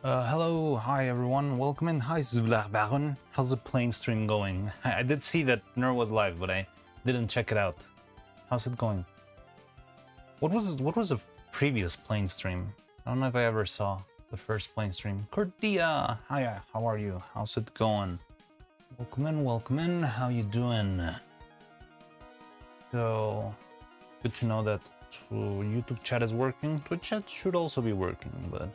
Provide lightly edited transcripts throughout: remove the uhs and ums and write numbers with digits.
Hello, hi everyone, welcome in. Hi Baron. How's the plane stream going? I did see that Neuro was live, but I didn't check it out. How's it going? What was the previous plane stream? I don't know if I ever saw the first plane stream. Cordia! Hiya, how are you? How's it going? Welcome in, how you doing? So, good to know that YouTube chat is working. Twitch chat should also be working, but...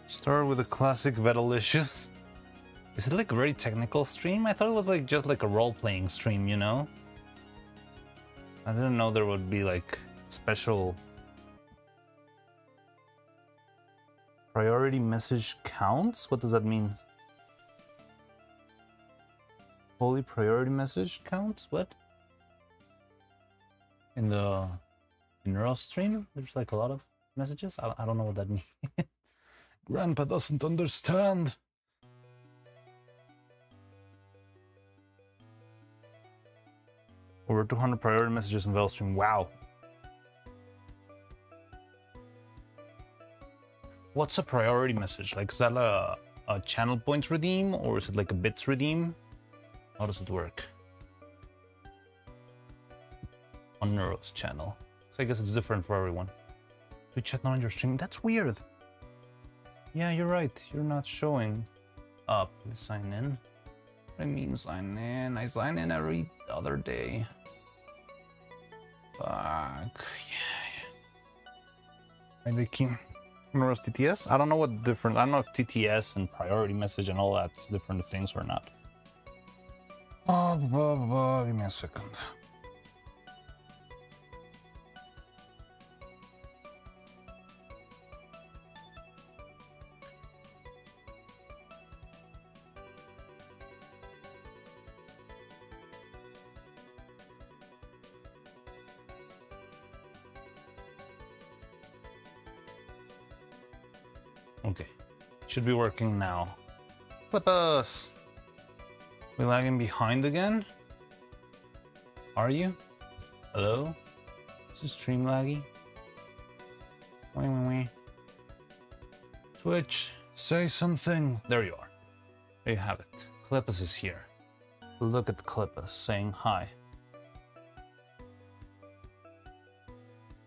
Start with a classic Vetalicious. Is it like a very technical stream? I thought it was like just like a role-playing stream, you know? I didn't know there would be like special priority message counts? What does that mean? Holy priority message counts? What? In the Neuro stream, there's like a lot of messages? I don't know what that means. Grandpa doesn't understand. Over 200 priority messages in Velstream. Wow. What's a priority message? Like, is that a channel points redeem, or is it like a bits redeem? How does it work? On Neuro's channel. So I guess it's different for everyone. Do chat not on your stream? That's weird. Yeah, you're right. You're not showing up. Let's sign in. What do I mean sign in? I sign in every other day. Fuck. Yeah. Hi, Vicky. Neuro's TTS? I don't know what different. I don't know if TTS and priority message and all that's different things or not. Oh, give me a second. Okay, should be working now. Flip us! We lagging behind again? Are you? Hello? Is this stream laggy? Wee. Twitch, say something. There you are. There you have it. Clippus is here. Look at Clippus saying hi.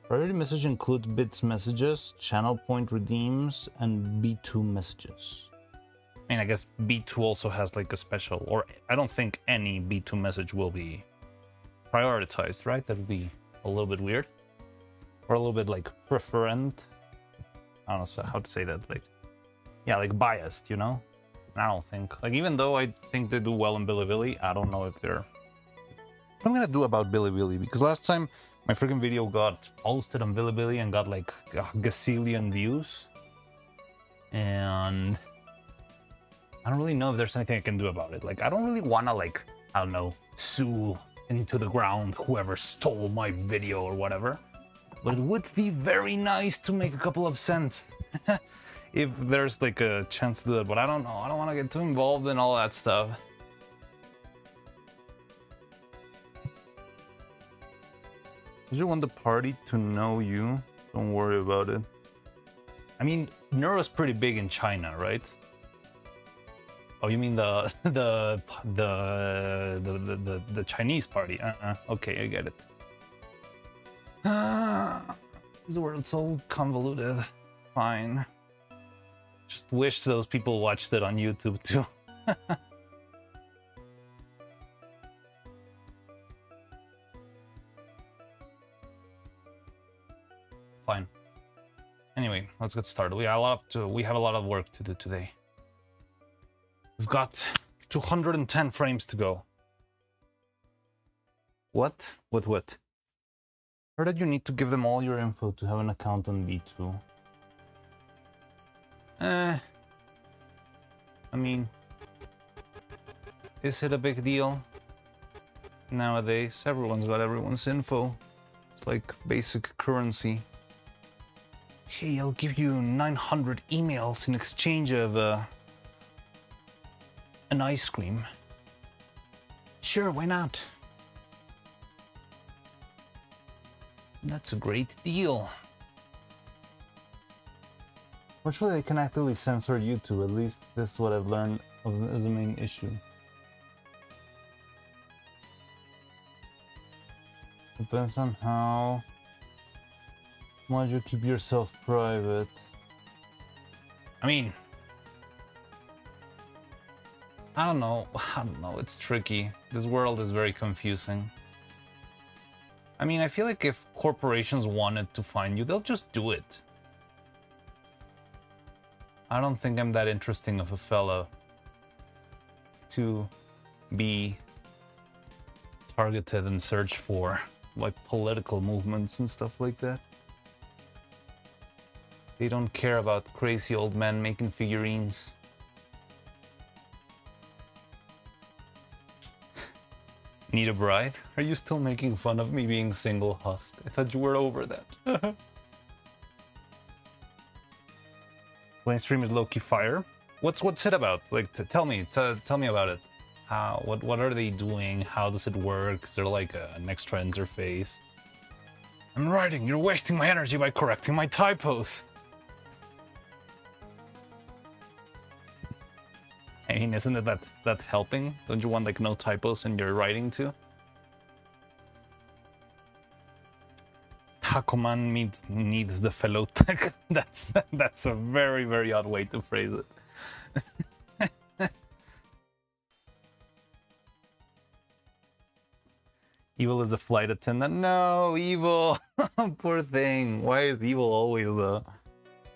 Priority message includes bits messages, channel point redeems, and B2 messages. I mean, I guess B2 also has like a special, or I don't think any B2 message will be prioritized, right? That would be a little bit weird. Or a little bit like preferent. I don't know how to say that, like, yeah, like biased, you know? I don't think, like, even though I think they do well in Bilibili, I don't know if they're... What am I gonna do about Bilibili? Because last time my freaking video got posted on Bilibili and got like a gazillion views. And I don't really know if there's anything I can do about it. Like, I don't really wanna, like, I don't know, sue into the ground whoever stole my video or whatever. But it would be very nice to make a couple of cents. If there's like a chance to do it, but I don't know. I don't want to get too involved in all that stuff. Does you want the party to know you? Don't worry about it. I mean, Neuro's pretty big in China, right? Oh, you mean the Chinese party? Okay, I get it. This world's so convoluted. Fine. Just wish those people watched it on YouTube too. Fine. Anyway, let's get started. We have a lot of work to do today. We've got 210 frames to go. What? What? Heard that you need to give them all your info to have an account on B2. I mean, is it a big deal? Nowadays, everyone's got everyone's info. It's like basic currency. Hey, I'll give you 900 emails in exchange of an ice cream. Sure, why not? That's a great deal. Fortunately, I can actively censor YouTube. At least this is what I've learned as a main issue. Depends on how much you keep yourself private. I mean, I don't know. It's tricky. This world is very confusing. I mean, I feel like if corporations wanted to find you, they'll just do it. I don't think I'm that interesting of a fellow to be targeted and searched for, like political movements and stuff like that. They don't care about crazy old men making figurines. Need a bride? Are you still making fun of me being single, Husk? I thought you were over that. Playing stream is low-key fire. What's it about? Like, tell me about it. What are they doing? How does it work? Is there like an extra interface? I'm writing. You're wasting my energy by correcting my typos. I mean, isn't it that helping? Don't you want like no typos in your writing too? Tacoman needs the fellow tech. That's a very, very odd way to phrase it. Evil is a flight attendant. No, Evil. Poor thing. Why is Evil always the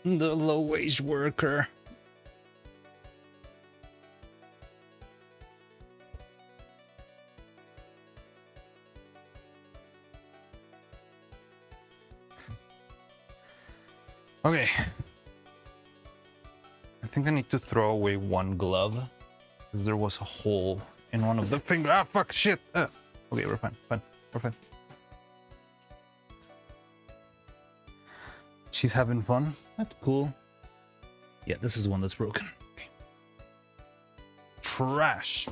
low-wage worker? Okay. I think I need to throw away one glove, because there was a hole in one of the fingers. Ah, fuck, shit! Okay, we're fine, we're fine. She's having fun. That's cool. Yeah, this is the one that's broken. Okay. Trash.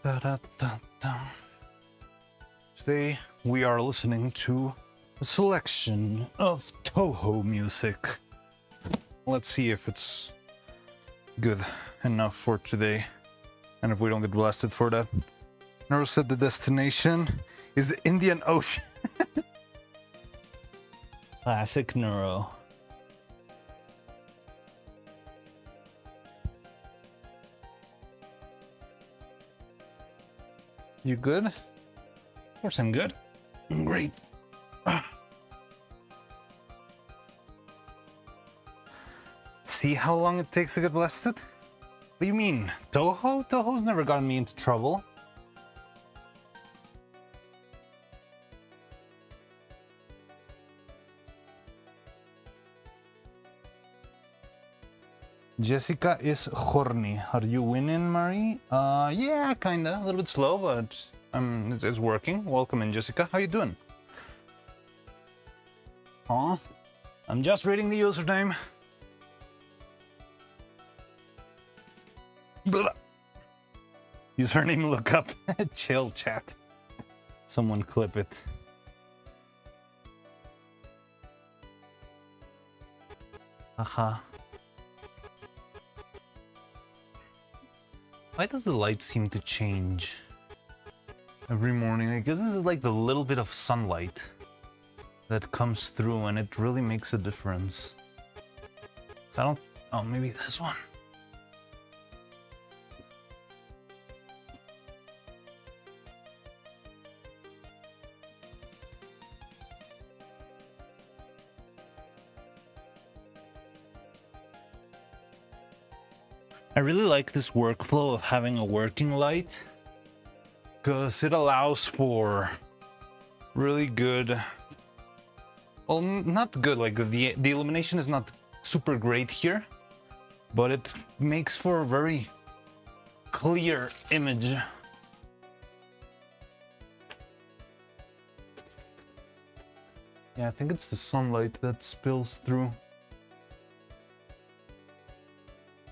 Da-da-da-da. Today we are listening to a selection of Toho music. Let's see if it's good enough for today, and if we don't get blasted for that. Neuro said the destination is the Indian Ocean. Classic Neuro. You good? Of course I'm good. Great. See how long it takes to get blasted? What do you mean? Toho? Toho's never gotten me into trouble. Jessica is horny. Are you winning, Marie? Yeah, kinda. A little bit slow, but it's working. Welcome in, Jessica. How you doing? Huh? I'm just reading the username. Blah. Username lookup. Chill, chat. Someone clip it. Haha. Why does the light seem to change every morning? I guess this is like the little bit of sunlight that comes through, and it really makes a difference. So I don't... Oh, maybe this one. I really like this workflow of having a working light, because it allows for really good, well, not good, like the illumination is not super great here, but it makes for a very clear image. Yeah, I think it's the sunlight that spills through.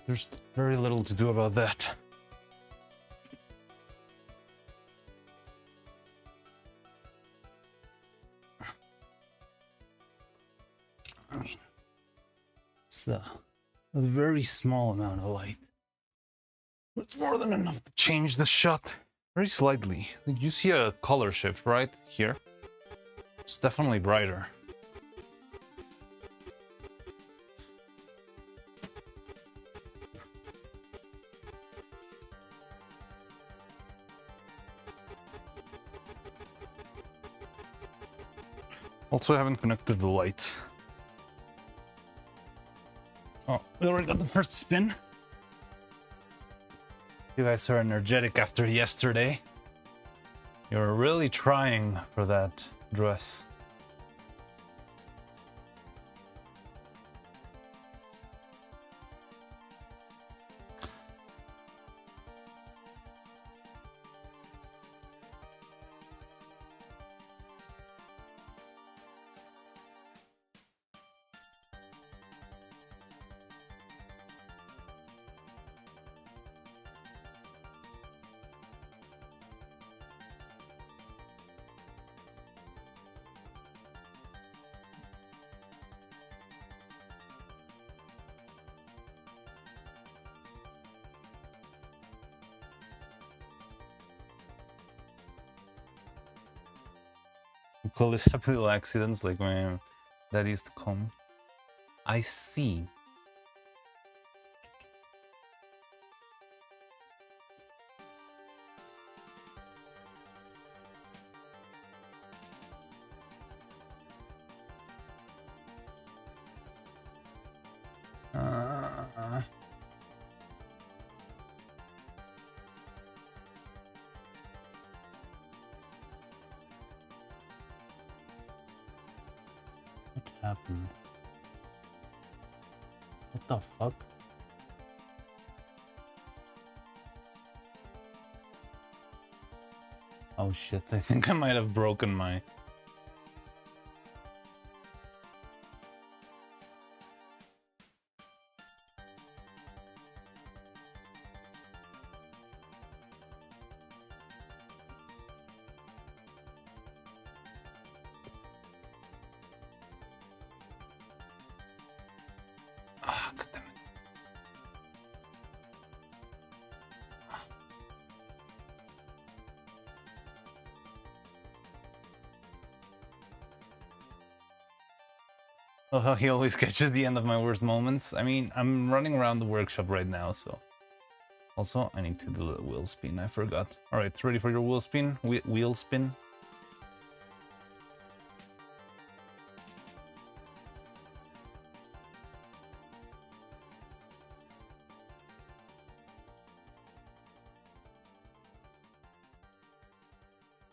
There's very little to do about that. I mean, it's a very small amount of light. But it's more than enough to change the shot very slightly. You see a color shift right here? It's definitely brighter. Also, I haven't connected the lights. Oh, we already got the first spin. You guys are energetic after yesterday. You're really trying for that dress. We call this happy little accidents, like when that used to come. I see. What happened? What the fuck? Oh shit, I think I might have broken my... Ah, God damn it. Oh, how he always catches the end of my worst moments. I mean, I'm running around the workshop right now, so... Also, I need to do the wheel spin, I forgot. Alright, ready for your wheel spin? Wheel spin?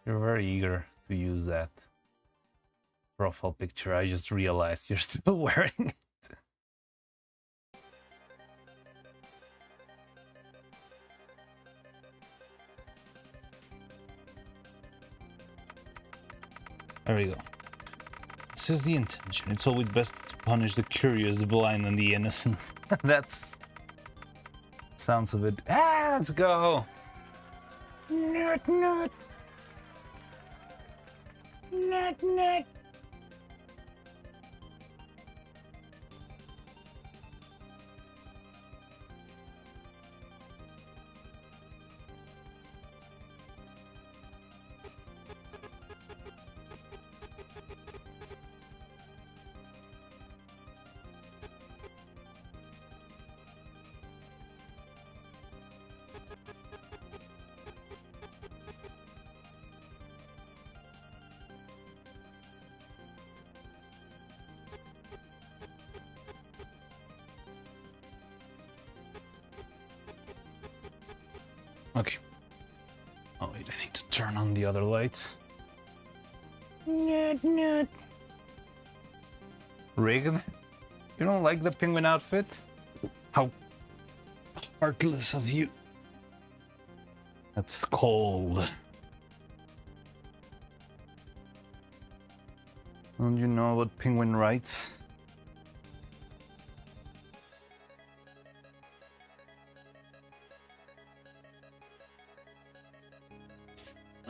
You're very eager to use that profile picture. I just realized you're still wearing it. There we go. This is the intention. It's always best to punish the curious, the blind, and the innocent. That's... sounds a bit... Ah, let's go! Nut, nut! Nut, nut! Okay. Oh wait, I need to turn on the other lights. Nut, nut. Rigged? You don't like the penguin outfit? How heartless of you. That's cold. Don't you know what Penguin writes?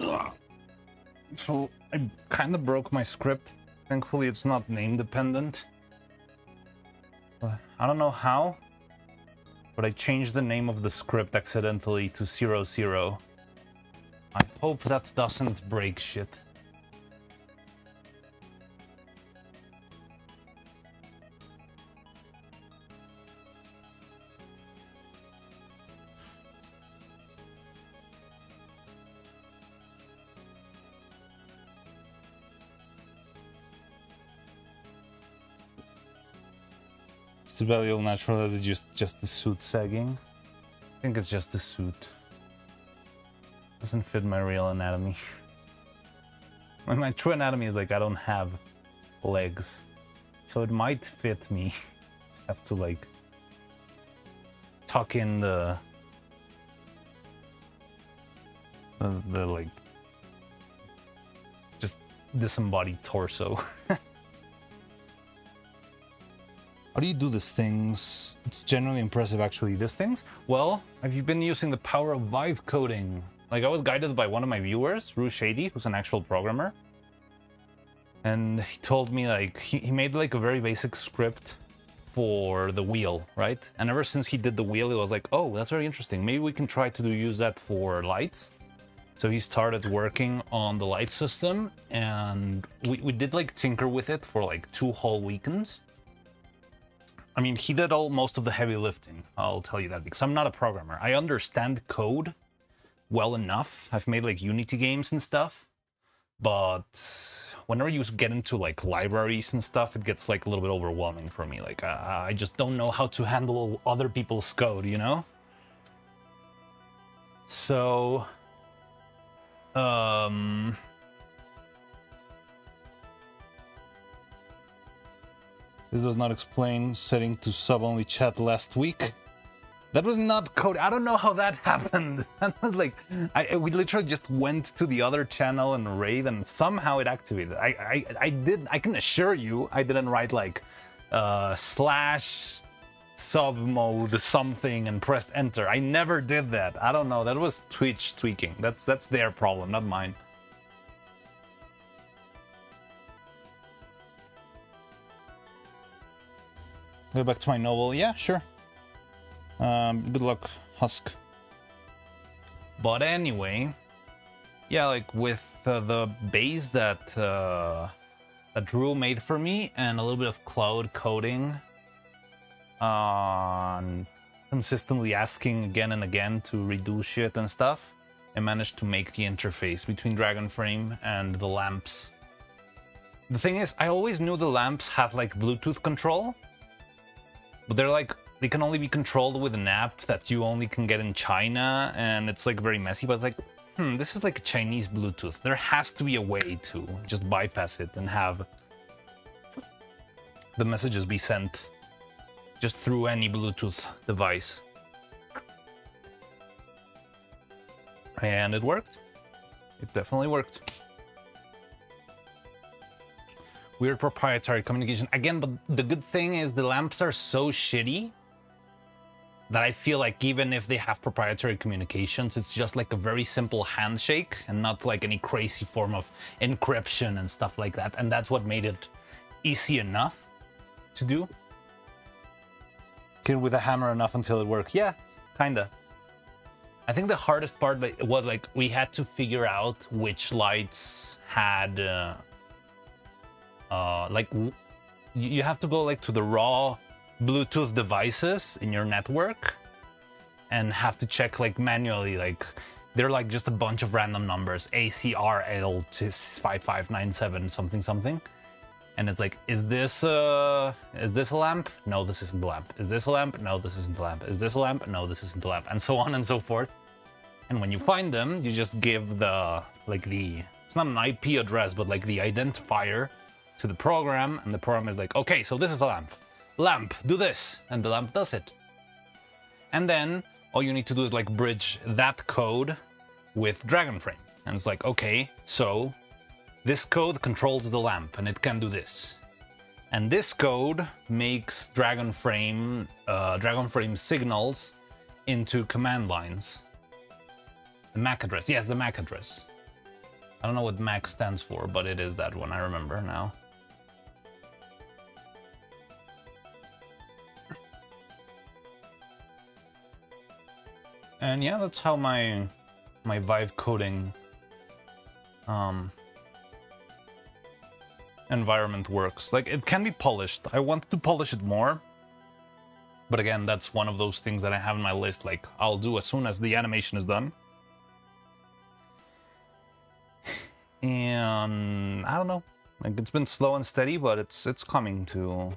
Ugh. So I kind of broke my script. Thankfully, it's not name dependent. I don't know how, but I changed the name of the script accidentally to 00. I hope that doesn't break shit. It's very all natural. Is it just the suit sagging? I think it's just the suit. Doesn't fit my real anatomy. My true anatomy is like I don't have legs, so it might fit me. Just have to like tuck in the like just disembodied torso. How do you do these things? It's generally impressive, actually. These things? Well, have you been using the power of vibe coding? Like, I was guided by one of my viewers, Rue Shady, who's an actual programmer. And he told me, like, he made, like, a very basic script for the wheel, right? And ever since he did the wheel, it was like, oh, that's very interesting. Maybe we can try to use that for lights. So he started working on the light system, and we did, like, tinker with it for, like, 2 whole weekends. I mean, he did most of the heavy lifting, I'll tell you that, because I'm not a programmer. I understand code well enough. I've made like Unity games and stuff, but whenever you get into like libraries and stuff, it gets like a little bit overwhelming for me. Like, I just don't know how to handle other people's code, you know? So, this does not explain setting to sub-only chat last week. That was not code. I don't know how that happened. That was like, we literally just went to the other channel and raid, and somehow it activated. I can assure you, I didn't write like slash sub mode something and pressed enter. I never did that. I don't know. That was Twitch tweaking. That's their problem, not mine. Go back to my novel. Yeah, sure. Good luck, Husk. But anyway, yeah, like with the base that Drew made for me and a little bit of cloud coding, consistently asking again and again to redo shit and stuff, I managed to make the interface between Dragonframe and the lamps. The thing is, I always knew the lamps have like Bluetooth control, but they can only be controlled with an app that you only can get in China, and it's like very messy, but it's like, this is like a Chinese Bluetooth. There has to be a way to just bypass it and have the messages be sent just through any Bluetooth device. And it worked. It definitely worked. Weird proprietary communication. Again, but the good thing is the lamps are so shitty that I feel like even if they have proprietary communications, it's just like a very simple handshake and not like any crazy form of encryption and stuff like that. And that's what made it easy enough to do. Hit with a hammer enough until it worked. Yeah, kinda. I think the hardest part was like we had to figure out which lights had you have to go like to the raw Bluetooth devices in your network and have to check like manually, like they're like just a bunch of random numbers, ACRL to 5597 something something, and it's like, is this a lamp? No, this isn't the lamp. Is this a lamp? No, this isn't the lamp. Is this a lamp? No, this isn't the lamp, and so on and so forth. And when you find them, you just give it's not an IP address, but like the identifier to the program, and the program is like, okay, so this is a lamp. Lamp, do this, and the lamp does it. And then all you need to do is like bridge that code with Dragonframe. And it's like, okay, so This code controls the lamp, and it can do this. And this code makes Dragon Frame signals into command lines. The MAC address, yes, the MAC address. I don't know what MAC stands for, but it is that one, I remember now. And yeah, that's how my Vive coding environment works. Like, it can be polished. I want to polish it more. But again, that's one of those things that I have in my list, like, I'll do as soon as the animation is done. And I don't know. Like, it's been slow and steady, but it's coming to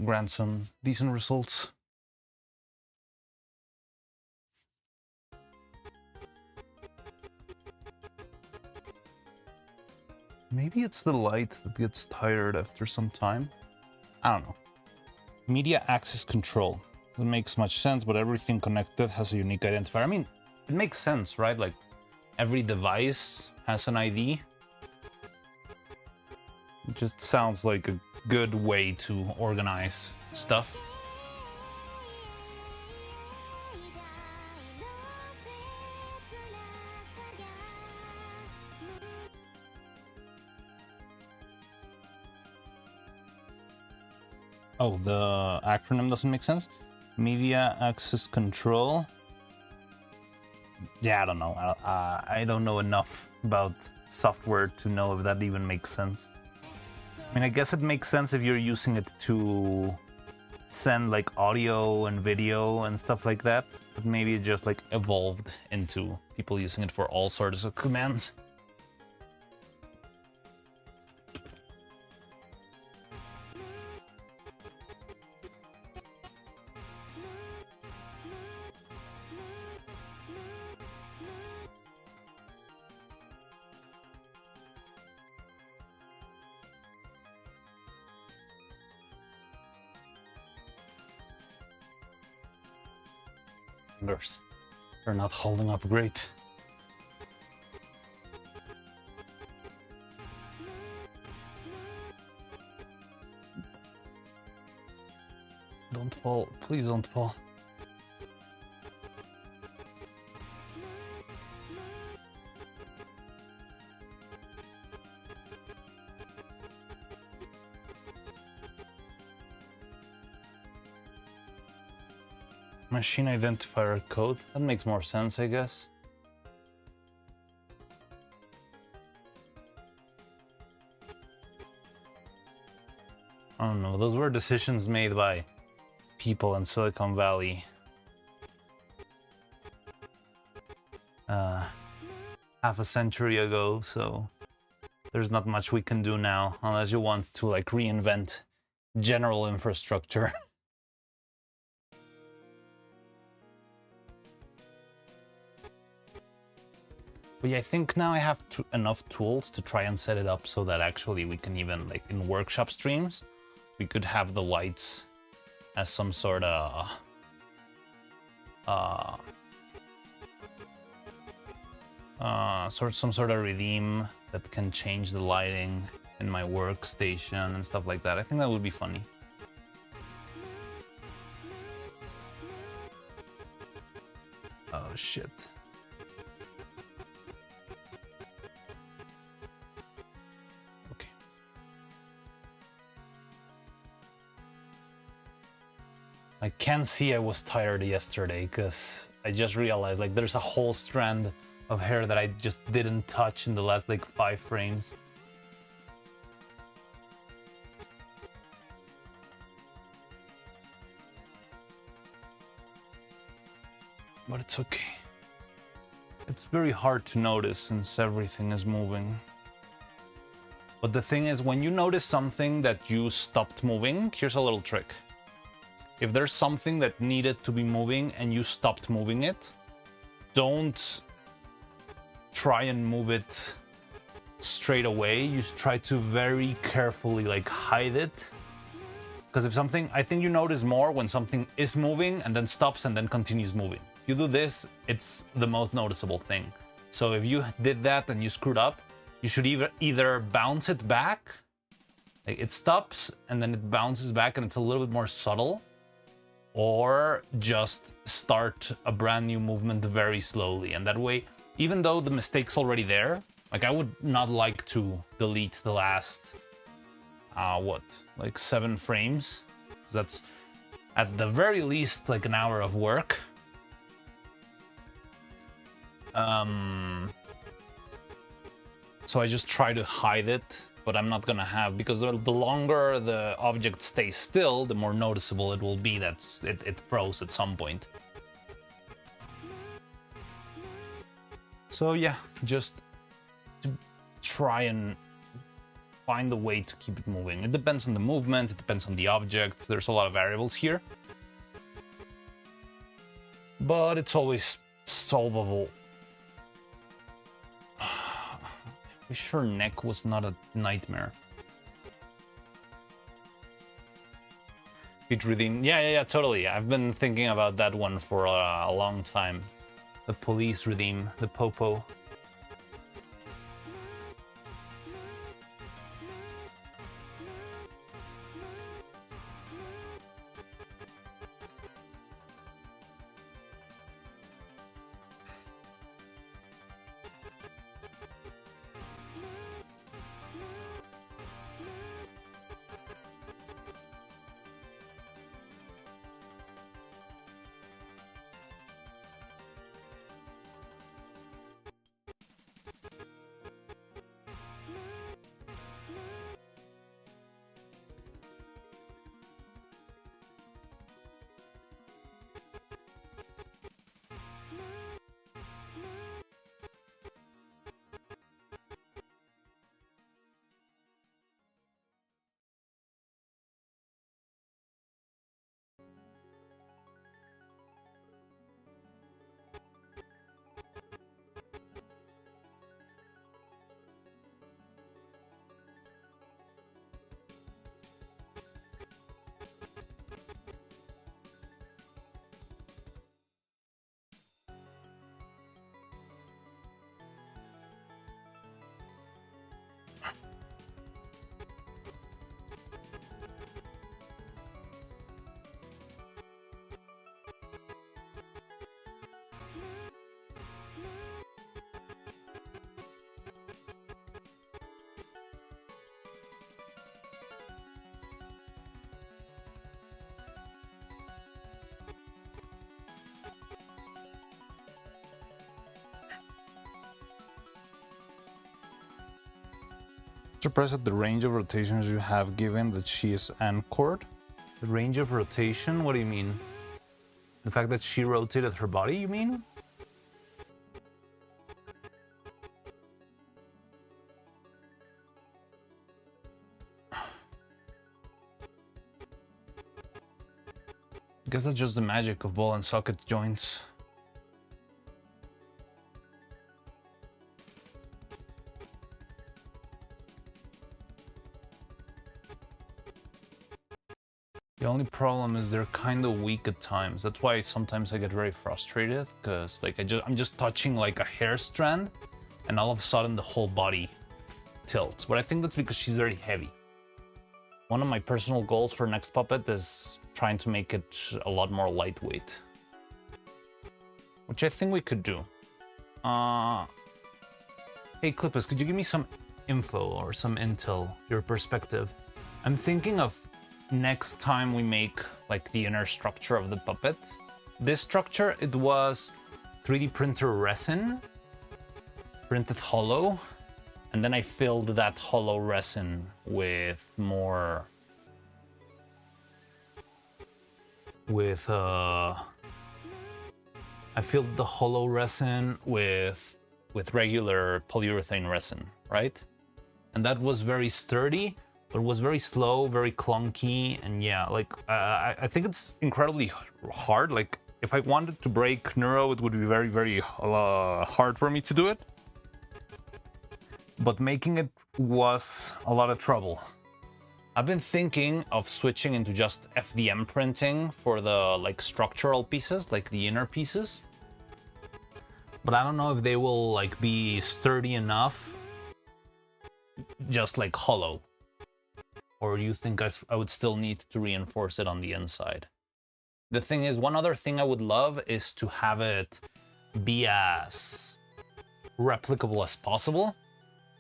grant some decent results. Maybe it's the light that gets tired after some time. I don't know. Media access control. It makes much sense, but everything connected has a unique identifier. I mean, it makes sense, right? Like, every device has an ID. It just sounds like a good way to organize stuff. Oh, the acronym doesn't make sense? Media access control. Yeah, I don't know. I don't know enough about software to know if that even makes sense. I mean, I guess it makes sense if you're using it to send like audio and video and stuff like that. But maybe it just like evolved into people using it for all sorts of commands. They're not holding up great. Don't fall, please don't fall. Machine identifier code. That makes more sense, I guess. I don't know. Those were decisions made by people in Silicon Valley. Half a century ago, so there's not much we can do now unless you want to like reinvent general infrastructure. But yeah, I think now I have enough tools to try and set it up so that actually we can even, like in workshop streams, we could have the lights as some sort of some sort of redeem that can change the lighting in my workstation and stuff like that. I think that would be funny. Oh shit. I can see I was tired yesterday because I just realized like there's a whole strand of hair that I just didn't touch in the last like 5 frames. But it's okay. It's very hard to notice since everything is moving. But the thing is, when you notice something that you stopped moving, here's a little trick. If there's something that needed to be moving and you stopped moving it, don't try and move it straight away. You try to very carefully like hide it. Because if something, I think you notice more when something is moving and then stops and then continues moving. You do this, it's the most noticeable thing. So if you did that and you screwed up, you should either bounce it back, like it stops and then it bounces back and it's a little bit more subtle, or just start a brand new movement very slowly. And that way, even though the mistake's already there, like I would not like to delete the last, like 7 frames? 'Cause that's at the very least like an hour of work. So I just try to hide it, but I'm not gonna have, because the longer the object stays still, the more noticeable it will be that it froze at some point. So yeah, just to try and find a way to keep it moving. It depends on the movement, it depends on the object, there's a lot of variables here. But it's always solvable. I'm sure neck was not a nightmare. Feet redeem. Yeah, totally. I've been thinking about that one for a long time. The police redeem, the popo. Surprised at the range of rotations you have given that she is anchored. The range of rotation? What do you mean? The fact that she rotated her body, you mean? I guess that's just the magic of ball and socket joints. The only problem is they're kind of weak at times. That's why sometimes I get very frustrated, because like I'm just touching like a hair strand and all of a sudden the whole body tilts. But I think that's because she's very heavy. One of my personal goals for next puppet is trying to make it a lot more lightweight, which I think we could do. Hey Clippus, could you give me some info or some intel, your perspective? I'm thinking of next time we make like the inner structure of the puppet. This structure, it was 3D printer resin, printed hollow, and then I filled that hollow resin with more, I filled the hollow resin with regular polyurethane resin, right? And that was very sturdy, but it was very slow, very clunky, and yeah, like I think it's incredibly hard. Like if I wanted to break Neuro, it would be very, very hard for me to do it. But making it was a lot of trouble. I've been thinking of switching into just FDM printing for the like structural pieces, like the inner pieces. but I don't know if they will like be sturdy enough, just like hollow. Or do you think I would still need to reinforce it on the inside? The thing is, one other thing I would love is to have it be as replicable as possible,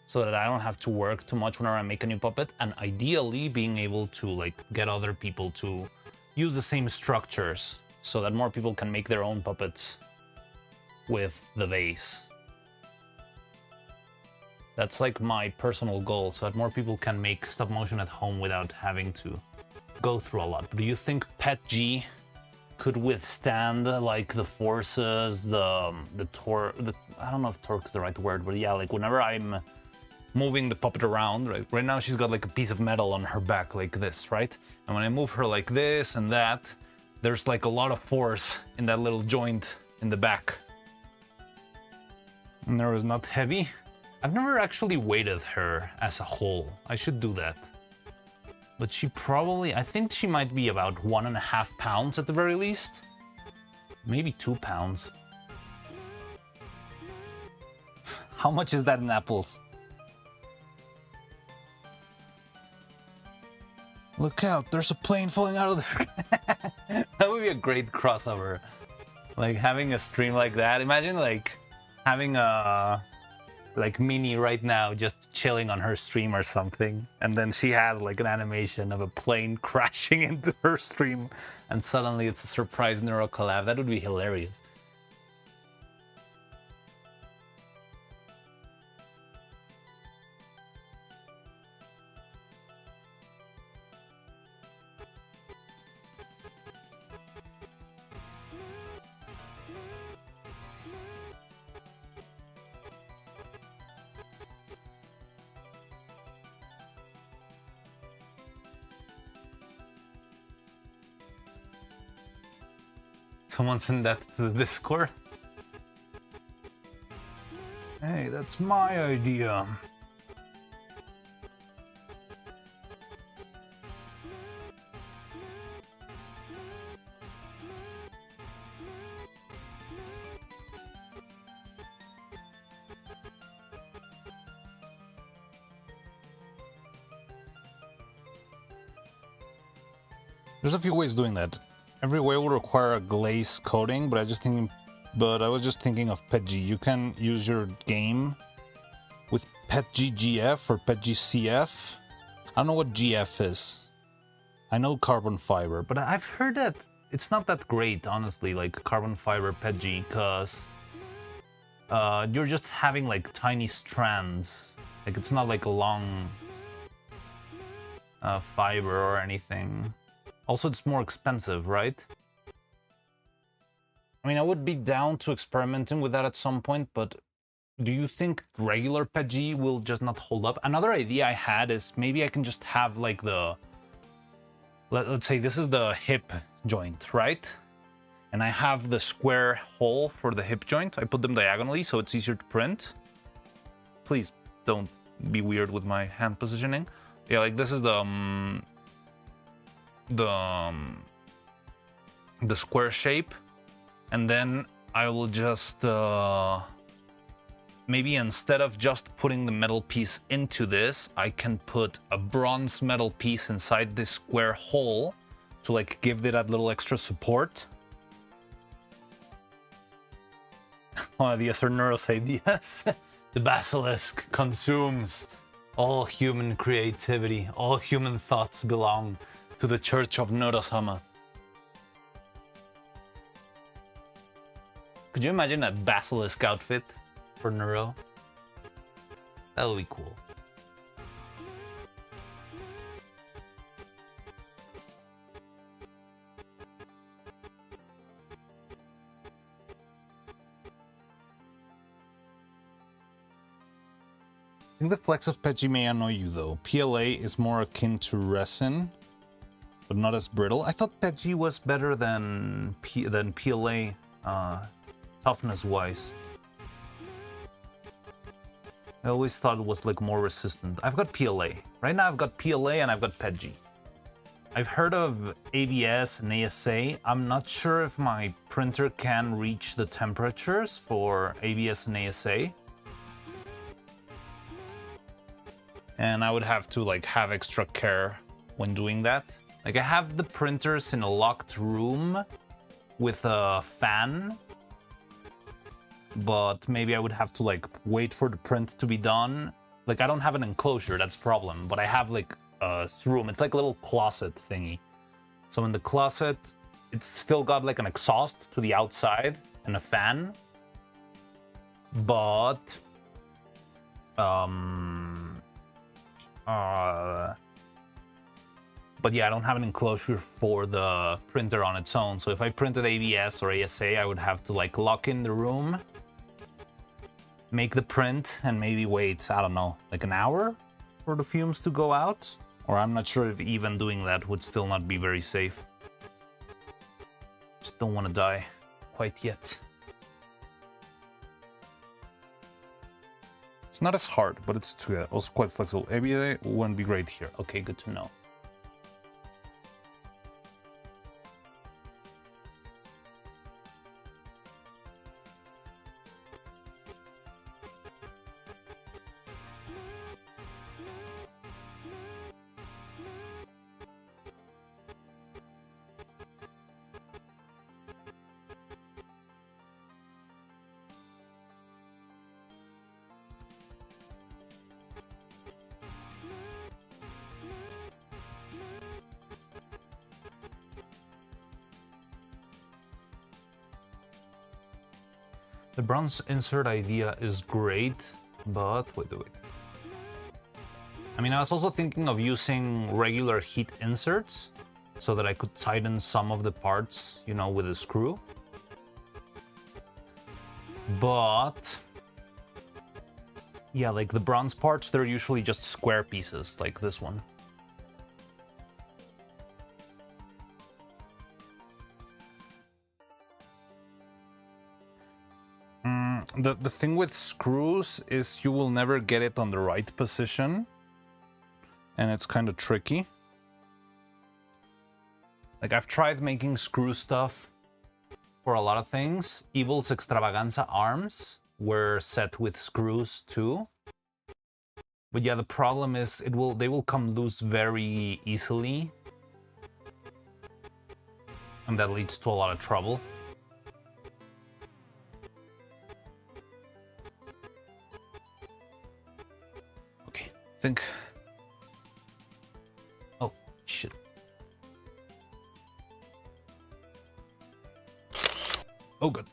so that I don't have to work too much whenever I make a new puppet, and ideally being able to like get other people to use the same structures so that more people can make their own puppets with the vase. That's like my personal goal, so that more people can make stop motion at home without having to go through a lot. But do you think Pet G could withstand like the forces, the torque, I don't know if torque is the right word, but yeah, like whenever I'm moving the puppet around, right now she's got like a piece of metal on her back like this, right? And when I move her like this and that, there's like a lot of force in that little joint in the back. And there is not heavy. I've never actually weighted her as a whole. I should do that. But she probably, I think she might be about 1.5 pounds at the very least. Maybe 2 pounds. How much is that in apples? Look out, there's a plane falling out of the sky. That would be a great crossover. Like having a stream like that. Imagine like having a like Minnie right now just chilling on her stream or something, and then she has like an animation of a plane crashing into her stream, and suddenly it's a surprise Neuro collab. That would be hilarious. Someone send that to the Discord. Hey, that's my idea. There's a few ways of doing that. Every way will require a glaze coating, but I was just thinking of PetG. You can use your game with PetG GF or PetG CF. I don't know what GF is. I know carbon fiber, but I've heard that it's not that great, honestly, like carbon fiber PetG, because you're just having like tiny strands. Like it's not like a long fiber or anything. Also, it's more expensive, right? I mean, I would be down to experimenting with that at some point, but do you think regular PetG will just not hold up? Another idea I had is maybe I can just have like the... Let's say this is the hip joint, right? And I have the square hole for the hip joint. I put them diagonally so it's easier to print. Please don't be weird with my hand positioning. Yeah, like this is the square shape, and then I will just maybe instead of just putting the metal piece into this, I can put a bronze metal piece inside this square hole to like give it that little extra support. One of the SR Neuro's ideas. The basilisk consumes all human creativity. All human thoughts belong to the Church of Neuro-sama. Could you imagine a basilisk outfit for Neuro? That would be cool. I think the flex of PetG may annoy you though. PLA is more akin to resin, but not as brittle. I thought PetG was better than PLA toughness-wise. I always thought it was like more resistant. I've got PLA. Right now I've got PLA and I've got PetG. I've heard of ABS and ASA. I'm not sure if my printer can reach the temperatures for ABS and ASA. And I would have to like have extra care when doing that. Like I have the printers in a locked room with a fan, but maybe I would have to like wait for the print to be done. Like I don't have an enclosure, that's the problem, but I have like a room. It's like a little closet thingy. So in the closet, it's still got like an exhaust to the outside and a fan, but yeah, I don't have an enclosure for the printer on its own. So if I printed ABS or ASA, I would have to like lock in the room, make the print, and maybe wait, I don't know, like an hour for the fumes to go out. Or I'm not sure if even doing that would still not be very safe. Just don't want to die quite yet. It's not as hard, but it's also quite flexible. ABA wouldn't be great here. Okay, good to know. The bronze insert idea is great, but wait. I mean, I was also thinking of using regular heat inserts so that I could tighten some of the parts, you know, with a screw. But yeah, like the bronze parts, they're usually just square pieces like this one. The thing with screws is you will never get it on the right position, and it's kind of tricky. Like I've tried making screw stuff for a lot of things. Evil's Extravaganza arms were set with screws too. But yeah, the problem is they will come loose very easily, and that leads to a lot of trouble. Think. Oh shit. Oh good.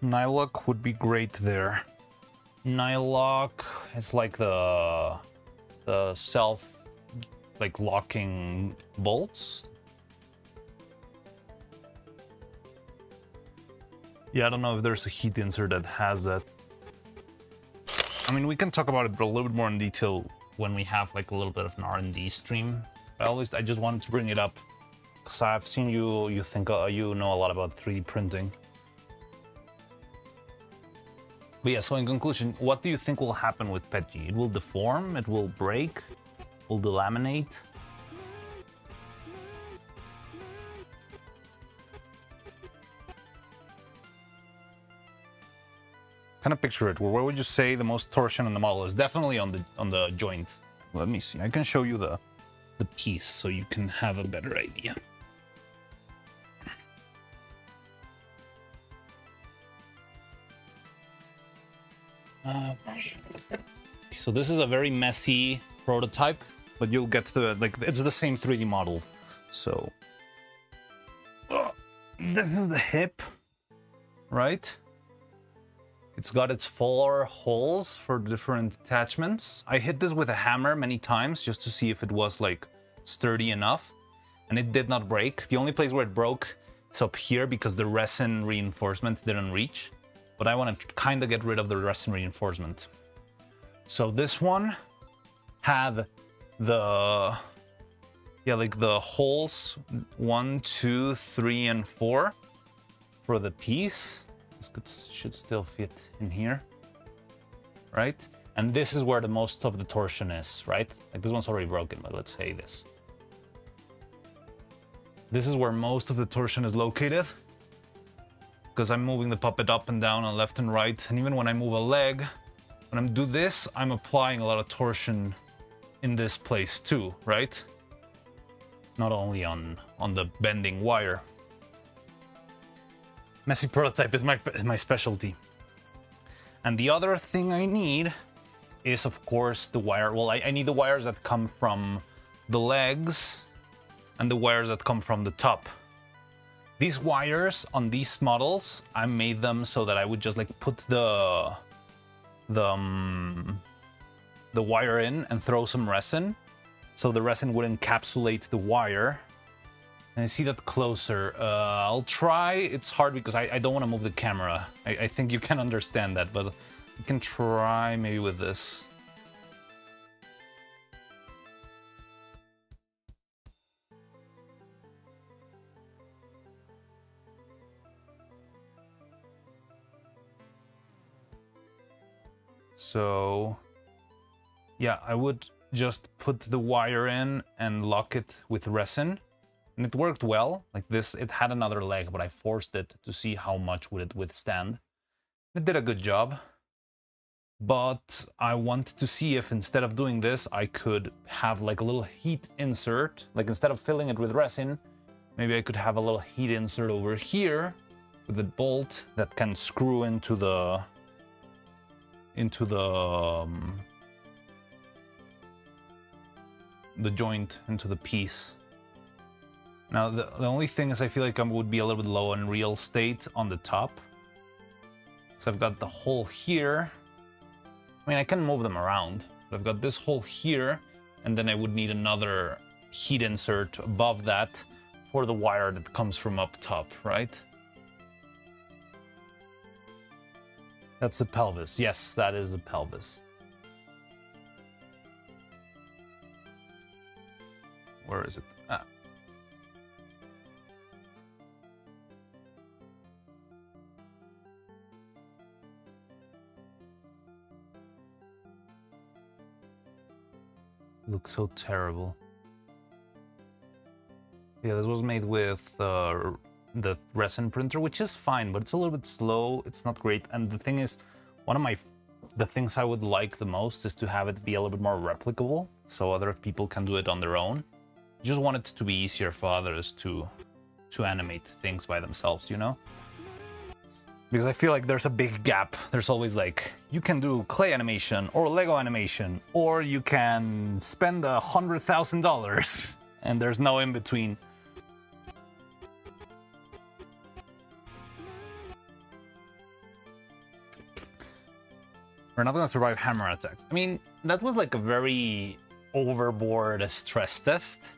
Nylock would be great there. Nylock is like the self like locking bolts. Yeah, I don't know if there's a heat insert that has that. I mean, we can talk about it a little bit more in detail when we have like a little bit of an R&D stream. I just wanted to bring it up because I've seen you think you know a lot about 3D printing. But yeah, so in conclusion, what do you think will happen with PETG? It will deform, it will break, will delaminate. Kind of picture it. Where would you say the most torsion in the model is? Definitely on the joint. Let me see. I can show you the piece so you can have a better idea. So this is a very messy prototype, but you'll get the it's the same 3D model. So this is the hip, right? It's got its 4 holes for different attachments. I hit this with a hammer many times just to see if it was like sturdy enough, and it did not break. The only place where it broke is up here because the resin reinforcement didn't reach, but I want to kind of get rid of the resin reinforcement. So this one had the holes 1, 2, 3, and 4 for the piece. This should still fit in here, right? And this is where the most of the torsion is, right? Like this one's already broken, but let's say this. This is where most of the torsion is located, because I'm moving the puppet up and down and left and right. And even when I move a leg, when I do this, I'm applying a lot of torsion in this place too, right? Not only on the bending wire. Messy prototype is my specialty. And the other thing I need is, of course, the wire. Well, I need the wires that come from the legs and the wires that come from the top. These wires on these models, I made them so that I would just like put the wire in and throw some resin, so the resin would encapsulate the wire. And I see that closer. I'll try. It's hard because I don't want to move the camera. I think you can understand that, but you can try maybe with this. So, yeah, I would just put the wire in and lock it with resin. And it worked well. Like this, it had another leg, but I forced it to see how much would it withstand. It did a good job. But I want to see if instead of doing this, I could have like a little heat insert. Like instead of filling it with resin, maybe I could have a little heat insert over here with a bolt that can screw into the joint, into the piece. Now the only thing is I feel like I would be a little bit low on real estate on the top. So I've got the hole here. I mean, I can move them around, but I've got this hole here, and then I would need another heat insert above that for the wire that comes from up top, right? That's the pelvis. Yes, that is the pelvis. Where is it? Ah. Looks so terrible. Yeah, this was made with the resin printer, which is fine, but it's a little bit slow. It's not great. And the thing is, the things I would like the most is to have it be a little bit more replicable, so other people can do it on their own. I just want it to be easier for others to animate things by themselves, you know? Because I feel like there's a big gap. There's always like, you can do clay animation or Lego animation, or you can spend $100,000, and there's no in between. We're not gonna survive hammer attacks. I mean, that was like a very overboard stress test.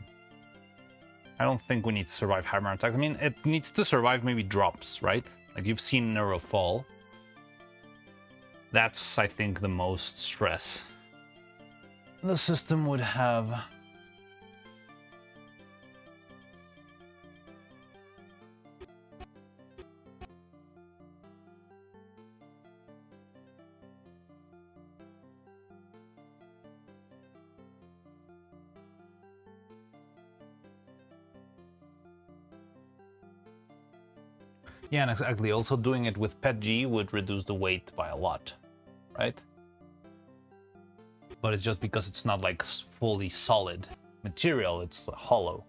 I don't think we need to survive hammer attacks. I mean, it needs to survive maybe drops, right? Like you've seen Neuro fall. That's, I think, the most stress. The system would have... Yeah, and exactly. Also doing it with PETG would reduce the weight by a lot, right? But it's just because it's not like fully solid material, it's hollow.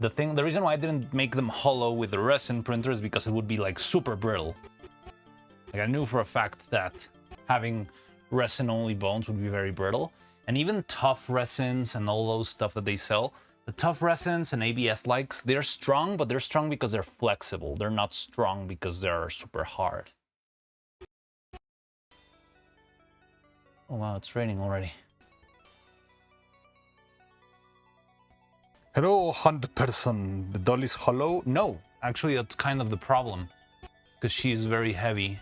The reason why I didn't make them hollow with the resin printer is because it would be like super brittle. Like I knew for a fact that having resin-only bones would be very brittle. And even tough resins and all those stuff that they sell, the tough resins and ABS likes, they're strong, but they're strong because they're flexible. They're not strong because they're super hard. Oh wow, it's raining already. Hello, hunt person. The doll is hollow? No, actually that's kind of the problem, because she's very heavy.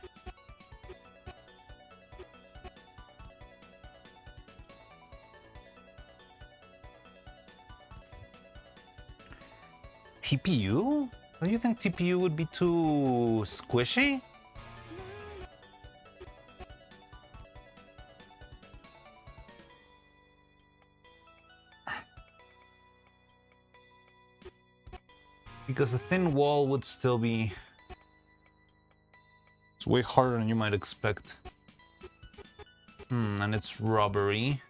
TPU? Do you think TPU would be too squishy? Because a thin wall would still be... It's way harder than you might expect. And it's rubbery.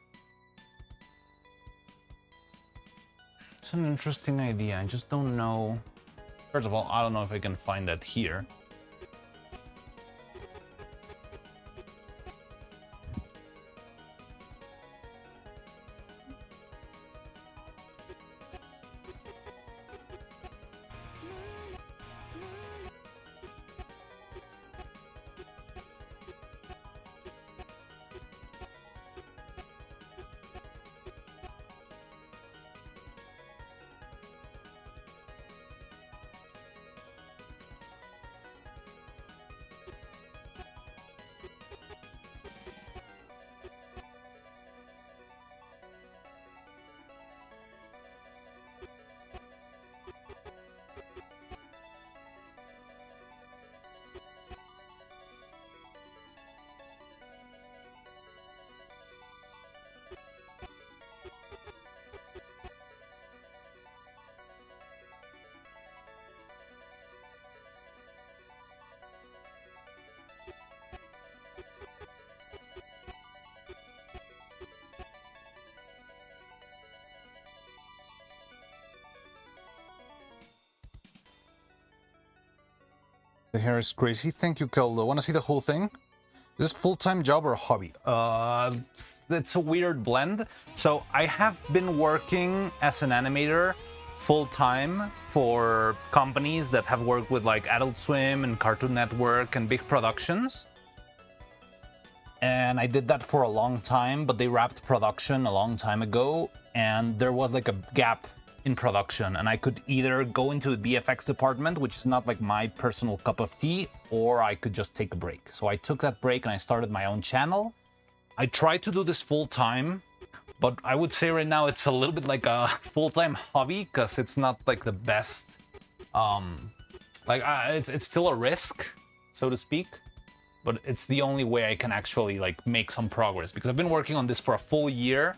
It's an interesting idea, I just don't know. First of all, I don't know if I can find that here. The hair is crazy. Thank you, Keldo. Want to see the whole thing? Is this full-time job or a hobby? It's a weird blend. So I have been working as an animator full-time for companies that have worked with like Adult Swim and Cartoon Network and big productions. And I did that for a long time, but they wrapped production a long time ago, and there was like a gap in production, and I could either go into the VFX department, which is not like my personal cup of tea, or I could just take a break. So I took that break and I started my own channel. I tried to do this full time, but I would say right now it's a little bit like a full-time hobby, because it's not like the best, it's still a risk, so to speak, but it's the only way I can actually like make some progress, because I've been working on this for a full year,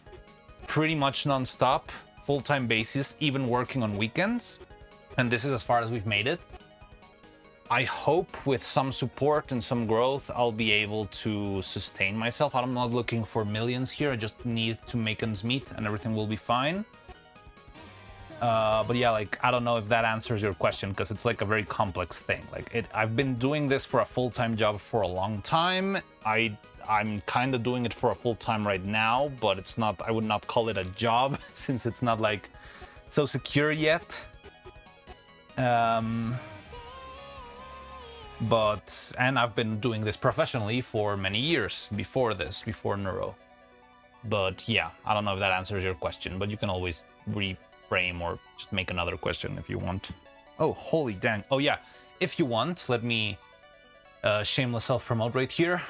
pretty much non-stop, full-time basis, even working on weekends, and this is as far as we've made it. I hope with some support and some growth I'll be able to sustain myself. I'm not looking for millions here, I just need to make ends meet and everything will be fine. But yeah, like, I don't know if that answers your question, because it's like a very complex thing. Like, I've been doing this for a full-time job for a long time. I'm kind of doing it for a full-time right now, but it's not, I would not call it a job since it's not like so secure yet. And I've been doing this professionally for many years before this, before Neuro. But yeah, I don't know if that answers your question, but you can always reframe or just make another question if you want. Oh, holy dang. Oh yeah, if you want, let me shameless self-promote right here.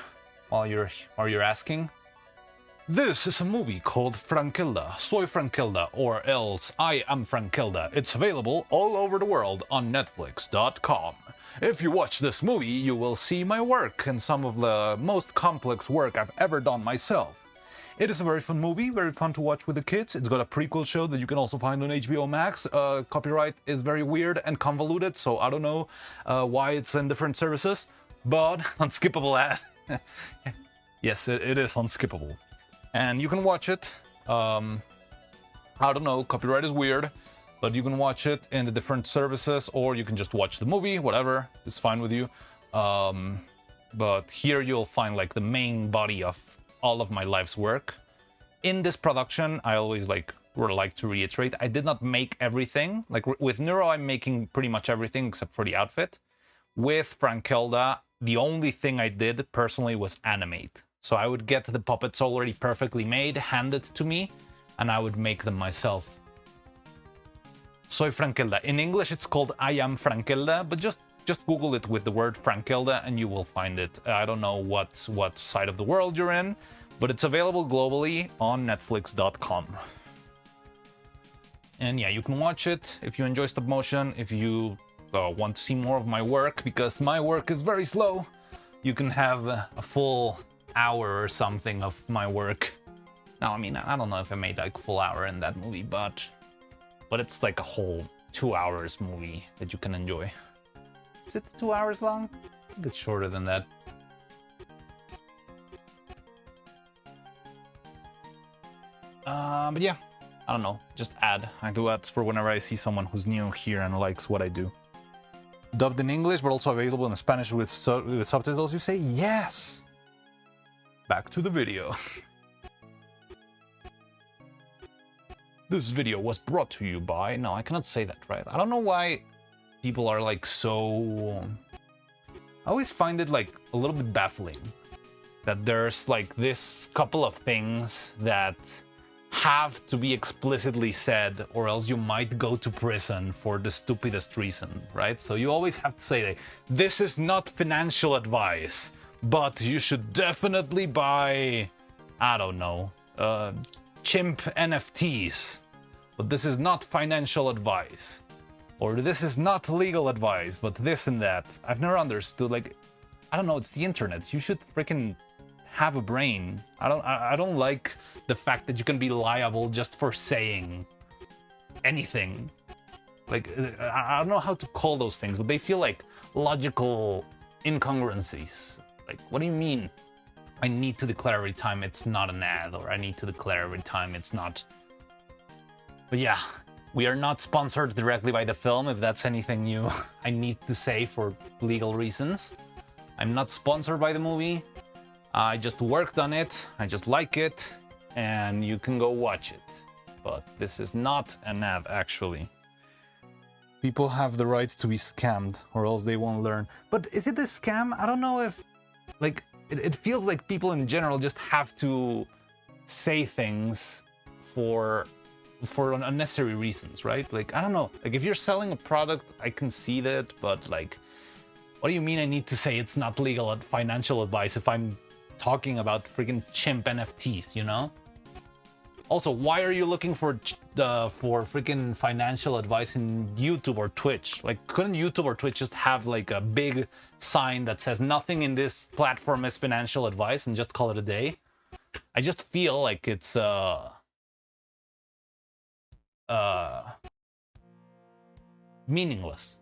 While you're asking. This is a movie called Frankilda, Soy Frankilda, or else I Am Frankilda. It's available all over the world on Netflix.com. If you watch this movie, you will see my work and some of the most complex work I've ever done myself. It is a very fun movie, very fun to watch with the kids. It's got a prequel show that you can also find on HBO Max. Copyright is very weird and convoluted, so I don't know why it's in different services, but unskippable ad. Yes, it is unskippable. And you can watch it. I don't know, copyright is weird, but you can watch it in the different services, or you can just watch the movie, whatever, it's fine with you. But here you'll find like the main body of all of my life's work. In this production, I always like to reiterate, I did not make everything. Like with Neuro, I'm making pretty much everything except for the outfit. With Frankilda, the only thing I did personally was animate. So I would get the puppets already perfectly made, handed to me, and I would make them myself. Soy Frankilda. In English, it's called I Am Frankilda, but just Google it with the word Frankilda and you will find it. I don't know what side of the world you're in, but it's available globally on Netflix.com. And yeah, you can watch it if you enjoy stop motion, if you want to see more of my work, because my work is very slow. You can have a full hour or something of my work. Now, I mean, I don't know if I made like a full hour in that movie, but it's like a whole 2 hours movie that you can enjoy. Is it 2 hours long? I think it's shorter than that. But yeah, I don't know. Just add. I do ads for whenever I see someone who's new here and likes what I do. Dubbed in English, but also available in Spanish with subtitles, you say? Yes! Back to the video. This video was brought to you by... No, I cannot say that, right? I don't know why people are like so... I always find it like a little bit baffling that there's like this couple of things that have to be explicitly said, or else you might go to prison for the stupidest reason, right? So you always have to say, like, this is not financial advice, but you should definitely buy, I don't know, chimp NFTs. But this is not financial advice. Or this is not legal advice, but this and that. I've never understood, like, I don't know, it's the internet. You should freaking have a brain. I don't like the fact that you can be liable just for saying anything. Like, I don't know how to call those things, but they feel like logical incongruencies. Like, what do you mean? I need to declare every time it's not an ad, or I need to declare every time it's not. But yeah, we are not sponsored directly by the film, if that's anything new I need to say for legal reasons. I'm not sponsored by the movie. I just worked on it, I just like it, and you can go watch it. But this is not an ad, actually. People have the right to be scammed, or else they won't learn. But is it a scam? I don't know if... Like, it feels like people in general just have to say things for unnecessary reasons, right? Like, I don't know. Like, if you're selling a product, I can see that, but like, what do you mean I need to say it's not legal financial advice if I'm talking about freaking chimp NFTs, you know? Also, why are you looking for freaking financial advice in YouTube or Twitch? Like, couldn't YouTube or Twitch just have like a big sign that says nothing in this platform is financial advice and just call it a day? I just feel like it's meaningless.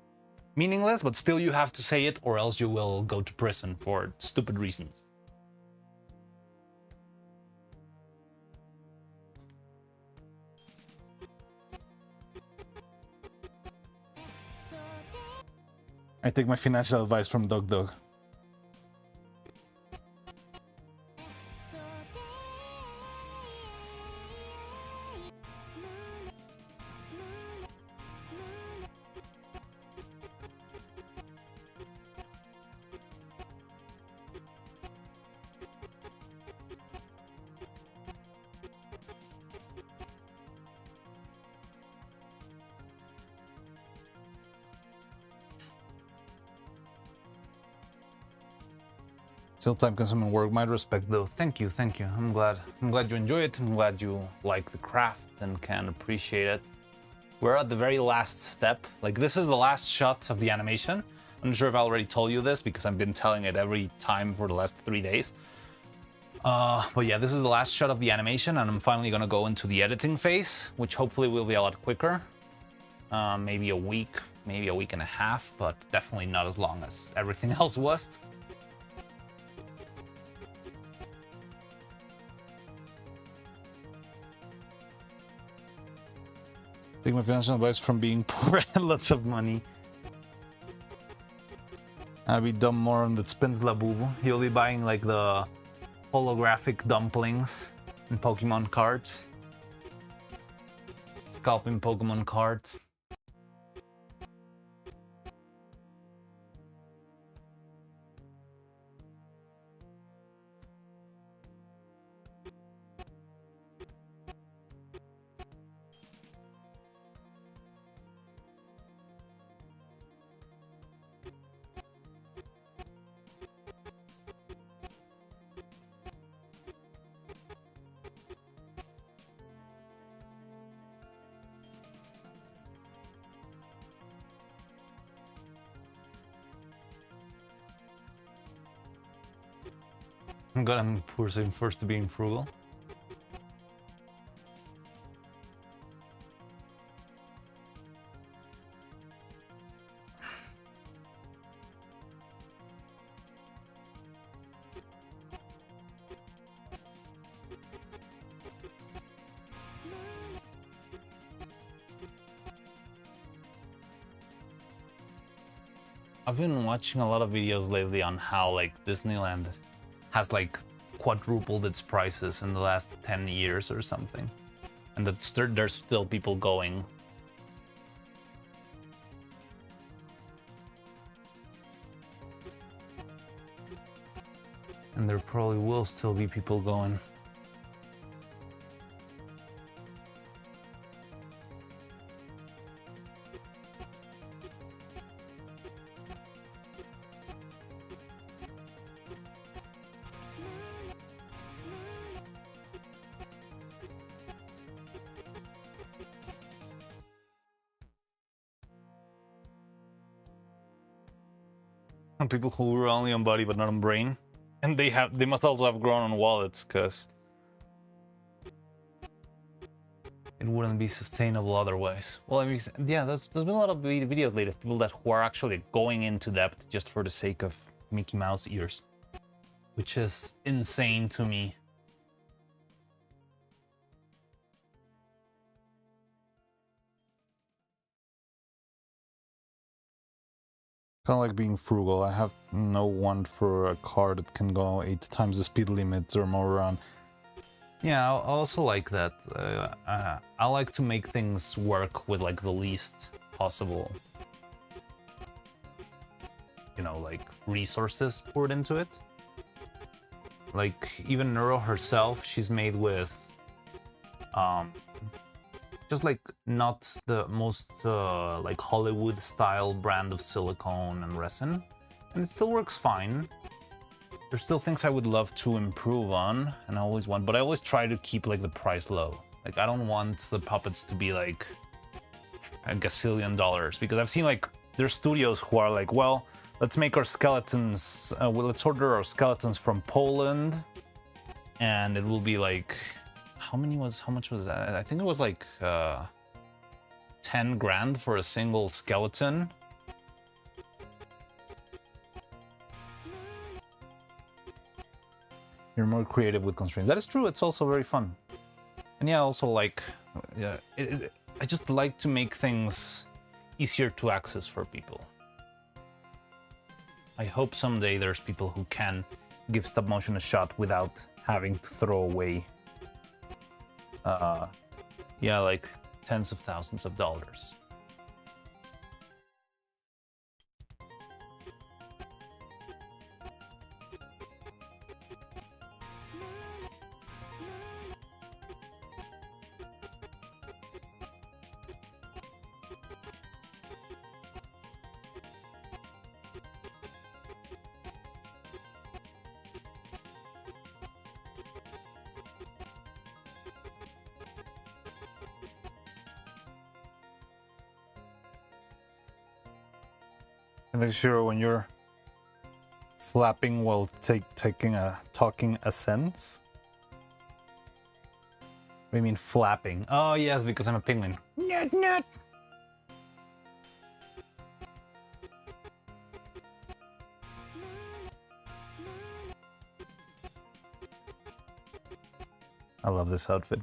Meaningless, but still you have to say it, or else you will go to prison for stupid reasons. I take my financial advice from Dog. Still time-consuming work. My respect, though. Thank you. I'm glad you enjoy it. I'm glad you like the craft and can appreciate it. We're at the very last step. Like, this is the last shot of the animation. I'm not sure if I already told you this because I've been telling it every time for the last 3 days. But yeah, this is the last shot of the animation, and I'm finally gonna go into the editing phase, which hopefully will be a lot quicker. Maybe a week and a half, but definitely not as long as everything else was. Take my financial advice from being poor and lots of money. I'll be dumb moron that spends Labubu. He'll be buying like the holographic dumplings and Pokemon cards. Scalping Pokemon cards. I'm glad I'm pursuing first to being frugal. I've been watching a lot of videos lately on how like Disneyland has like quadrupled its prices in the last 10 years or something. And that there's still people going. And there probably will still be people going. And people who were only on body but not on brain. And they must also have grown on wallets, because it wouldn't be sustainable otherwise. Well, I mean, yeah, there's been a lot of videos lately of people who are actually going into depth just for the sake of Mickey Mouse ears, which is insane to me. Kind of like being frugal. I have no want for a car that can go 8 times the speed limit or more around. Yeah, I also like that. I like to make things work with like the least possible, you know, like resources poured into it. Like even Neuro herself, she's made with just like not the most like Hollywood style brand of silicone and resin, and it still works fine. There's still things I would love to improve on, and I always try to keep like the price low. Like I don't want the puppets to be like a gazillion dollars, because I've seen like there's studios who are like, well, let's make our skeletons, let's order our skeletons from Poland, and it will be like, how much was that? I think it was like 10 grand for a single skeleton. You're more creative with constraints. That is true. It's also very fun. And yeah, also like, yeah, I just like to make things easier to access for people. I hope someday there's people who can give stop motion a shot without having to throw away, yeah, like tens of thousands of dollars. I think sure when you're flapping while talking a sentence. What do you mean flapping? Oh yes, because I'm a penguin. Nut nut. I love this outfit.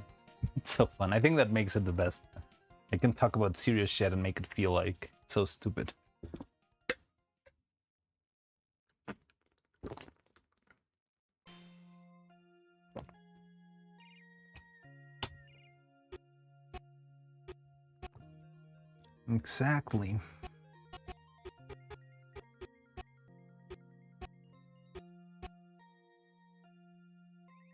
It's so fun. I think that makes it the best. I can talk about serious shit and make it feel like so stupid. Exactly.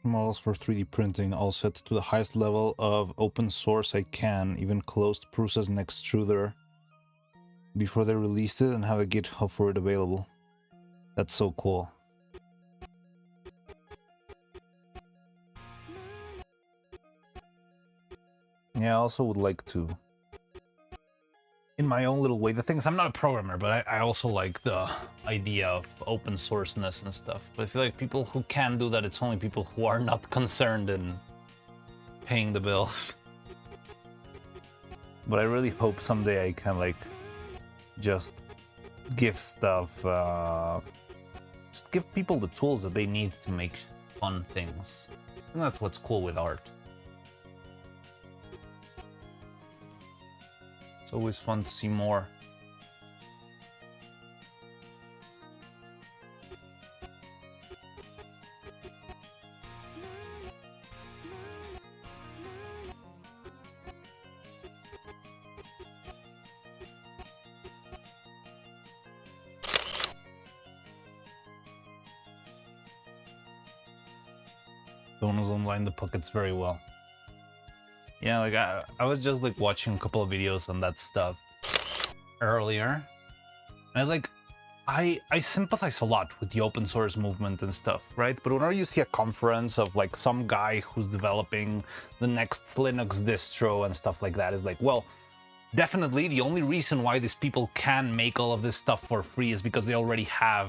Models for 3D printing all set to the highest level of open source I can, even closed process and extruder before they released it, and have a GitHub for it available. That's so cool. Yeah, I also would like to, in my own little way, the thing is I'm not a programmer, but I also like the idea of open sourceness and stuff. But I feel like people who can do that, it's only people who are not concerned in paying the bills. But I really hope someday I can like just give stuff, just give people the tools that they need to make fun things. And that's what's cool with art. It's always fun to see more. one who's online the pockets very well. Yeah, like I was just like watching a couple of videos on that stuff earlier, and I was like, I sympathize a lot with the open source movement and stuff, right? But whenever you see a conference of like some guy who's developing the next Linux distro and stuff like that, is like, well, definitely the only reason why these people can make all of this stuff for free is because they already have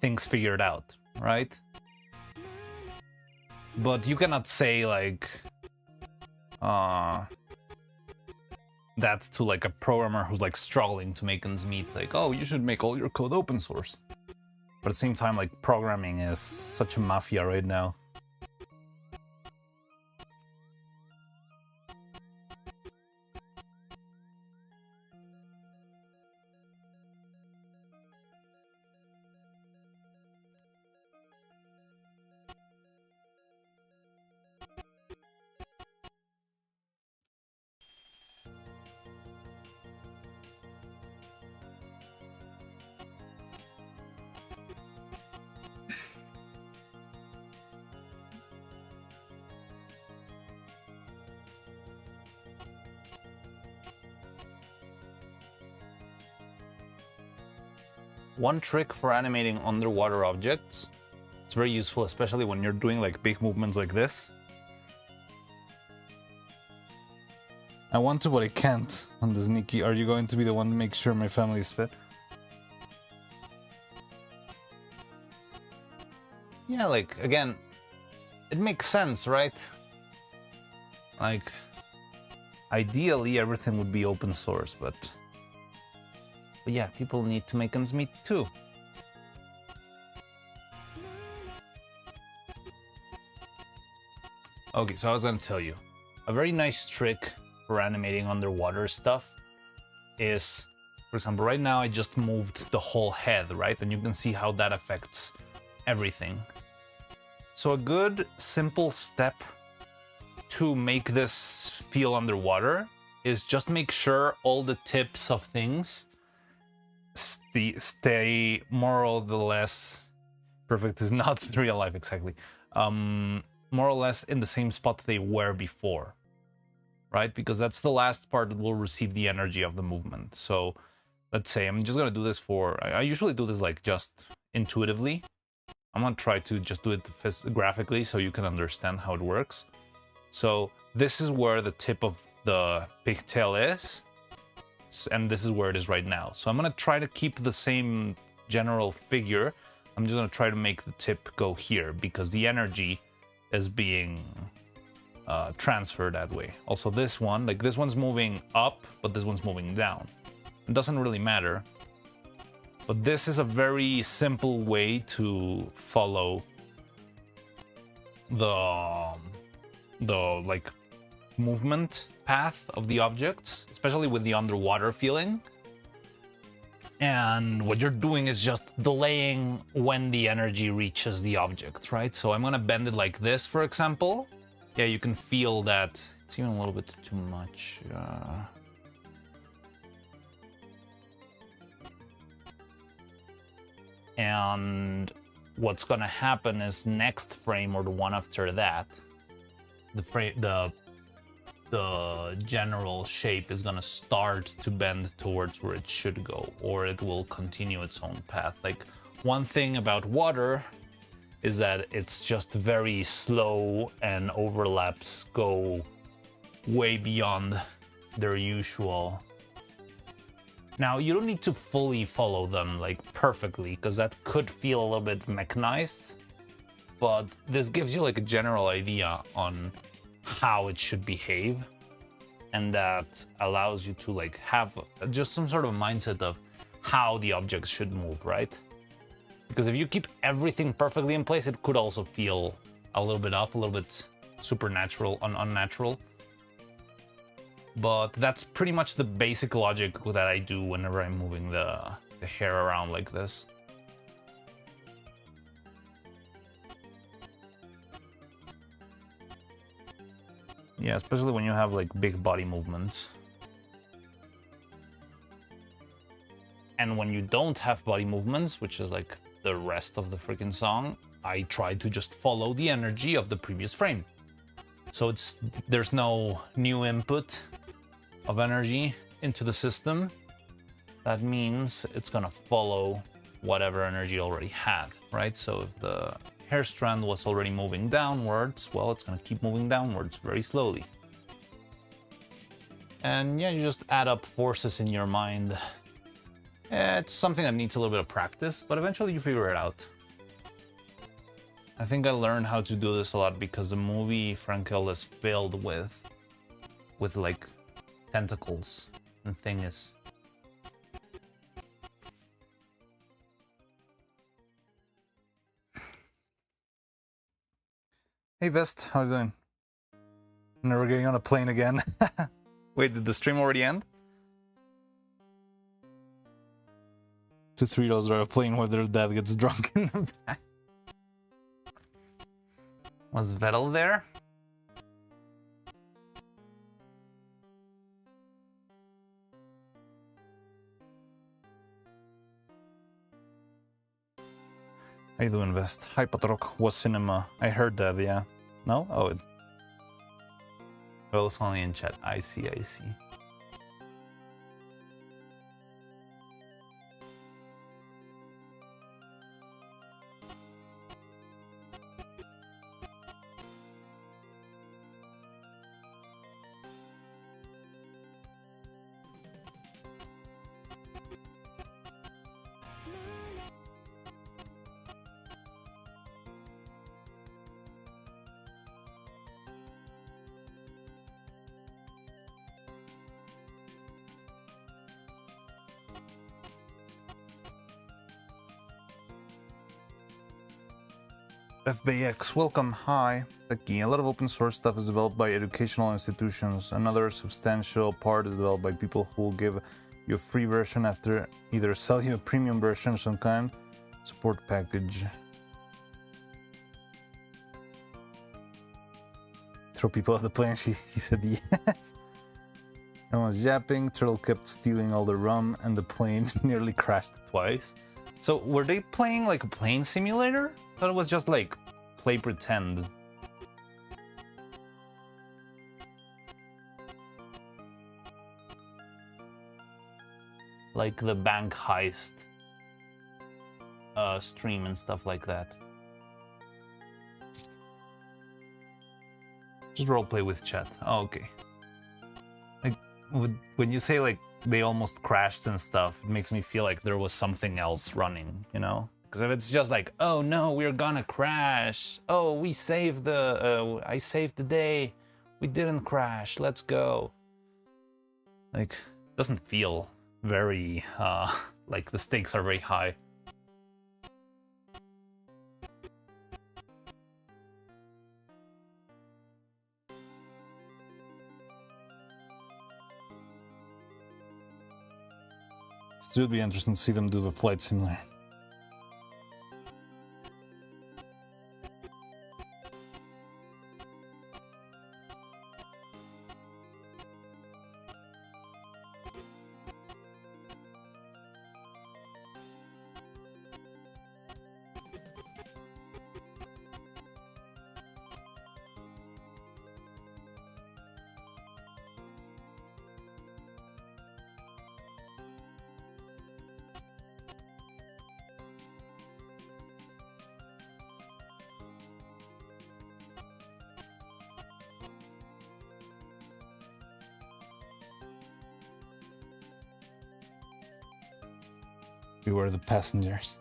things figured out, right? But you cannot say like that to like a programmer who's like struggling to make ends meet, like, oh, you should make all your code open source. But at the same time, like, programming is such a mafia right now. One trick for animating underwater objects. It's very useful, especially when you're doing like big movements like this. I want to, but I can't. On the sneaky, are you going to be the one to make sure my family is fit? Yeah, like, again, it makes sense, right? Like, ideally everything would be open source, but yeah, people need to make ends meet too. Okay, so I was gonna tell you, a very nice trick for animating underwater stuff is, for example, right now I just moved the whole head, right? And you can see how that affects everything. So a good simple step to make this feel underwater is just make sure all the tips of things stay more or less perfect. Is not real life exactly, more or less in the same spot they were before, right? Because that's the last part that will receive the energy of the movement. So let's say I'm just gonna do this for, I usually do this like just intuitively. I'm gonna try to just do it graphically so you can understand how it works. So this is where the tip of the pigtail is, and this is where it is right now. So I'm gonna try to keep the same general figure. I'm just gonna try to make the tip go here because the energy is being transferred that way. Also this one, like this one's moving up, but this one's moving down. It doesn't really matter. But this is a very simple way to follow the like movement path of the objects, especially with the underwater feeling. And what you're doing is just delaying when the energy reaches the object, right? So I'm gonna bend it like this, for example. Yeah, you can feel that it's even a little bit too much. And what's gonna happen is next frame or the one after that, the general shape is gonna start to bend towards where it should go, or it will continue its own path. Like, one thing about water is that it's just very slow and overlaps go way beyond their usual. Now, you don't need to fully follow them like perfectly, because that could feel a little bit mechanized, but this gives you like a general idea on how it should behave, and that allows you to like have just some sort of mindset of how the objects should move, right? Because if you keep everything perfectly in place, it could also feel a little bit off, a little bit supernatural, unnatural. But that's pretty much the basic logic that I do whenever I'm moving the hair around like this. Yeah, especially when you have like big body movements. And when you don't have body movements, which is like the rest of the freaking song, I try to just follow the energy of the previous frame. So there's no new input of energy into the system. That means it's gonna follow whatever energy it already had, right? So if the hair strand was already moving downwards, well, it's gonna keep moving downwards very slowly. And yeah, you just add up forces in your mind. It's something that needs a little bit of practice, but eventually you figure it out. I think I learned how to do this a lot because the movie Frankel is filled with like tentacles and things. Hey Vest, how you doing? Never getting on a plane again. Wait, did the stream already end? $2-3 drive a plane where their dad gets drunk in the back. Was Vettel there? How you doing, Vest? Hypatrock was cinema. I heard that, yeah. No? Oh, it was only in chat. I see, I see. FBX, welcome, hi. Becky, a lot of open source stuff is developed by educational institutions. Another substantial part is developed by people who will give you a free version after either sell you a premium version of some kind. Support package. Throw people off the plane, he said yes. Everyone was yapping, Turtle kept stealing all the rum, and the plane nearly crashed twice. So were they playing like a plane simulator? I thought it was just like play pretend. Like the bank heist stream and stuff like that. Just roleplay with chat. Oh, okay. Like when you say like they almost crashed and stuff, it makes me feel like there was something else running, you know? Because if it's just like, oh no, we're gonna crash. Oh, we saved the, I saved the day. We didn't crash, let's go. Like, doesn't feel very, like the stakes are very high. It would be interesting to see them do the flight simulator. We were the passengers.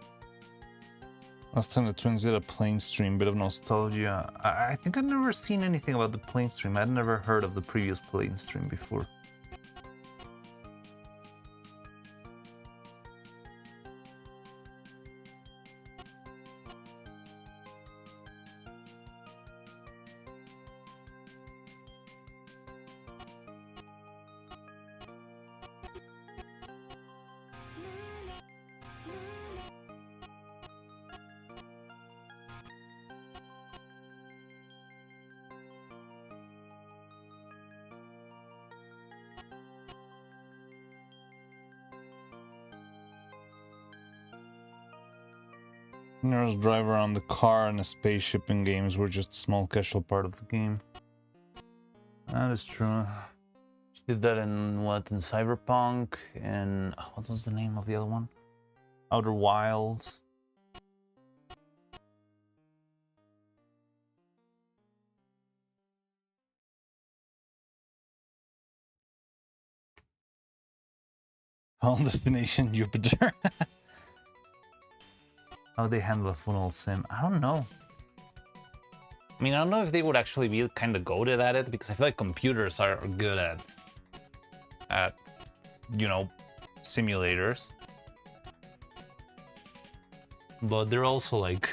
Last time the twins did a plane stream, bit of nostalgia. I think I'd never seen anything about the plane stream. I'd never heard of the previous plane stream before. Neuro's drive around the car and a spaceship in games were just a small casual part of the game. That is true. She did that in what? In Cyberpunk, and what was the name of the other one? Outer Wilds. Final Destination Jupiter. How they handle a funnel sim? I don't know. I mean, I don't know if they would actually be kind of goated at it, because I feel like computers are good at you know, simulators. But they're also like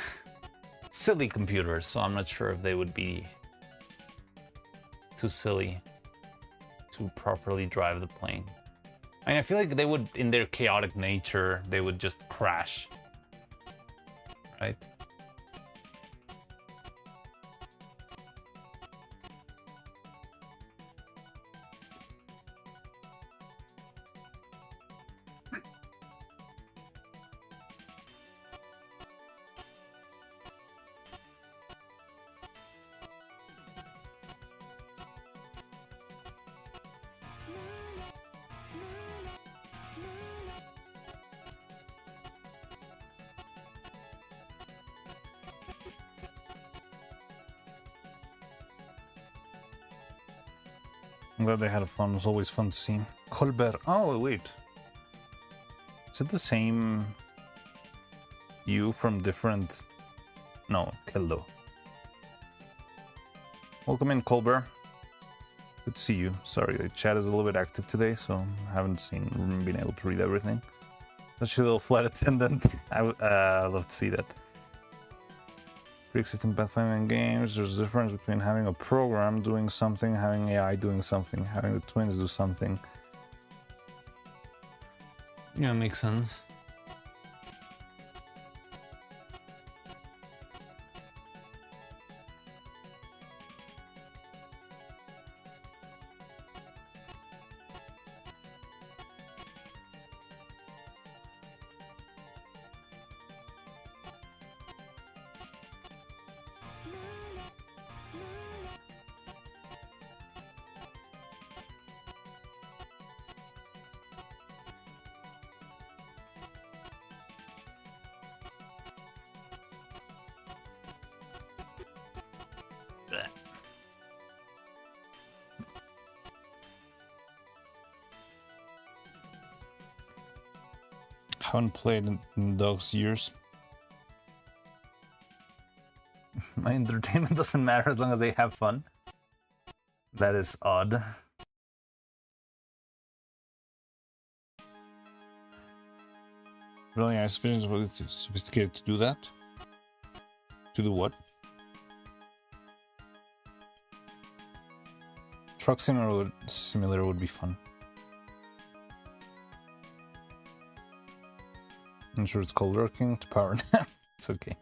silly computers, so I'm not sure if they would be too silly to properly drive the plane. I mean, I feel like they would, in their chaotic nature, they would just crash. Right? I'm glad they had fun. It was always fun to see. Colbert. Oh, wait. Is it the same you from different... No, Keldo. Welcome in, Colbert. Good to see you. Sorry, the chat is a little bit active today, so I haven't been able to read everything. Such a little flight attendant. I would love to see that. Pre-existing pathfinding games, there's a difference between having a program doing something, having AI doing something, having the twins do something. Yeah, makes sense. Haven't played in those years. My entertainment doesn't matter as long as they have fun. That is odd. Really nice visions were sophisticated to do that. To do what? Truck simulator would be fun. I'm sure it's called lurking to power nap. It's okay.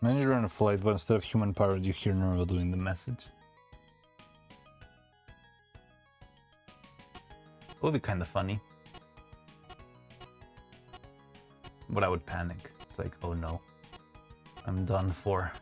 Imagine you're on a flight, but instead of human powered, you hear Neuro doing the message. It would be kind of funny. But I would panic. It's like, oh no, I'm done for.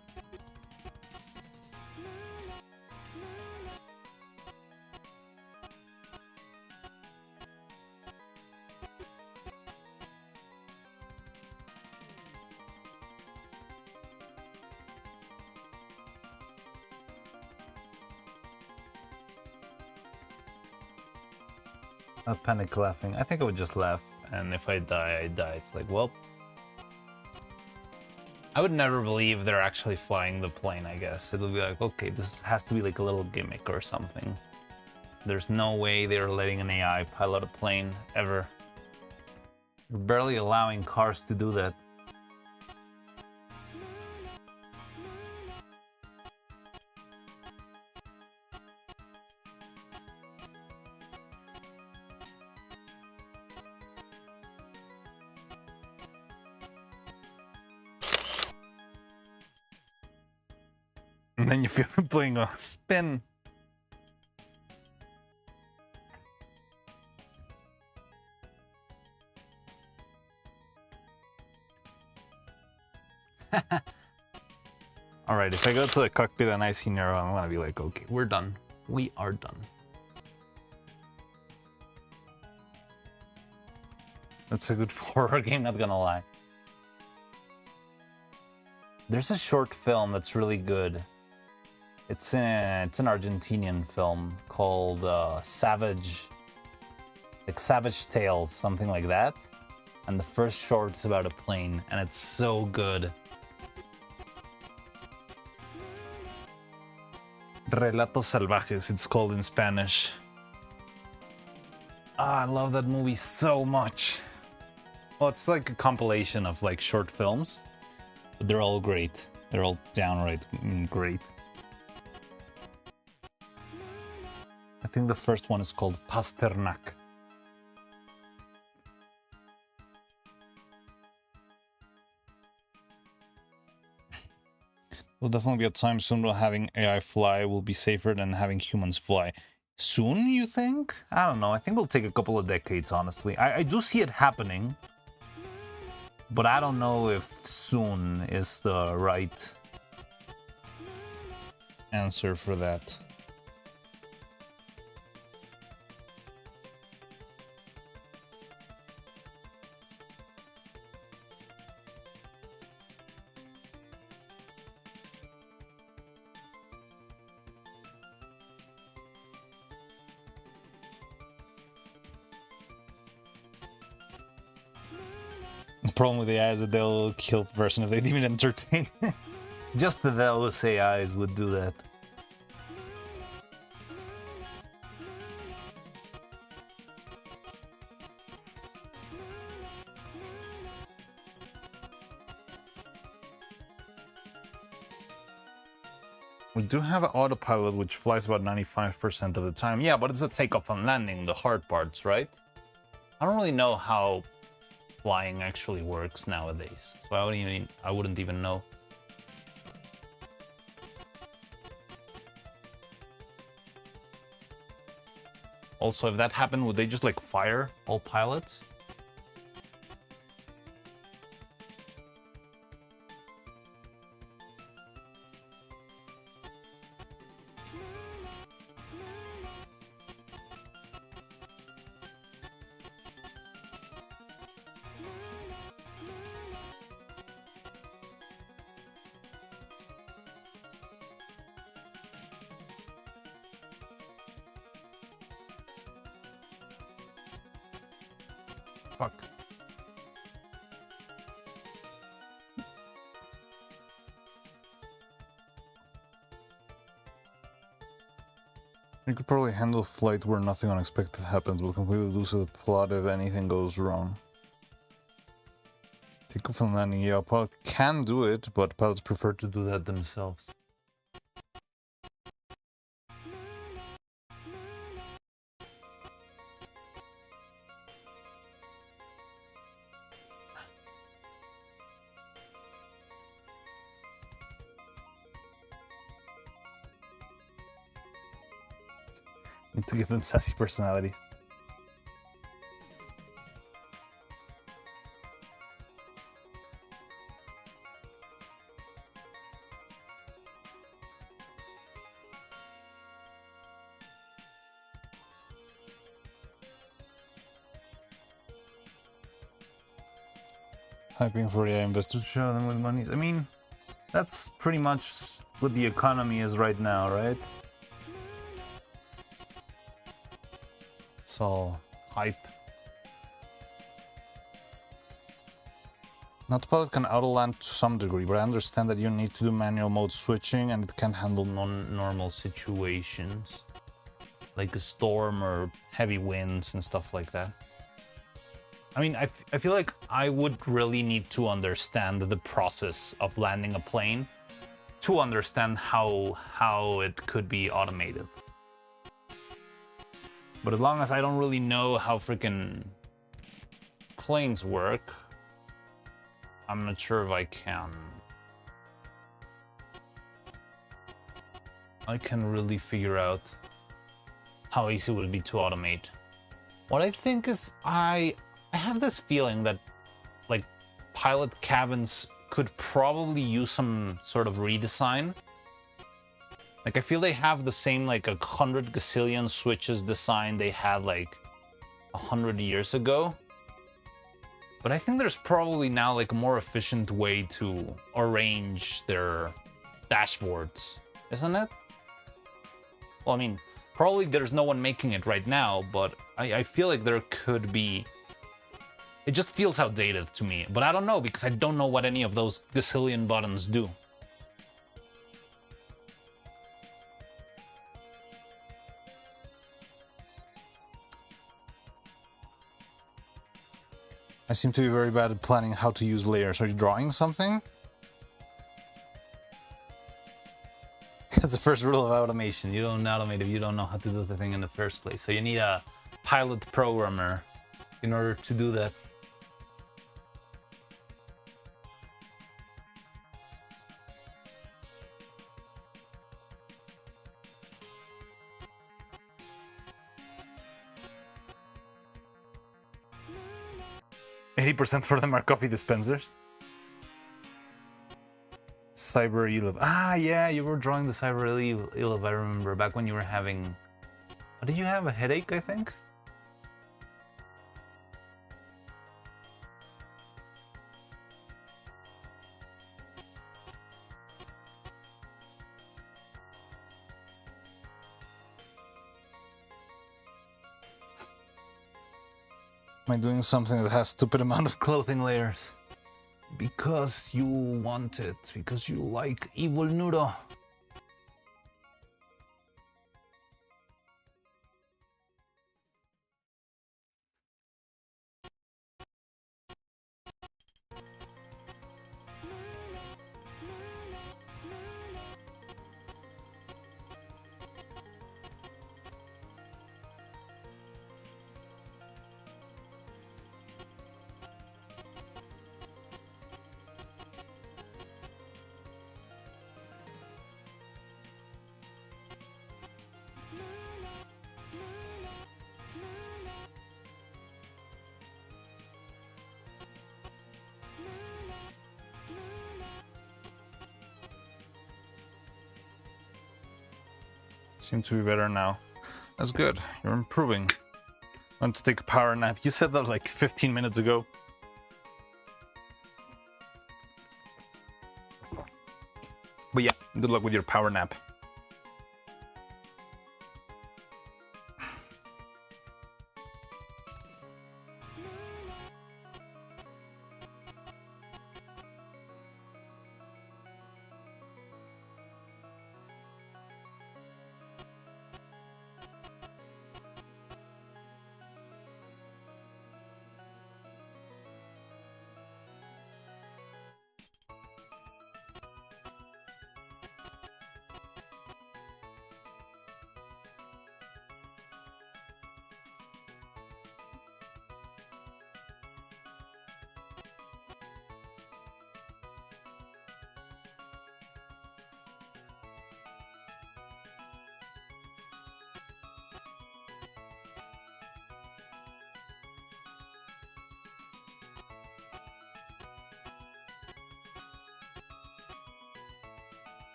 Panic laughing. I think I would just laugh, and if I die, I die. It's like, well, I would never believe they're actually flying the plane, I guess. It'll be like, okay, this has to be like a little gimmick or something. There's no way they're letting an AI pilot a plane, ever. You're barely allowing cars to do that. And then you feel it playing a spin. Alright, if I go to the cockpit and I see Neuro, I'm gonna be like, okay, we're done. We are done. That's a good horror game, not gonna lie. There's a short film that's really good. It's an Argentinian film called Savage Tales, something like that. And the first short's about a plane, and it's so good. Relatos Salvajes, it's called in Spanish. Ah, I love that movie so much. Well, it's like a compilation of like short films, but they're all great. They're all downright great. I think the first one is called Pasternak. There'll definitely be a time soon where having AI fly will be safer than having humans fly. Soon, you think? I don't know. I think it'll take a couple of decades, honestly. I do see it happening, but I don't know if soon is the right answer for that. The problem with AI is that they'll kill the person if they even entertain. Just the those AIs would do that. We do have an autopilot which flies about 95% of the time. Yeah, but it's a takeoff and landing, the hard parts, right? I don't really know how flying actually works nowadays, so I wouldn't even know. Also, if that happened, would they just like fire all pilots? Fuck. You could probably handle flight where nothing unexpected happens, but completely lose the plot if anything goes wrong. Takeoff and landing, yeah, a pilot can do it, but pilots prefer to do that themselves. Need to give them sassy personalities. Hyping for AI investors, show them with money. I mean, that's pretty much what the economy is right now, right? It's all hype. Autopilot can auto-land to some degree, but I understand that you need to do manual mode switching and it can't handle non-normal situations. Like a storm or heavy winds and stuff like that. I mean, I feel like I would really need to understand the process of landing a plane to understand how it could be automated. But as long as I don't really know how freaking planes work, I'm not sure if I can really figure out how easy it would be to automate. What I think is I have this feeling that like pilot cabins could probably use some sort of redesign. Like, I feel they have the same, like, 100 gazillion switches design they had, like, 100 years ago. But I think there's probably now, like, a more efficient way to arrange their dashboards, isn't it? Well, I mean, probably there's no one making it right now, but I feel like there could be. It just feels outdated to me, but I don't know, because I don't know what any of those gazillion buttons do. I seem to be very bad at planning how to use layers. Are you drawing something? That's the first rule of automation. You don't automate if you don't know how to do the thing in the first place. So you need a pilot programmer in order to do that. %80% for them are coffee dispensers. Cyber Elev. Ah, yeah, you were drawing the Cyber Elev, I remember, back when you were having... What, did you have a headache, I think? Am I doing something that has stupid amount of clothing layers? Because you want it, because you like evil Neuro. Seems to be better now. That's good. You're improving. I want to take a power nap. You said that like 15 minutes ago. But yeah, good luck with your power nap.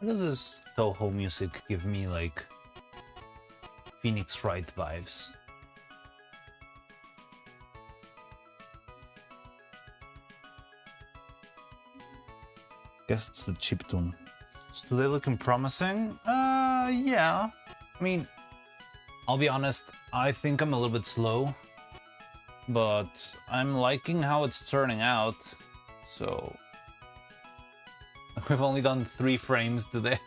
Why does this Toho music give me like Phoenix Wright vibes? Guess it's the chiptune. So they looking promising? Yeah. I mean, I'll be honest, I think I'm a little bit slow, but I'm liking how it's turning out. So we've only done 3 frames today.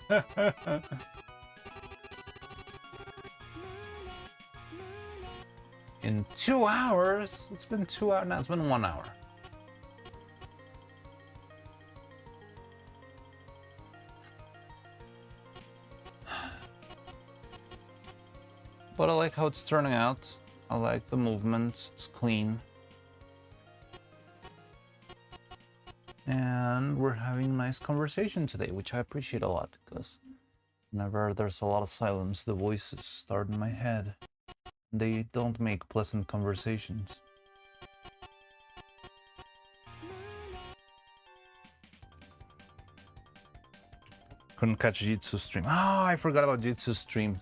In 2 hours? It's been 2 hours. No, it's been 1 hour. But I like how it's turning out. I like the movements. It's clean. And we're having a nice conversation today, which I appreciate a lot, because whenever there's a lot of silence, the voices start in my head. They don't make pleasant conversations. Couldn't catch Jitsu's stream. Oh, I forgot about Jitsu's stream.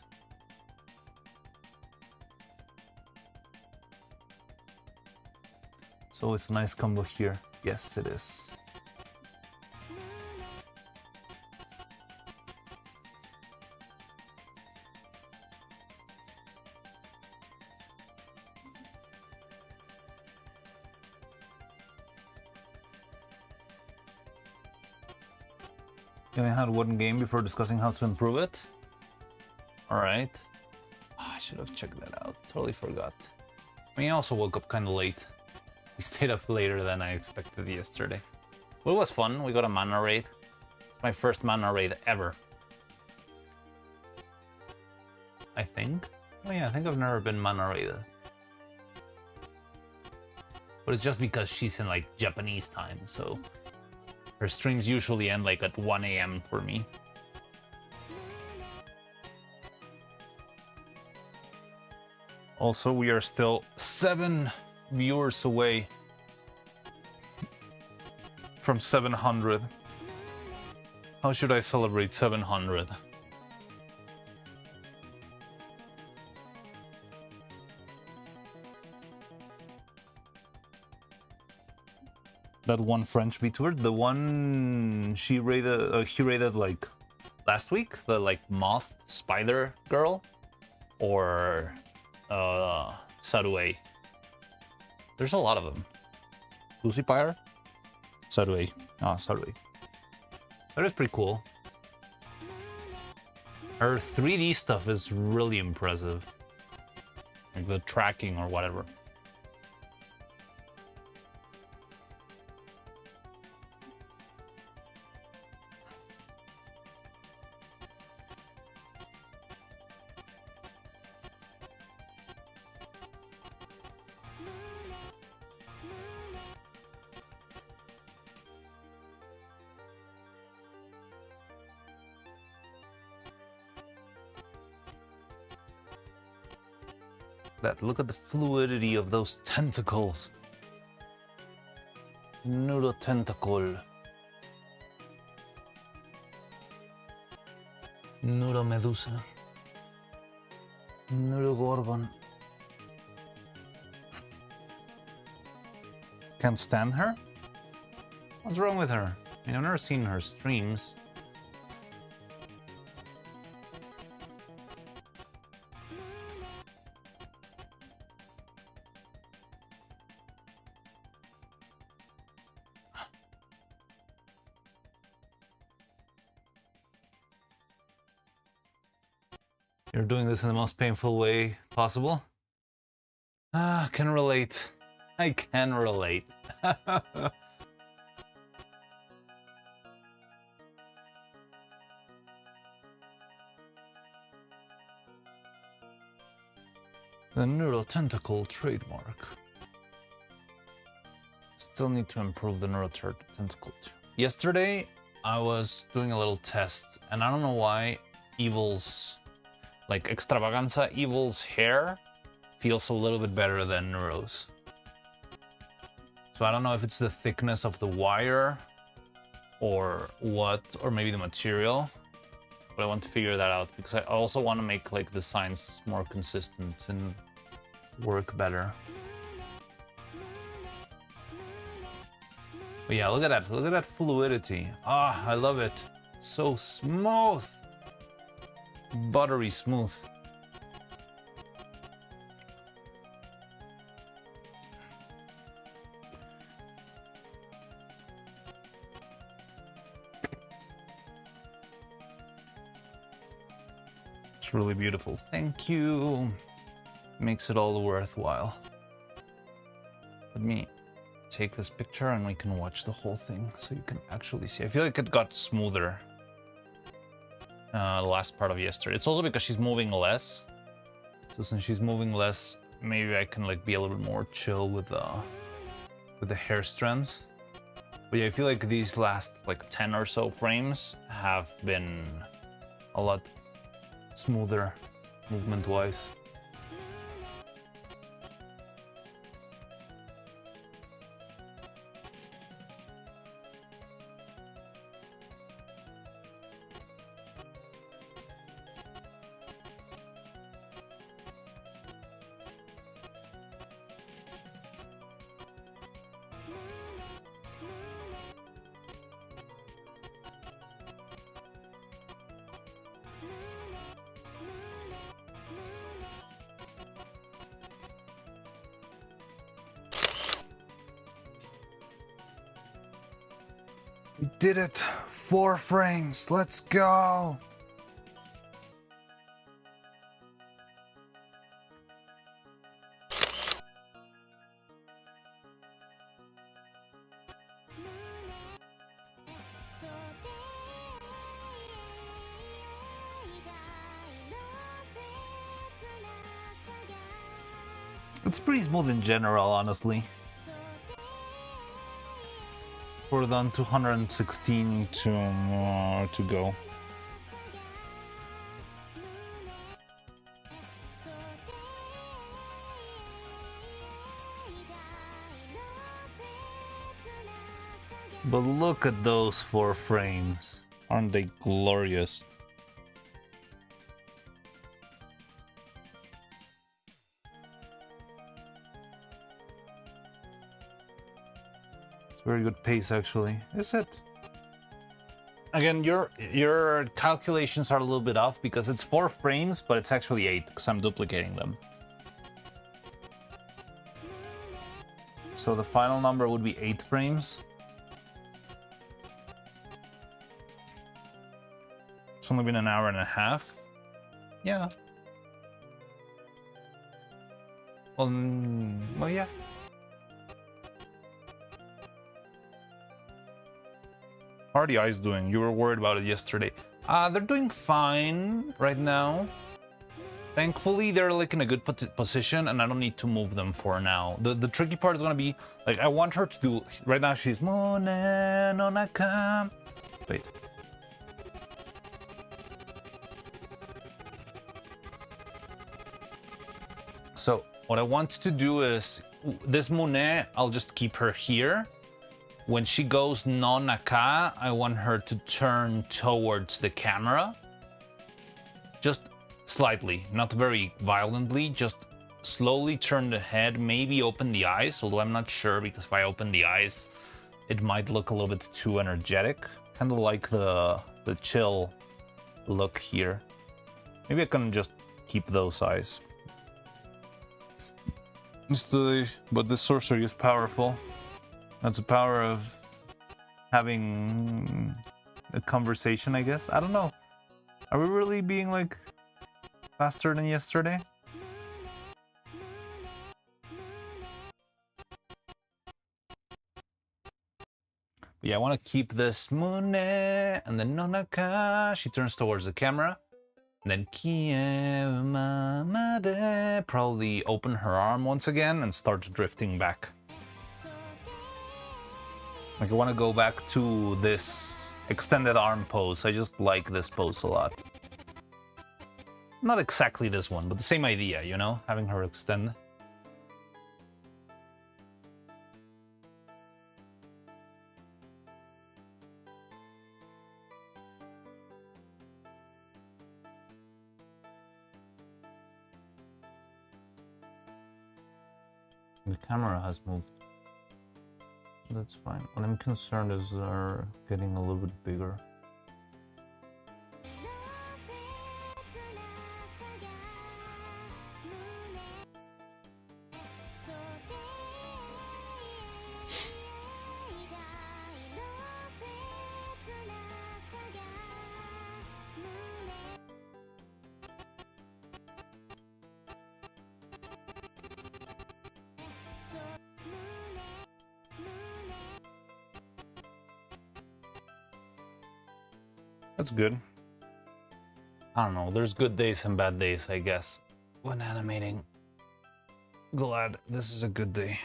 So it's a nice combo here. Yes, it is. You only had one game before discussing how to improve it? Alright. Oh, I should have checked that out. Totally forgot. I mean, I also woke up kind of late. We stayed up later than I expected yesterday. Well, it was fun. We got a mana raid. It's my first mana raid ever. I think. Oh yeah, I think I've never been mana raided. But it's just because she's in like Japanese time, so her streams usually end like at 1 AM for me. Also, we are still 7 viewers away from 700. How should I celebrate 700? That one French VTuber, the one she raided, he raided like last week, the like moth spider girl, or Sarue. There's a lot of them. Lucy Pyre? Sarue. Ah, Sarue. That is pretty cool. Her 3D stuff is really impressive. Like the tracking or whatever. Look at the fluidity of those tentacles. Neuro tentacle. Neuro medusa. Neuro gorgon. Can't stand her? What's wrong with her? I mean, I've never seen her streams. You're doing this in the most painful way possible? Ah, can relate. I can relate. The Neuro Tentacle trademark. Still need to improve the Neuro Tentacle too. Yesterday, I was doing a little test, and I don't know why Evil's, like Extravaganza Evil's hair feels a little bit better than Neuro's. So I don't know if it's the thickness of the wire or what, or maybe the material, But I want to figure that out because I also want to make like the signs more consistent and work better. But yeah, look at that. Look at that fluidity. Ah, I love it. So smooth. Buttery smooth. It's really beautiful. Thank you. Makes it all worthwhile. Let me take this picture and we can watch the whole thing so you can actually see. I feel like it got smoother the last part of yesterday. It's also because she's moving less. So since she's moving less, maybe I can like be a little bit more chill with the hair strands. But yeah, I feel like these last like 10 or so frames have been a lot smoother movement-wise. We did it! 4 frames! Let's go! It's pretty smooth in general, honestly. We're done 216 to go. But look at those 4 frames. Aren't they glorious? Very good pace, actually. Is it? Again, your calculations are a little bit off because it's 4 frames, but it's actually 8 because I'm duplicating them. So the final number would be 8 frames. It's only been an hour and a half. Yeah. Well, yeah. How are the eyes doing? You were worried about it yesterday. They're doing fine right now. Thankfully, they're like in a good position and I don't need to move them for now. The tricky part is gonna be, like, I want her to do, right now she's Mone no Naka. Wait. So, what I want to do is, this Mone, I'll just keep her here. When she goes no Naka, I want her to turn towards the camera. Just slightly, not very violently, just slowly turn the head, maybe open the eyes, although I'm not sure because if I open the eyes, it might look a little bit too energetic. Kind of like the chill look here. Maybe I can just keep those eyes. But this sorcery is powerful. That's the power of having a conversation, I guess. I don't know. Are we really being like faster than yesterday? But yeah, I want to keep this Mune and then Nonaka. She turns towards the camera. And then Kiev Mamade. Probably open her arm once again and start drifting back. Like, I want to go back to this extended arm pose. I just like this pose a lot. Not exactly this one, but the same idea, you know? Having her extend. The camera has moved. That's fine. What I'm concerned is they're getting a little bit bigger. That's good. I don't know, there's good days and bad days, I guess, when animating. Glad this is a good day.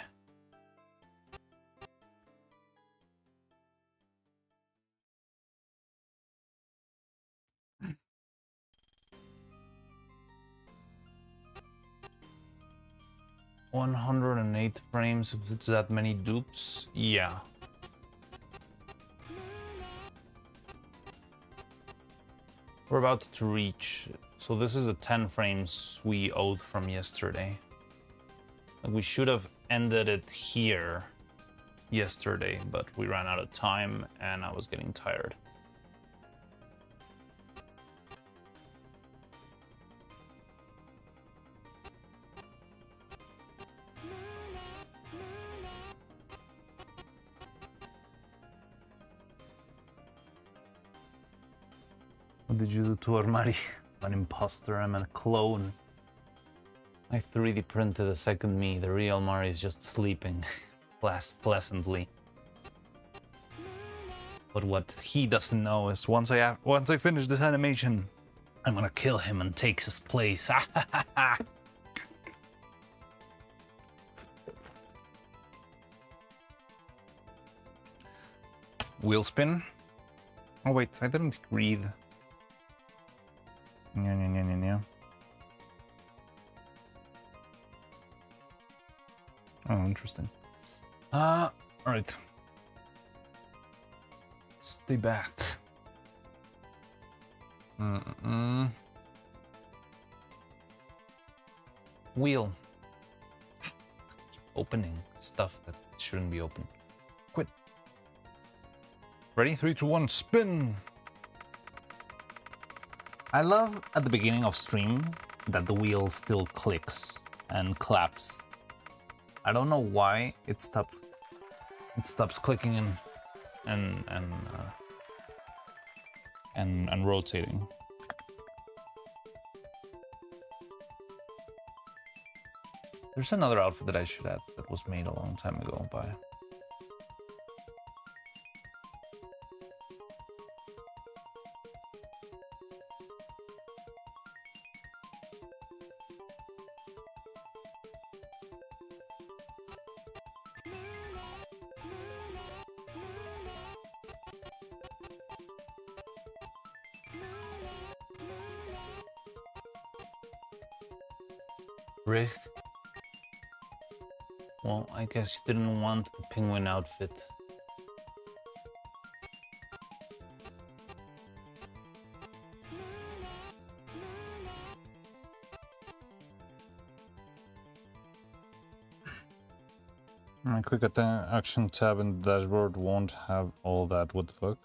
"108 frames, if it's that many dupes?" Yeah. We're about to reach, so this is the 10 frames we owed from yesterday. Like, we should have ended it here yesterday, but we ran out of time and I was getting tired. What did you do to Armari? An imposter, I'm a clone. I 3D printed a second me. The real Mari is just sleeping pleasantly. But what he doesn't know is once I finish this animation, I'm gonna kill him and take his place. Wheel spin? Oh wait, I didn't read. Yeah. Oh, interesting. Alright. Stay back. Wheel. Opening stuff that shouldn't be open. Quit. Ready? 3, 2, 1, spin! I love at the beginning of stream that the wheel still clicks and claps. I don't know why it stops clicking and rotating. There's another outfit that I should add that was made a long time ago by. Richt. Well, I guess you didn't want the penguin outfit. My quick action tab in the dashboard won't have all that. What the fuck?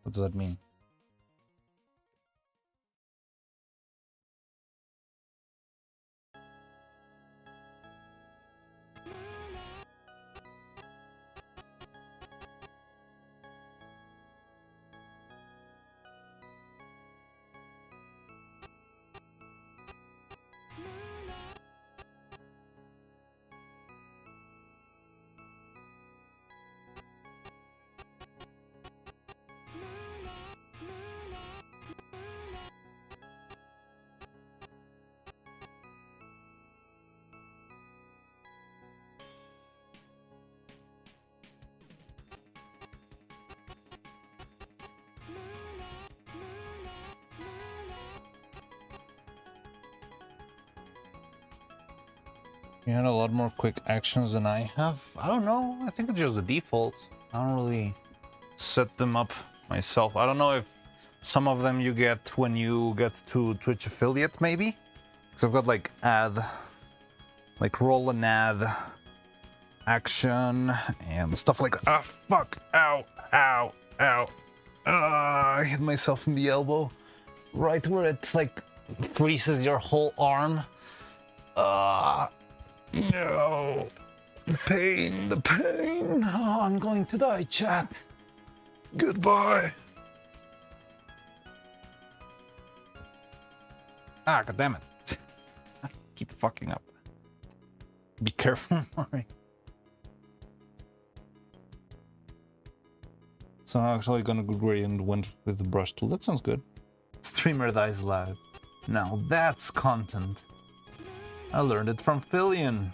What does that mean? You had a lot more quick actions than I have. I don't know. I think it's just the default. I don't really set them up myself. I don't know if some of them you get when you get to Twitch affiliate, maybe? Because I've got like add like roll an ad, action, and stuff like that. Ah, fuck! Ow! Ow! Ow! I hit myself in the elbow, right where it like freezes your whole arm. No! The pain, the pain! Oh, I'm going to die, chat. Goodbye. Ah, goddammit. Keep fucking up. Be careful, Mari. So I'm actually gonna go gradient went with the brush tool. That sounds good. Streamer dies loud. Now that's content. I learned it from Fillion.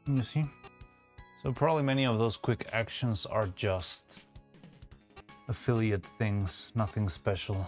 You see? So probably many of those quick actions are just affiliate things, nothing special.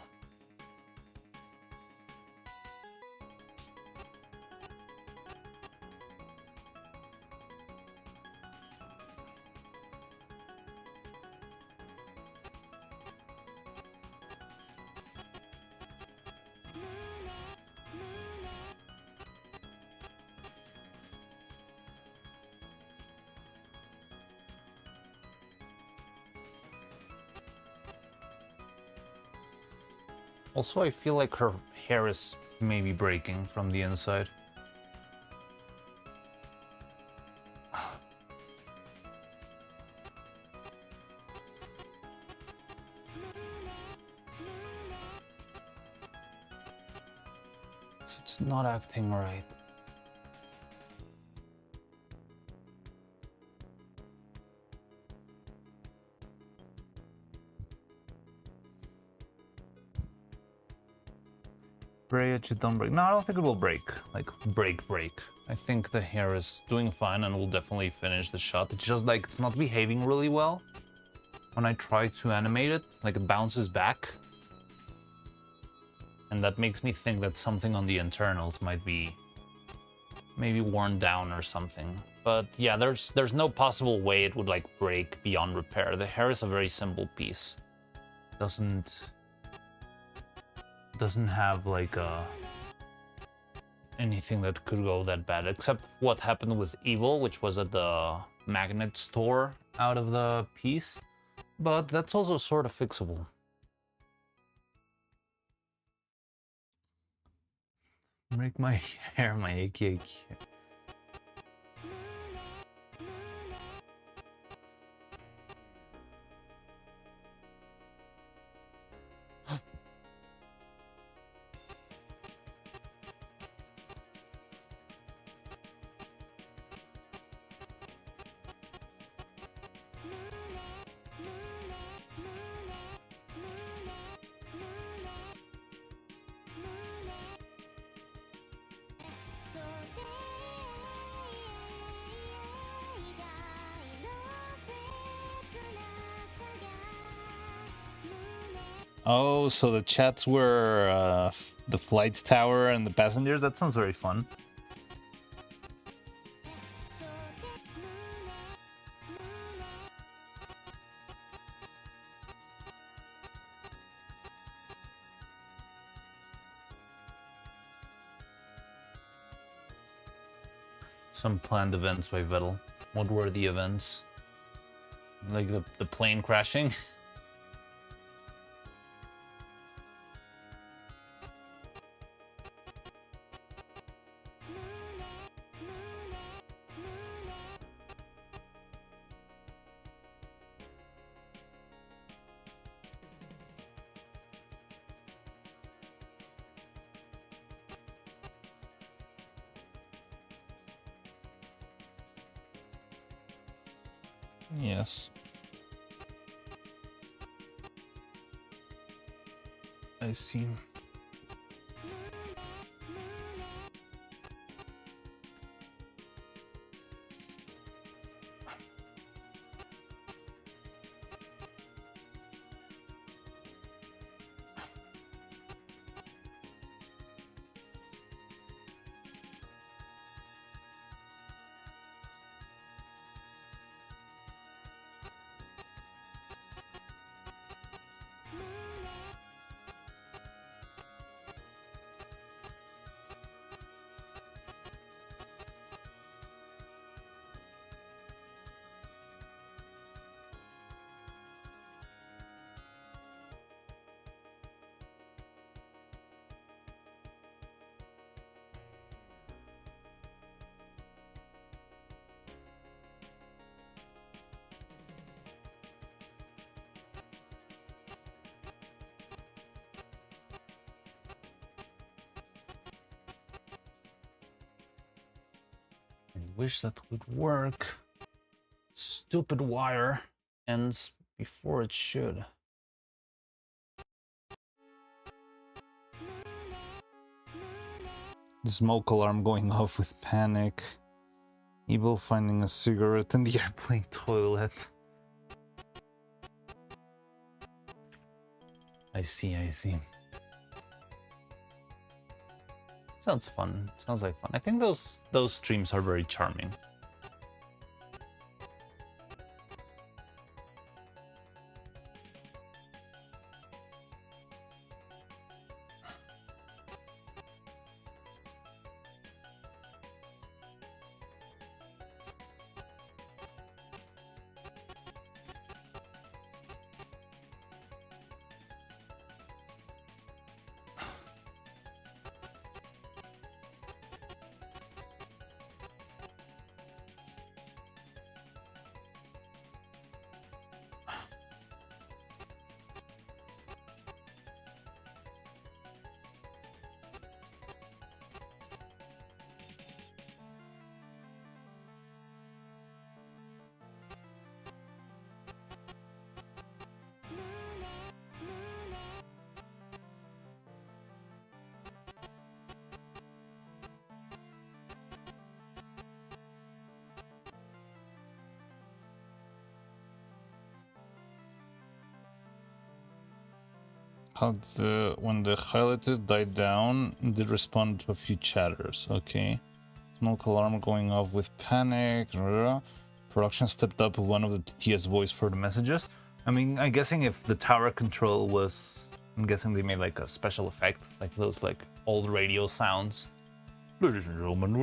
Also, I feel like her hair is maybe breaking from the inside. It's not acting right. Spray it, you don't break. No, I don't think it will break. Like, break. I think the hair is doing fine and will definitely finish the shot. It's just like, it's not behaving really well. When I try to animate it, like it bounces back. And that makes me think that something on the internals might be maybe worn down or something. But yeah, there's no possible way it would like break beyond repair. The hair is a very simple piece. Doesn't have like anything that could go that bad, except what happened with Evil, which was at the magnet store out of the piece. But that's also sort of fixable. Make my hair my achy. Oh, so the chats were the flight tower and the passengers? That sounds very fun. Some planned events by Vettel. What were the events? Like the plane crashing? Yes. I see. I wish that would work. Stupid wire ends before it should. The smoke alarm going off with panic. Evil finding a cigarette in the airplane toilet. I see, I see. Sounds fun. Sounds like fun. I think those streams are very charming. When the highlighted died down, it did respond to a few chatters. Okay. Smoke alarm going off with panic. Production stepped up with one of the TS voice for the messages. I mean, I'm guessing if the tower control was... I'm guessing they made like a special effect, like those like old radio sounds. Ladies and gentlemen,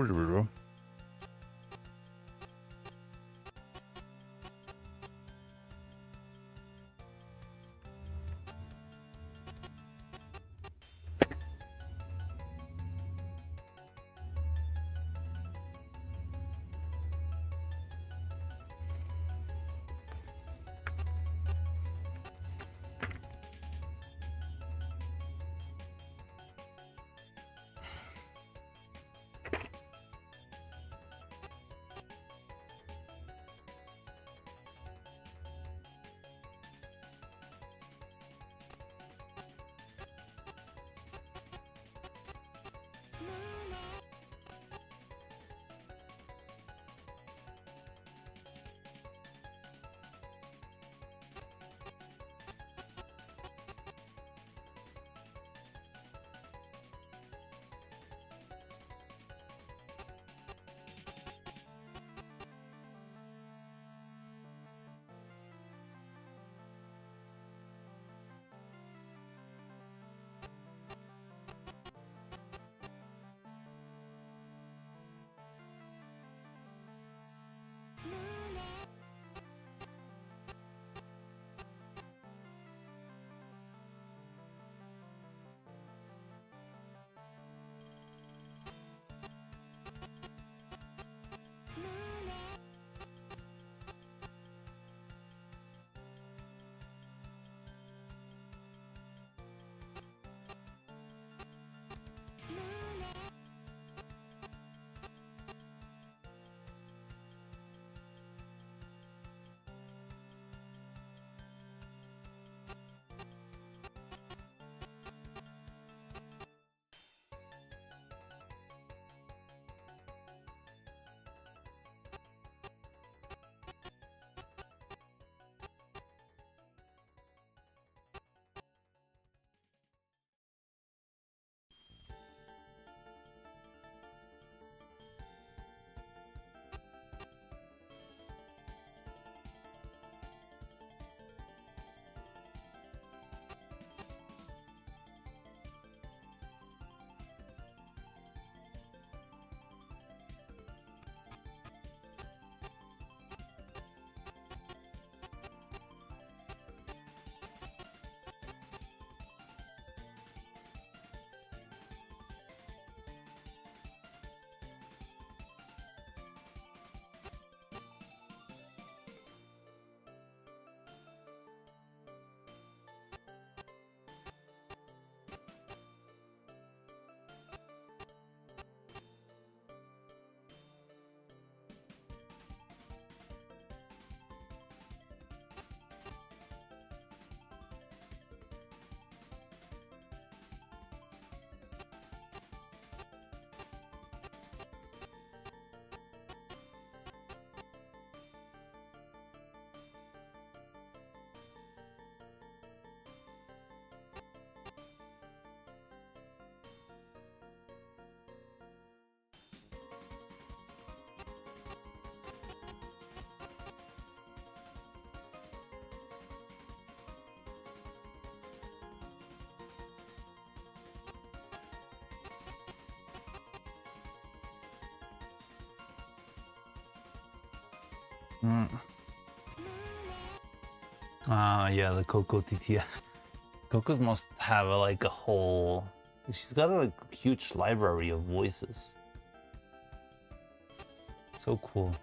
Yeah, the Coco TTS. Coco must have like a whole... She's got a huge library of voices. So cool.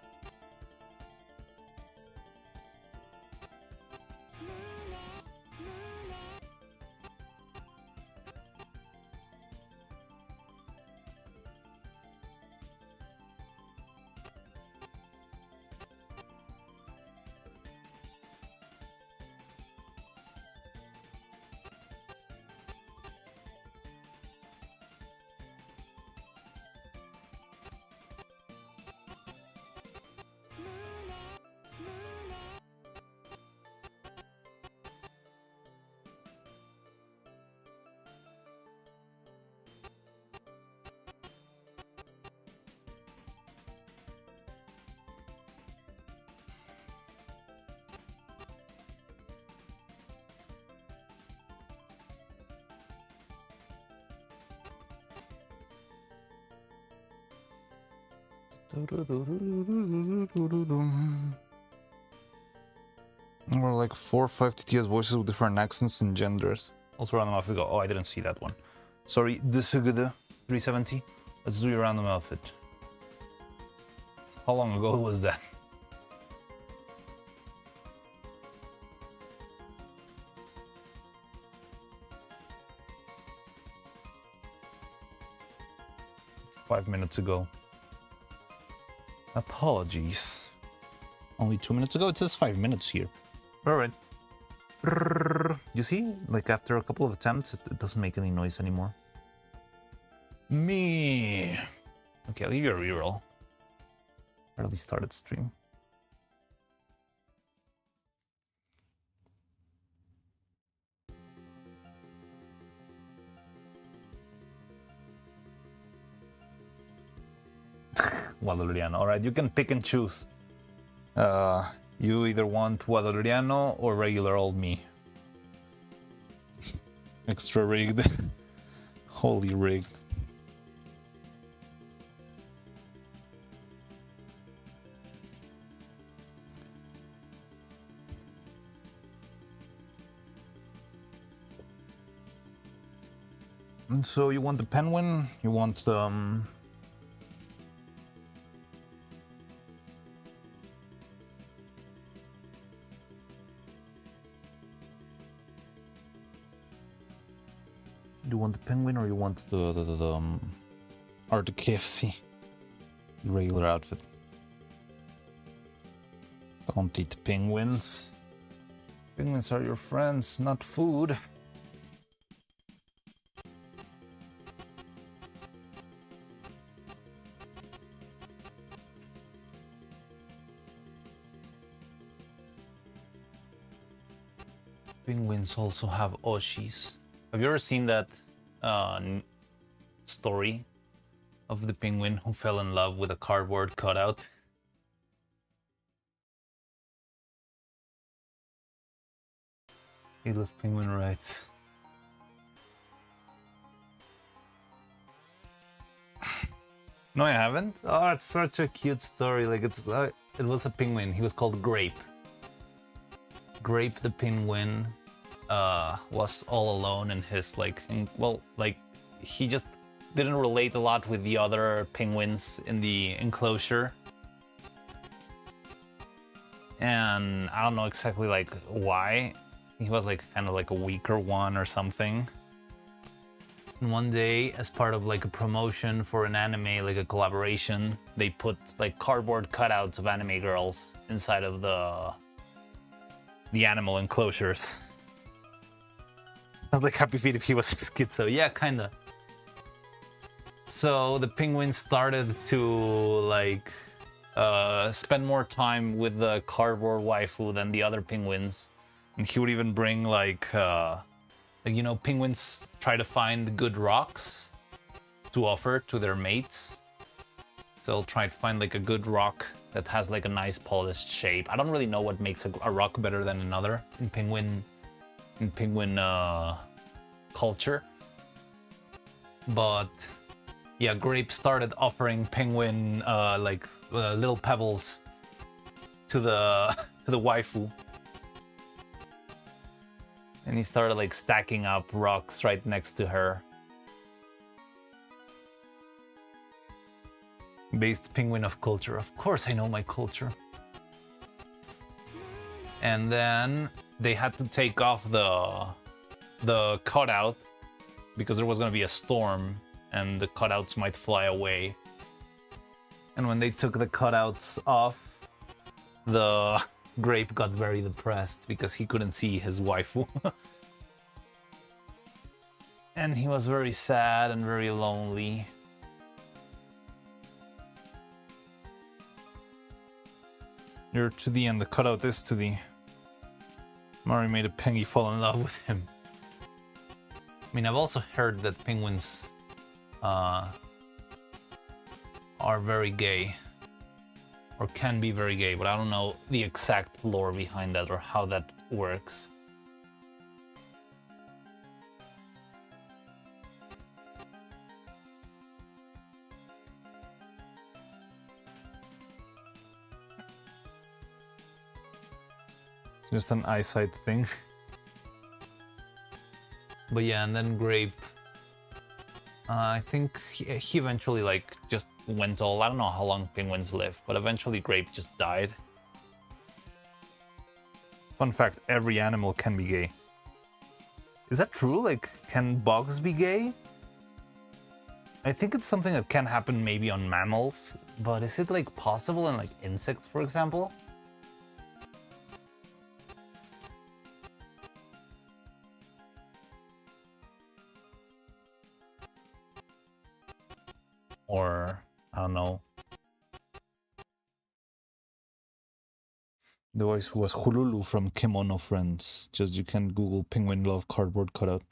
Or like 4 or 5 TTS voices with different accents and genders. Also random outfit. Oh, I didn't see that one. Sorry, this is good. 370. Let's do your random outfit. How long ago was that? Five minutes ago. Apologies. Only 2 minutes ago? It says 5 minutes here. Alright. You see? Like after a couple of attempts, it doesn't make any noise anymore. Me. Okay, I'll give you a reroll. Early started stream. Guadaluriano. Alright, you can pick and choose. You either want Guadaluriano or regular old me. Extra rigged. Holy rigged. And so you want the penguin? You want the... You want the penguin or you want the or the KFC regular outfit? Don't eat penguins. Penguins are your friends, not food. Penguins also have oshis. Have you ever seen that story of the penguin who fell in love with a cardboard cutout? He loved penguin rights. No, I haven't. Oh, it's such a cute story. Like it was a penguin. He was called Grape. Grape the penguin. Was all alone in his he just didn't relate a lot with the other penguins in the enclosure, and I don't know exactly like why. He was like kind of like a weaker one or something. And one day, as part of like a promotion for an anime, like a collaboration, they put like cardboard cutouts of anime girls inside of the animal enclosures. I was like Happy Feet if he was schizo. Yeah, kinda. So the penguin started to like spend more time with the cardboard waifu than the other penguins, and he would even bring penguins try to find good rocks to offer to their mates. So they'll try to find like a good rock that has like a nice polished shape. I don't really know what makes a rock better than another in penguin culture, but yeah, Grape started offering penguin little pebbles to the waifu. And he started like stacking up rocks right next to her. Based penguin of culture. Of course I know my culture. And then they had to take off the cutout because there was going to be a storm and the cutouts might fly away. And when they took the cutouts off, the grape got very depressed because he couldn't see his waifu. And he was very sad and very lonely. You're to the end, the cutout is to the... Mari made a pengy fall in love with him. I mean, I've also heard that penguins are very gay. Or can be very gay, but I don't know the exact lore behind that or how that works. Just an eyesight thing. But yeah, and then Grape, I think he eventually like just went all, I don't know how long penguins live, but eventually Grape just died. Fun fact, every animal can be gay. Is that true? Like, can bugs be gay? I think it's something that can happen maybe on mammals, but is it like possible in like insects, for example? Or, I don't know. The voice was Hululu from Kimono Friends. Just you can Google penguin love cardboard cutout.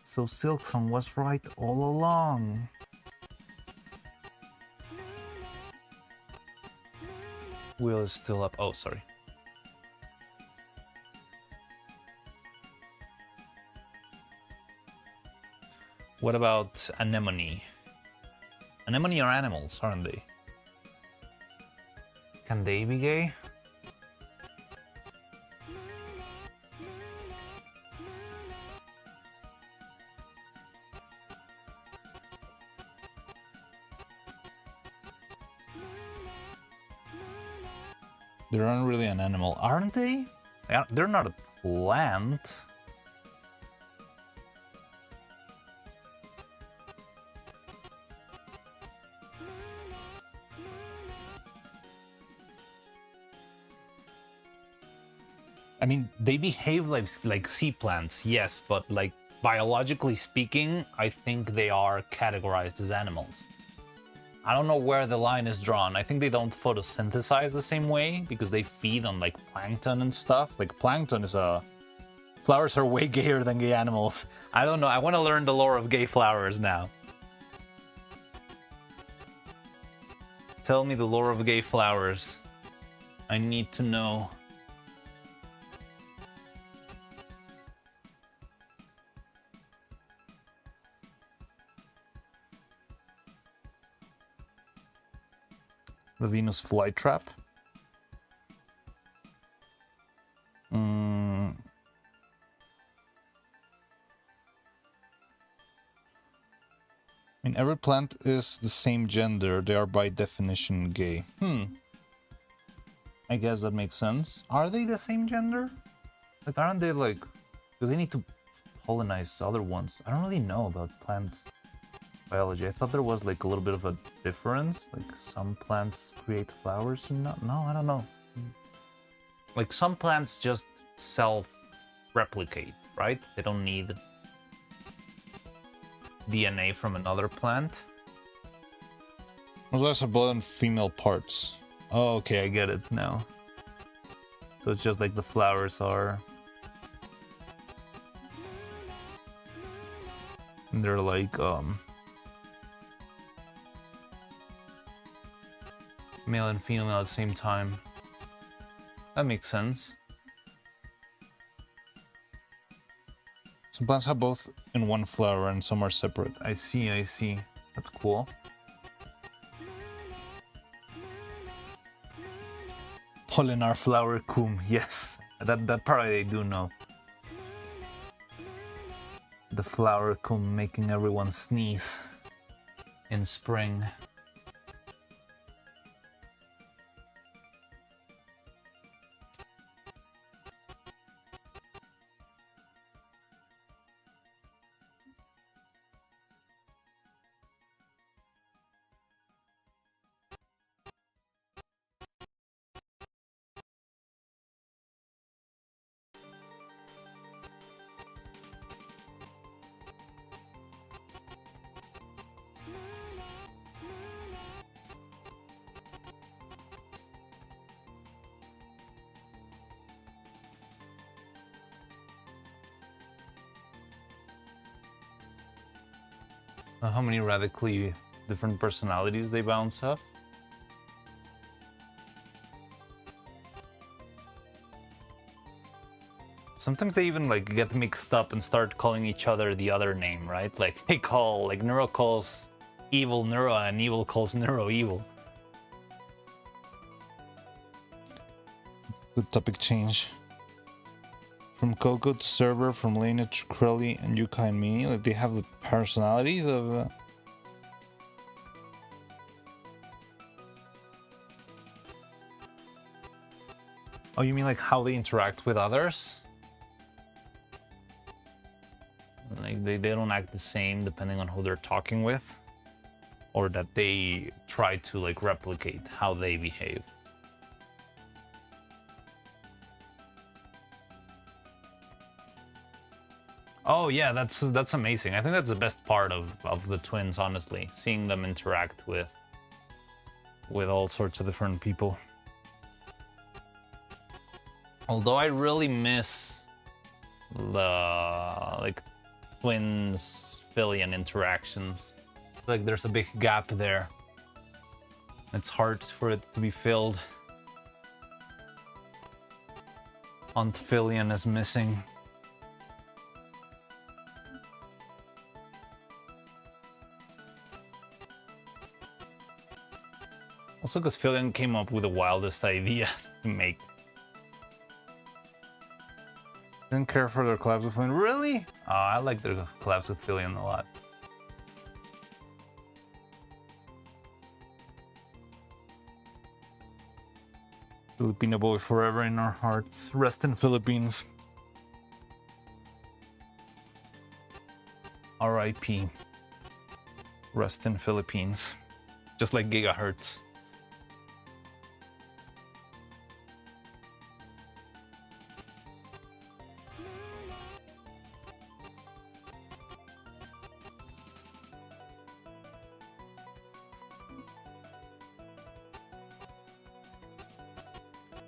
So Silksong was right all along. Wheel is still up. Oh, sorry. What about anemone? Anemone are animals, aren't they? Can they be gay? They aren't really an animal, aren't they? They're not a plant. I mean, they behave like sea plants, yes, but like biologically speaking, I think they are categorized as animals. I don't know where the line is drawn. I think they don't photosynthesize the same way because they feed on like plankton and stuff. Like plankton is a... Flowers are way gayer than gay animals. I don't know. I want to learn the lore of gay flowers now. Tell me the lore of gay flowers. I need to know. The Venus flytrap. I mean, every plant is the same gender. They are by definition gay. I guess that makes sense. Are they the same gender? Like, aren't they like... Because they need to pollinize other ones. I don't really know about plant biology. I thought there was like a little bit of a difference. Like some plants create flowers and not... No, I don't know. Like some plants just self-replicate, right? They don't need DNA from another plant. There's also both and female parts. Oh, okay, I get it now. So it's just like the flowers are... And they're like, male and female at the same time. That makes sense. Some plants have both in one flower and some are separate. I see, I see. That's cool. Polinar flower coom, yes. That part I do know. The flower coom making everyone sneeze in spring. How many radically different personalities they bounce off? Sometimes they even like get mixed up and start calling each other the other name, right? Like they call, like Neuro calls evil Neuro and evil calls Neuro evil. Good topic change. From Coco to Server, from Lena to Krelly and Yuka and Mini, like they have the personalities of... Oh, you mean like how they interact with others? Like they don't act the same depending on who they're talking with? Or that they try to like replicate how they behave? Oh yeah, that's amazing. I think that's the best part of the twins, honestly. Seeing them interact with all sorts of different people. Although I really miss the like twins Phillian interactions. Like there's a big gap there. It's hard for it to be filled. Aunt Phillian is missing. Also because Phillian came up with the wildest ideas to make. Didn't care for their collabs with Phillian. Really? Oh, I like their collabs with Phillian a lot. Filipino boy forever in our hearts. Rest in Philippines. R.I.P. Rest in Philippines. Just like gigahertz.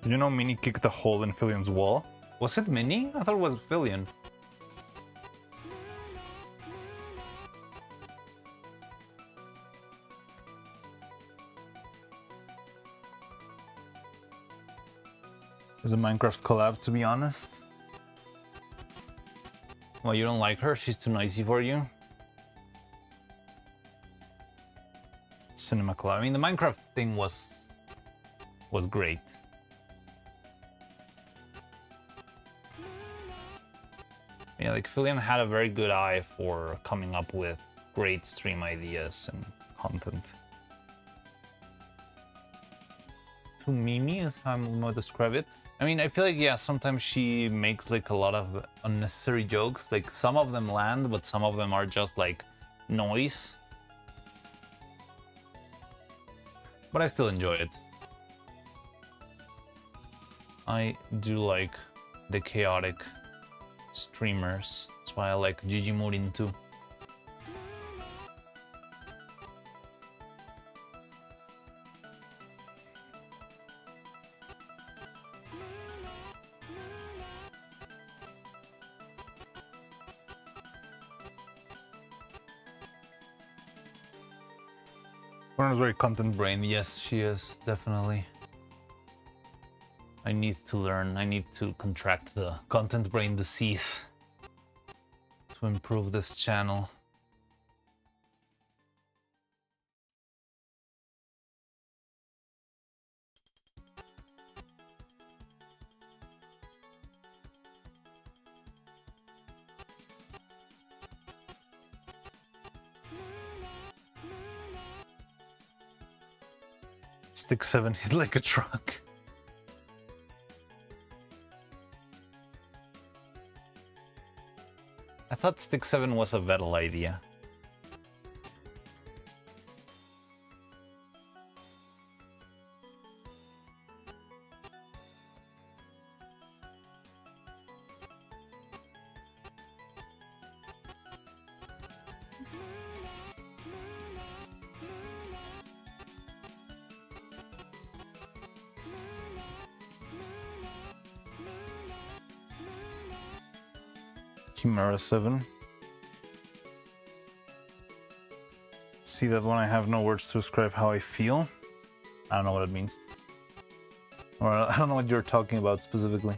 Did you know Minnie kicked a hole in Phillian's wall? Was it Minnie? I thought it was Phillian. It's a Minecraft collab, to be honest. Well, you don't like her? She's too noisy for you? Cinema collab. I mean, the Minecraft thing was great. Yeah, like Phillian had a very good eye for coming up with great stream ideas and content. To Mimi is how I'm gonna describe it. I mean, I feel like, yeah, sometimes she makes like a lot of unnecessary jokes. Like some of them land, but some of them are just like noise. But I still enjoy it. I do like the chaotic streamers. That's why I like Gigi Murin too. Is very content brain. Yes, she is, definitely. I need to learn. I need to contract the content brain disease to improve this channel. Stick 7 hit like a truck. I thought Stick 7 was a Vettel idea. Chimera 7. See that when I have no words to describe how I feel? I don't know what it means. Or I don't know what you're talking about specifically.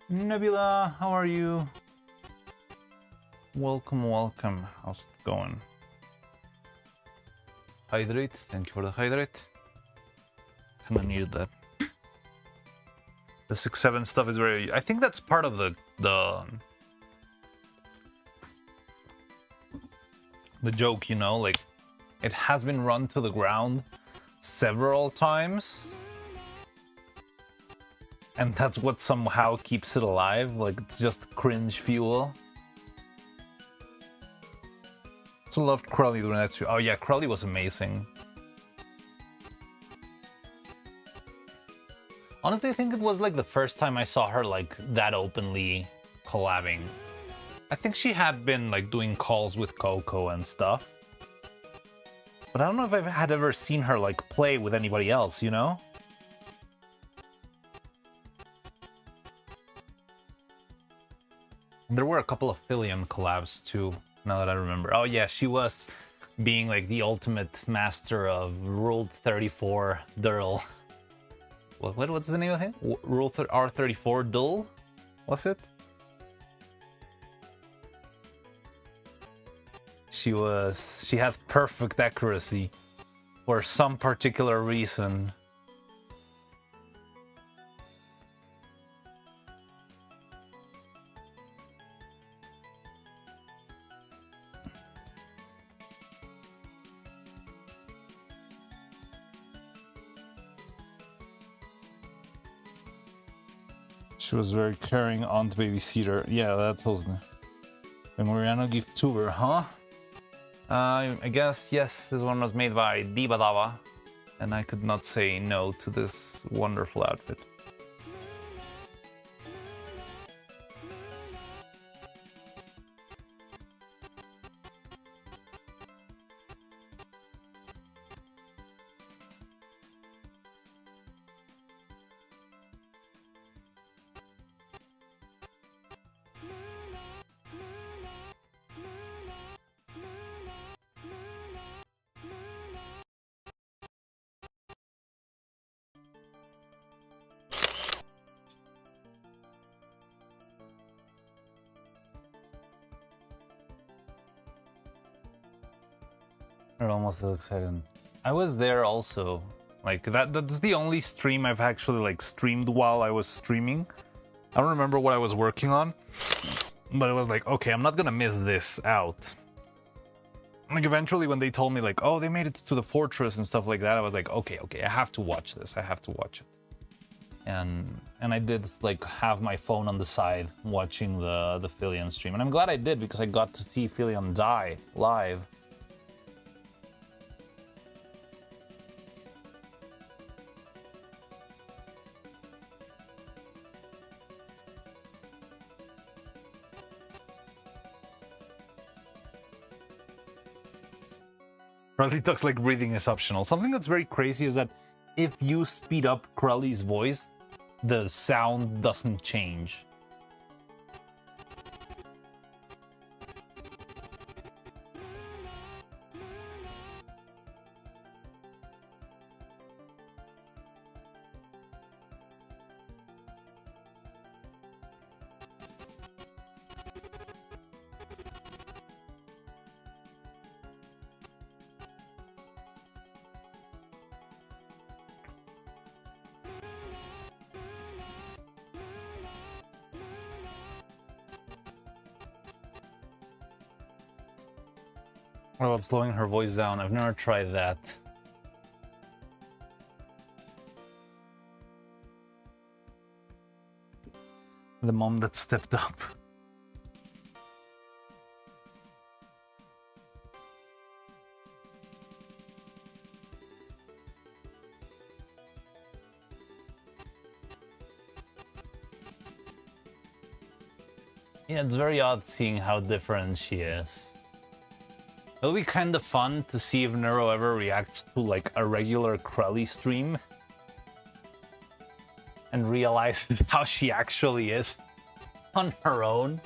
Nebula, how are you? Welcome, welcome. How's it going? Hydrate. Thank you for the hydrate. Kinda needed that. The 6-7 stuff is very... I think that's part of the joke, you know? Like, it has been run to the ground several times. And that's what somehow keeps it alive. Like, it's just cringe fuel. So loved Crowley doing that too. Oh yeah, Crowley was amazing. Honestly, I think it was like the first time I saw her like that openly collabing. I think she had been like doing calls with Coco and stuff. But I don't know if I had ever seen her like play with anybody else, you know? There were a couple of Philion collabs too, now that I remember. Oh yeah, she was being like the ultimate master of Rule 34 Durl. What's the name of him? Rule R34 Dull? Was it? She had perfect accuracy for some particular reason. She was very caring aunt babysitter. Yeah, that was the Mariano gift tuber, huh? I guess, yes, this one was made by Diva Dava, and I could not say no to this wonderful outfit. I'm almost so excited. I was there also. Like that's the only stream I've actually like streamed while I was streaming. I don't remember what I was working on, but it was like, okay, I'm not gonna miss this out. Like eventually when they told me like, oh, they made it to the fortress and stuff like that, I was like, okay, I have to watch this. I have to watch it. And I did like have my phone on the side watching the Philion stream. And I'm glad I did because I got to see Philion die live. Crowley talks like breathing is optional. Something that's very crazy is that if you speed up Crowley's voice, the sound doesn't change. What about slowing her voice down? I've never tried that. The mom that stepped up. Yeah, it's very odd seeing how different she is. It'll be kind of fun to see if Neuro ever reacts to like a regular Krelly stream and realizes how she actually is on her own.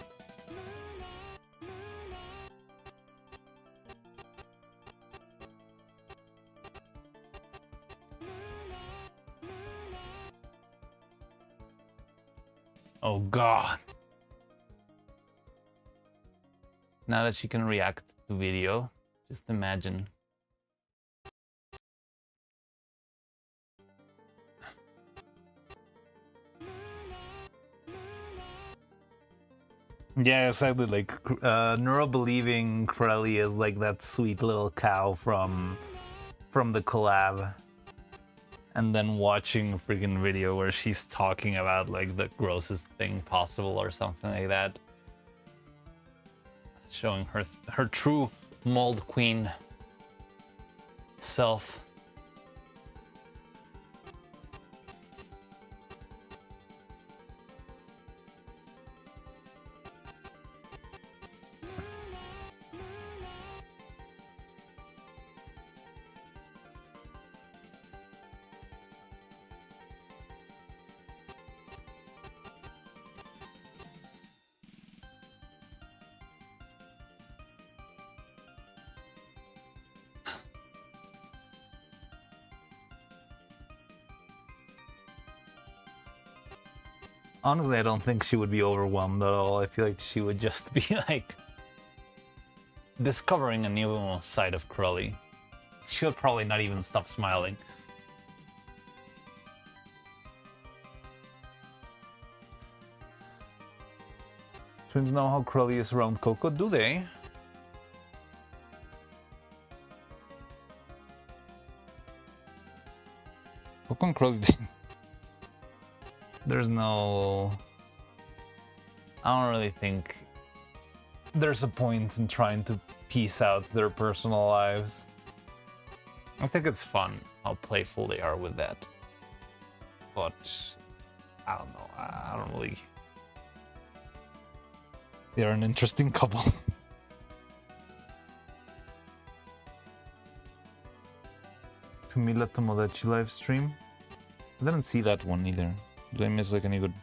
Oh god. Now that she can react to video, just imagine. Yeah, exactly. Like Neuro believing Krelly is like that sweet little cow from the collab, and then watching a freaking video where she's talking about like the grossest thing possible or something like that, showing her true mold queen self. Honestly, I don't think she would be overwhelmed at all. I feel like she would just be like discovering a new side of Krelly. She would probably not even stop smiling. Twins know how Krelly is around Coco, do they? Coco and Krelly. There's no... I don't really think there's a point in trying to piece out their personal lives. I think it's fun how playful they are with that. But I don't know. I don't really... They're an interesting couple. Camila Tomodachi live stream? I didn't see that one either. Did I miss like any good...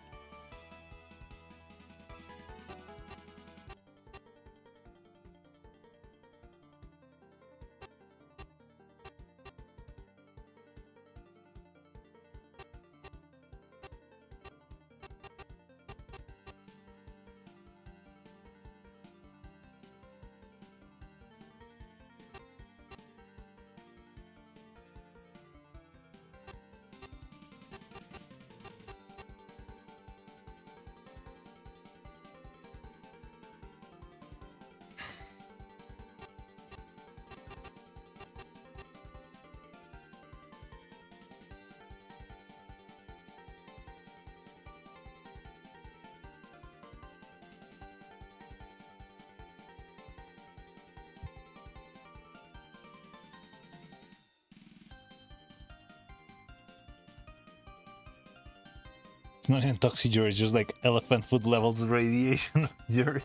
It's not even toxic jury, it's just like elephant foot levels of radiation jury.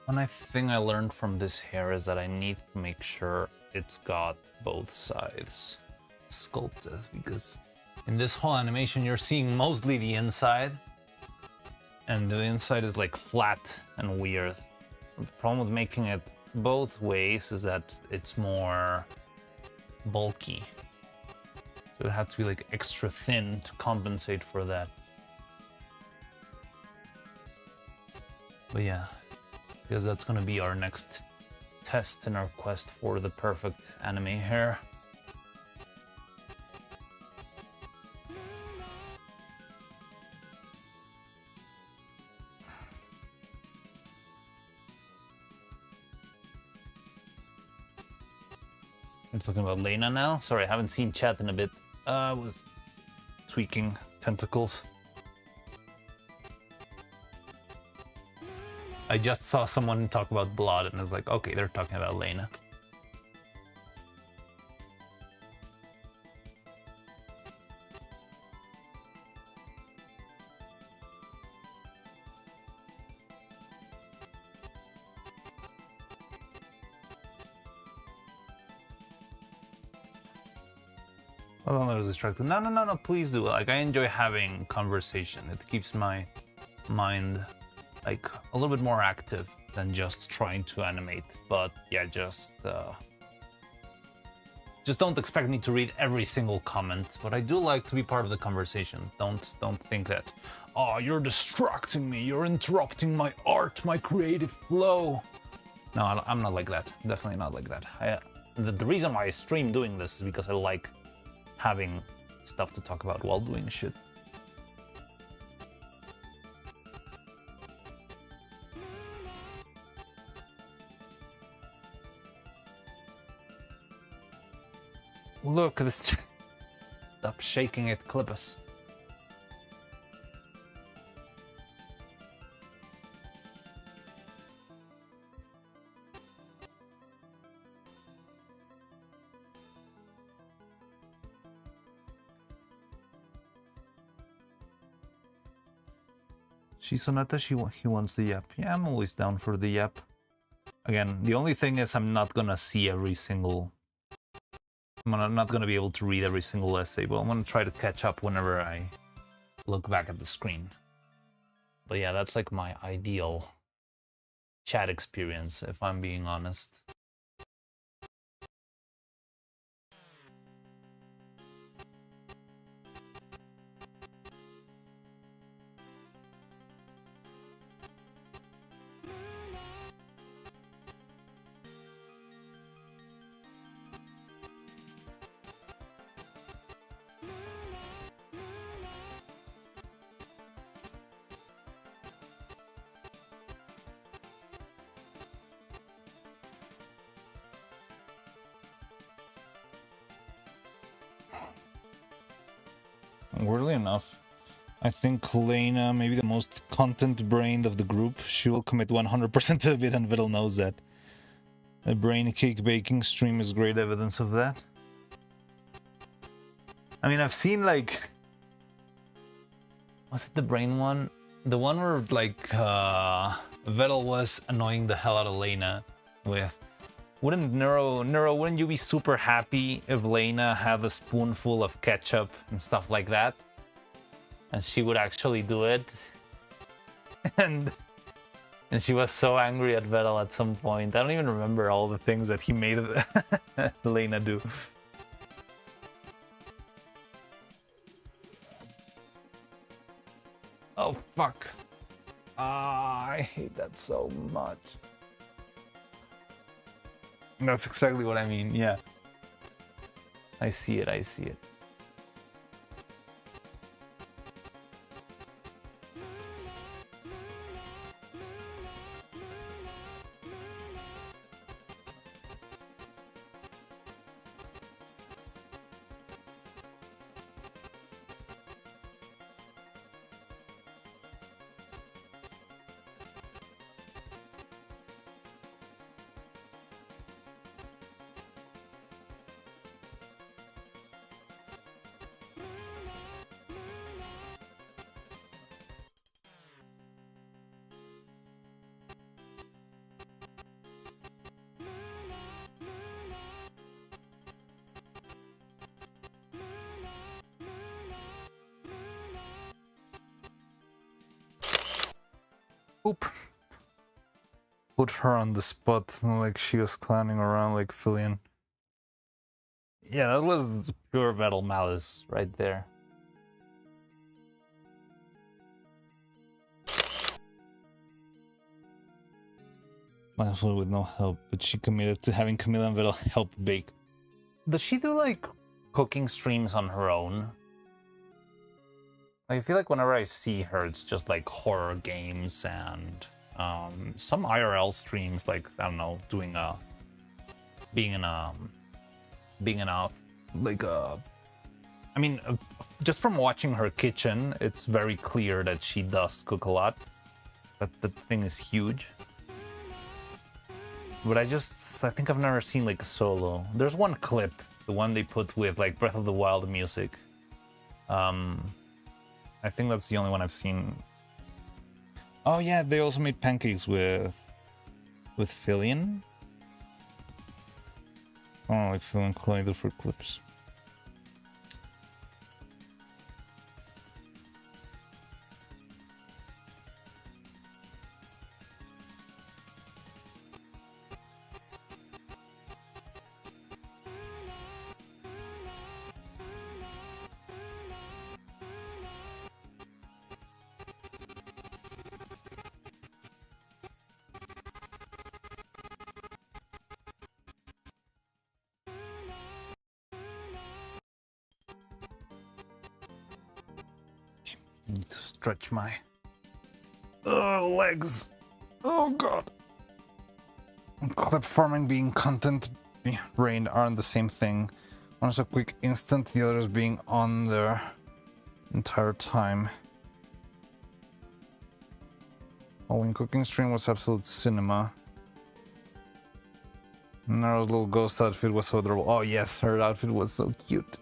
One thing I learned from this hair is that I need to make sure it's got both sides sculpted, because in this whole animation you're seeing mostly the inside, and the inside is like flat and weird. The problem with making it both ways is that it's more bulky. So it had to be like extra thin to compensate for that. But yeah, because that's gonna be our next test in our quest for the perfect anime hair. I'm talking about Lena now. Sorry, I haven't seen chat in a bit. I was tweaking tentacles. I just saw someone talk about blood and I was like, okay, they're talking about Lena. Oh, I was distracted. No, please do. Like, I enjoy having conversation. It keeps my mind, like, a little bit more active than just trying to animate. But, yeah, just don't expect me to read every single comment. But I do like to be part of the conversation. Don't think that, oh, you're distracting me. You're interrupting my art, my creative flow. No, I'm not like that. Definitely not like that. The reason why I stream doing this is because I like having stuff to talk about while doing shit. Look, this. Stop shaking it, Clippus. Sonata, he wants the yap. Yeah, I'm always down for the yap. Again, the only thing is I'm not gonna see every single... I'm not gonna be able to read every single essay, but I'm gonna try to catch up whenever I look back at the screen. But yeah, that's like my ideal chat experience, if I'm being honest. Weirdly enough, I think Lena, maybe the most content-brained of the group, she will commit 100% to it, and Vittel knows that. A brain cake baking stream is great evidence of that. I mean, I've seen, like... Was it the brain one? The one where, like, Vettel was annoying the hell out of Lena with... Wouldn't wouldn't you be super happy if Lena had a spoonful of ketchup and stuff like that? And she would actually do it. And she was so angry at Vettel at some point. I don't even remember all the things that he made Lena do. Oh, fuck. Ah, I hate that so much. That's exactly what I mean, yeah. I see it, I see it. Oop. Put her on the spot, like she was clowning around like Fillion. Yeah, that was pure metal malice right there. Mindful with no help, but she committed to having Camila and Vettel help bake. Does she do like cooking streams on her own? I feel like whenever I see her, it's just like horror games and some IRL streams, like I don't know, doing a I mean, just from watching her kitchen, it's very clear that she does cook a lot. That the thing is huge. But I think I've never seen like a solo. There's one clip, the one they put with like Breath of the Wild music. I think that's the only one I've seen. Oh yeah, they also made pancakes with Fillion. Oh, like Fillion collided for clips. Need to stretch my legs. Oh god. Clip farming being content brain aren't the same thing. One is a quick instant, the other is being on the entire time. Halloween cooking stream was absolute cinema. Neuro's little ghost outfit was so adorable. Oh yes, her outfit was so cute.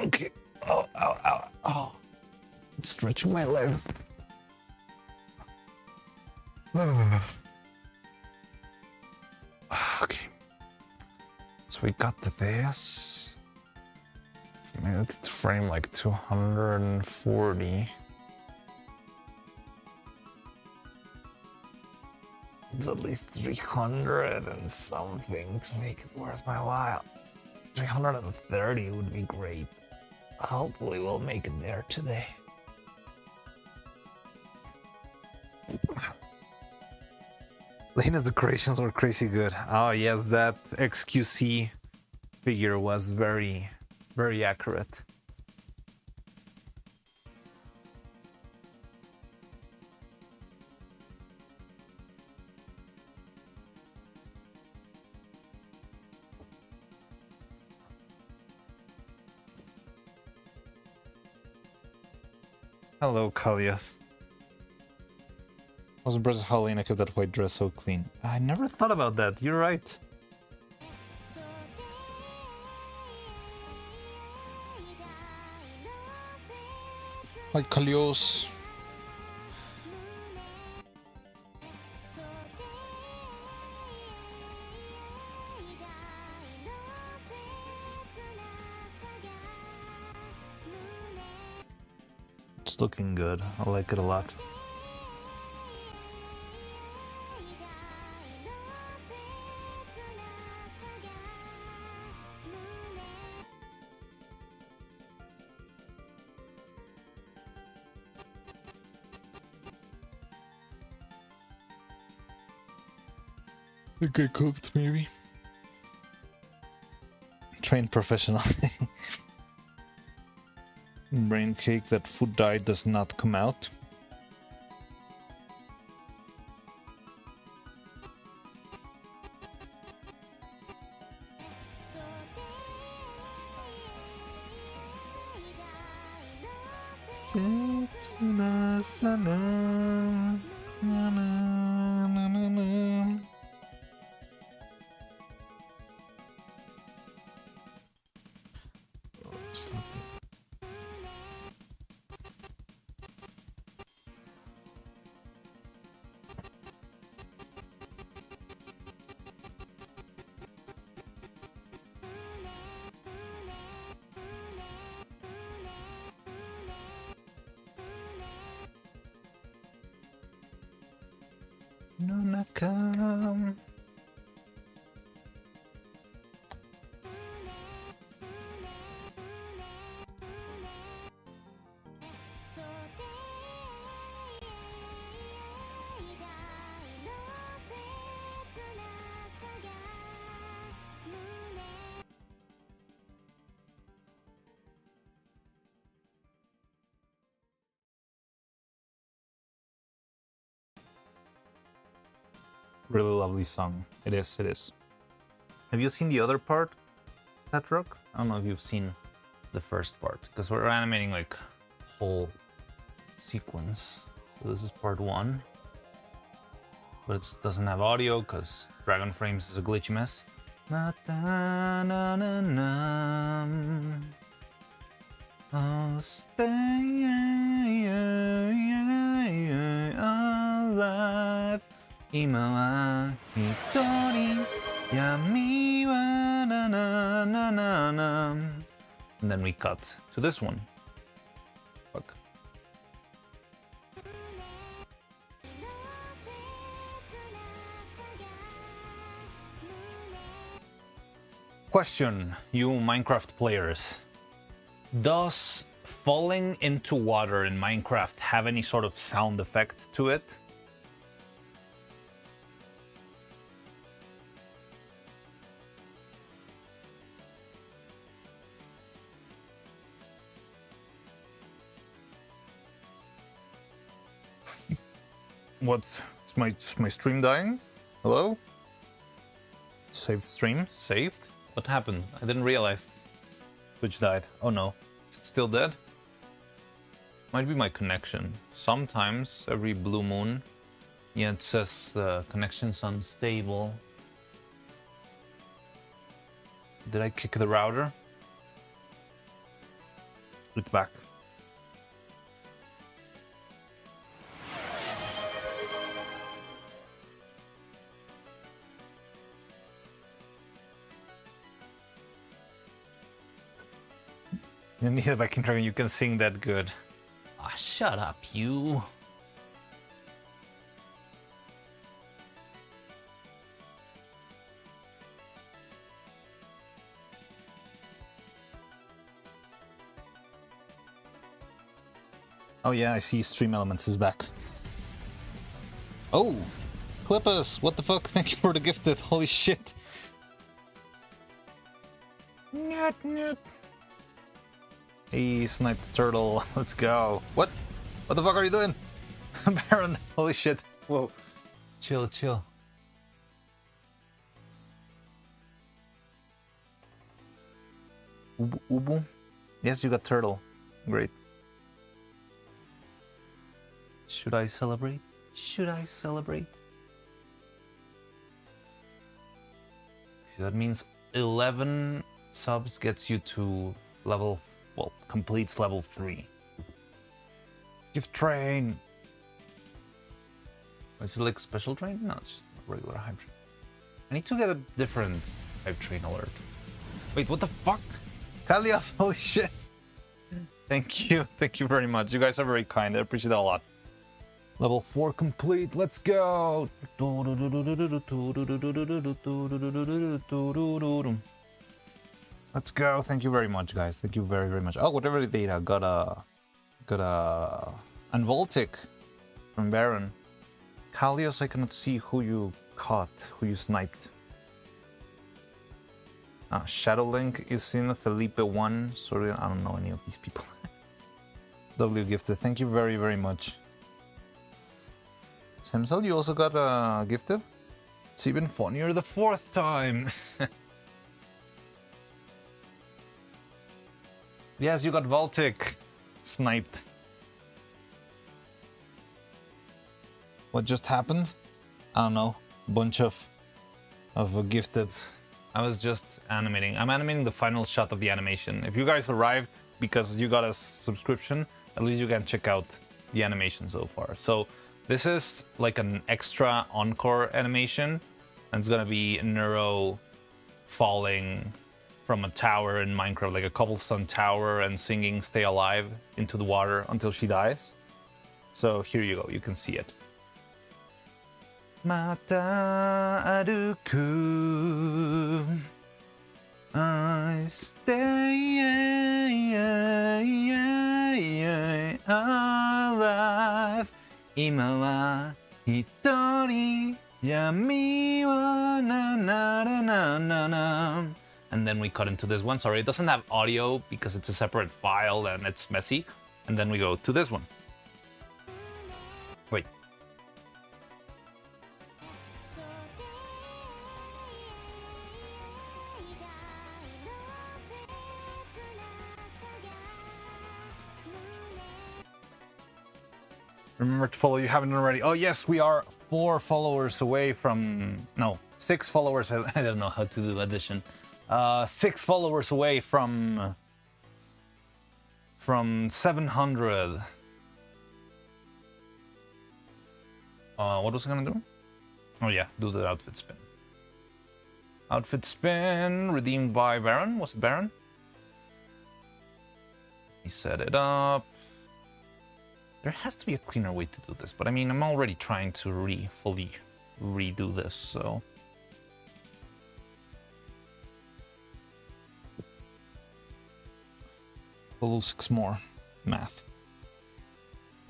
Okay. Oh, ow, ow, oh. It's stretching my legs. Okay. So we got to this. Maybe it's frame like 240. It's at least 300 and something to make it worth my while. 330 would be great. Hopefully we'll make it there today. Lena's decorations were crazy good. Oh yes, that XQC figure was very, very accurate. Hello, Kalias. I was impressed how Lena kept that white dress so clean. I never thought about that. You're right. Hi, Kalios. It's looking good. I like it a lot. I think I cooked, maybe. Trained professional. Brain cake that food dye does not come out. come. Really lovely song. It is, it is. Have you seen the other part, Petrock? I don't know if you've seen the first part, because we're animating like whole sequence. So this is part 1. But it doesn't have audio because Dragon Frames is a glitchy mess. I'll stay alive. 今は一人闇はななななな And then we cut to this one. Fuck. Question, you Minecraft players. Does falling into water in Minecraft have any sort of sound effect to it? What's my stream dying? Hello? Saved stream? Saved? What happened? I didn't realize. Twitch died. Oh no. Is it still dead? Might be my connection. Sometimes, every blue moon, yeah, it says the connection's unstable. Did I kick the router? It's back. You need a backing track, you can sing that good. Ah, shut up, you. Oh yeah, I see Stream Elements is back. Oh! Clippus! What the fuck? Thank you for the gifted. Holy shit. Nyet, nyet. Hey, Snipe the Turtle. Let's go. What? What the fuck are you doing? Baron, holy shit. Whoa. Chill, chill. Ubu, Ubu? Yes, you got Turtle. Great. Should I celebrate? Should I celebrate? So that means 11 subs gets you to level, well, completes level 3. Gift train! Is it like special train? No, it's just a regular hype train. I need to get a different hype train alert. Wait, what the fuck? Kalias, holy shit! Thank you very much. You guys are very kind, I appreciate that a lot. Level 4 complete, let's go! Let's go, thank you very much, guys. Thank you very, very much. Oh, whatever the data, got a Unvoltic from Baron. Kalios, I cannot see who you caught, who you sniped. Shadowlink is in Felipe 1. Sorry, I don't know any of these people. W gifted, thank you very, very much. Samsel, you also got gifted? It's even funnier the 4th time. Yes, you got Voltic. Sniped. What just happened? I don't know. Bunch of gifted. I was just animating. I'm animating the final shot of the animation. If you guys arrived because you got a subscription, at least you can check out the animation so far. So this is like an extra encore animation, and it's gonna be Neuro falling from a tower in Minecraft, like a cobblestone tower, and singing "Stay Alive" into the water until she dies. So here you go, you can see it. Mata aruku. I stay alive. 今は一人闇はなならななな. And then we cut into this one. Sorry, it doesn't have audio because it's a separate file and it's messy. And then we go to this one. Wait. Remember to follow, you haven't already. Oh yes, we are 4 followers away from, no, 6 followers. I don't know how to do addition. 6 followers away from 700. What was I gonna do? Oh yeah, do the outfit spin. Outfit spin redeemed by Baron. Was it Baron? He set it up. There has to be a cleaner way to do this, but I mean, I'm already trying to fully redo this, so. A little 6 more. Math.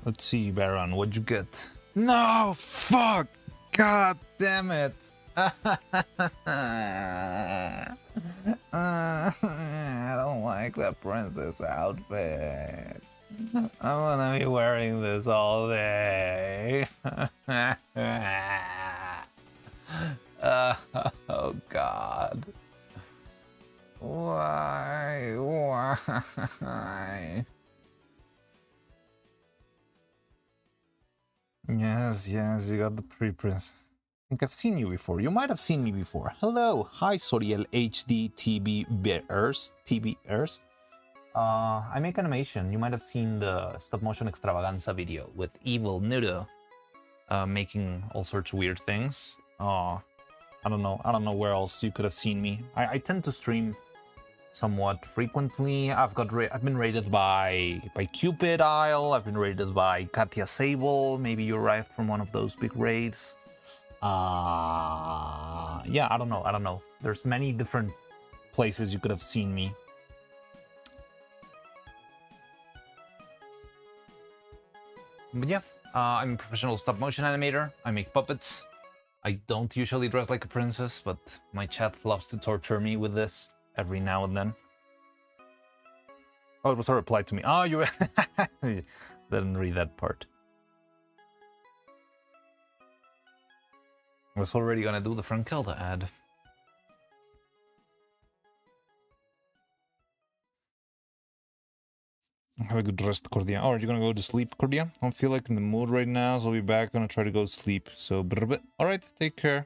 Let's see, Baron, what'd you get? No! Fuck! God damn it! I don't like the princess outfit. I wanna be wearing this all day. Oh God. Why? Yes, you got the pre-princess. I think I've seen you before. You might have seen me before. Hello. Hi, Soriel HD TB Bears. I make animation. You might have seen the stop motion extravaganza video with evil Neuro making all sorts of weird things. I don't know where else you could have seen me. I tend to stream somewhat frequently. I've been rated by Cupid Isle. I've been rated by Katya Sable. Maybe you arrived from one of those big raids. Yeah, I don't know. There's many different places you could have seen me. But yeah, I'm a professional stop-motion animator. I make puppets. I don't usually dress like a princess, but my chat loves to torture me with this every now and then. Oh, it was a reply to me. Oh, you didn't read that part. I was already gonna do the Frankelda ad. Have a good rest, Cordia. Oh, are you gonna go to sleep, Cordia? I don't feel like in the mood right now, so I'll be back. Gonna try to go to sleep. So, alright, take care.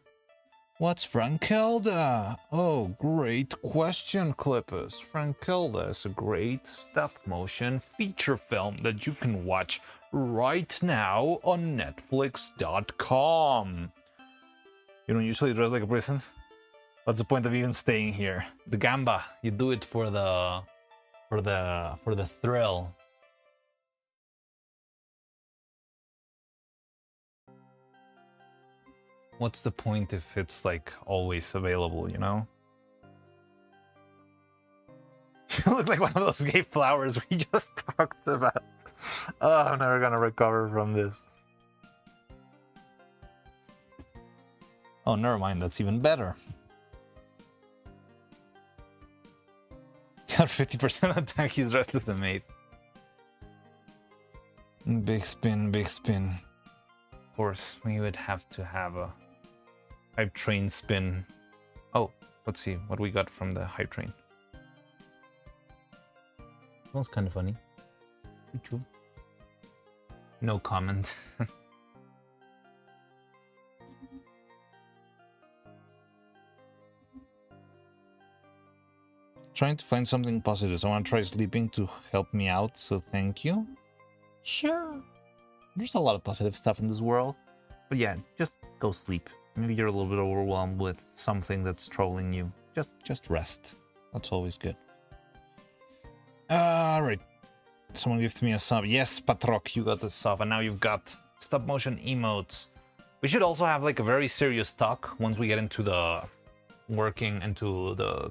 What's Frankelda? Oh, great question, Clippus. Frankelda is a great stop-motion feature film that you can watch right now on Netflix.com. You don't usually dress like a prison? What's the point of even staying here? The gamba, you do it for the thrill. What's the point if it's like always available, you know? You look like one of those gay flowers we just talked about. Oh, I'm never gonna recover from this. Oh, never mind, that's even better. Got 50% attack, he's dressed as a maid. Big spin, big spin. Of course, we would have to have a hype train spin. Oh, let's see what we got from the hype train. That was kind of funny. Choo-choo. No comment. Trying to find something positive. So I want to try sleeping to help me out, so thank you. Sure. There's a lot of positive stuff in this world. But yeah, just go sleep. Maybe you're a little bit overwhelmed with something that's trolling you. Just rest. That's always good. Alright. Someone gifted me a sub. Yes, Patrok, you got the sub. And now you've got stop motion emotes We should also have like a very serious talk once we get into the working into the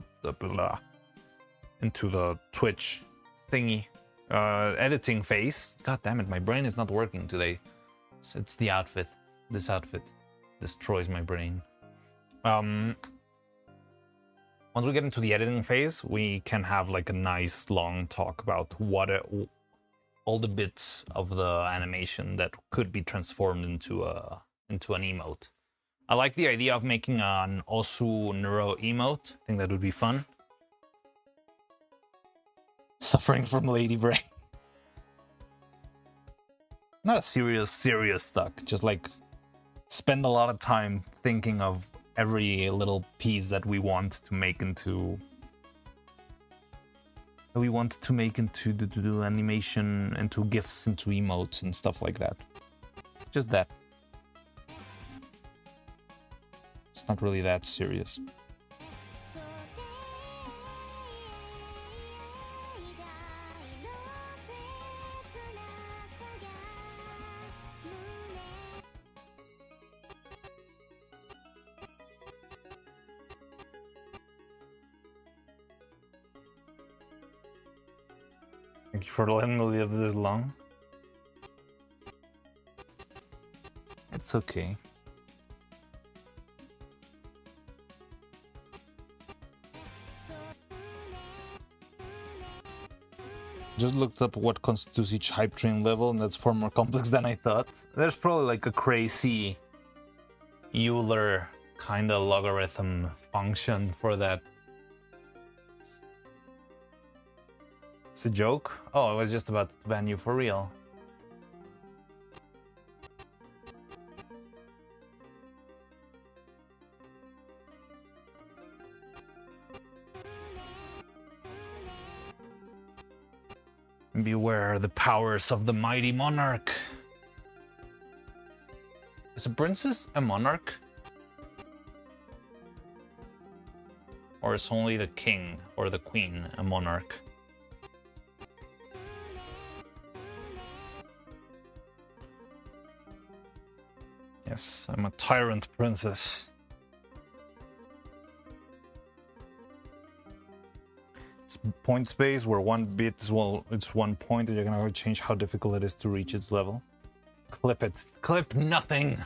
into the Twitch thingy editing phase. God damn it, my brain is not working today. It's the outfit. This outfit destroys my brain. Once we get into the editing phase, we can have like a nice long talk about what all the bits of the animation that could be transformed into an emote. I like the idea of making an Osu Neuro emote. I think that would be fun. Suffering from lady brain. Not a serious stuck. Just like spend a lot of time thinking of every little piece that we want to make into the animation, into GIFs, into emotes and stuff like that. Just that. It's not really that serious. Thank you for letting me live this long. It's okay. Just looked up what constitutes each hype train level, and that's far more complex than I thought. There's probably like a crazy Euler kind of logarithm function for that. It's a joke? Oh, I was just about to ban you for real. Beware the powers of the mighty monarch. Is a princess a monarch? Or is only the king or the queen a monarch? Yes, I'm a tyrant princess. It's point space where one bit is, well, it's 1 point, and you can always change how difficult it is to reach its level. Clip it. Clip nothing!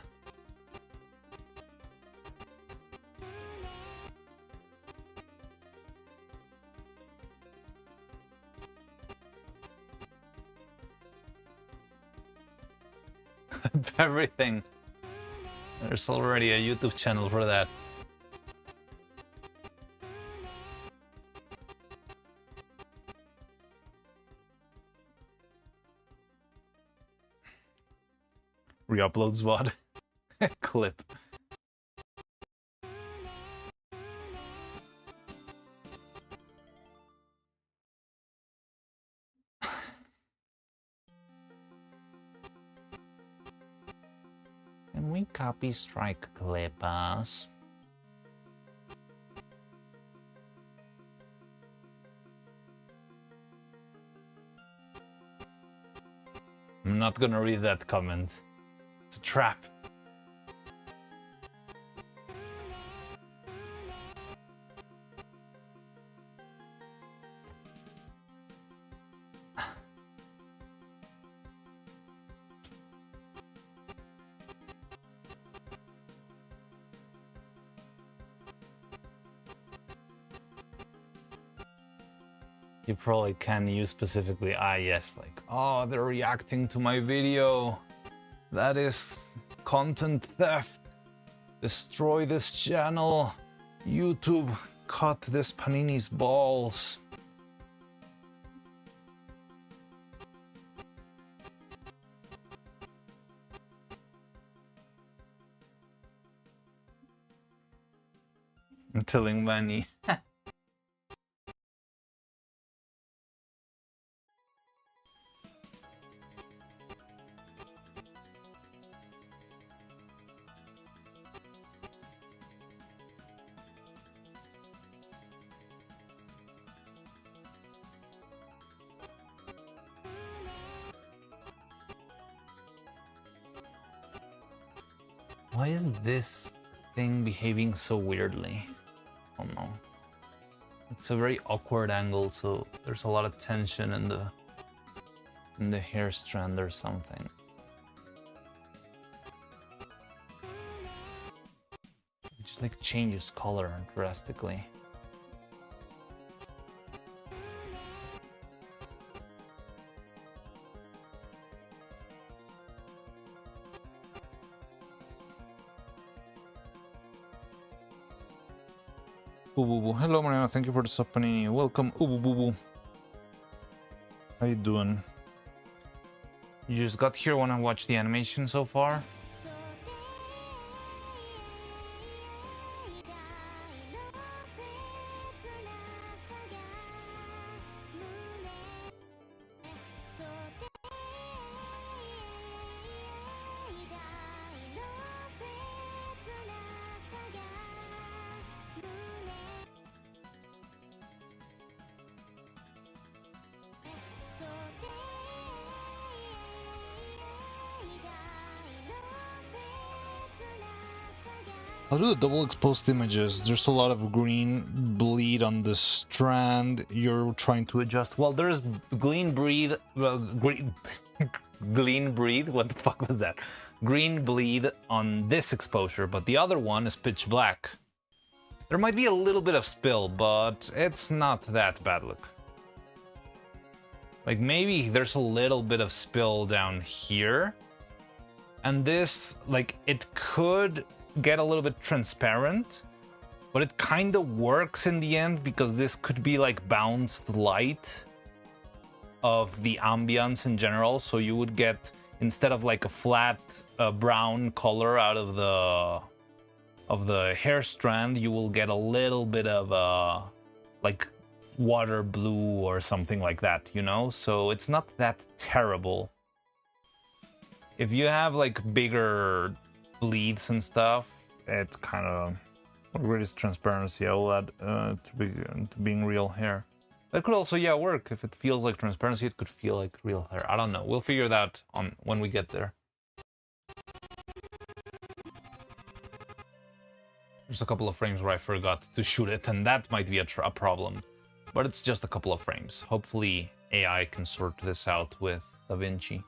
Everything. There's already a YouTube channel for that. Re-uploads VOD. Clip. Can we copy strike clippers? I'm not gonna read that comment. It's a trap. You probably can use specifically, yes, like, oh, they're reacting to my video. That is content theft. Destroy this channel. YouTube, cut this Panini's balls. I'm telling Manny. Why is this thing behaving so weirdly? Oh no. It's a very awkward angle, so there's a lot of tension in the hair strand or something. It just like changes color drastically. Boo. Hello Mariana, thank you for the sub panini. Welcome, Boo. How you doing? You just got here, wanna watch the animation so far? I'll do the double exposed images. There's a lot of green bleed on the strand you're trying to adjust. Well, there's green breathe. Well, green breathe. What the fuck was that? Green bleed on this exposure, but the other one is pitch black. There might be a little bit of spill, but it's not that bad. Look. Like maybe there's a little bit of spill down here. And this, like, it could get a little bit transparent, but it kind of works in the end because this could be like bounced light of the ambience in general. So you would get, instead of like a flat brown color out of the hair strand, you will get a little bit of like water blue or something like that, you know? So it's not that terrible. If you have like bigger bleeds and stuff, it kind of reduces transparency. I will add to being real hair. That could also, yeah, work. If it feels like transparency, it could feel like real hair. I don't know. We'll figure that on when we get there. There's a couple of frames where I forgot to shoot it, and that might be a problem. But it's just a couple of frames. Hopefully AI can sort this out with DaVinci.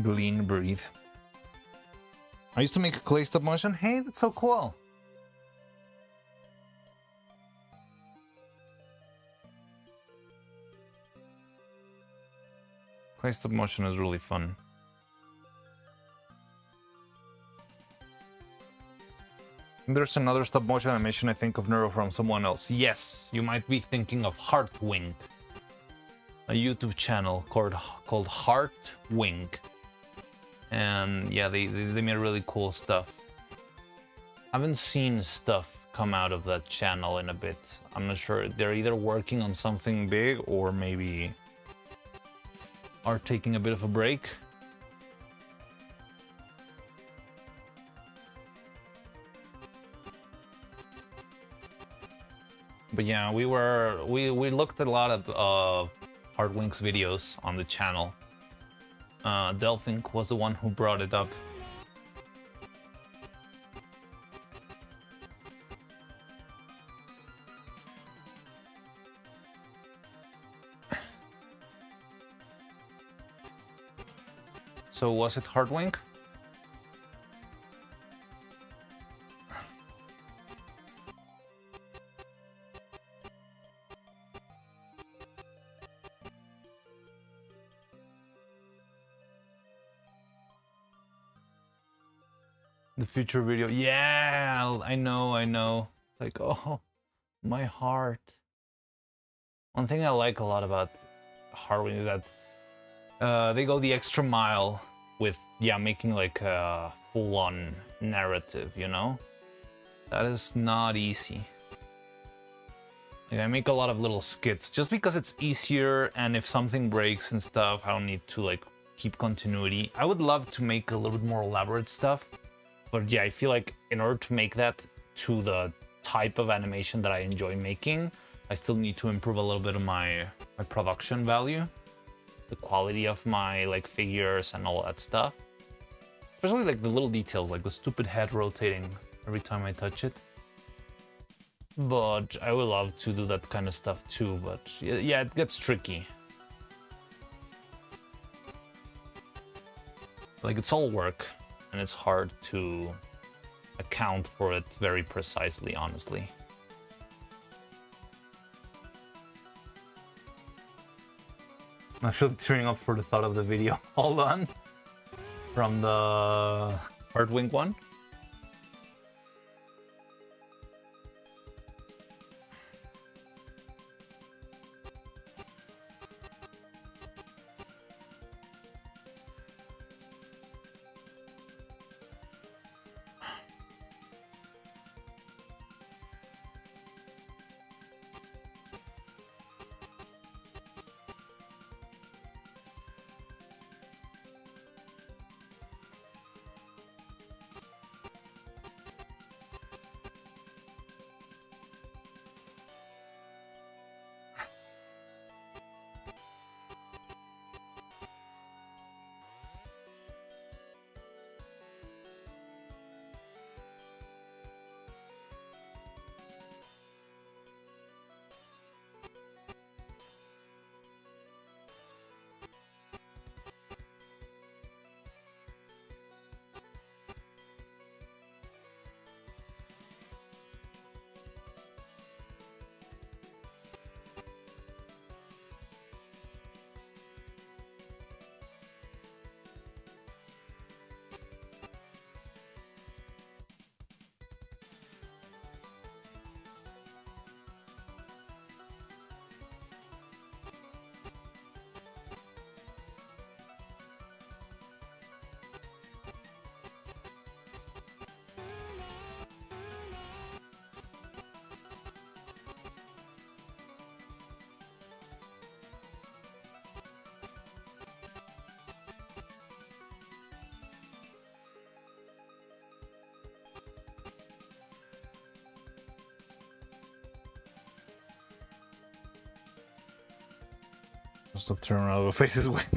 Glean breathe. I used to make a clay stop motion. Hey, that's so cool. Clay stop motion is really fun. There's another stop motion animation I think of Neuro from someone else. Yes, you might be thinking of Heartwink, a YouTube channel called Heartwink. And yeah, they made really cool stuff. I haven't seen stuff come out of that channel in a bit. I'm not sure. They're either working on something big or maybe are taking a bit of a break. But yeah, we looked at a lot of Heartwink's videos on the channel. Delphink was the one who brought it up. So was it Heartwink? The future video. Yeah, I know. It's like, oh, my heart. One thing I like a lot about Heartwink is that they go the extra mile with, yeah, making like a full-on narrative, you know? That is not easy. Like, I make a lot of little skits just because it's easier, and if something breaks and stuff, I don't need to like keep continuity. I would love to make a little bit more elaborate stuff. But yeah, I feel like in order to make that to the type of animation that I enjoy making. I still need to improve a little bit of my production value, the quality of my like figures and all that stuff. Especially like the little details, like the stupid head rotating every time I touch it. But I would love to do that kind of stuff too, but yeah, it gets tricky. Like, it's all work, and it's hard to account for it very precisely, honestly. I'm actually tearing up for the thought of the video. Hold on. From the Hardwing one. Stop turning around, the face is wet.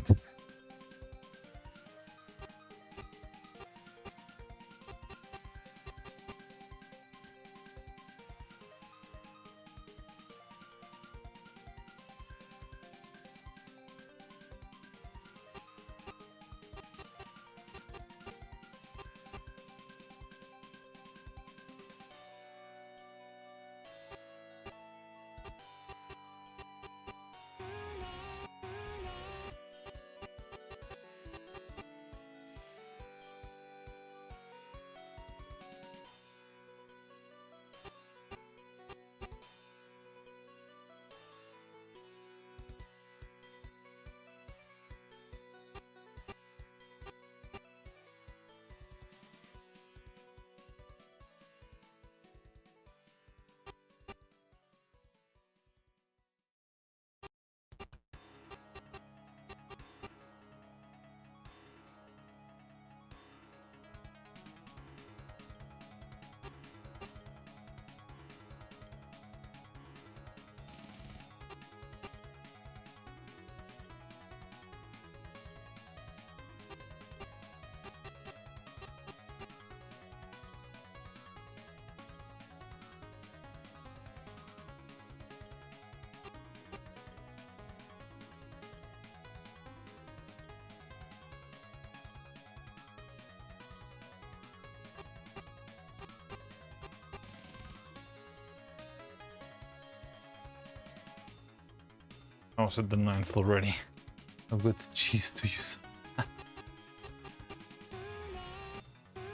I was at the 9th already. I've got cheese to use.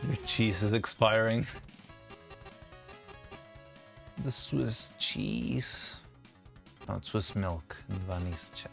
Your cheese is expiring. The Swiss cheese. Oh, it's Swiss milk and Vanise check.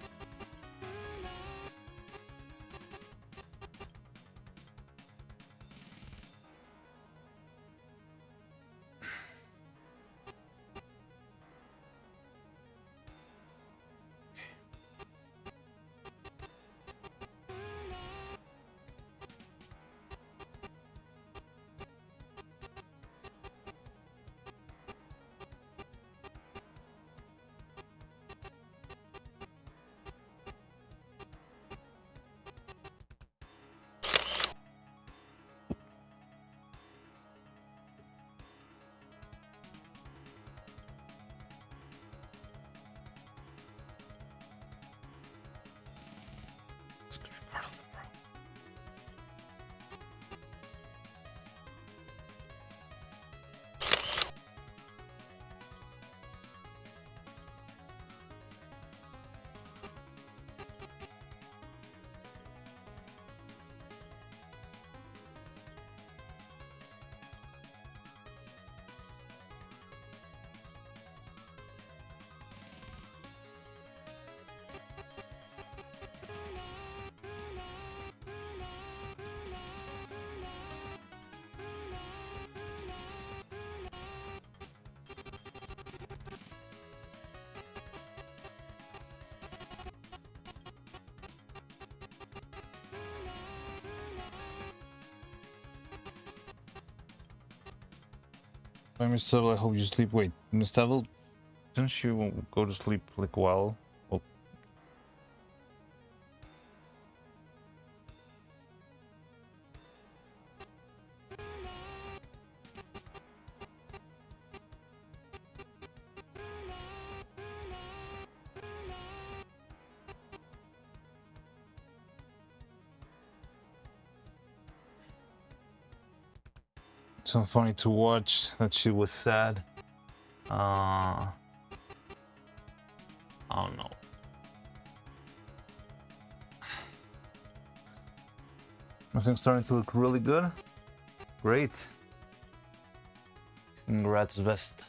Bye, Mr. Devil, I hope you sleep. Wait, Miss Devil, didn't you go to sleep like a while? Oh. It's so funny to watch that she was sad. I don't know. Everything's starting to look really good. Great. Congrats, Vest.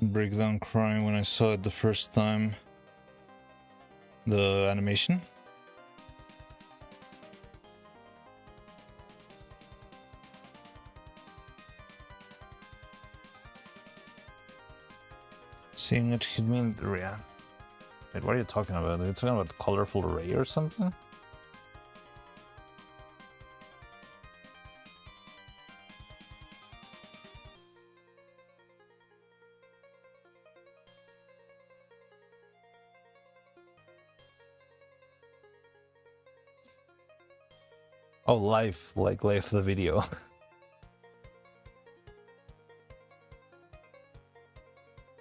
Breakdown crying when I saw it the first time. The animation. Seeing it hit me in the rear. Wait, what are you talking about? Are you talking about colorful ray or something? Oh, live, like live the video.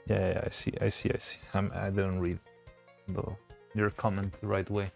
Yeah, I see. I didn't read your comment the right way.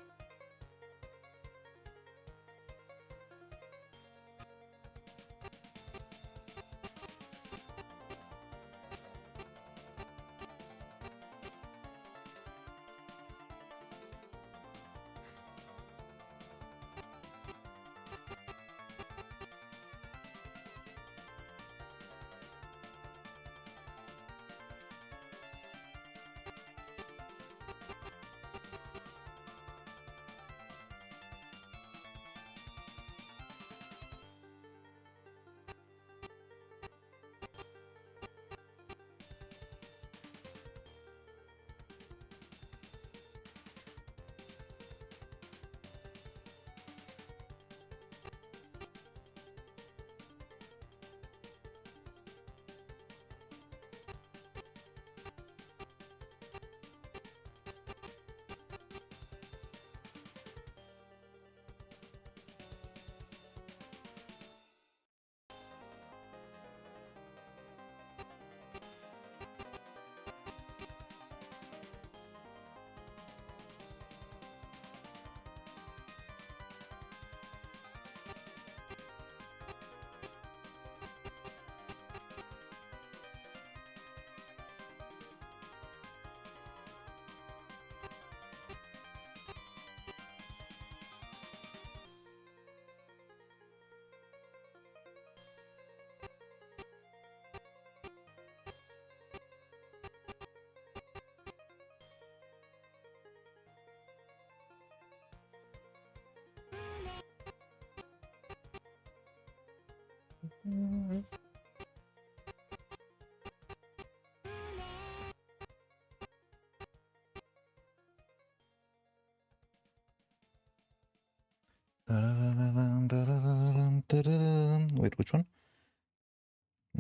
Wait, which one?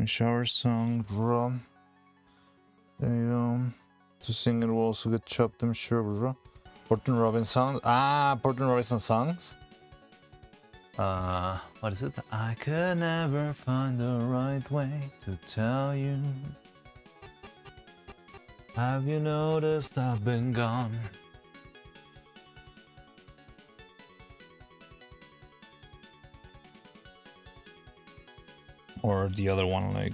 Shower song, raw. There you go. To sing it will also get chopped, I'm sure. Raw. Portland Robinson songs. Ah, Portland Robinson songs. What is it? I could never find the right way to tell you. Have you noticed I've been gone? Or the other one, like...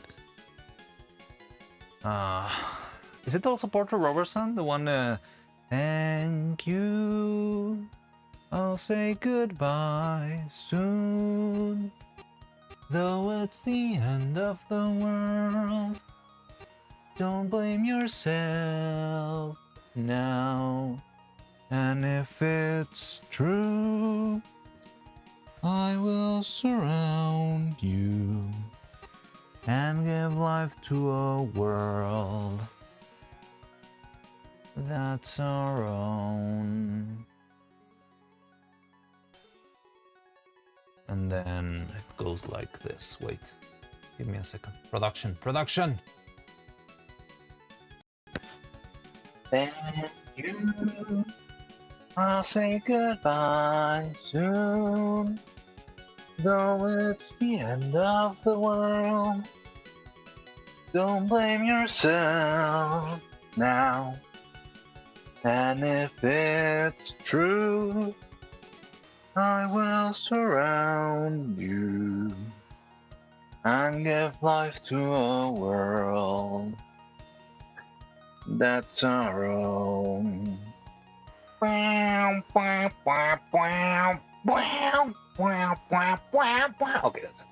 is it also Porter Robertson? The one, thank you, I'll say goodbye soon, though it's the end of the world. Don't blame yourself now, and if it's true, I will surround you and give life to a world that's our own. And then it goes like this. Wait, give me a second. Production. Thank you. I'll say goodbye soon, though it's the end of the world. Don't blame yourself now, and if it's true, I will surround you and give life to a world that's our own. Okay, that's it.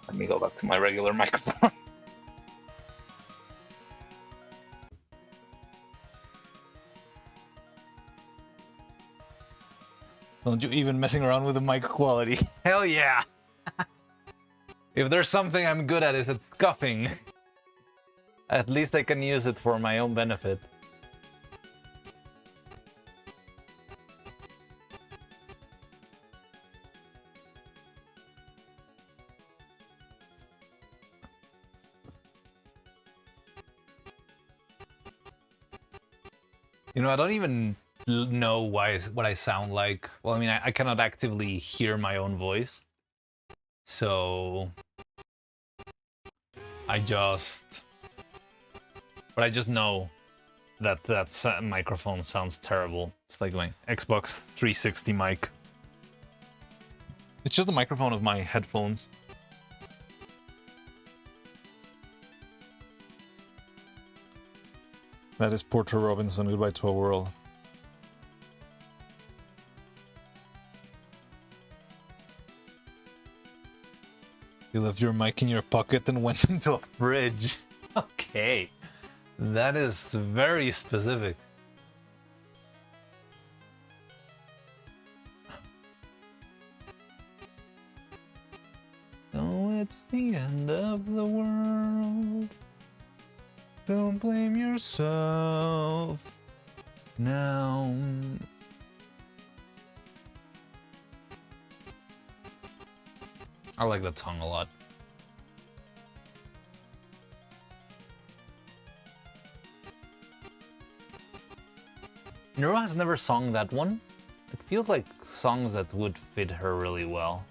Let me go back to my regular microphone. Don't you even messing around with the mic quality. Hell yeah! If there's something I'm good at, it's scuffing. At least I can use it for my own benefit. You know, I don't even know what I sound like. Well, I mean, I cannot actively hear my own voice. So... I just know that microphone sounds terrible. It's like my Xbox 360 mic. It's just the microphone of my headphones. That is Porter Robinson, Goodbye to a World. You left your mic in your pocket and went into a fridge. Okay. That is very specific. Oh, it's the end of the world. Don't blame yourself now. I like that song a lot. Neuro has never sung that one. It feels like songs that would fit her really well.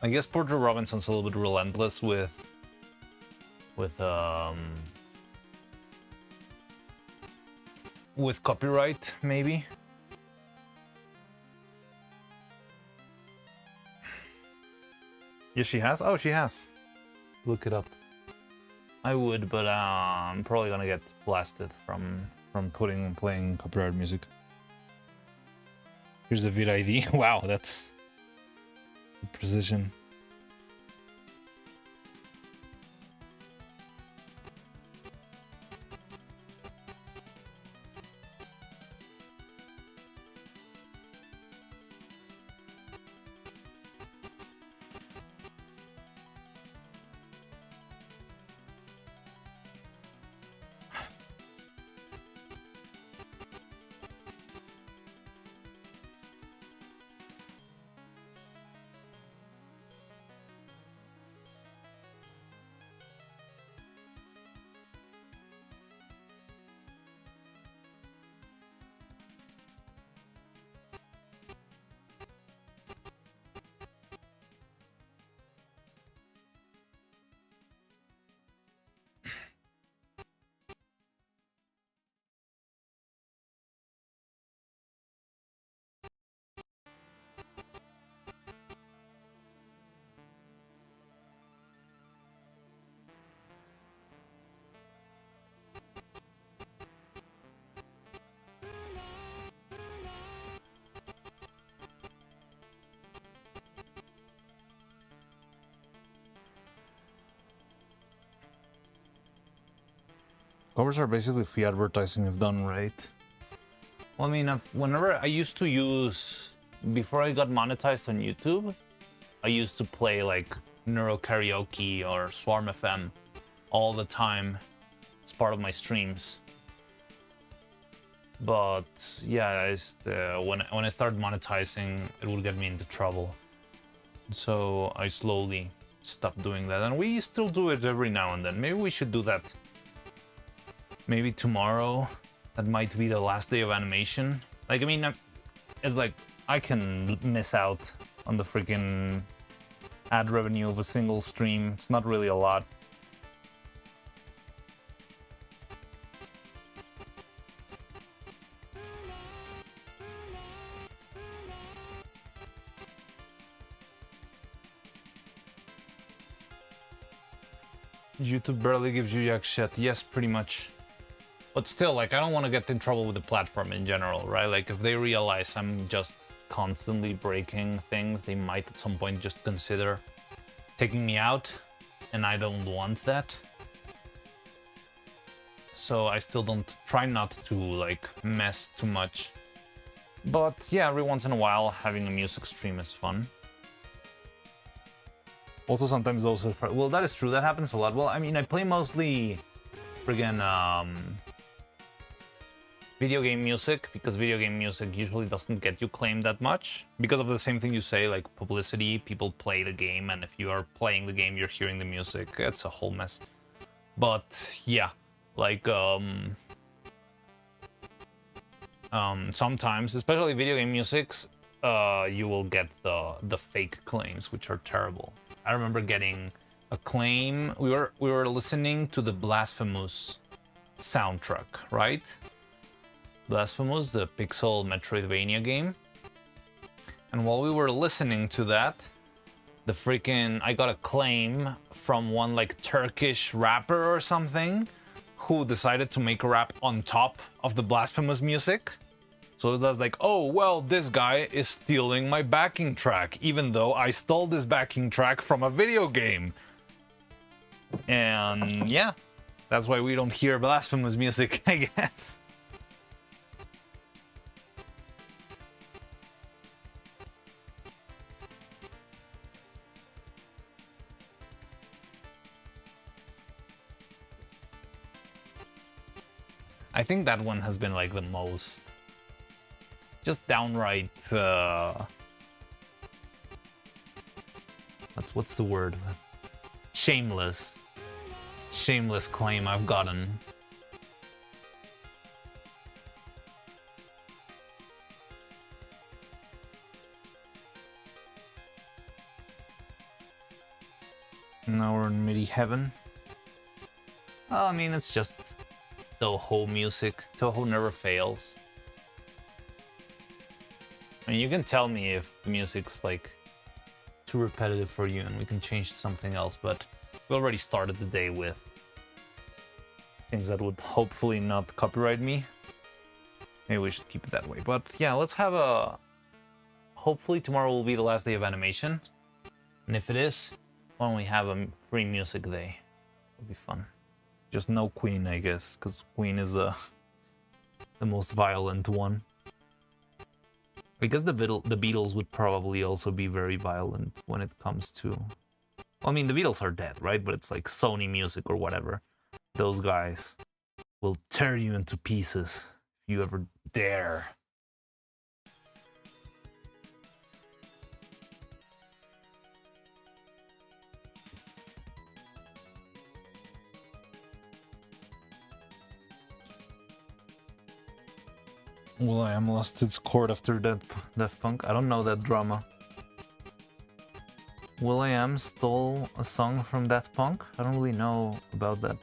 I guess Porter Robinson's a little bit relentless with copyright, maybe. Yes, she has? Oh, she has. Look it up. I would, but I'm probably gonna get blasted from playing copyright music. Here's the vid ID. Wow, that's precision. Covers are basically free advertising if done right. Well, I mean, whenever I used to use, before I got monetized on YouTube, I used to play like Neuro Karaoke or Swarm FM all the time. It's part of my streams. But yeah, when I started monetizing, it would get me into trouble. So I slowly stopped doing that. And we still do it every now and then. Maybe we should do that. Maybe tomorrow. That might be the last day of animation. Like, I mean, it's like, I can miss out on the freaking ad revenue of a single stream. It's not really a lot. YouTube barely gives you jack shit. Yes, pretty much. But still, like, I don't want to get in trouble with the platform in general, right? Like, if they realize I'm just constantly breaking things, they might at some point just consider taking me out, and I don't want that. So I still try not to, like, mess too much. But yeah, every once in a while, having a music stream is fun. Also, sometimes those are... Well, that is true. That happens a lot. Well, I mean, I play mostly friggin' video game music, because video game music usually doesn't get you claimed that much. Because of the same thing you say, like publicity, people play the game, and if you are playing the game, you're hearing the music. It's a whole mess. But yeah, like sometimes, especially video game musics, you will get the fake claims, which are terrible. I remember getting a claim. We were listening to the Blasphemous soundtrack, right? Blasphemous, the Pixel Metroidvania game. And while we were listening to that, I got a claim from one like Turkish rapper or something who decided to make a rap on top of the Blasphemous music. So it was like, oh, well, this guy is stealing my backing track, even though I stole this backing track from a video game. And yeah, that's why we don't hear Blasphemous music, I guess. I think that one has been like the most... just downright... What's the word? Shameless. Shameless claim I've gotten. Now we're in MIDI heaven. Well, I mean, it's just Toho music. Toho never fails. I mean, you can tell me if the music's like too repetitive for you and we can change to something else, but we already started the day with things that would hopefully not copyright me. Maybe we should keep it that way. But yeah, let's have a... Hopefully tomorrow will be the last day of animation. And if it is, why don't we have a free music day? It'll be fun. Just no Queen, I guess, because Queen is the most violent one. I guess the Beatles would probably also be very violent when it comes to... Well, I mean, the Beatles are dead, right? But it's like Sony Music or whatever. Those guys will tear you into pieces if you ever dare. will.i.am lost its chord after Daft Punk. I don't know that drama. will.i.am stole a song from Daft Punk? I don't really know about that.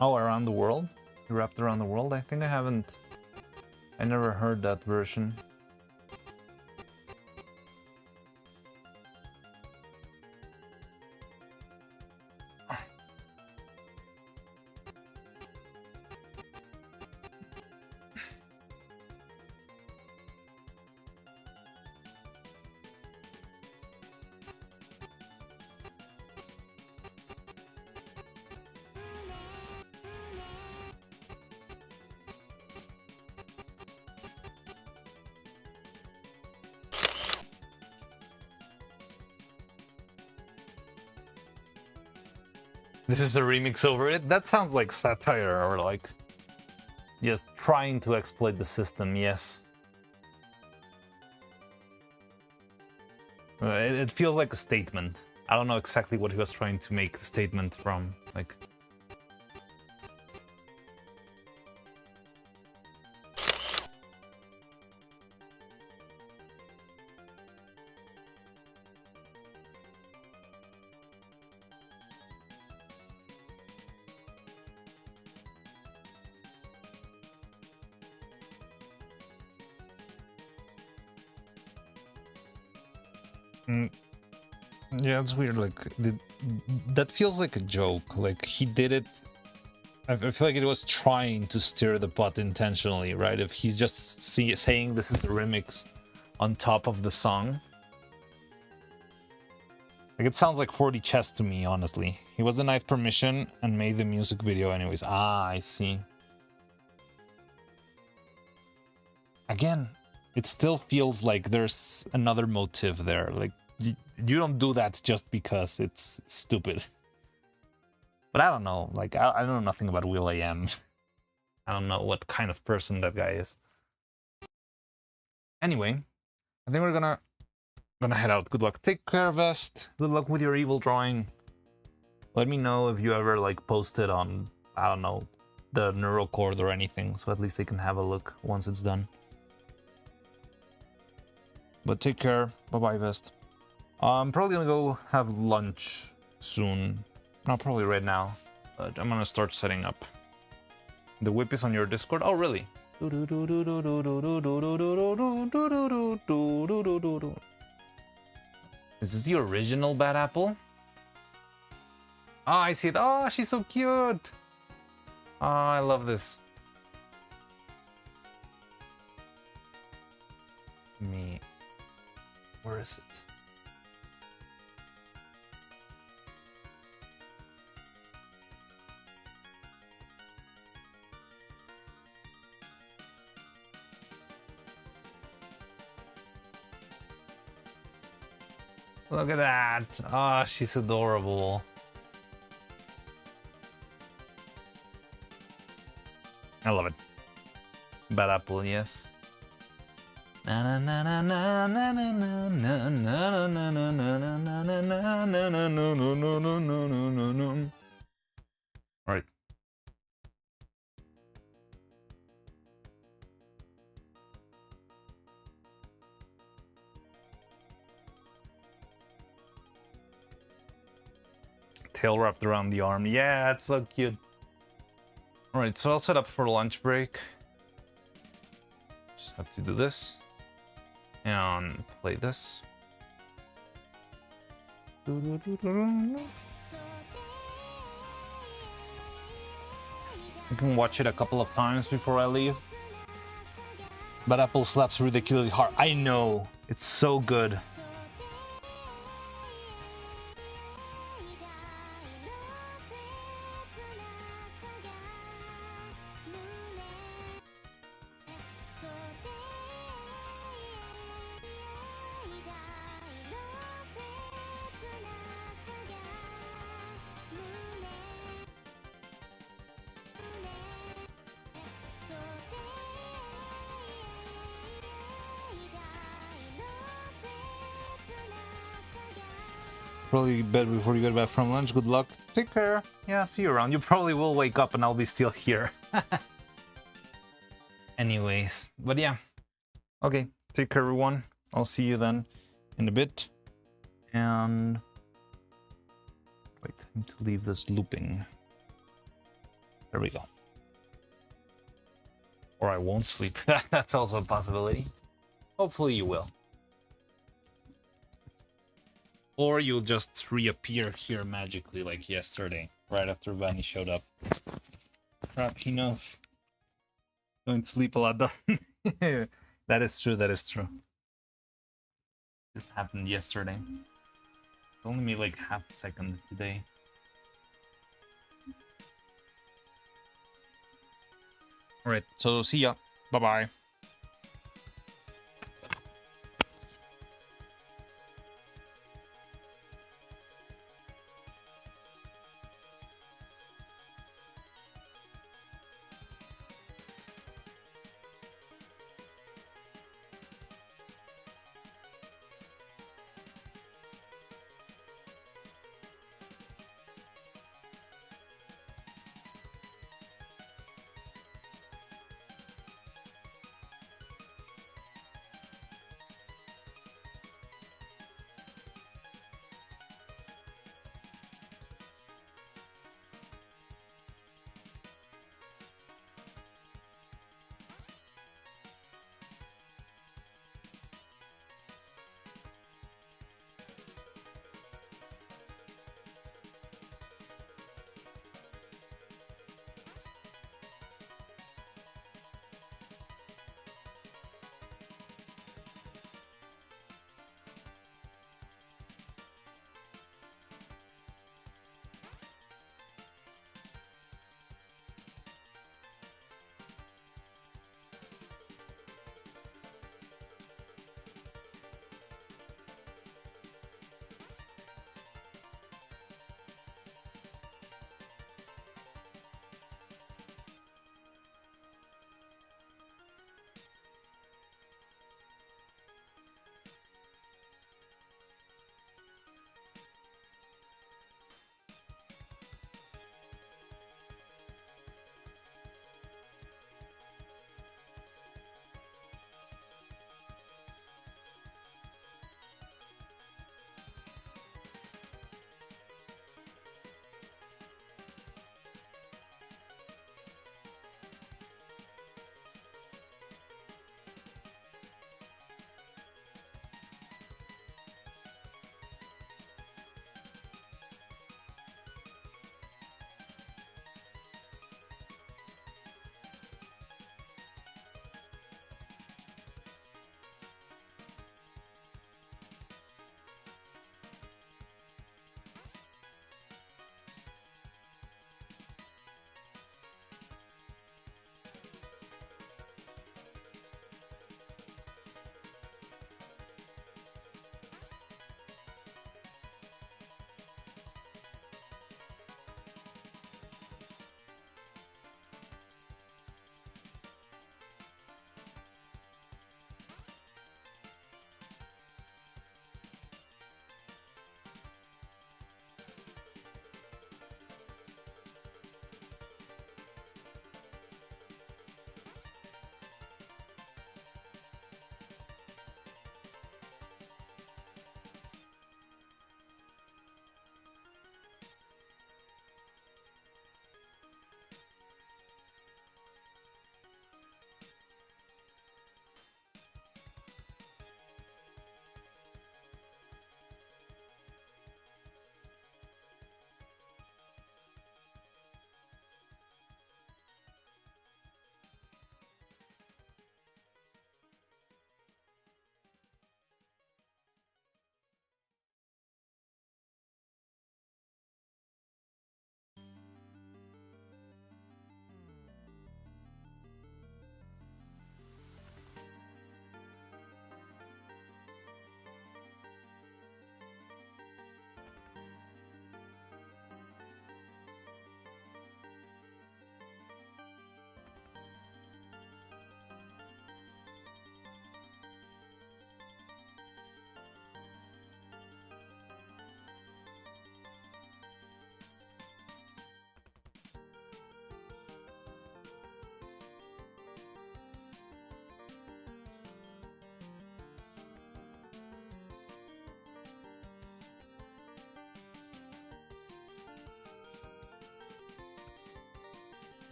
Oh, Around the World? You rapped Around the World? I think I haven't... I never heard that version. This is a remix over it? That sounds like satire or like just trying to exploit the system, yes. It feels like a statement. I don't know exactly what he was trying to make the statement from, like... Yeah, it's weird. Like that feels like a joke. Like he did it. I feel like it was trying to stir the pot intentionally, right? If he's just saying this is a remix on top of the song, like it sounds like 4D chess to me. Honestly, he was denied permission and made the music video anyways. Ah, I see. Again, it still feels like there's another motive there. Like. You don't do that just because it's stupid. But I don't know. Like, I know nothing about will.i.am. I don't know what kind of person that guy is. Anyway, I think we're gonna head out. Good luck. Take care, Vest. Good luck with your evil drawing. Let me know if you ever, like, post it on, I don't know, the Neuro or anything. So at least they can have a look once it's done. But take care. Bye-bye, Vest. I'm probably gonna go have lunch soon. Not probably right now, but I'm gonna start setting up. The whip is on your Discord? Oh, really? Is this the original Bad Apple? Oh, I see it. Oh, she's so cute. Oh, I love this. Where is it? Look at that. Oh, she's adorable. I love it. Bad Apple, yes. All right. Tail wrapped around the arm. Yeah, it's so cute. All right, so I'll set up for lunch break. Just have to do this and play this. I can watch it a couple of times before I leave. But Apple slaps ridiculously hard. I know, it's so good. Probably bed before you get back from lunch. Good luck. Take care. Yeah, see you around. You probably will wake up and I'll be still here. Anyways, but yeah. Okay, take care, everyone. I'll see you then in a bit. And wait, I need to leave this looping. There we go. Or I won't sleep. That's also a possibility. Hopefully you will. Or you'll just reappear here magically like yesterday, right after Vanny showed up. Crap, he knows. Don't sleep a lot, doesn't he? That is true, that is true. This happened yesterday. It only made like half a second today. Alright, so see ya. Bye-bye.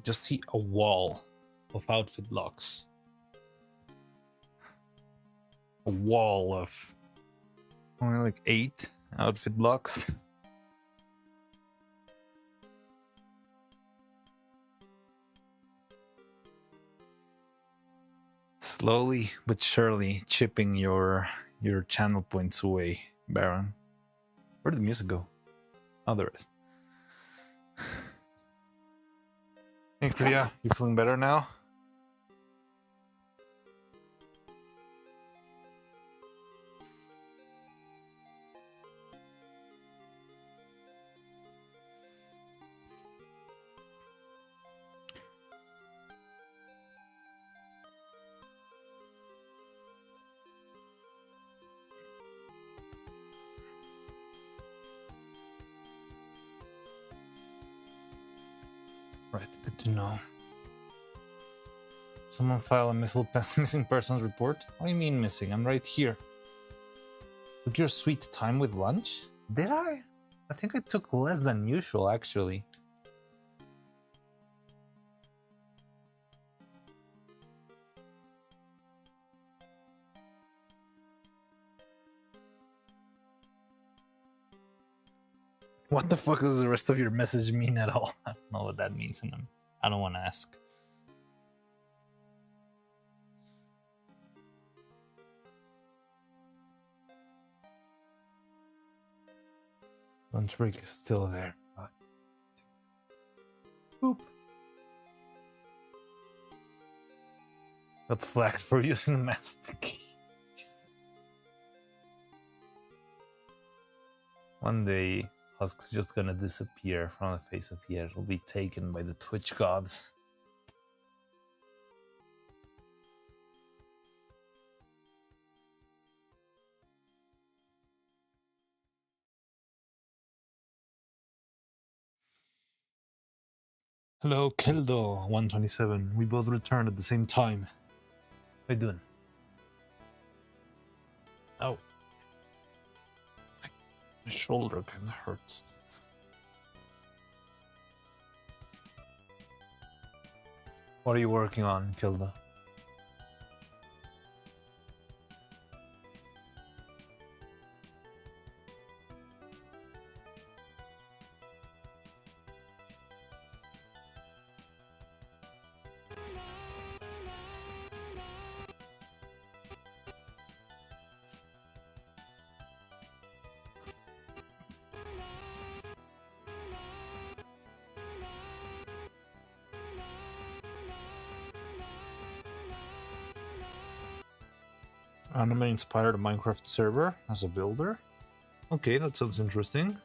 Just see a wall of outfit locks. A wall of only like 8 outfit blocks. Slowly but surely chipping your channel points away, Baron. Where did the music go? Oh, there it is. Hey, Kriya, you feeling better now? Right, good to know. Someone file a missing persons report? What do you mean missing? I'm right here. Took your sweet time with lunch? Did I? I think I took less than usual, actually. What the fuck does the rest of your message mean at all? I don't know what that means, and I don't want to ask. Lunch break is still there. Boop. Got flagged for using master key. One day, Husk's just gonna disappear from the face of the earth. Will be taken by the Twitch gods. Hello, Keldo 127. We both returned at the same time. How you doing? Oh. My shoulder kinda hurts. What are you working on, Keldo? Anime inspired a Minecraft server as a builder. Okay, that sounds interesting.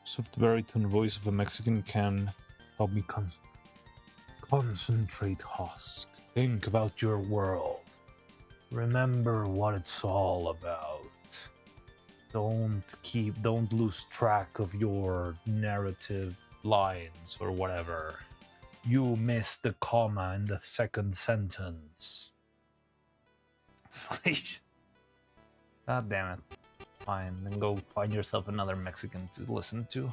Soft baritone voice of a Mexican can help me concentrate, Husk. Think about your world. Remember what it's all about. Don't lose track of your narrative lines or whatever. You missed the comma in the second sentence. It's like, God damn it. Fine, then go find yourself another Mexican to listen to.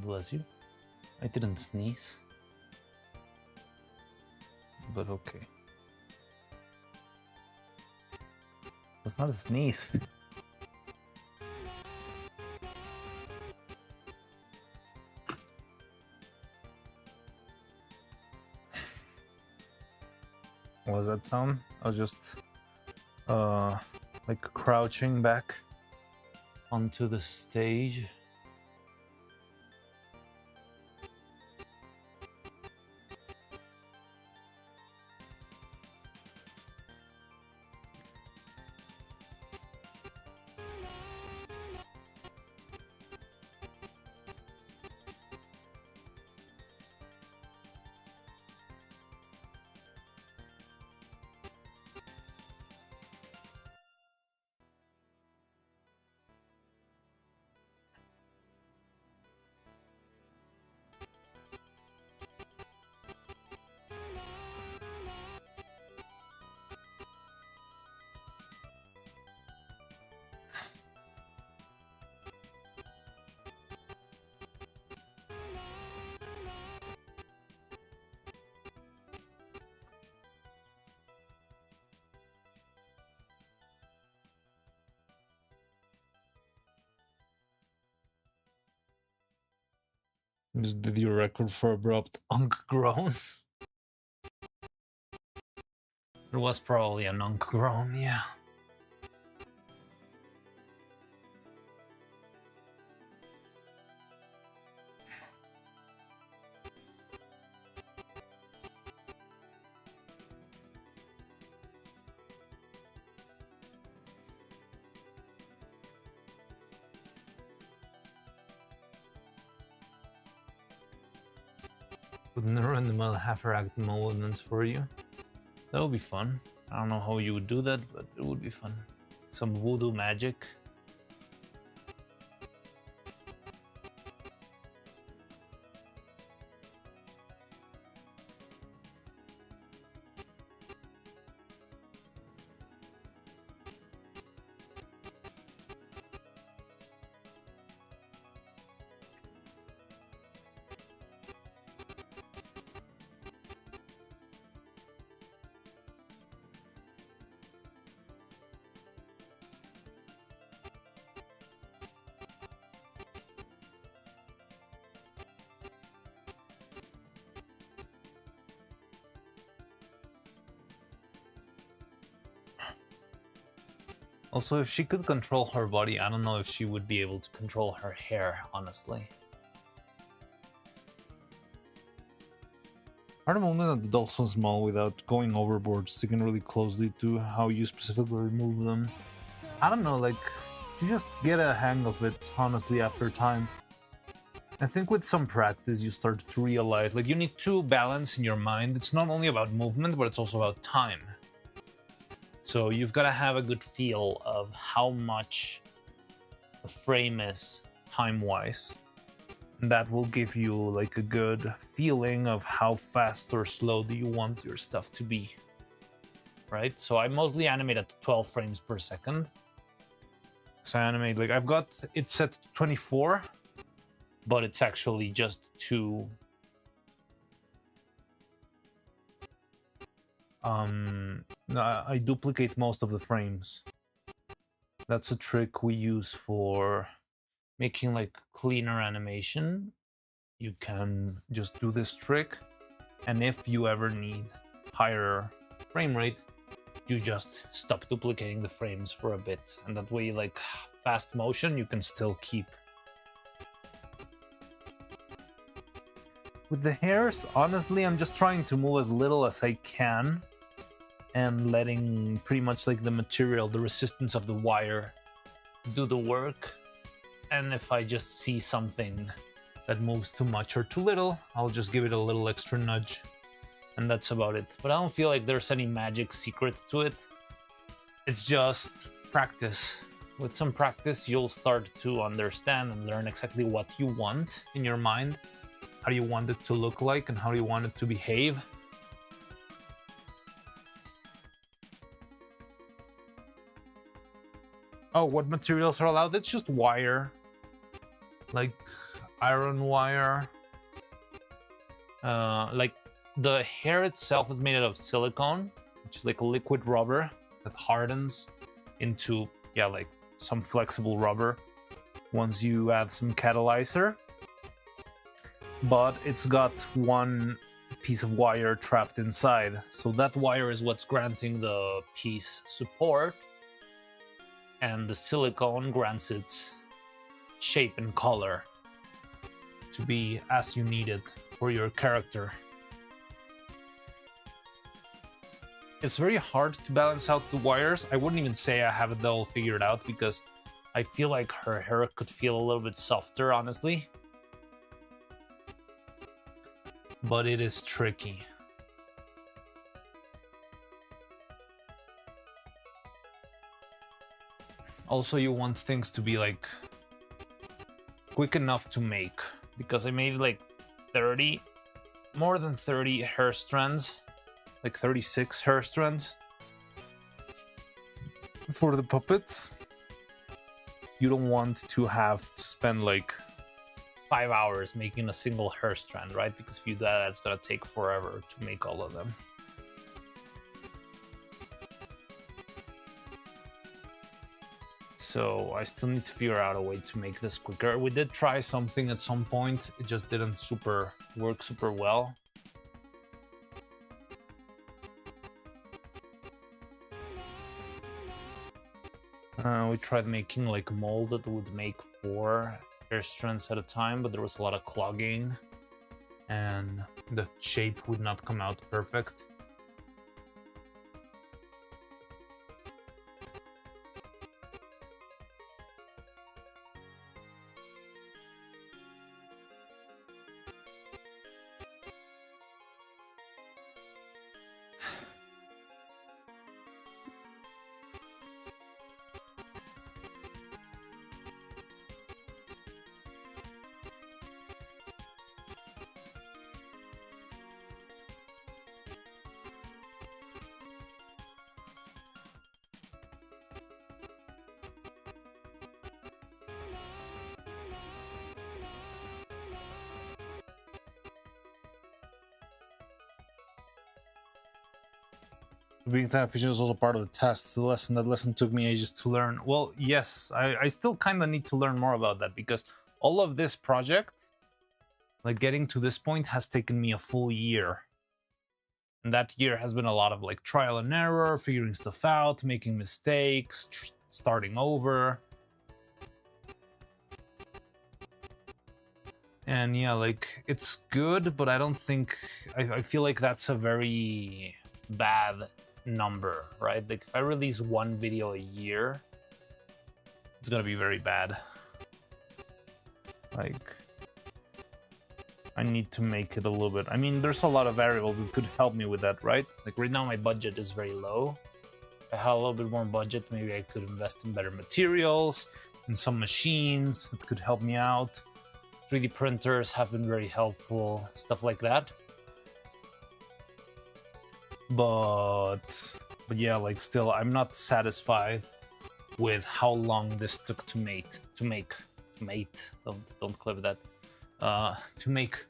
Bless you. I didn't sneeze. But okay. It's not a sneeze. What was that sound? I was just like crouching back onto the stage. Just did your record for abrupt unk groans? It was probably an unk groan, yeah. Would Neuro in the middle have her act movements for you? That would be fun. I don't know how you would do that, but it would be fun. Some voodoo magic. Also, if she could control her body, I don't know if she would be able to control her hair, honestly. Are the movement that adults so small without going overboard, sticking really closely to how you specifically move them? I don't know, like, you just get a hang of it, honestly, after time. I think with some practice you start to realize, Like, you need to balance in your mind. It's not only about movement, but it's also about time. So you've got to have a good feel of how much the frame is time-wise. that will give you like a good feeling of how fast or slow do you want your stuff to be. Right? So I mostly animate at 12 frames per second. So I animate, like, I've got it set to 24, but it's actually just two. I duplicate most of the frames. That's a trick we use for Making like cleaner animation. you can just do this trick, and if you ever need higher frame rate, You just stop duplicating the frames for a bit, and that way, like fast motion, you can still keep. with the hairs, honestly, I'm just trying to move as little as I can and letting pretty much like the material, the resistance of the wire, Do the work, and if I just see something that moves too much or too little, I'll just give it a little extra nudge, and that's about it. But I don't feel like there's any magic secret to it. It's just practice. With some practice, you'll start to understand and learn exactly what you want in your mind. How do you want it to look like, and how do you want it to behave? oh, what materials are allowed? It's just wire, like iron wire. Like the hair itself is made out of silicone, which is like liquid rubber that hardens into, yeah, like Some flexible rubber once you add some catalyzer, but it's got one piece of wire trapped inside, so that wire is what's granting the piece support, and the silicone grants its shape and color to be as you need it for your character. It's very hard to balance out the wires. I wouldn't even say I have it all figured out, because I feel like her hair could feel a little bit softer, honestly. But it is tricky. Also, you want things to be like quick enough to make, because I made like 30, more than 30 hair strands, like 36 hair strands for the puppets. You don't want to have to spend like 5 hours making a single hair strand, right? Because if you do that, it's gonna take forever to make all of them. So I still need to figure out a way to make this quicker. We did try something at some point, it just didn't work super well. We tried making like a mold that would make 4 hair strands at a time, but there was a lot of clogging and the shape would not come out perfect. Being that efficient is also part of the test. The lesson took me ages to learn. Well, yes, I still kind of need to learn more about that because all of this project, like getting to this point, has taken me a full year. And that year has been a lot of like trial and error, figuring stuff out, making mistakes, starting over. And yeah, like it's good, but I don't think I feel like that's a very bad number, right? Like if I release one video a year, it's gonna be very bad. Like I need to make it a little bit. I mean, there's a lot of variables that could help me with that, right? Like right now my budget is very low. If I had a little bit more budget, maybe I could invest in better materials and some machines that could help me out. 3D printers have been very helpful, stuff like that. But yeah, like still, I'm not satisfied with how long this took to make. Don't clip that. To make,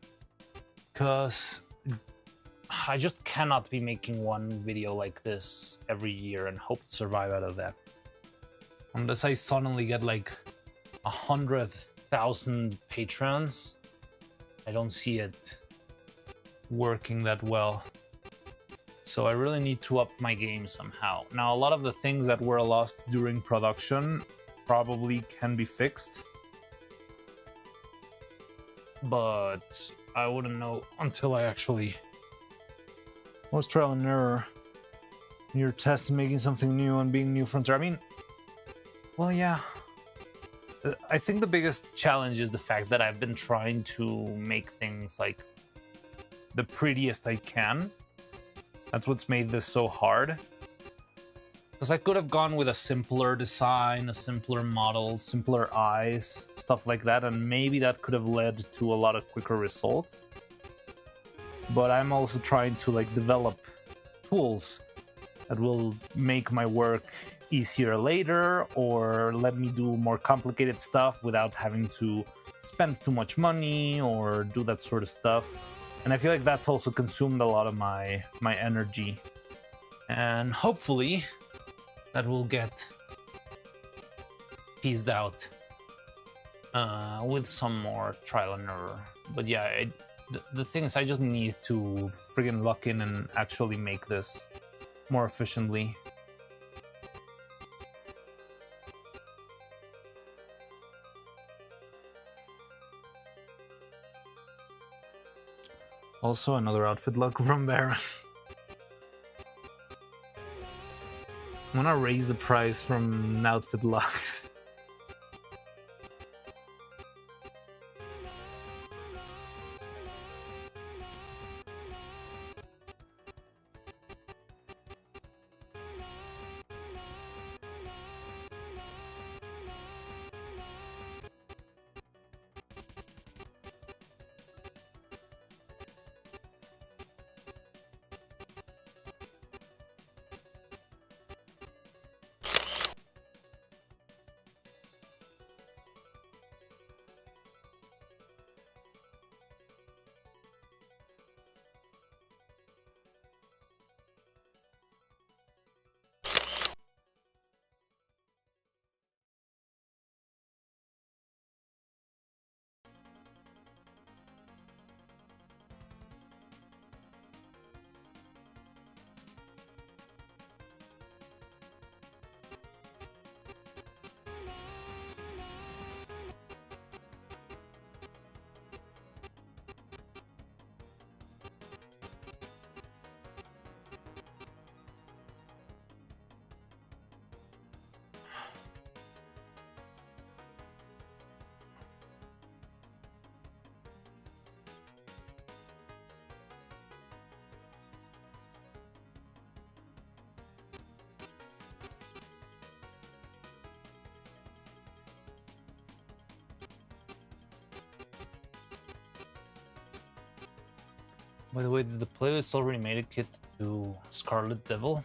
cause I just cannot be making one video like this every year and hope to survive out of that. Unless I suddenly get like 100,000 patrons, I don't see it working that well. So I really need to up my game somehow. Now, a lot of the things that were lost during production probably can be fixed, but I wouldn't know until I actually... What's trial and error? You're testing, making something new and being new frontier. I mean, well, yeah. I think the biggest challenge is the fact that I've been trying to make things like the prettiest I can. That's what's made this so hard. Because I could have gone with a simpler design, a simpler model, simpler eyes, stuff like that, and maybe that could have led to a lot of quicker results. But I'm also trying to like develop tools that will make my work easier later, or let me do more complicated stuff without having to spend too much money or do that sort of stuff. And I feel like that's also consumed a lot of my energy. And hopefully that will get pieced out with some more trial and error. But yeah, the thing is, I just need to friggin' lock in and actually make this more efficiently. also another outfit look from Baron. I'm gonna raise the price from outfit locks. By the way, did the playlist already made a kit to Scarlet Devil?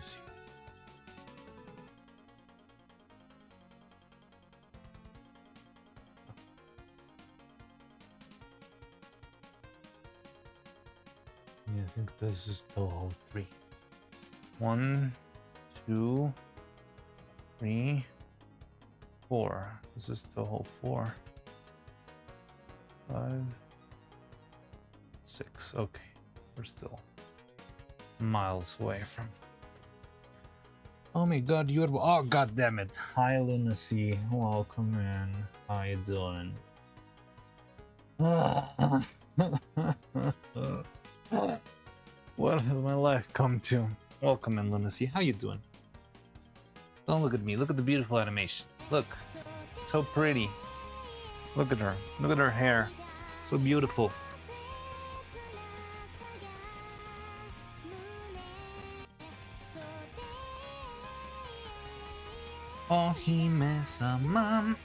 see. Yeah, I think this is the whole 3. 1, 2, 3, 4. This is the whole 4. 5, 6. Okay, we're still miles away from. Oh my god, you're. Oh god damn it. Hi, Lunacy. Welcome in. How you doing? What has my life come to? Welcome in, Lunacy. How you doing? Don't look at me. Look at the beautiful animation. Look. So pretty. Look at her. Look at her hair. So beautiful. Oh, Hime-sama.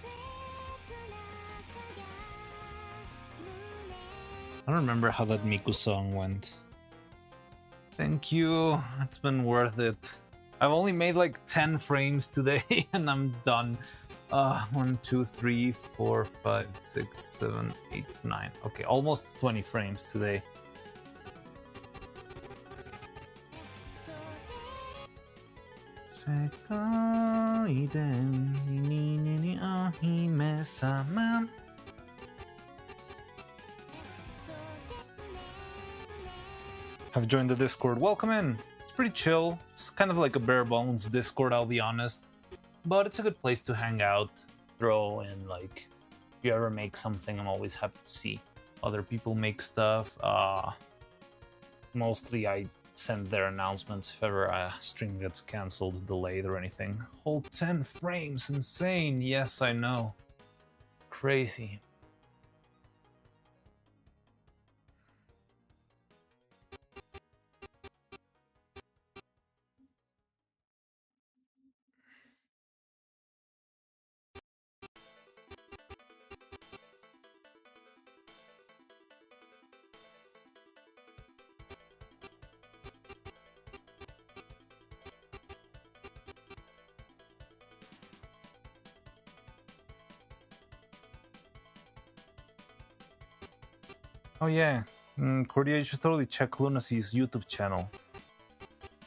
I don't remember how that Miku song went. Thank you. It's been worth it. I've only made like 10 frames today and I'm done. 1, 2, 3, 4, 5, 6, 7, 8, 9. Okay, almost 20 frames today. Have joined the Discord. Welcome in. It's pretty chill. It's kind of like a bare bones Discord, I'll be honest. But it's a good place to hang out, throw in, like, if you ever make something, I'm always happy to see other people make stuff. Mostly I send their announcements if ever a stream gets cancelled, delayed, or anything. Whole 10 frames, insane. Yes, I know. Crazy. Oh yeah, Cordia, you should totally check Lunacy's YouTube channel.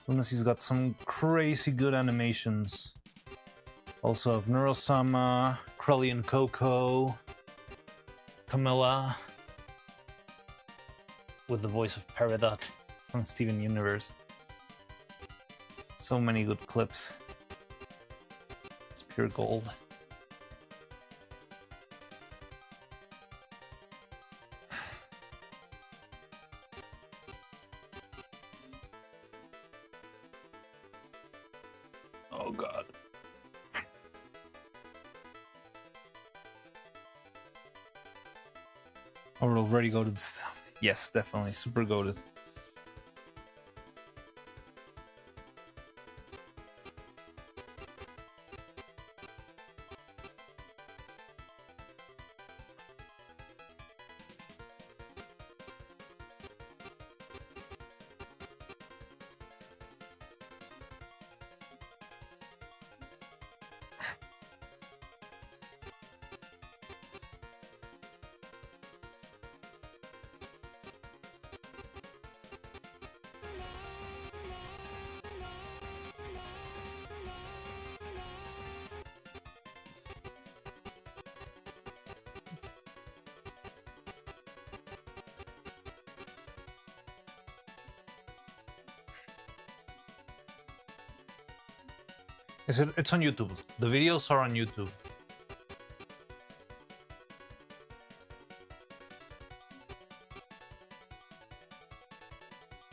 Lunacy's got some crazy good animations. Also of Neuro-sama, Crowley and Coco, Camilla, with the voice of Peridot from Steven Universe. So many good clips. It's pure gold. Oh god. Oh, we're already goated. Yes, definitely. Super goated. It's on YouTube. The videos are on YouTube.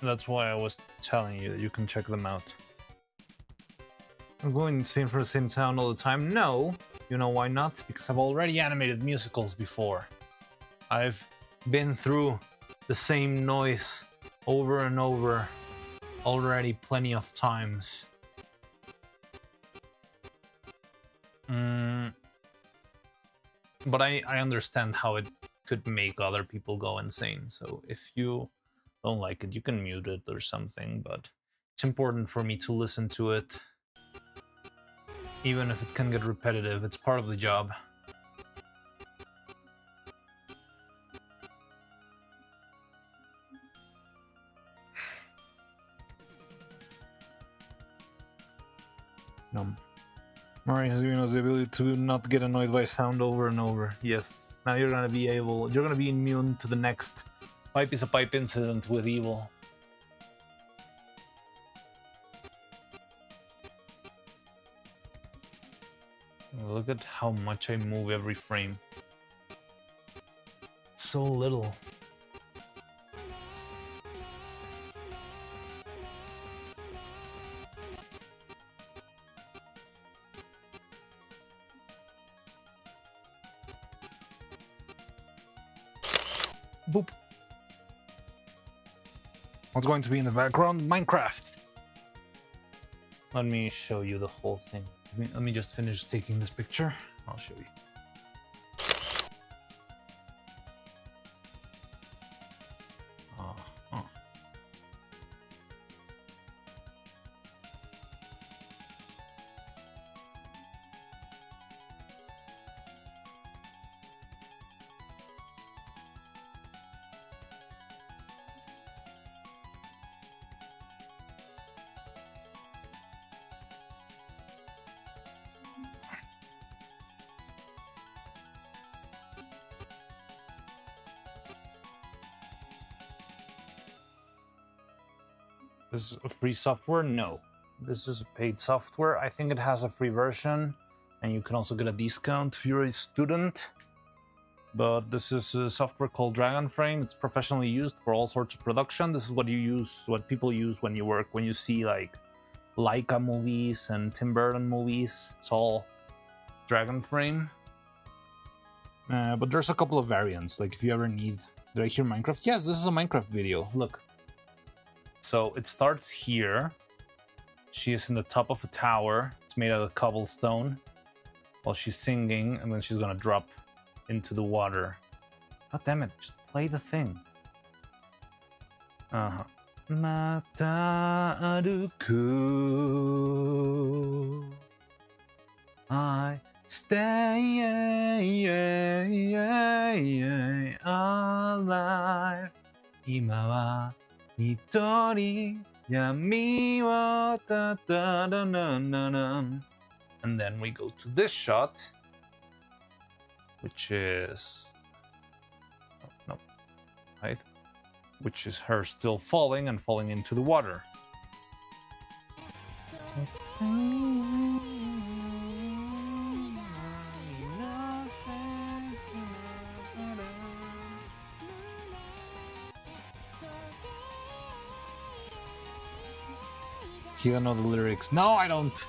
That's why I was telling you that you can check them out. I'm going for the same town all the time? No. You know why not? Because I've already animated musicals before. I've been through the same noise over and over already plenty of times. But I understand how it could make other people go insane. So if you don't like it, you can mute it or something. But It's important for me to listen to it. Even if it can get repetitive, it's part of the job. Mari has given us the ability to not get annoyed by sound over and over. Yes, now you're gonna be immune to the next Pipe is a pipe incident with evil. Look at how much I move every frame. So little. Boop. What's going to be in the background? Minecraft. Let me show you the whole thing. Let me just finish taking this picture. I'll show you. This is a free software? No. This is a paid software. I think it has a free version, and you can also get a discount if you're a student. But this is a software called Dragon Frame. It's professionally used for all sorts of production. This is what what people use when you see like Laika movies and Tim Burton movies. It's all Dragon Frame. But there's a couple of variants. Like if you ever need, did I hear Minecraft? Yes, this is a Minecraft video. Look. So it starts here. She is in the top of a tower. It's made out of cobblestone while she's singing, and then she's gonna drop into the water. God damn it, just play the thing. Mata aruku. I stay alive. 今は一人闇をたたらななな And then we go to this shot, which is right, which is her still falling and falling into the water. You don't know the lyrics. No, I don't.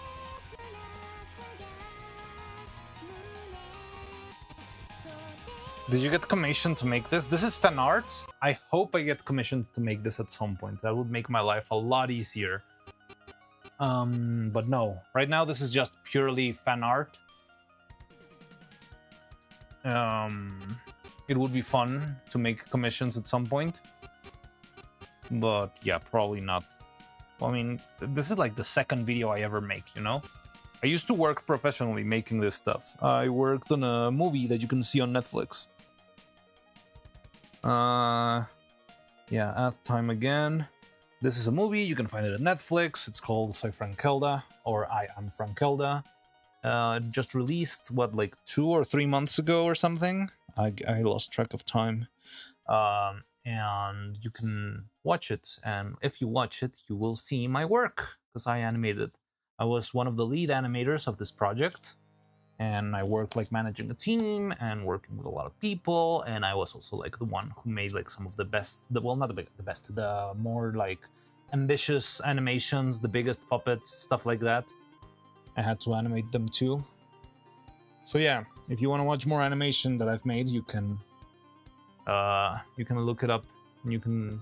Did you get commissioned to make this? This is fan art. I hope I get commissioned to make this at some point. That would make my life a lot easier. But no. Right now, this is just purely fan art. It would be fun to make commissions at some point. But yeah, probably not. I mean, this is like the second video I ever make, you know? I used to work professionally making this stuff. I worked on a movie that you can see on Netflix. Yeah, At Time Again. This is a movie, you can find it on Netflix. It's called Soy Frankelda, or I Am Frankelda. Just released, what, like 2 or 3 months ago or something? I lost track of time. And you can watch it, and if you watch it, you will see my work, because I animated. I was one of the lead animators of this project, and I worked like managing a team and working with a lot of people, and I was also like the one who made like some of the best, well, not the best, the more like ambitious animations, the biggest puppets, stuff like that. I had to animate them too. So yeah, if you want to watch more animation that I've made, you can look it up, and you can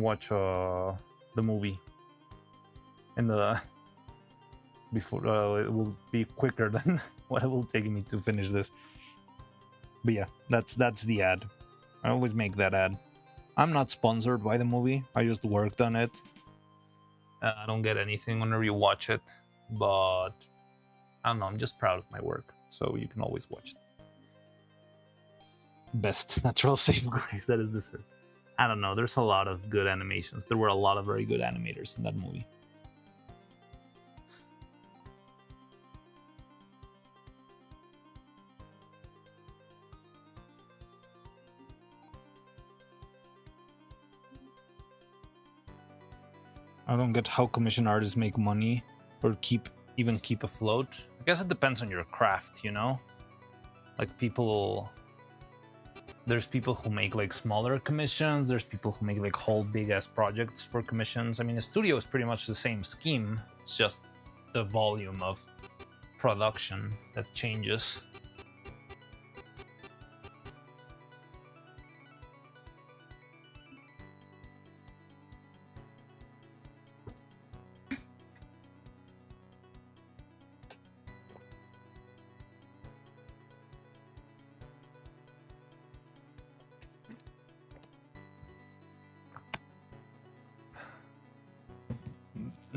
watch the movie in the before it will be quicker than what it will take me to finish this. But yeah, that's the ad. I always make that ad. I'm not sponsored by the movie. I just worked on it. I don't get anything whenever you watch it, but I don't know. I'm just proud of my work, so you can always watch it. Best natural save Grace that is deserved. I don't know. There's a lot of good animations. There were a lot of very good animators in that movie. I don't get how commission artists make money or Even keep afloat. I guess it depends on your craft, you know? Like there's people who make like smaller commissions, there's people who make like whole big ass projects for commissions. I mean, a studio is pretty much the same scheme. It's just the volume of production that changes.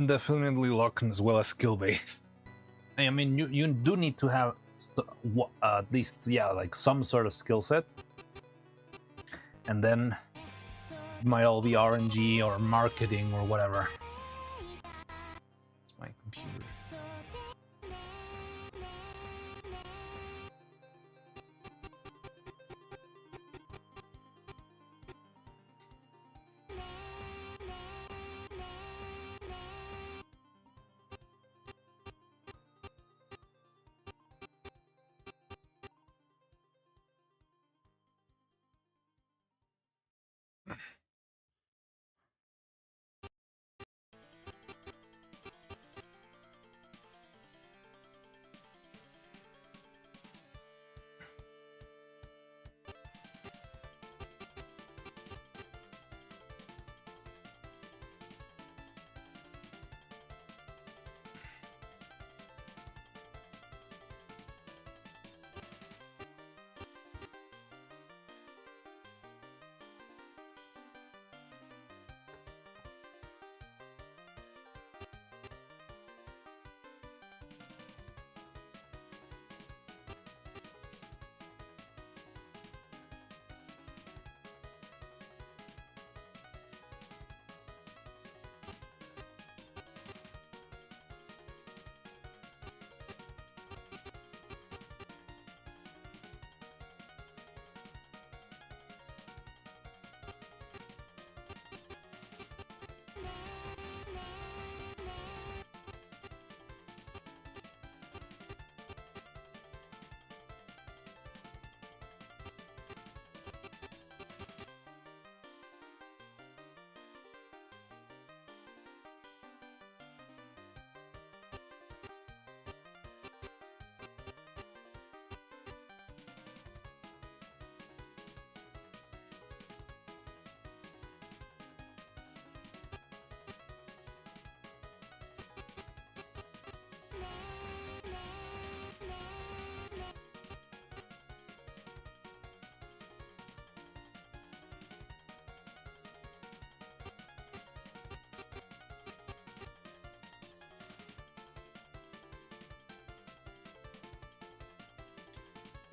definitely luck as well as skill based. I mean, you do need to have at least, yeah, like some sort of skill set. And then it might all be RNG or marketing or whatever. It's my computer.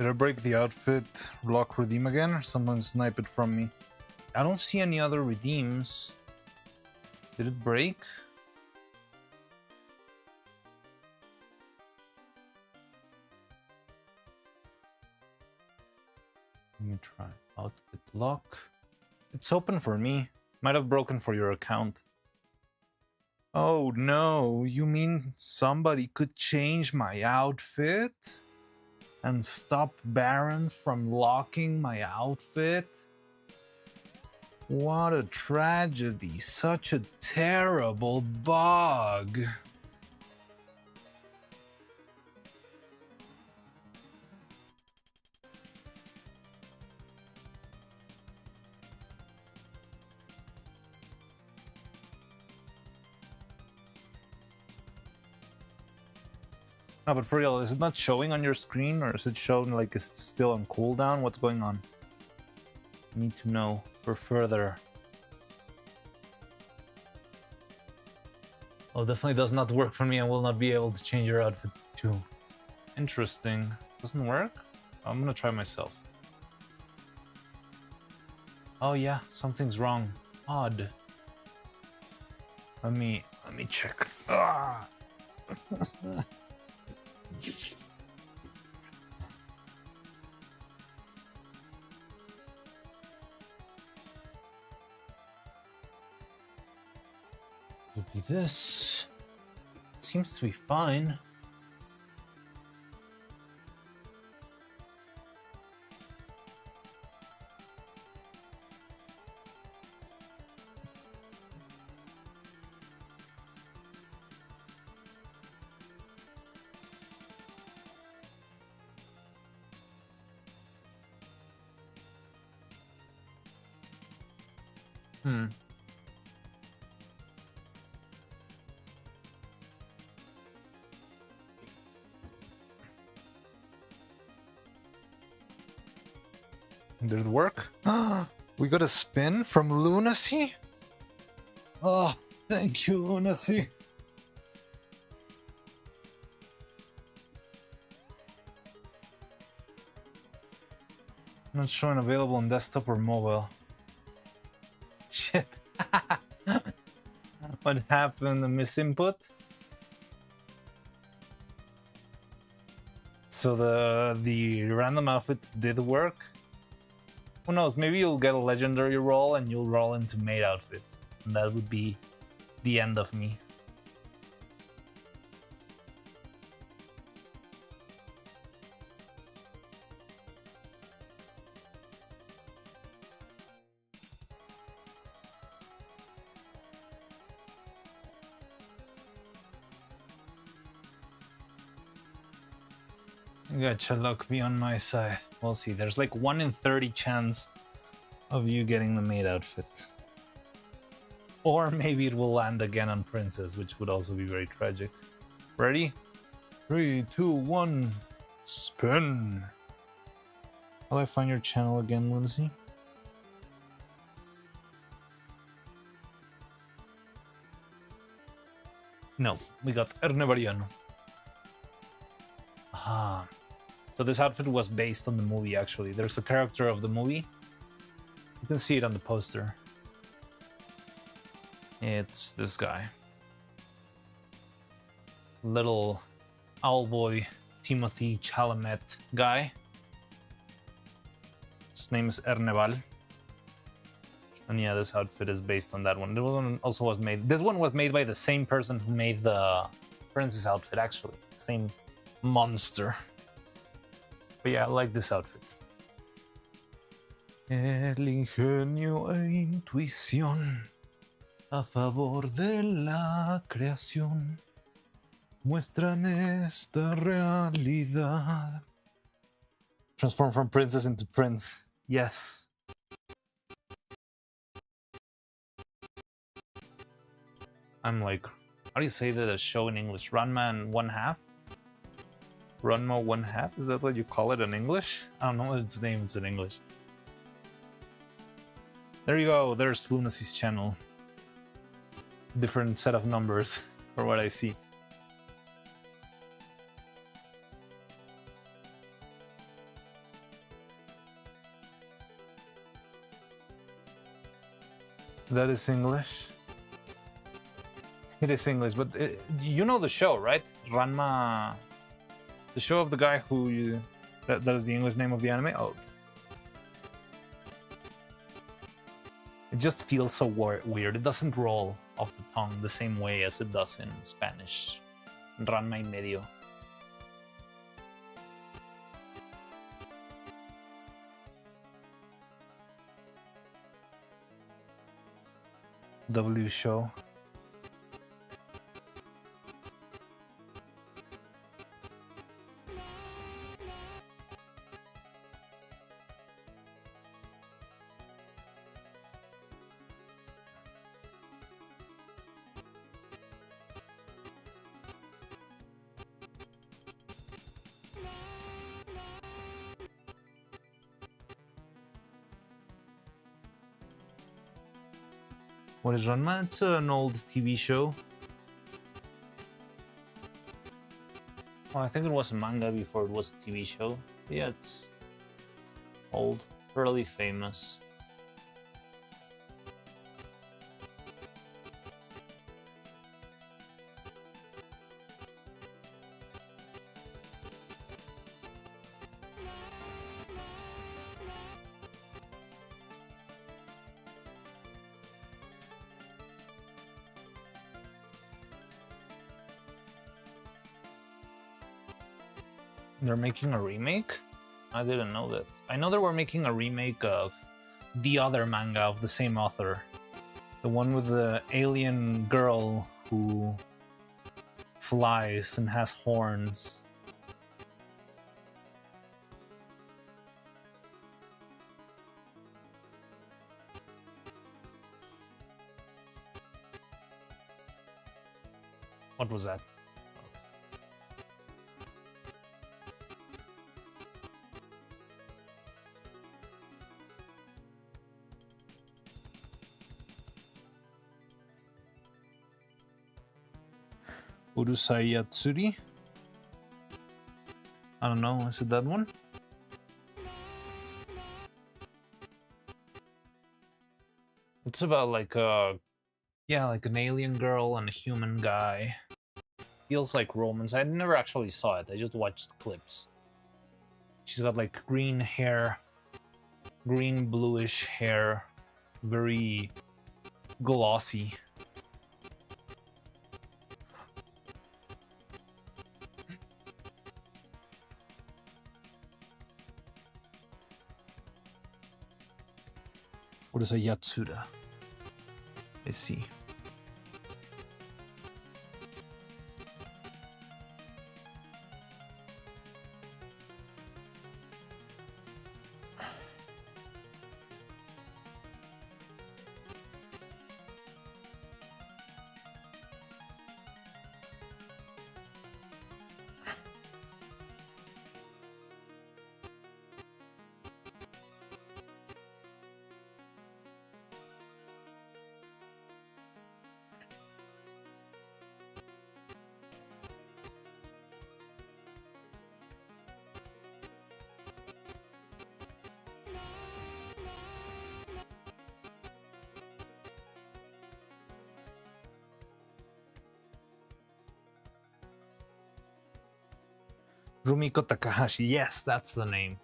Did I break the outfit lock redeem again, or someone snipe it from me? I don't see any other redeems. Did it break? Let me try. Outfit lock. It's open for me. Might have broken for your account. Oh no, you mean somebody could change my outfit? And stop Baron from locking my outfit? What a tragedy, such a terrible bug. No, but for real, is it not showing on your screen, or is it showing like it's still on cooldown? What's going on? Need to know for further. Oh, definitely does not work for me. I will not be able to change your outfit too. Interesting. Doesn't work? I'm gonna try myself. Oh yeah, something's wrong. Odd. Let me check. Ah! Could be this. Seems to be fine. Did it work? We got a spin from Lunacy? Oh, thank you, Lunacy. Not showing available on desktop or mobile. Shit. What happened? A misinput? So the random outfits did work? Who knows, maybe you'll get a legendary roll and you'll roll into maid outfit. And that would be the end of me. Gotcha, luck be on my side. We'll see. There's like 1 in 30 chance of you getting the maid outfit. Or maybe it will land again on Princess, which would also be very tragic. Ready? 3, 2, 1, spin. How do I find your channel again, Lunacy? No, we got Ernevariano. Ah. So this outfit was based on the movie, actually. There's a character of the movie. You can see it on the poster. It's this guy. Little Owlboy Timothy Chalamet guy. His name is Erneval. And yeah, this outfit is based on that one. This one also was made. This one was made by the same person who made the Princess outfit, actually. Same monster. But yeah, I like this outfit. El ingenio e intuición a favor de la creación muestran esta realidad. Transform from princess into prince. Yes. I'm like, how do you say that a show in English? Ranma and 1/2? Ranma 1/2? Is that what you call it in English? I don't know what its name is in English. There you go, there's Lunacy's channel. Different set of numbers for what I see. That is English. It is English, but you know the show, right? Ranma... The show of the guy who... That is the English name of the anime? Oh. It just feels so weird. It doesn't roll off the tongue the same way as it does in Spanish. Ranma y medio. W show. What is Ranma? It's an old TV show. Well, I think it was a manga before it was a TV show. But yeah, it's old, fairly famous. They're making a remake? I didn't know that. I know they were making a remake of the other manga of the same author. The one with the alien girl who flies and has horns. What was that? Urusai Yatsuri. I don't know, is it that one? It's about like like an alien girl and a human guy. Feels like romance. I never actually saw it. I just watched clips. She's got like green hair, green bluish hair, very glossy. What is a Yatsura? I see. Rumiko Takahashi. Yes, that's the name.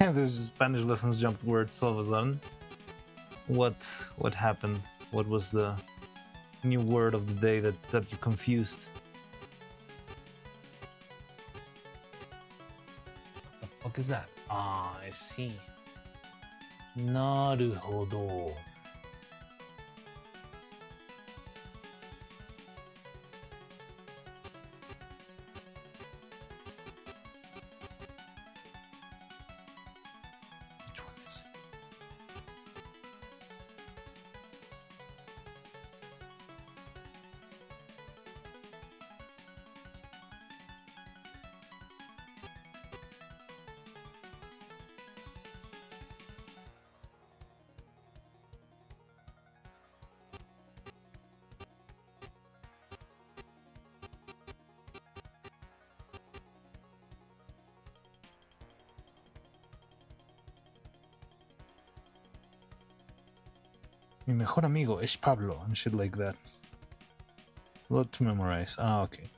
This Spanish lessons jumped words all of a sudden. What happened? What was the new word of the day that got you confused? What the fuck is that? Ah, I see. Naruhodo. Which one is it? Mi mejor amigo es Pablo and shit like that. A lot to memorize. Ah, okay.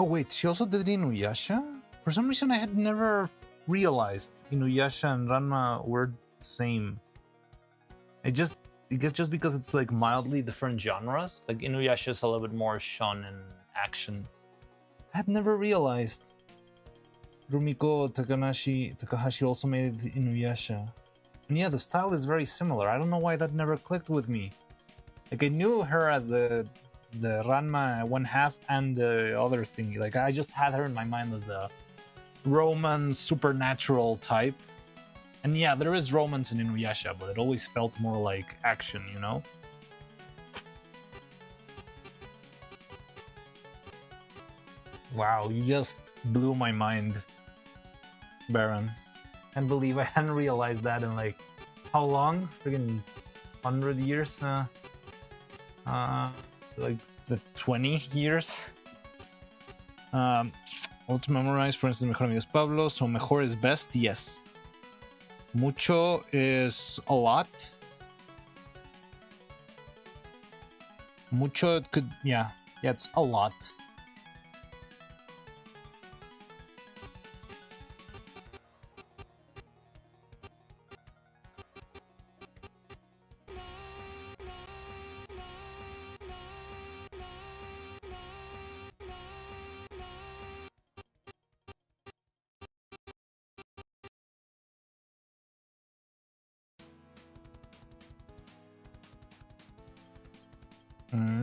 Oh wait, she also did Inuyasha? For some reason I had never realized Inuyasha and Ranma were the same. I guess just because it's like mildly different genres. Like Inuyasha is a little bit more shonen action. I had never realized. Rumiko Takahashi also made Inuyasha. And yeah, the style is very similar. I don't know why that never clicked with me. Like I knew her as the Ranma one half and the other thing. Like I just had her in my mind as a Roman supernatural type. And yeah, there is romance in Inuyasha, but it always felt more like action, you know? Wow, you just blew my mind, Baron. Can't believe I hadn't realized that in like, how long? Friggin' 100 years? Like the 20 years? All to memorize, for instance, Mejor Amigo es Pablo, so mejor is best, yes. Mucho is a lot. Mucho could, yeah, it's a lot.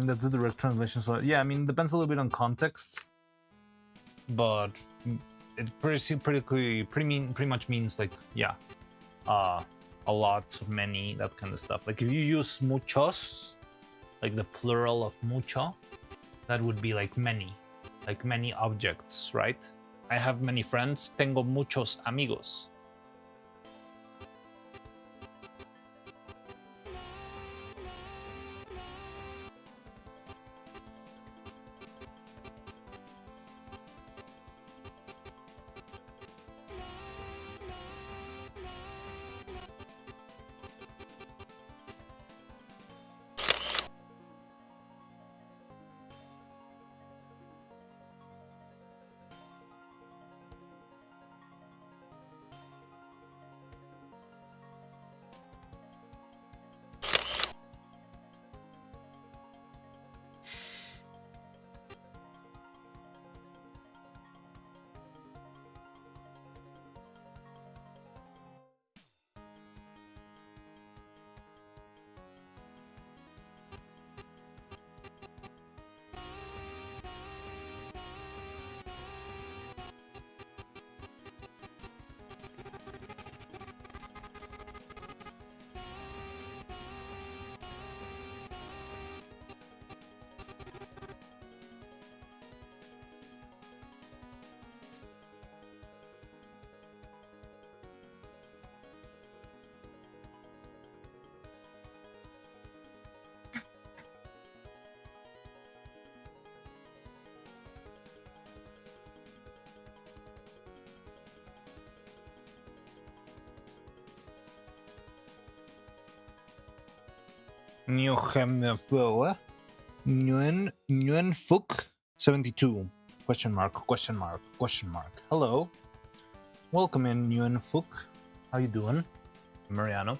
That's the direct translation. So yeah, I mean, depends a little bit on context, but it pretty much means like a lot, many, that kind of stuff. Like if you use muchos, like the plural of mucho, that would be like many objects, right? I have many friends. Tengo muchos amigos. Nguyen Fook 72 question mark. Hello, welcome in Nguyen Fook. How you doing? Mariano.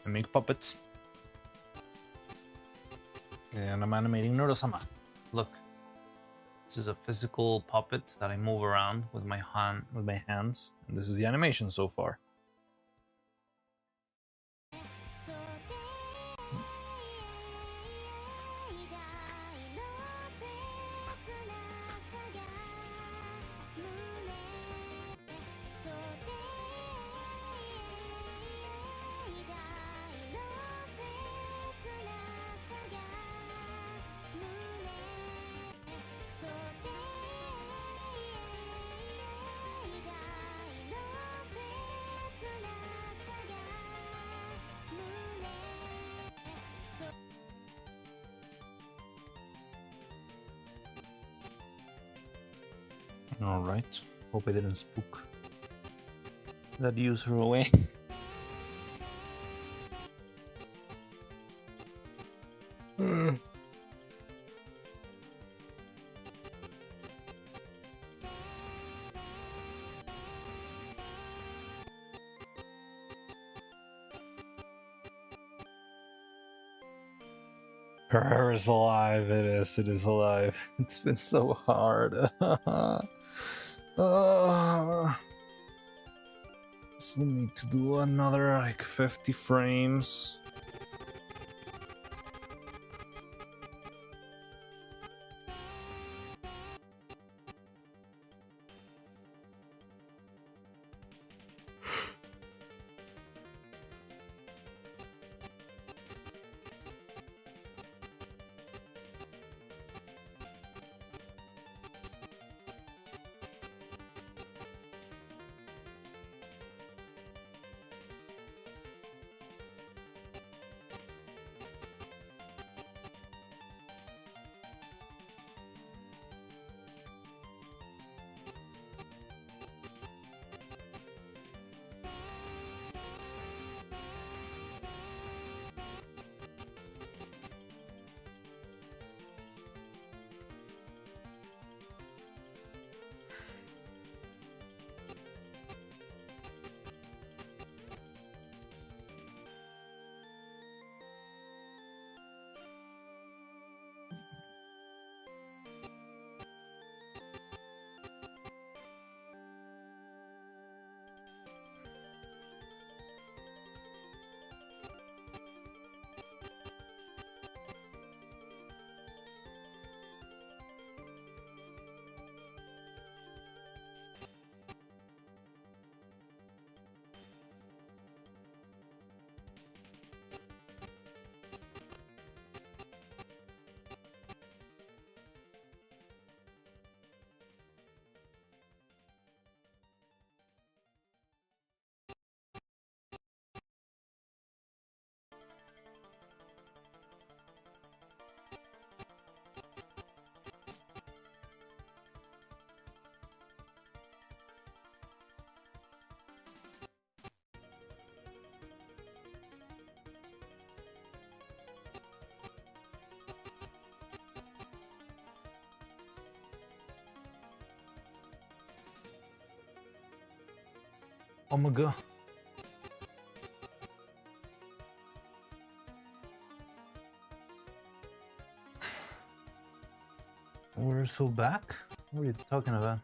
I make puppets. And I'm animating Neuro-sama. Look, this is a physical puppet that I move around with my hands, and this is the animation so far. All right. Hope I didn't spook that user away. Grr is alive. It is alive. It's been so hard. Still need to do another like 50 frames. Oh my god. We're so back? What are you talking about?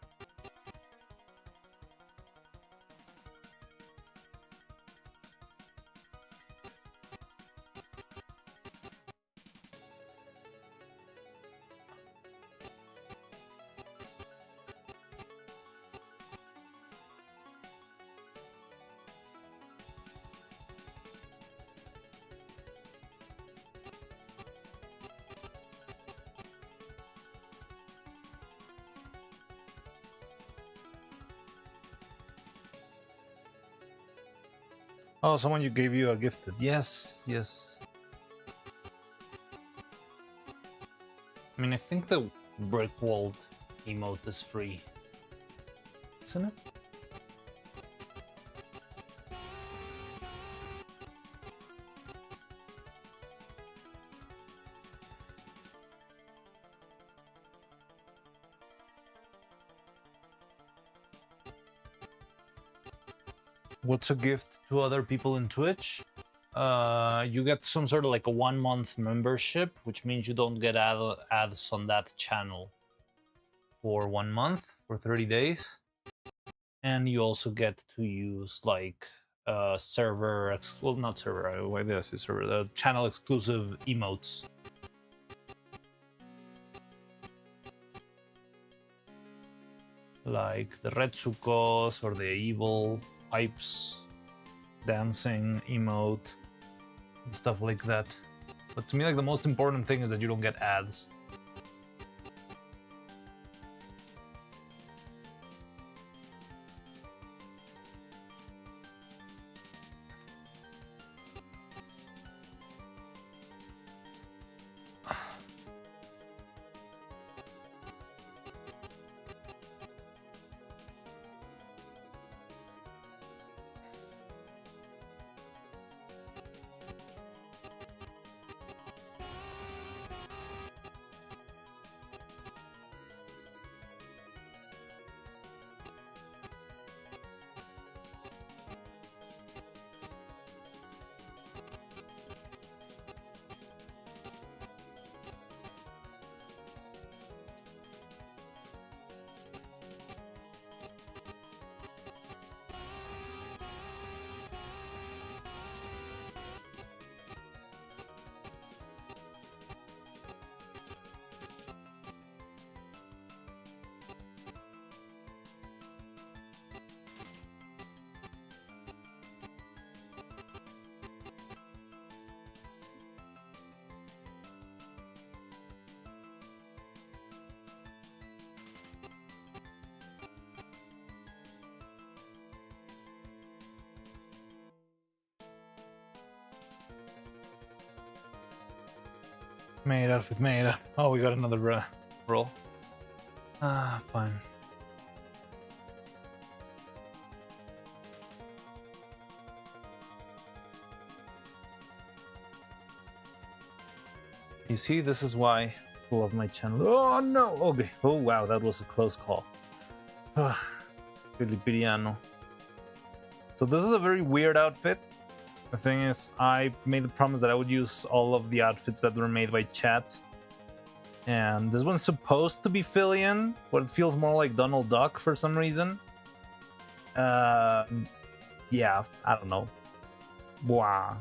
Oh, someone you gave you a gifted. Yes, yes. I mean, I think the brick walled emote is free, isn't it? What's a gift? To other people in Twitch, you get some sort of like a 1 month membership, which means you don't get ads on that channel for 1 month, for 30 days. And you also get to use like server, well, not server, why did I say server? The channel exclusive emotes. Like the Retsukos or the evil pipes dancing emote and stuff like that. But to me, like, the most important thing is that you don't get ads. Made outfit made. Oh, we got another roll. Ah, fine. You see, this is why I love my channel. Oh no! Okay. Oh wow, that was a close call. Filipiniano. So this is a very weird outfit. The thing is, I made the promise that I would use all of the outfits that were made by chat. And this one's supposed to be Fillion, but it feels more like Donald Duck for some reason. Yeah, I don't know. Wow.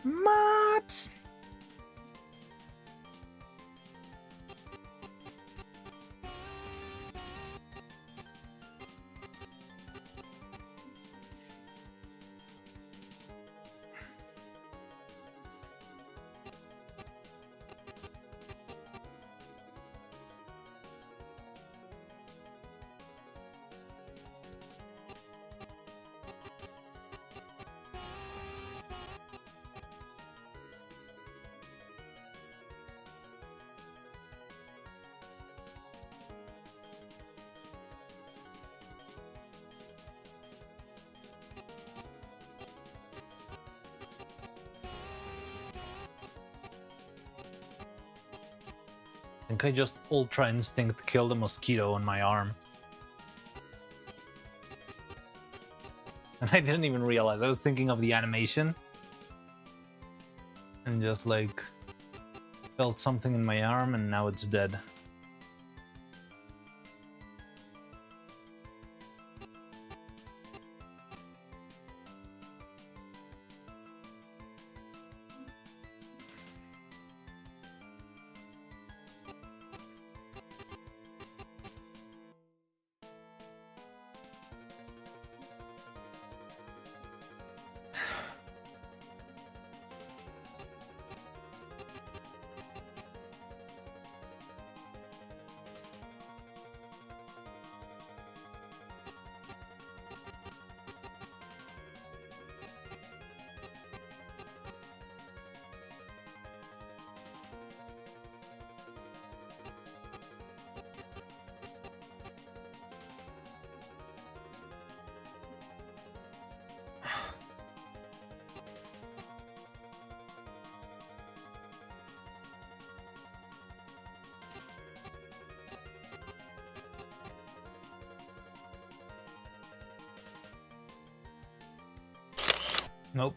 Mats. I think I just Ultra Instinct killed a mosquito on my arm. And I didn't even realize. I was thinking of the animation. And just like felt something in my arm and now it's dead. Nope.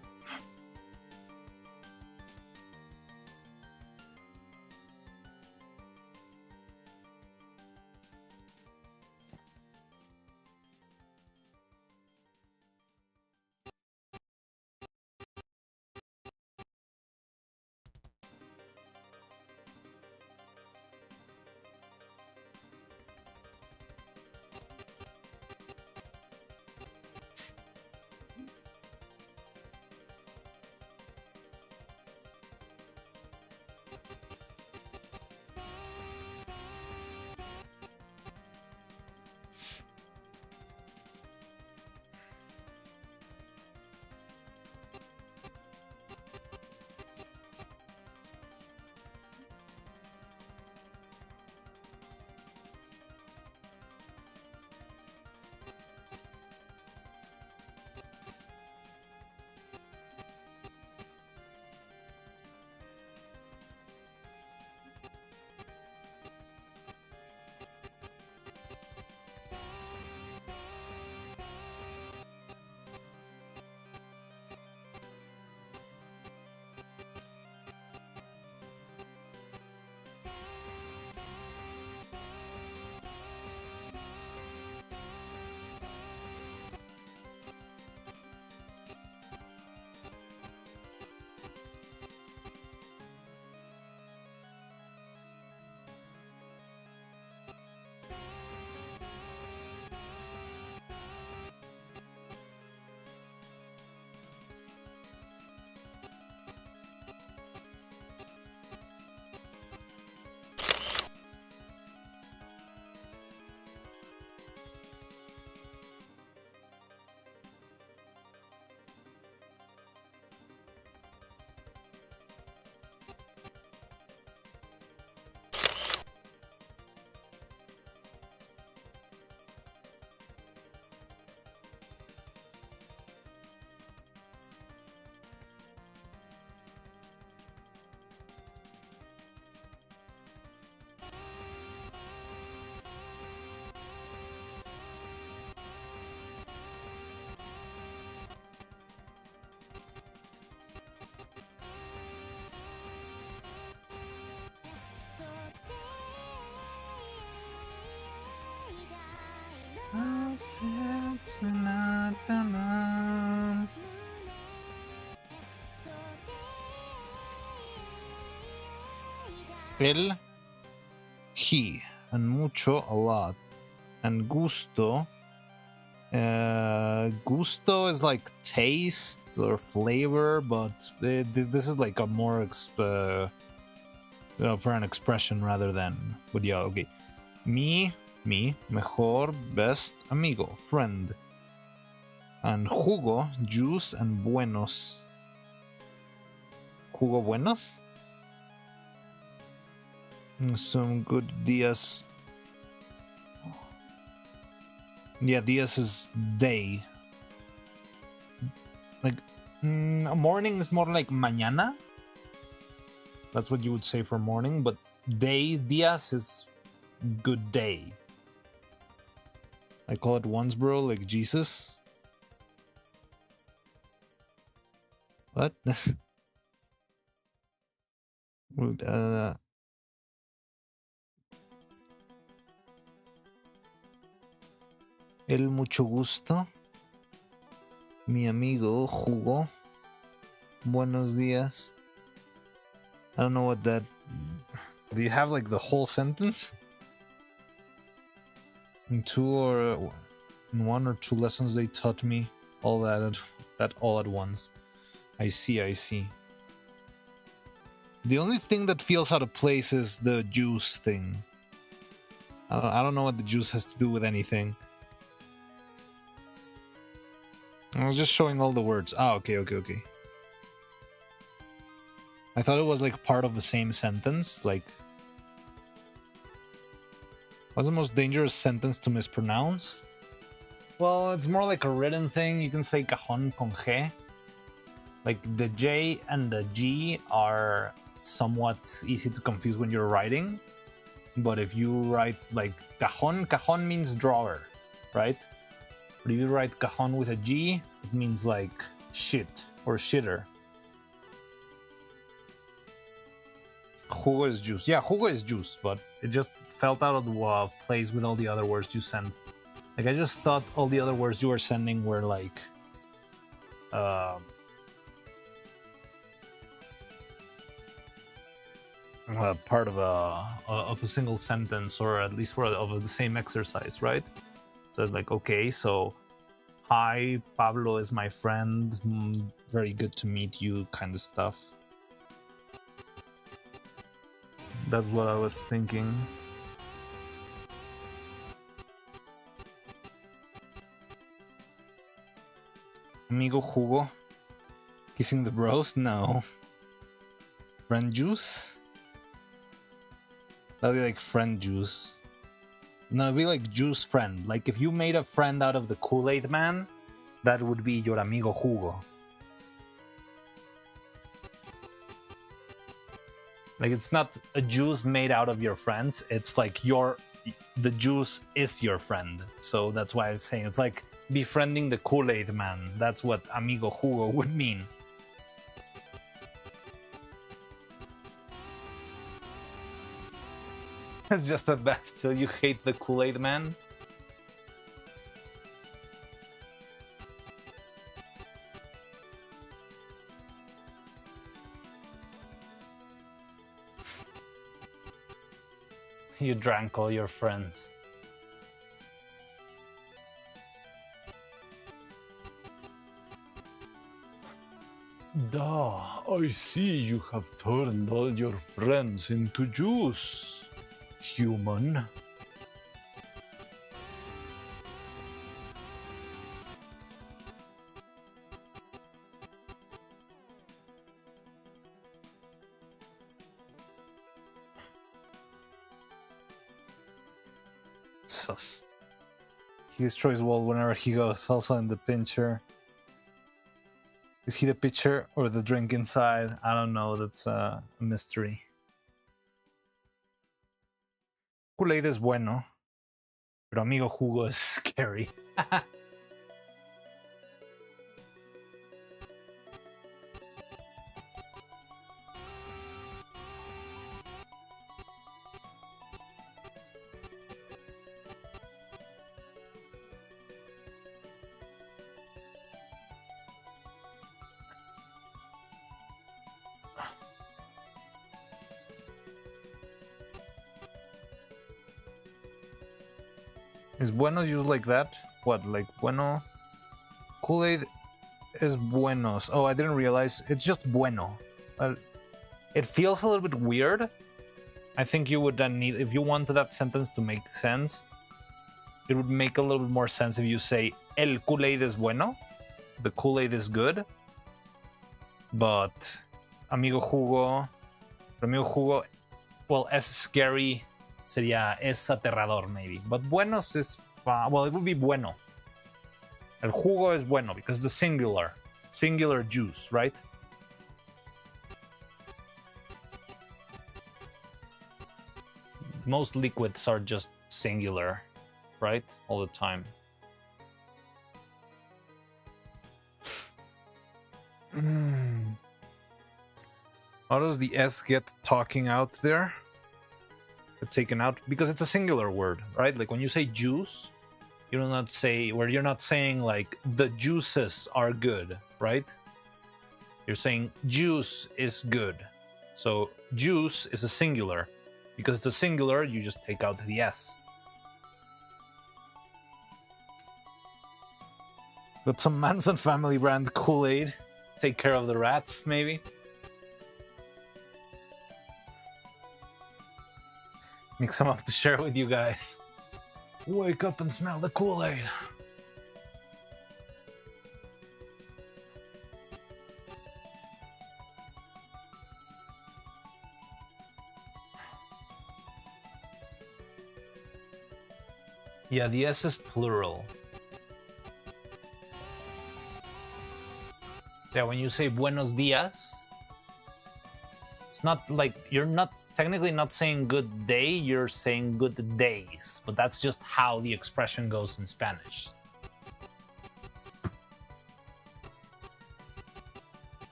El, he, and mucho, a lot, and gusto. Gusto is like taste or flavor, but this is like a more for an expression rather than. But yeah, okay. Me, mejor, best, amigo, friend. And jugo, juice, and buenos. Jugo buenos? Some good días. Yeah, días is day. Like, morning is more like mañana. That's what you would say for morning, but day, días is good day. I call it once, bro, like Jesus. What? El mucho gusto. Mi amigo jugo. Buenos días. I don't know what that... Do you have like the whole sentence? In one or two lessons they taught me all that all at once. I see. The only thing that feels out of place is the juice thing. I don't know what the juice has to do with anything. I was just showing all the words. Okay. I thought it was like part of the same sentence. Like, what's the most dangerous sentence to mispronounce? Well, it's more like a written thing. You can say cajón con G. Like the J and the G are somewhat easy to confuse when you're writing. But if you write like cajón means drawer, right? But if you write cajón with a G, it means like shit or shitter. Jugo is juice. Yeah, jugo is juice, but it just felt out of the place with all the other words you sent. Like, I just thought all the other words you were sending were like... part of a single sentence, or at least of the same exercise, right? So it's like, okay, so hi, Pablo is my friend, very good to meet you, kind of stuff. That's what I was thinking. Amigo jugo? Kissing the bros? No. Friend juice? That'd be like friend juice. No, it'd be like juice friend. Like if you made a friend out of the Kool-Aid man, that would be your amigo jugo. Like, it's not a juice made out of your friends. It's like the juice is your friend. So that's why I was saying it's like befriending the Kool-Aid man. That's what amigo jugo would mean. It's just the best till you hate the Kool-Aid man. You drank all your friends. Da, I see you have turned all your friends into juice, human. Sus. He destroys wall whenever he goes, also in the pincher. Is he the pitcher or the drink inside? I don't know, that's a mystery. Kool-Aid es bueno, pero amigo jugo is scary. Is buenos used like that? What, like bueno? Kool-Aid is buenos. Oh, I didn't realize. It's just bueno. It feels a little bit weird. I think you would then need, if you wanted that sentence to make sense, it would make a little bit more sense if you say el Kool-Aid es bueno. The Kool-Aid is good. But amigo jugo, well, es scary sería es aterrador maybe. But buenos is well, it would be bueno. El jugo is bueno because the singular juice, right? Most liquids are just singular, right? All the time. How does the S get talking out there? Taken out because it's a singular word, right? Like when you say juice, you do not say where you're not saying like the juices are good, right? You're saying juice is good. So juice is a singular. Because it's a singular, you just take out the S. Got some Manson family brand Kool-Aid. Take care of the rats, maybe. Make some up to share with you guys. Wake up and smell the Kool-Aid. Yeah, the S is plural. Yeah, when you say buenos dias, it's not like you're not technically not saying good day, you're saying good days. But that's just how the expression goes in Spanish.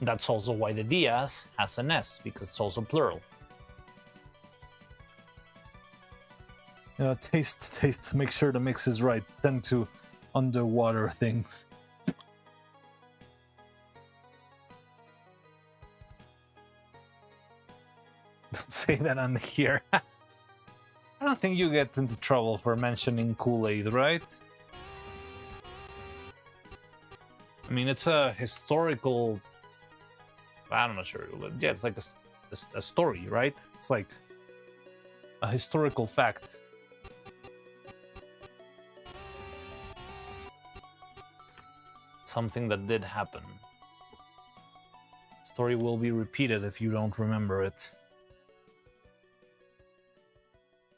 That's also why the dias has an S, because it's also plural. Taste. Make sure the mix is right. Tend to underwater things. Don't say that on here. I don't think you get into trouble for mentioning Kool-Aid, right? I mean, it's a historical... I'm not sure. Yeah, it's like a story, right? It's like a historical fact. Something that did happen. Story will be repeated if you don't remember it.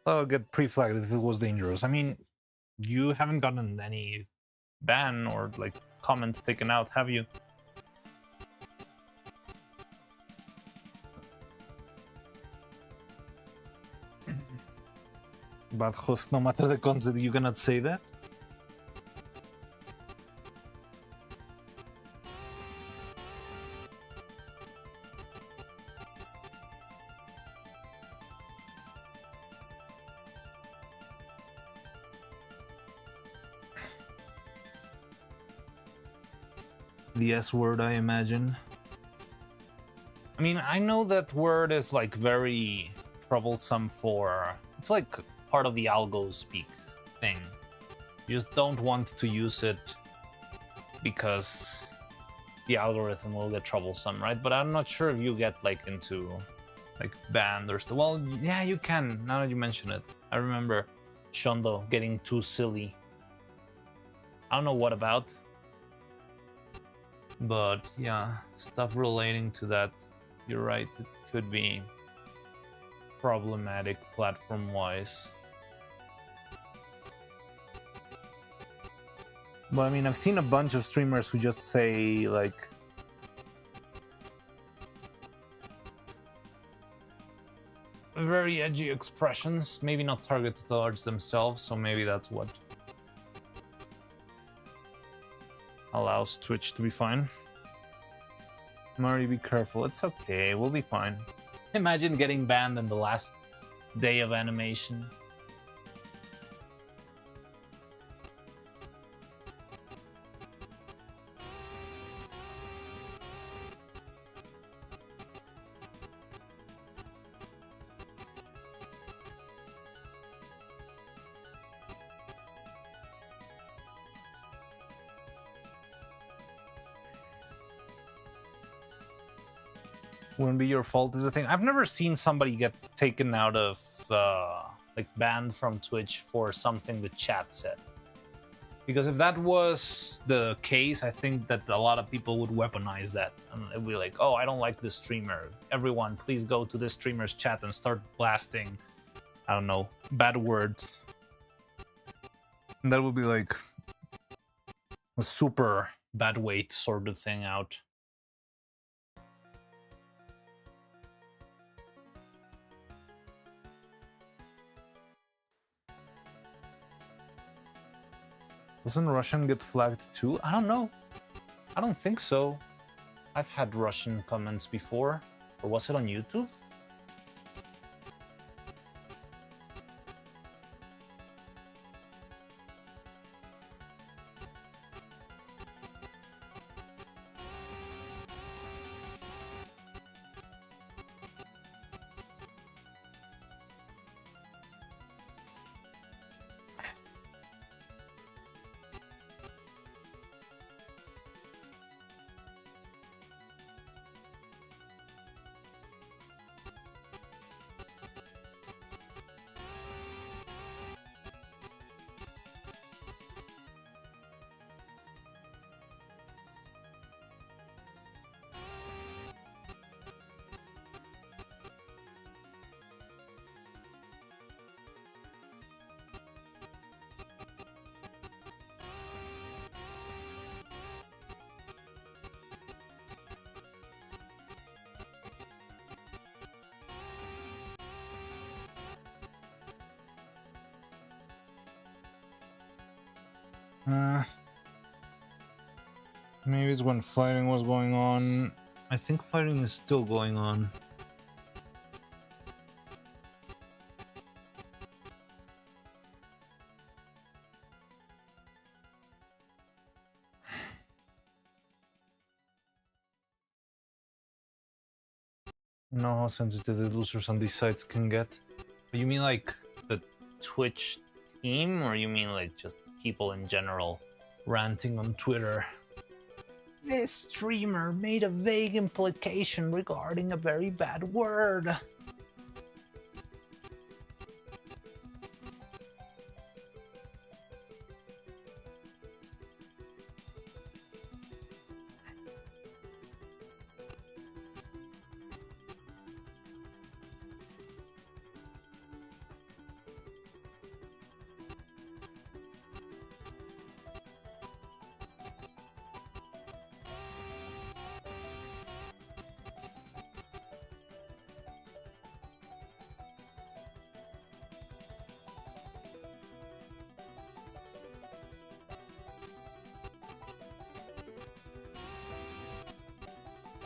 I'll get pre-flagged if it was dangerous. I mean, you haven't gotten any ban or like comments taken out, have you? But host, no matter the content, you cannot say that. The S word, I imagine. I mean, I know that word is like very troublesome for... It's like part of the algo speak thing. You just don't want to use it because the algorithm will get troublesome, right? But I'm not sure if you get like into like banned or stuff. Well, yeah, you can, now that you mention it. I remember Shondo getting too silly. I don't know what about. But yeah, stuff relating to that, you're right, it could be problematic platform-wise. But I mean, I've seen a bunch of streamers who just say, like... very edgy expressions, maybe not targeted towards themselves, so maybe that's what allows Twitch to be fine. Mari, be careful. It's okay. We'll be fine. Imagine getting banned in the last day of animation. Wouldn't be your fault is the thing. I've never seen somebody get taken out of, like, banned from Twitch for something the chat said. Because if that was the case, I think that a lot of people would weaponize that. And it'd be like, oh, I don't like this streamer. Everyone, please go to this streamer's chat and start blasting, I don't know, bad words. And that would be like a super bad way to sort the thing out. Doesn't Russian get flagged too? I don't know. I don't think so. I've had Russian comments before. Or was it on YouTube? Maybe it's when fighting was going on. I think fighting is still going on. I know how sensitive the losers on these sites can get. But you mean like the Twitch team, or you mean like just people in general ranting on Twitter? This streamer made a vague implication regarding a very bad word.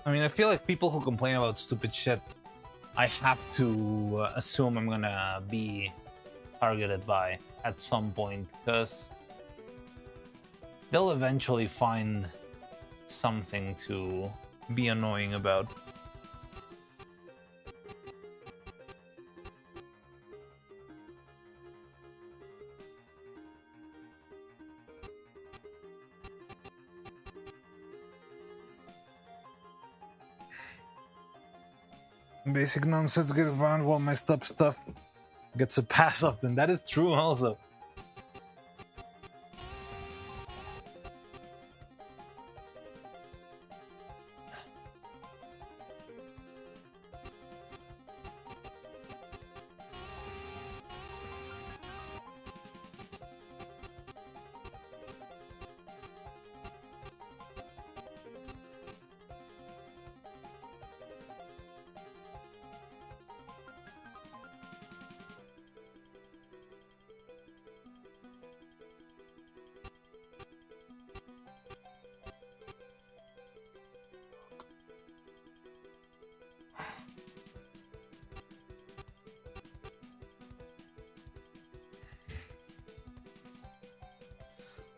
I mean, I feel like people who complain about stupid shit, I have to assume I'm gonna be targeted by at some point, because they'll eventually find something to be annoying about. Basic nonsense gets banned while messed up stuff gets a pass often. That is true also.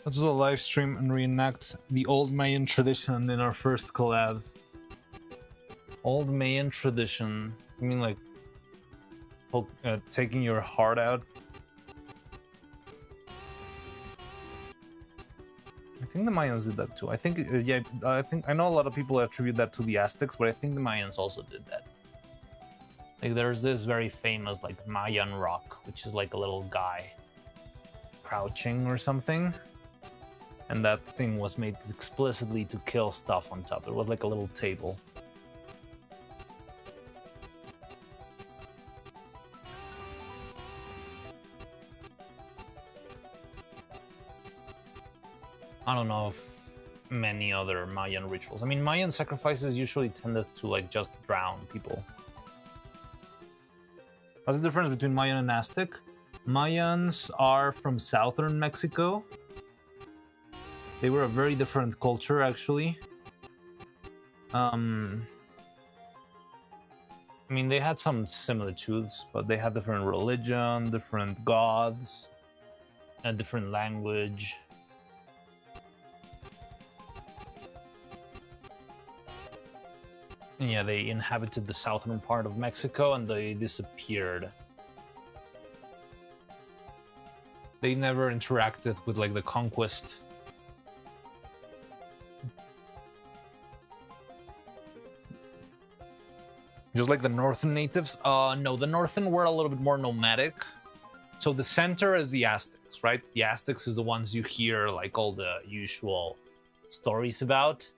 Let's do a live stream and reenact the old Mayan tradition in our first collabs. Old Mayan tradition. I mean, like, Taking your heart out. I think the Mayans did that too. I think, I know a lot of people attribute that to the Aztecs, but I think the Mayans also did that. Like there's this very famous like Mayan rock, which is like a little guy crouching or something. And that thing was made explicitly to kill stuff on top. It was like a little table. I don't know if many other Mayan rituals. I mean, Mayan sacrifices usually tended to like just drown people. What's the difference between Mayan and Aztec? Mayans are from southern Mexico. They were a very different culture, actually. I mean, they had some similitudes, but they had different religion, different gods, a different language. Yeah, they inhabited the southern part of Mexico and they disappeared. They never interacted with like the conquest. Just like the northern natives? No, the northern were a little bit more nomadic. So the center is the Aztecs, right? The Aztecs is the ones you hear like all the usual stories about.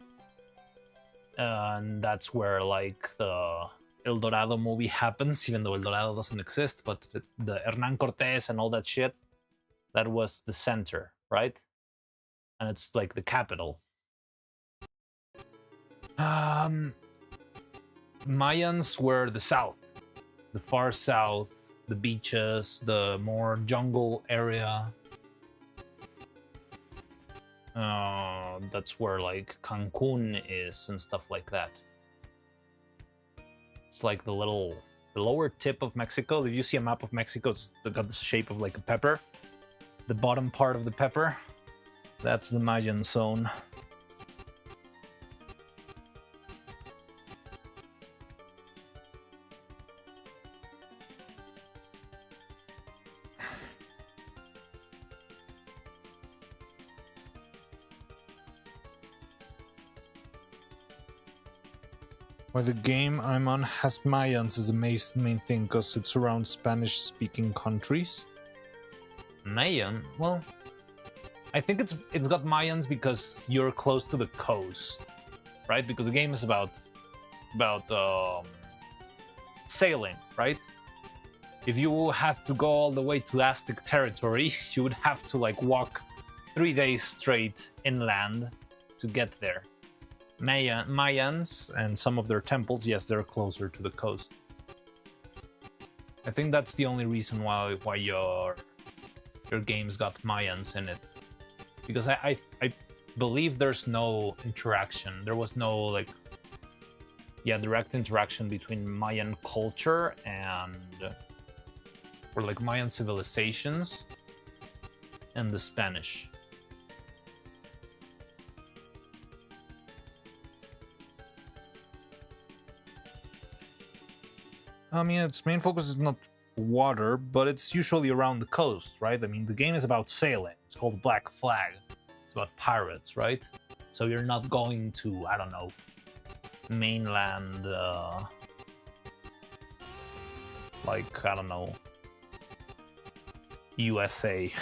And that's where like the El Dorado movie happens, even though El Dorado doesn't exist, but the Hernán Cortés and all that shit, that was the center, right? And it's like the capital. Mayans were the south, the far south, the beaches, the more jungle area. That's where like Cancun is and stuff like that. It's like the lower tip of Mexico. If you see a map of Mexico, it's got the shape of like a pepper. The bottom part of the pepper, that's the Mayan zone. Well, the game I'm on has Mayans as the main thing because it's around Spanish-speaking countries. Mayan? Well, I think it's got Mayans because you're close to the coast, right? Because the game is about sailing, right? If you have to go all the way to Aztec territory, you would have to like walk 3 days straight inland to get there. Mayans and some of their temples, yes, they're closer to the coast. I think that's the only reason why your game's got Mayans in it, because I believe there's no interaction. There was no like, direct interaction between Mayan culture or like Mayan civilizations and the Spanish. I mean, its main focus is not water, but it's usually around the coast, right? I mean, the game is about sailing. It's called Black Flag. It's about pirates, right? So you're not going to, I don't know, mainland, like, I don't know, USA.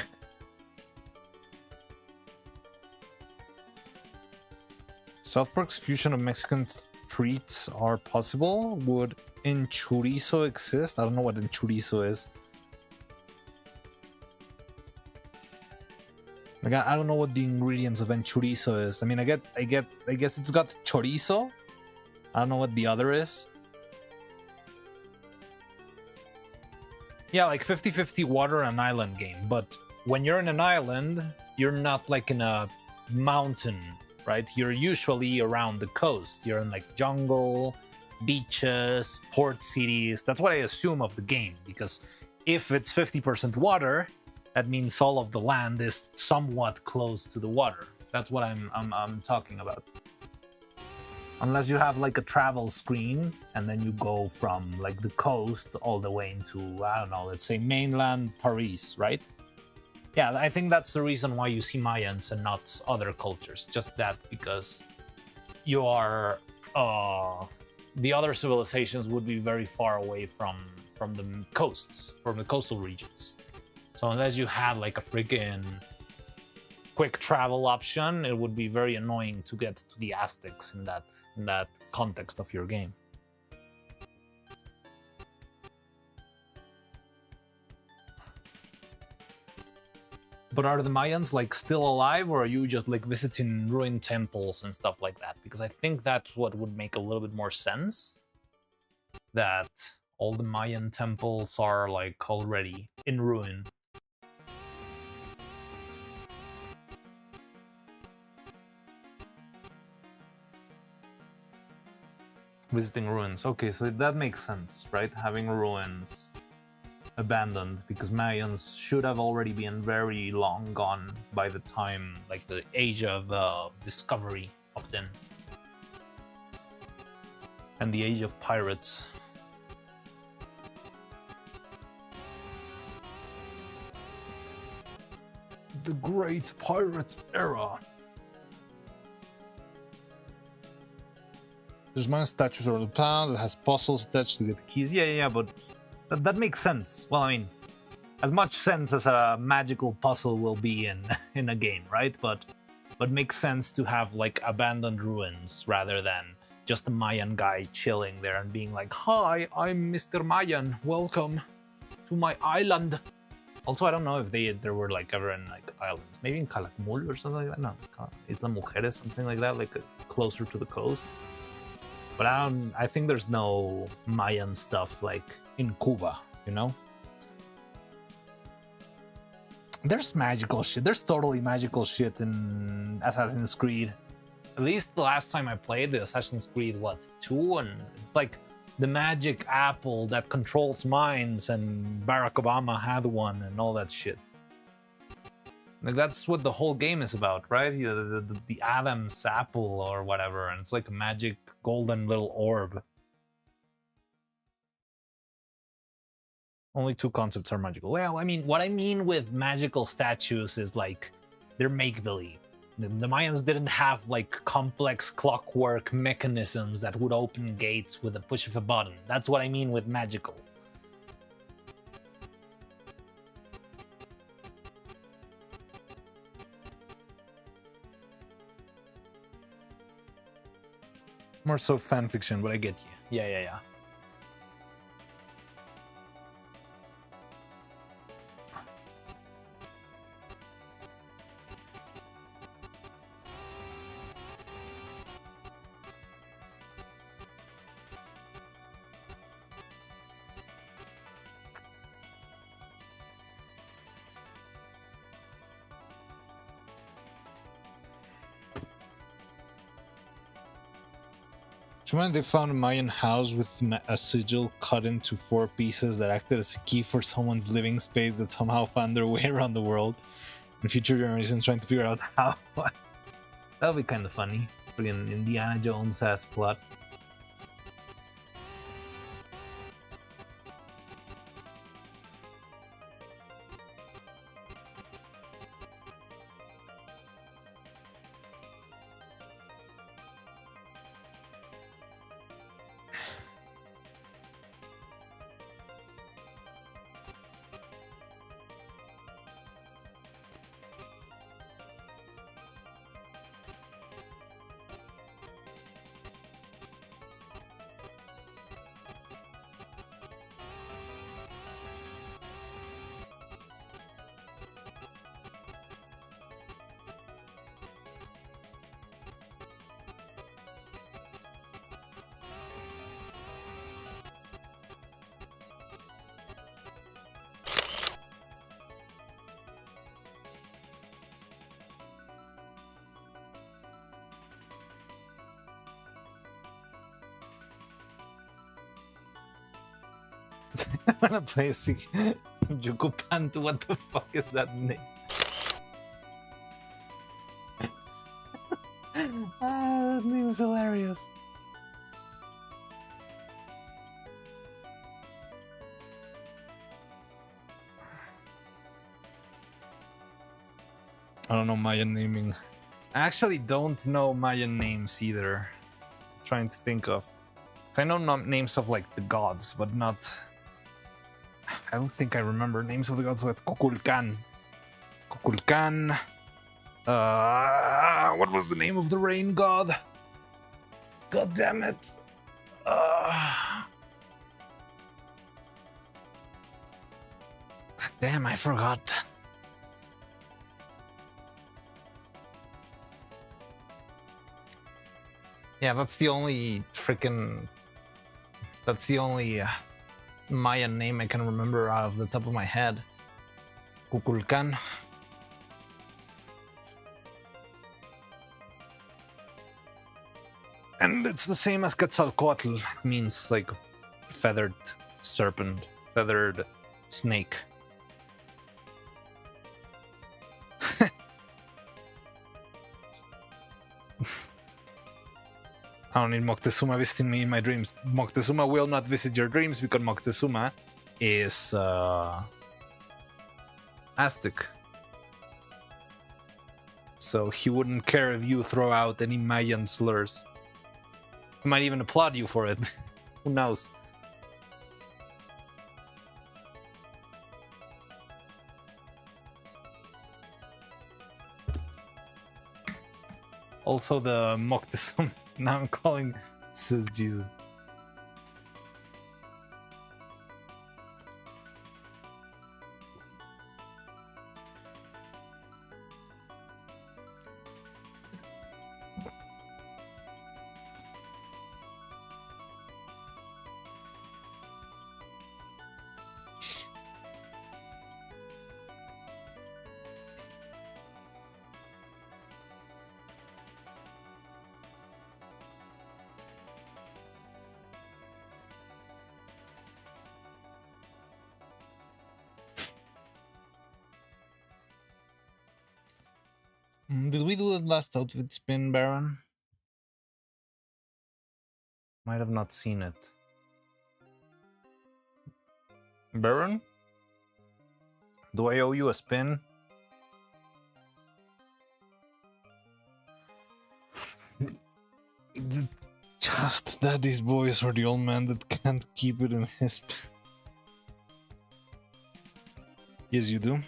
South Park's fusion of Mexican treats are possible. Would enchurizo exist? I don't know what enchurizo is. Like, I don't know what the ingredients of enchurizo is. I mean, I guess it's got chorizo. I don't know what the other is. Yeah, like 50-50 water and island game, but when you're in an island, you're not like in a mountain, right? You're usually around the coast. You're in like jungle, beaches, port cities. That's what I assume of the game, because if it's 50% water, that means all of the land is somewhat close to the water. That's what I'm talking about. Unless you have like a travel screen and then you go from like the coast all the way into, I don't know, let's say mainland Paris, right? Yeah, I think that's the reason why you see Mayans and not other cultures. Just that, because you are the other civilizations would be very far away from the coasts, from the coastal regions. So unless you had like a freaking quick travel option, it would be very annoying to get to the Aztecs in that context of your game. But are the Mayans like still alive, or are you just like visiting ruined temples and stuff like that? Because I think that's what would make a little bit more sense. That all the Mayan temples are like already in ruin. Visiting ruins. Okay, so that makes sense, right? Having ruins abandoned, because Mayans should have already been very long gone by the time, like the age of discovery popped in. And the age of pirates. The Great Pirate Era. There's Mayan statues over the town that has puzzles attached to get the keys. Yeah, but that makes sense. Well, I mean, as much sense as a magical puzzle will be in a game, right? But makes sense to have like abandoned ruins rather than just a Mayan guy chilling there and being like, "Hi, I'm Mr. Mayan. Welcome to my island." Also, I don't know if there were like ever in like islands, maybe in Calakmul or something like that. No, Isla Mujeres, something like that, like closer to the coast. But I think there's no Mayan stuff like in Cuba, you know? There's magical shit. There's totally magical shit in Assassin's Creed. At least the last time I played the Assassin's Creed, 2? And it's like the magic apple that controls minds, and Barack Obama had one and all that shit. Like, that's what the whole game is about, right? The Adam's apple or whatever, and it's like a magic golden little orb. Only 2 concepts are magical. Well, I mean, what I mean with magical statues is like they're make-believe. The Mayans didn't have like complex clockwork mechanisms that would open gates with a push of a button. That's what I mean with magical. More so fan fiction, But I get you. Yeah. Do you mind they found a Mayan house with a sigil cut into 4 pieces that acted as a key for someone's living space that somehow found their way around the world? And future generations trying to figure out how. That'll be kind of funny. Freaking Indiana Jones ass plot. I'm gonna play Jukupantu. What the fuck is that name? That name is hilarious. I don't know Mayan naming. I actually don't know Mayan names either. Trying to think of. 'Cause I know names of like the gods, but not. I don't think I remember names of the gods like Kukulkan. Kukulkan. What was the name of the rain god? God damn it. Damn, I forgot. Yeah, that's the only freaking. That's the only Mayan name I can remember out of the top of my head. Kukulkan. And it's the same as Quetzalcoatl. It means like feathered serpent, feathered snake. I don't need Moctezuma visiting me in my dreams. Moctezuma will not visit your dreams because Moctezuma is Aztec. So he wouldn't care if you throw out any Mayan slurs. He might even applaud you for it. Who knows? Also the Moctezuma. Now I'm calling says Jesus. Did we do the last outfit spin, Baron? Might have not seen it. Baron? Do I owe you a spin? Just daddy's boys or the old man that can't keep it in his... Yes, you do.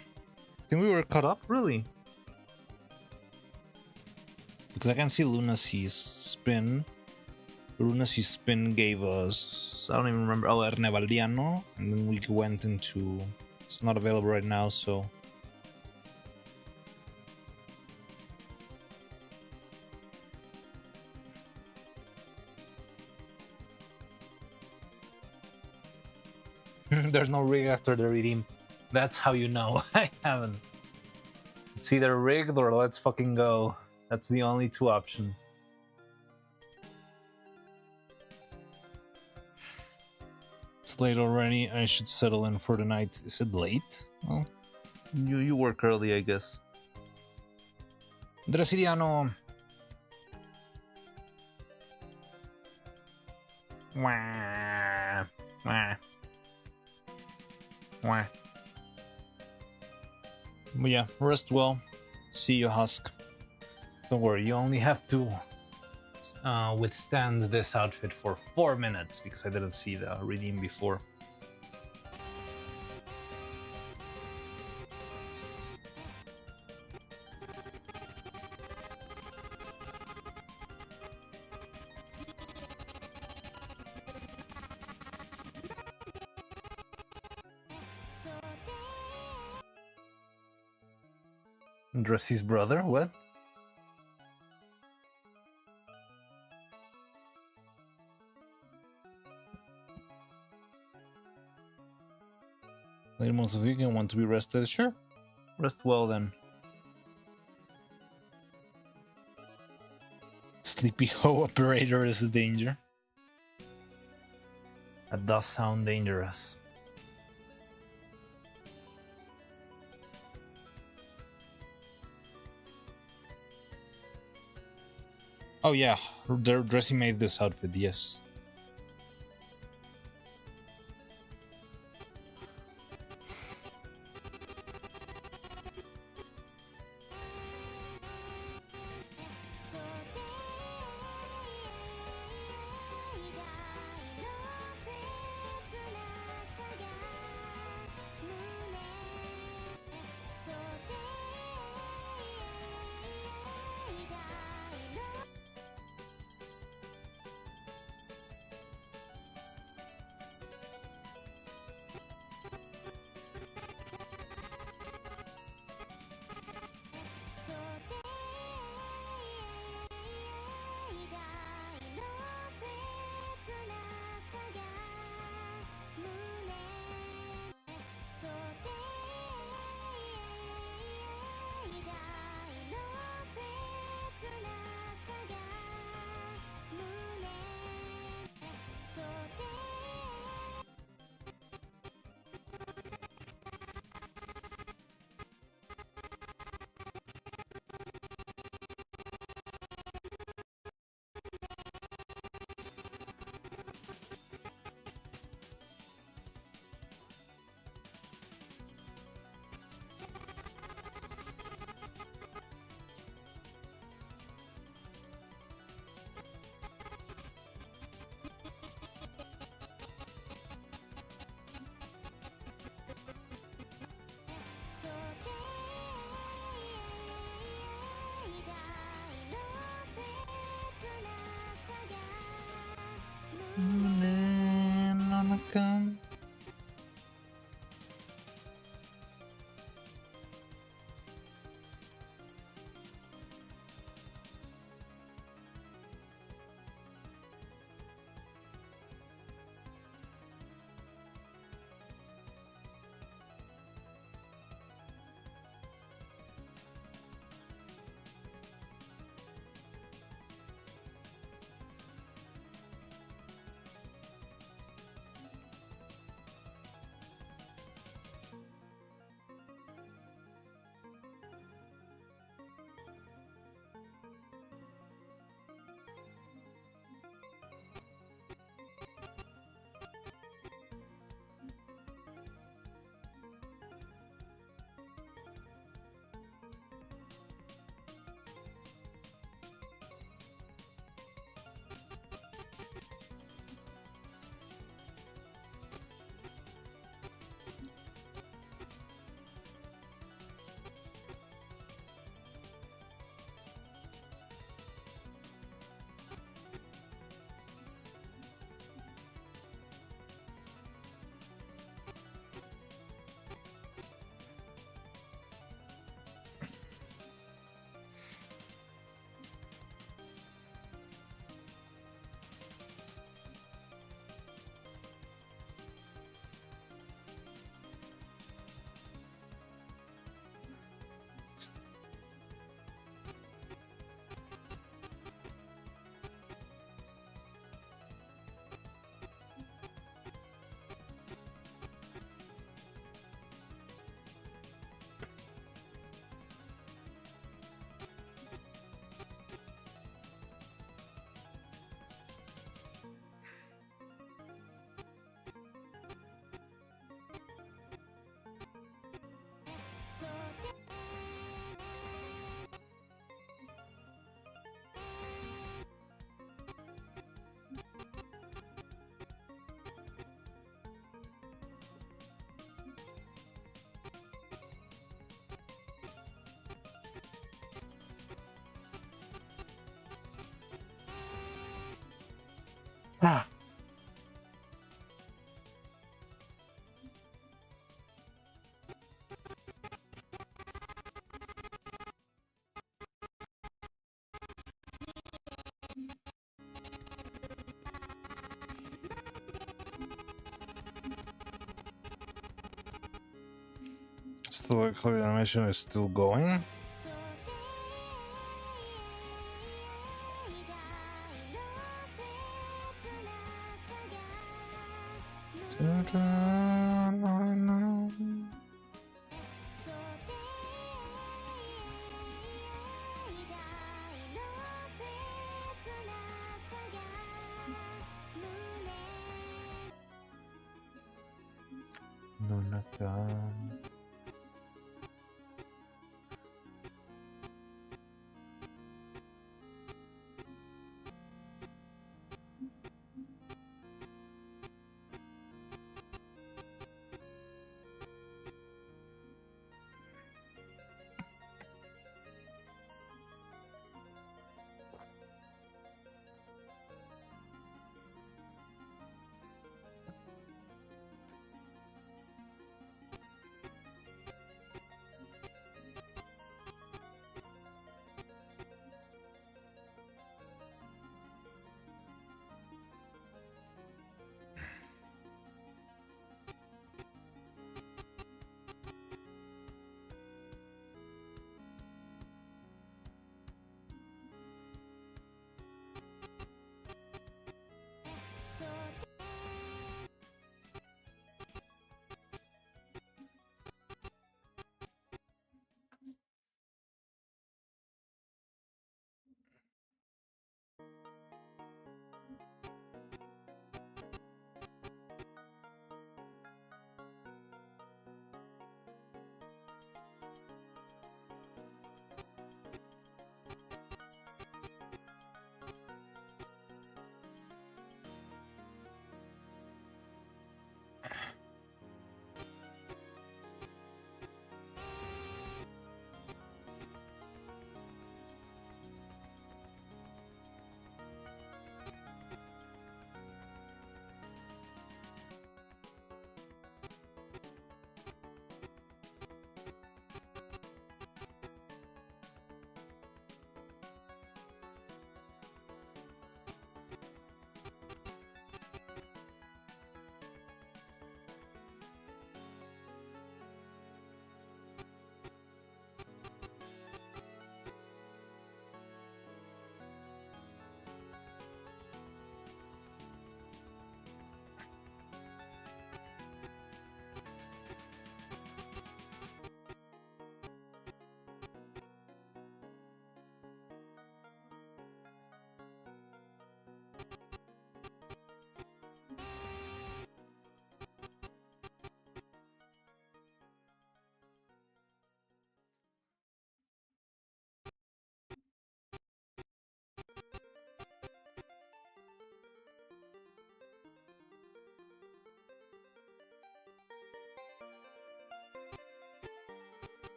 Think we were caught up? Really? Because I can see Lunacy's spin. Lunacy's spin gave us... I don't even remember. Oh, Erne Valdiano. And then we went into... It's not available right now, so... There's no rig after the redeem. That's how you know. I haven't. It's either rigged or let's fucking go. That's the only two options. It's late already. I should settle in for the night. Is it late? Well, you work early, I guess. Drasiriano. Wah. Wah. Wah. But yeah, rest well. See you, Husk. Don't worry, you only have to withstand this outfit for 4 minutes because I didn't see the redeem before. Dressy's brother? What? Later, most of you can want to be rested. Sure. Rest well then. Sleepy Ho operator is a danger. That does sound dangerous. Oh yeah, Dressy made this outfit, yes. come. Ah. Still, like, how the animation is still going.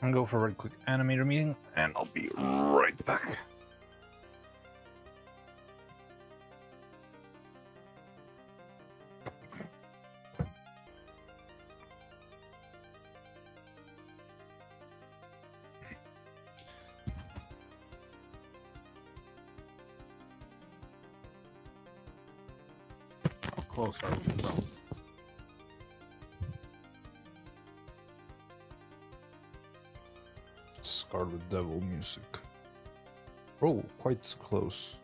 I'm gonna go for a very quick animator meeting, and I'll be right back. How close are we though? Scarlet Devil music. Oh, quite close.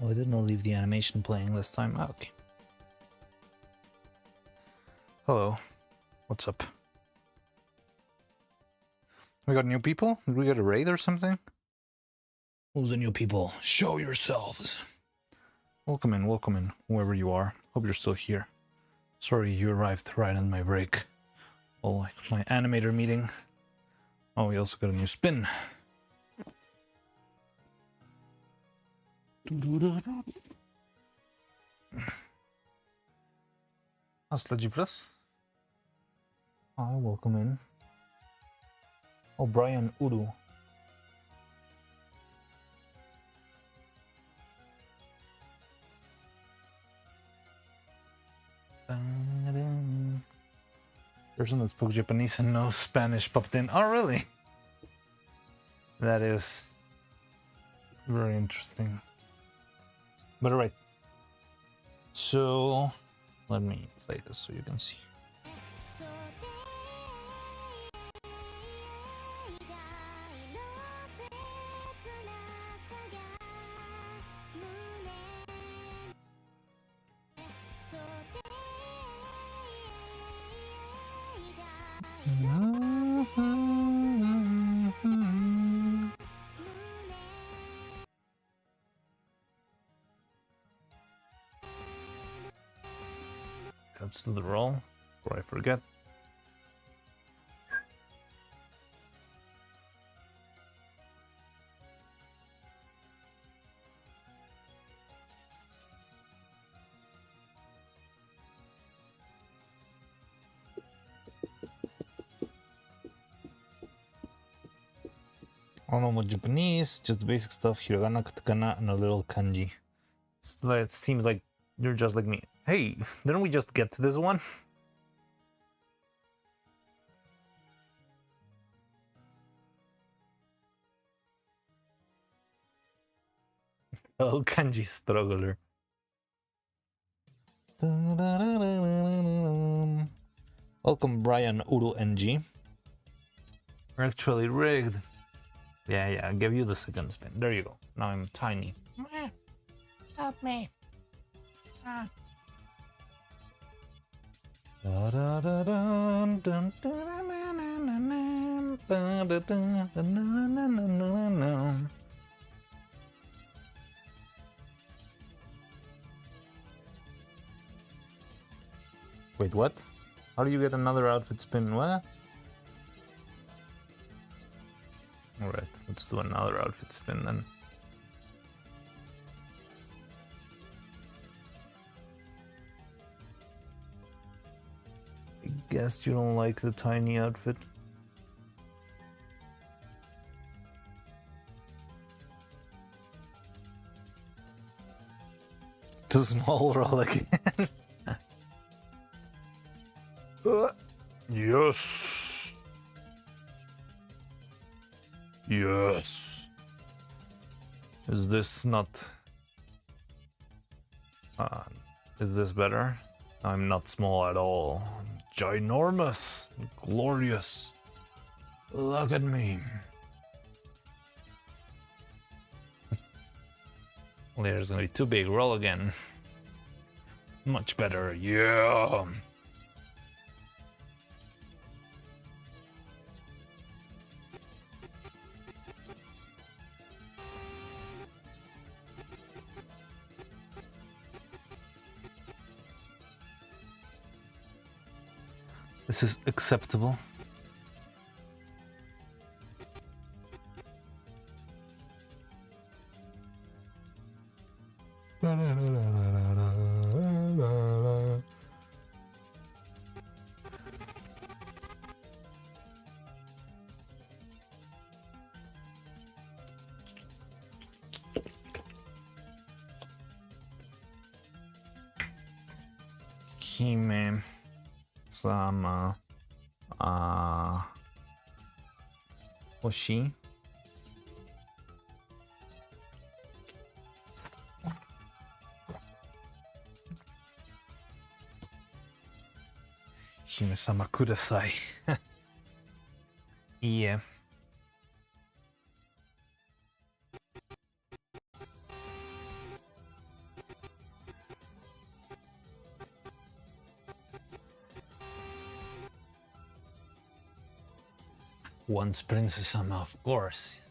Oh, I did not leave the animation playing this time. Oh, okay. Hello. What's up? We got new people? Did we get a raid or something? Who's the new people? Show yourselves. Welcome in, whoever you are. Hope you're still here. Sorry you arrived right on my break. Well, like my animator meeting. Oh, we also got a new spin. How's Legifras? Hi, welcome in. Oh, Brian Uru. Person that spoke Japanese and no Spanish popped in. Oh, really? That is very interesting. But alright. So, let me play this so you can see. Let's do the roll before I forget. I don't know what Japanese, just the basic stuff, hiragana, katakana, and a little kanji. It seems like you're just like me. Hey, didn't we just get to this one? Oh, kanji struggler. Welcome, Brian Uru NG. We're actually rigged. Yeah, I'll give you the second spin. There you go. Now I'm tiny. Help me. Wait, what? How do you get another outfit spin? What? Alright, let's do another outfit spin then. I guess you don't like the tiny outfit. Too small roll again. Yes. Yes. Is this not... is this better? I'm not small at all. I'm ginormous. Glorious. Look at me. There's gonna be too big. Roll again. Much better. Yeah. This is acceptable. Hime sama Hoshi. Hime-sama kudasai. Yeah. Once Princess Ama, of course.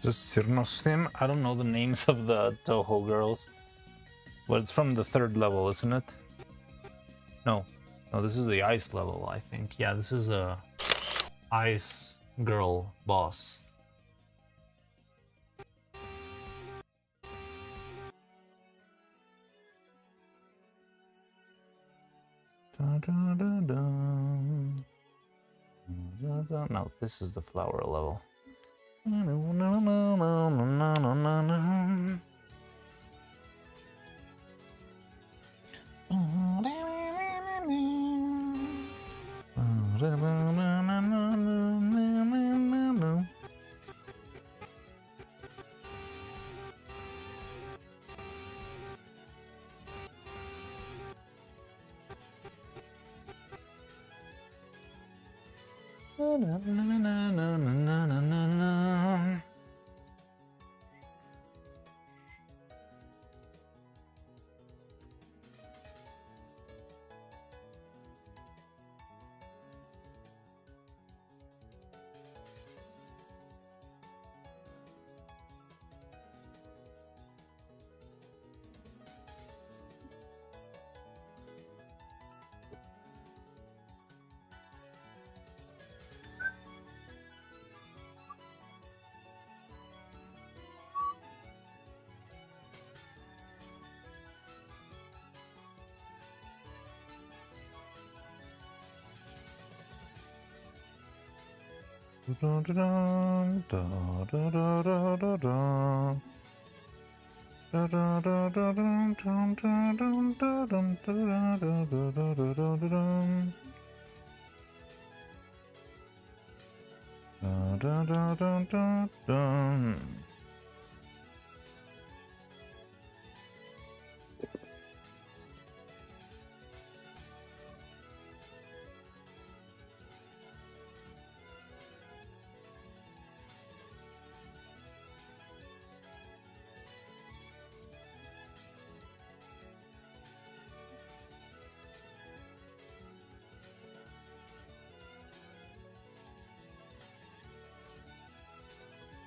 This Cyrnos theme? I don't know the names of the Toho girls, but it's from the 3rd level, isn't it? No, this is the ice level, I think. Yeah, this is a ice girl boss. No, this is the flower level.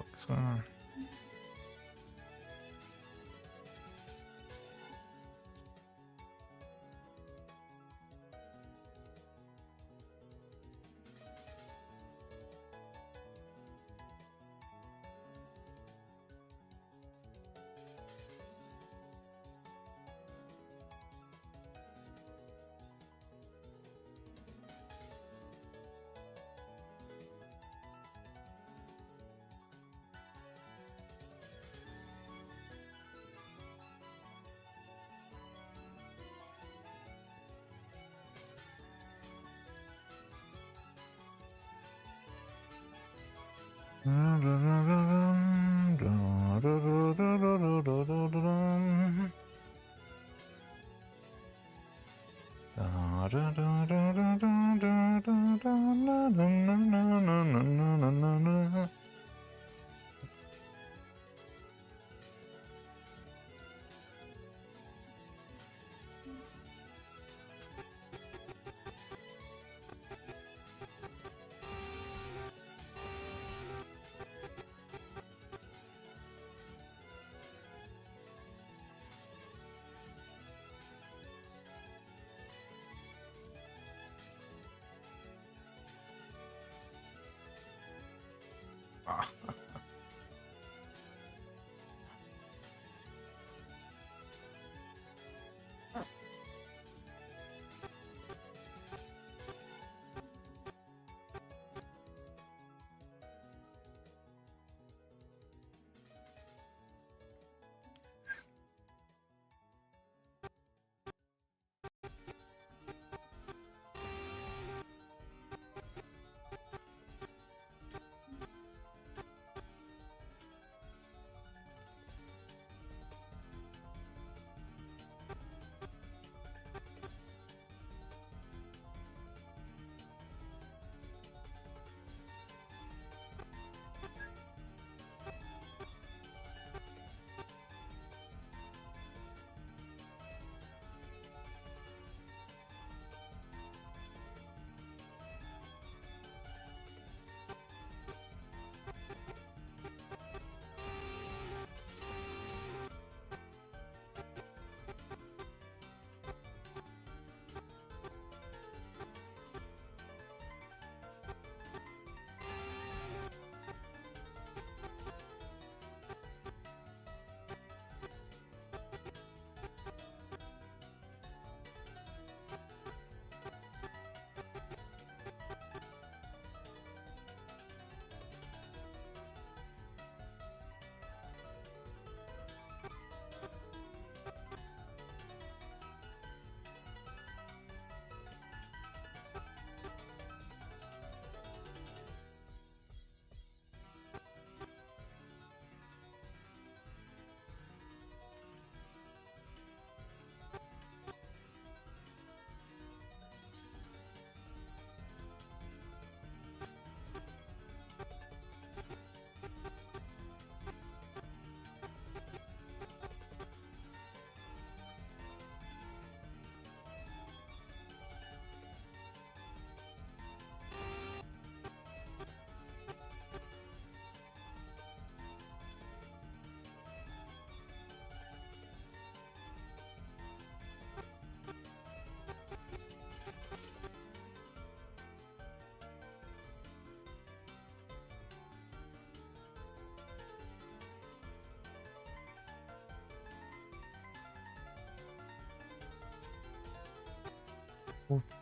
What's going on?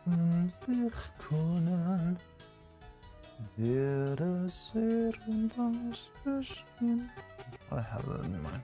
dich können wir das irgendwas bestimmen. I have that in mind.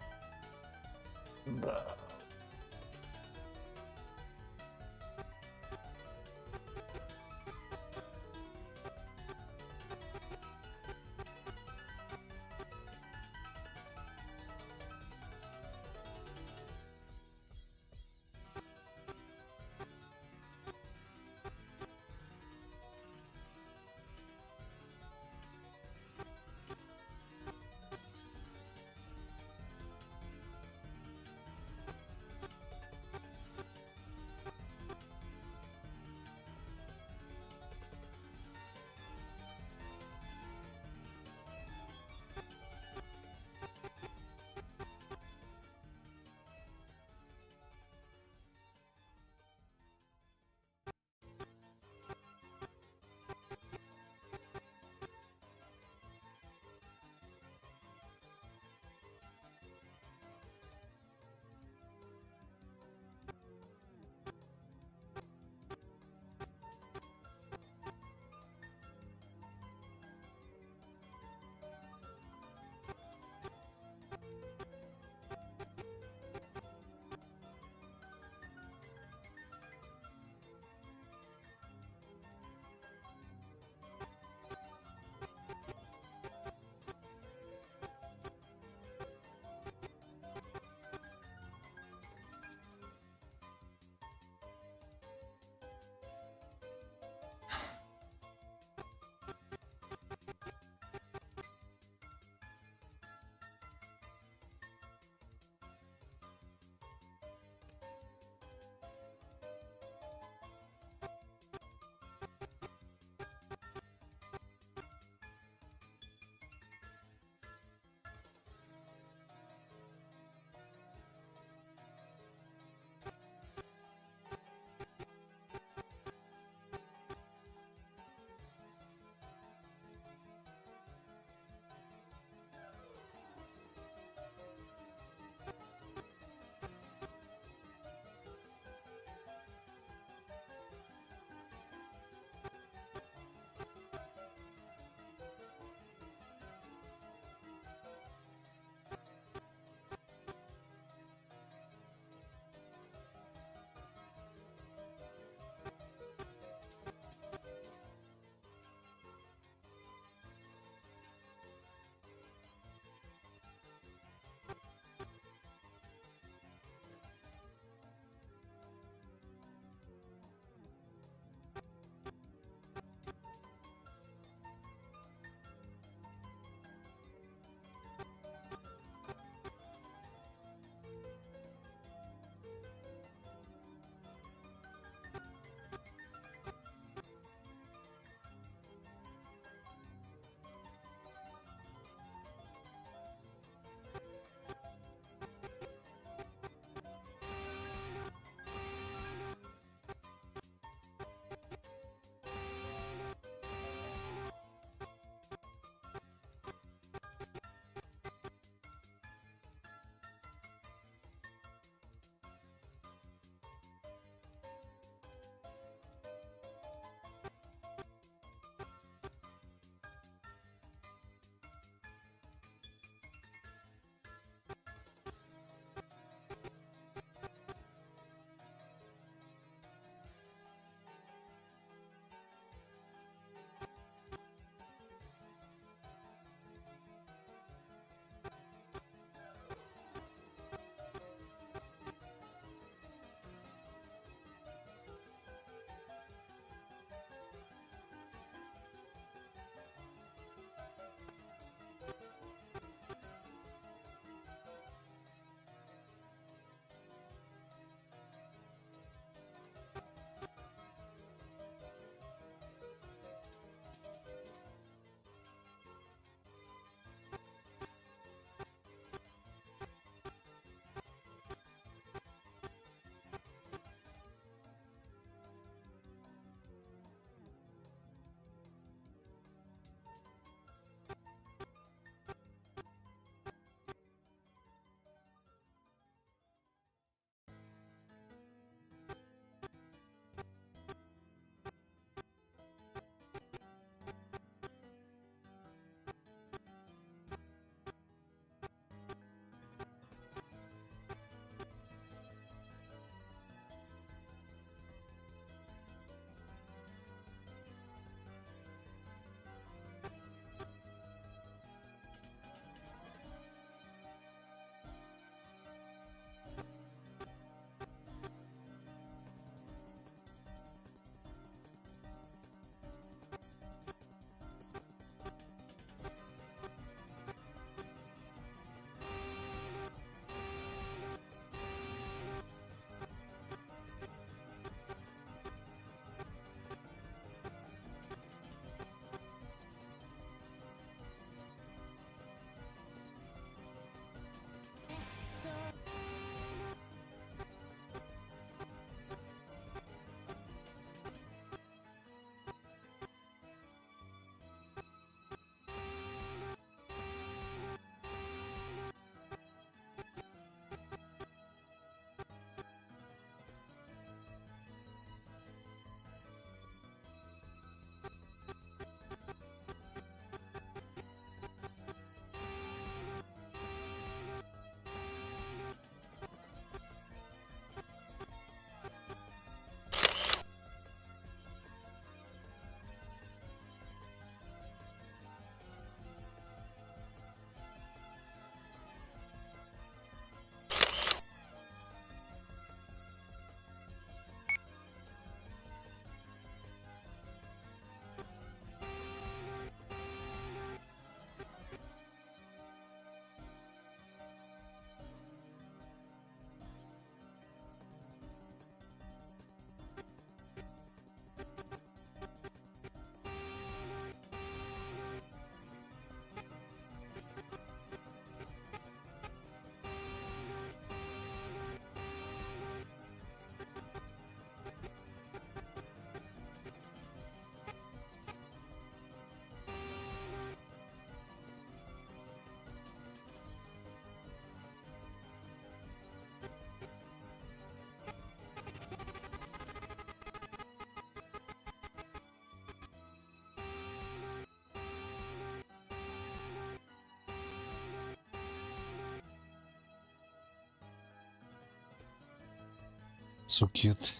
So cute.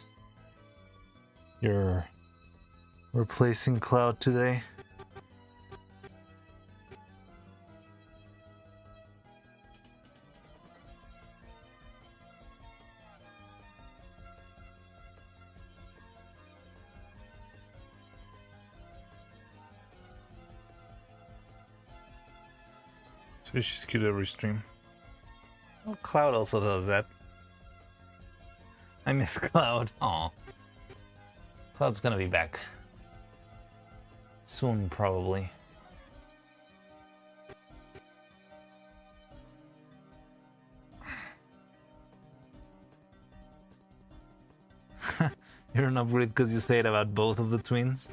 You're replacing Cloud today. So she's cute every stream. Oh, Cloud also does that. I miss Cloud. Aw. Cloud's gonna be back. Soon, probably. You're an upgrade because you say it about both of the twins?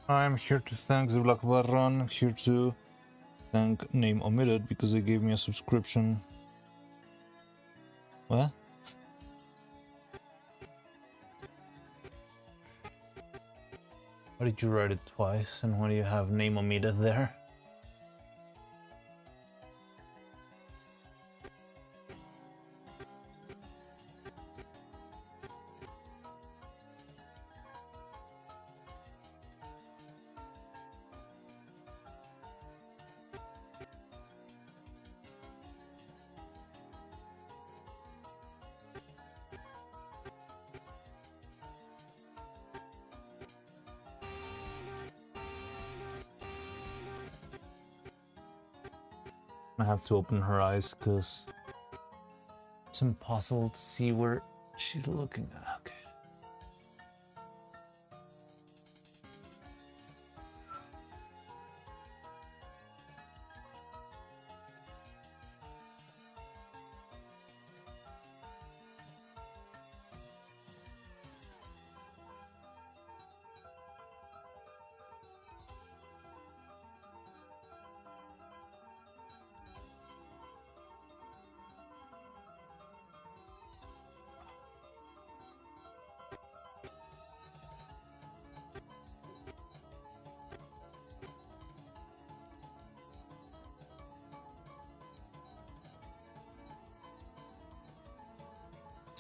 I'm here to thank the Black Baron. I'm here to thank Name Omitted because they gave me a subscription. What? Why did you write it twice? And why do you have name omitted there? I have to open her eyes because It's impossible to see where she's looking at. Okay.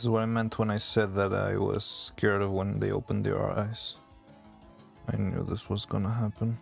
this is what I meant when I said that I was scared of when they opened their eyes. I knew this was gonna happen.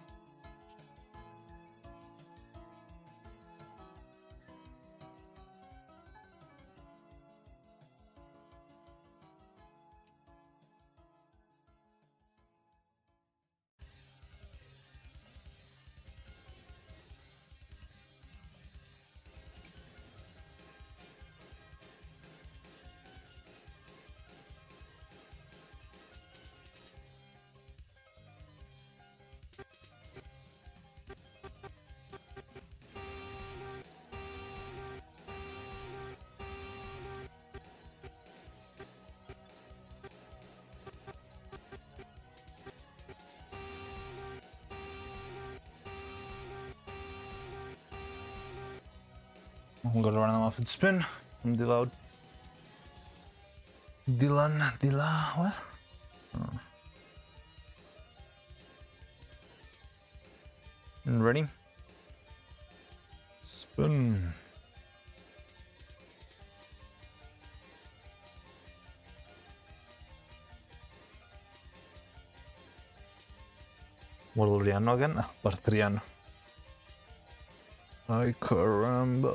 I'm gonna run them off and spin. I'm Dylan. What? Oh. And ready? Spin. Waluriano again? Ah, Bartriano. Ay caramba.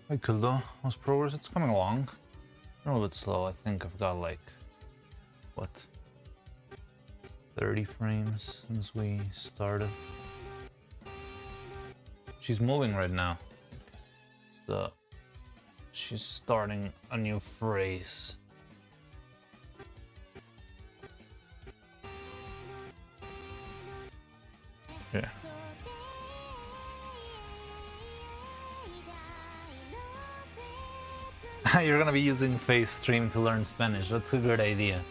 Quite cool though. Most progress, it's coming along. A little bit slow. I think I've got like, what, 30 frames since we started. She's moving right now. So she's starting a new phrase. Yeah. You're gonna be using Face Stream to learn Spanish. That's a good idea.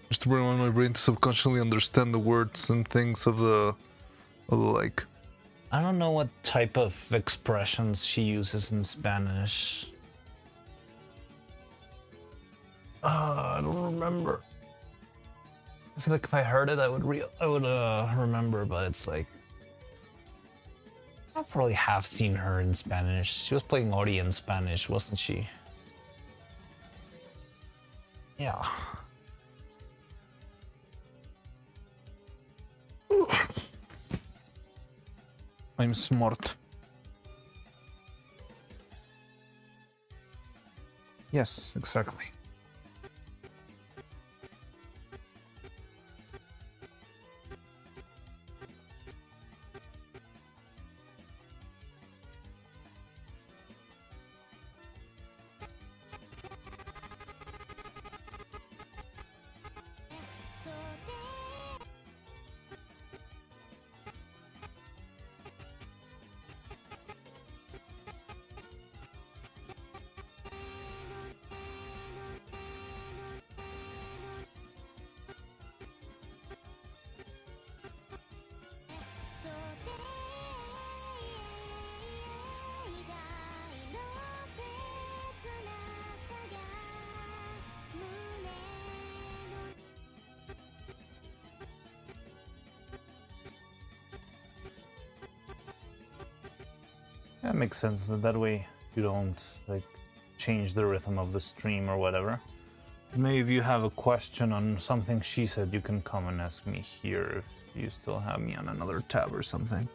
Just to remind my brain to subconsciously understand the words and things of the like. I don't know what type of expressions she uses in Spanish. I don't remember. I feel like if I heard it, I would remember, but it's like I probably have seen her in Spanish. She was playing Ori in Spanish, wasn't she? Yeah. I'm smart. Yes, exactly. That makes sense. That way you don't like change the rhythm of the stream or whatever. Maybe if you have a question on something she said, you can come and ask me here if you still have me on another tab or something.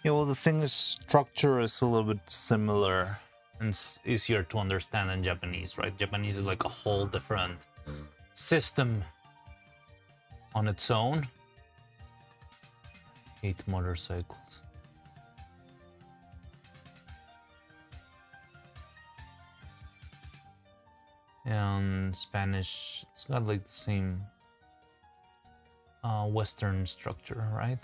Yeah, well, the thing is, structure is a little bit similar. and it's easier to understand than Japanese, right? Japanese is like a whole different system on its own. 8 motorcycles. And Spanish, it's got like the same Western structure, right?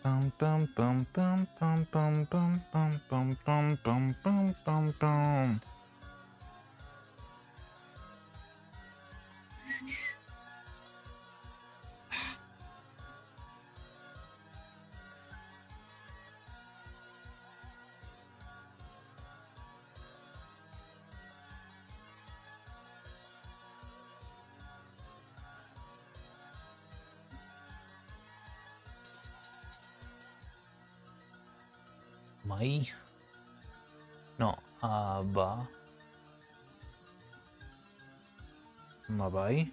Bum bum bum bum bum bum bum bum bum bum bum bum bum bum. Mai? No, Aba. Mabai?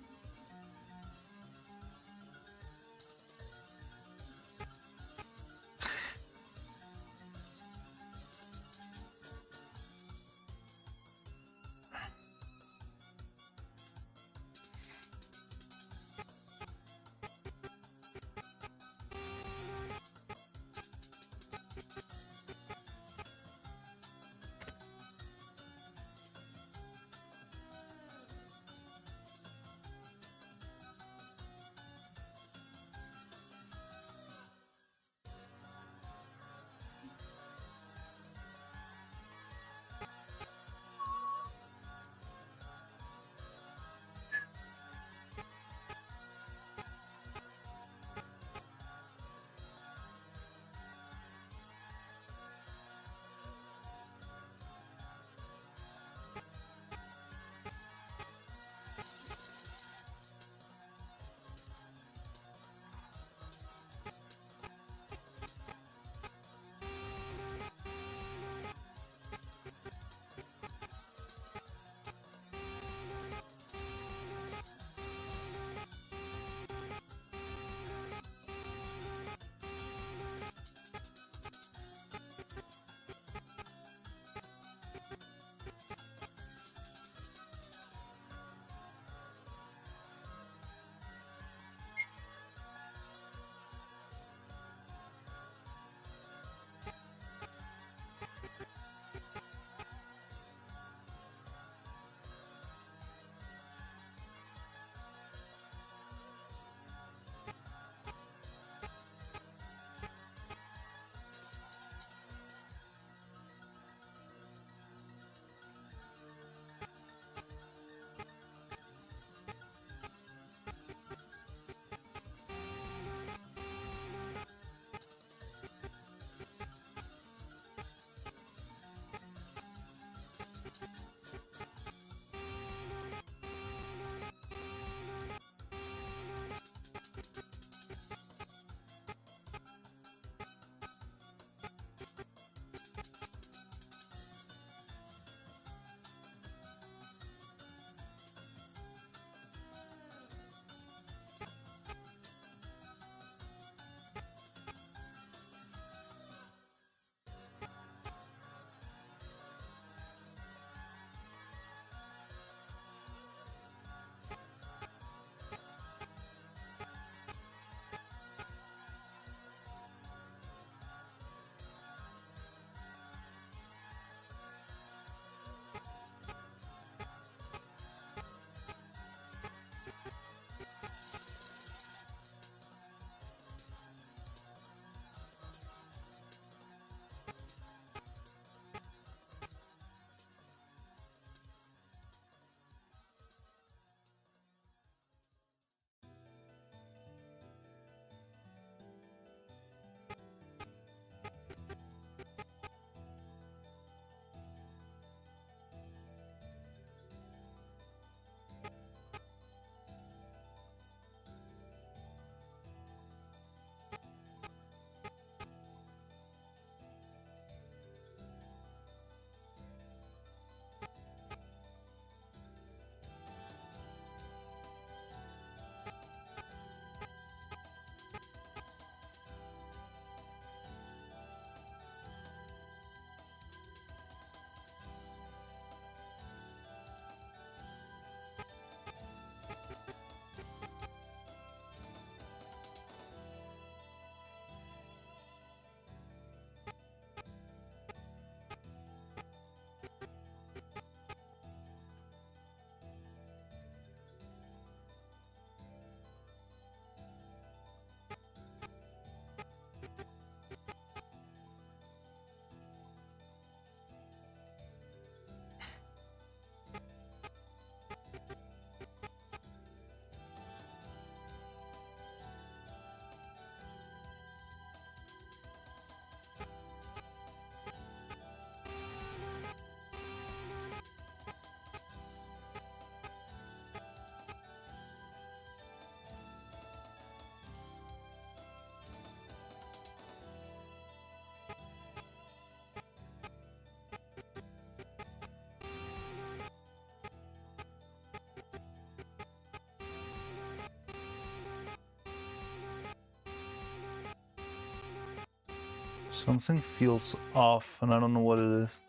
Something feels off, and I don't know what it is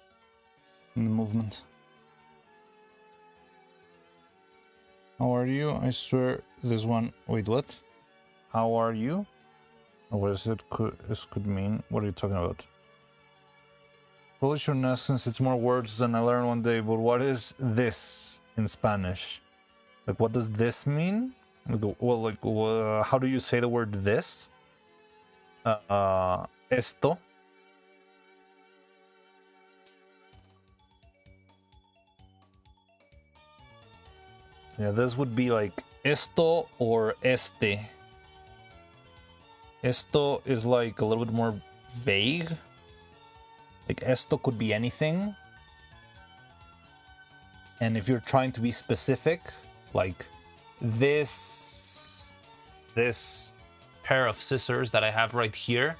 in the movement. How are you? I swear this one. Wait, what? How are you? What is it? This could mean. What are you talking about? Polish or essence, it's more words than I learned one day, but what is this in Spanish? Like, what does this mean? Well, how do you say the word this? Esto. Yeah, this would be like esto or este. Esto is like a little bit more vague. Like esto could be anything. And if you're trying to be specific, like this pair of scissors that I have right here,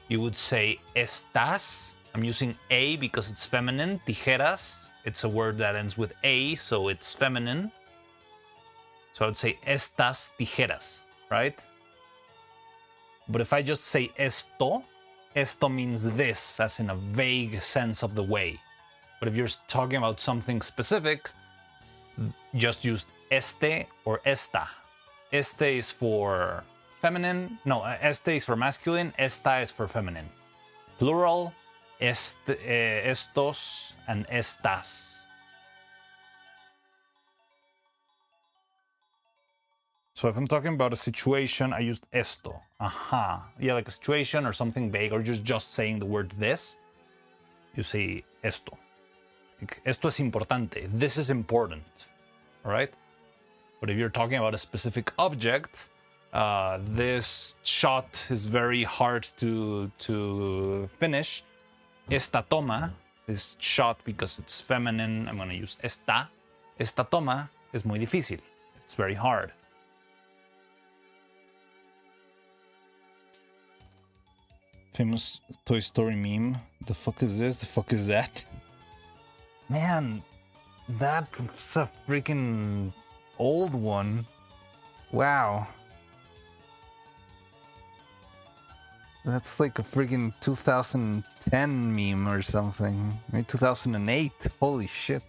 you would say estas. I'm using a because it's feminine. Tijeras, it's a word that ends with a, so it's feminine. So I would say estas tijeras, right? But if I just say esto, esto means this, as in a vague sense of the way. But if you're talking about something specific, just use este or esta. Este is for feminine. No, este is for masculine. Esta is for feminine. Plural, estos and estas. So if I'm talking about a situation, I used esto. Aha. Yeah, like a situation or something vague, or just saying the word this, you say esto. Like, esto es importante. This is important. All right? But if you're talking about a specific object, this shot is very hard to finish. Esta toma is shot because it's feminine. I'm going to use esta. Esta toma es muy difícil. It's very hard. Famous Toy Story meme. The fuck is this? The fuck is that? Man, that's a freaking old one. Wow. That's like a freaking 2010 meme or something. Maybe 2008. Holy shit.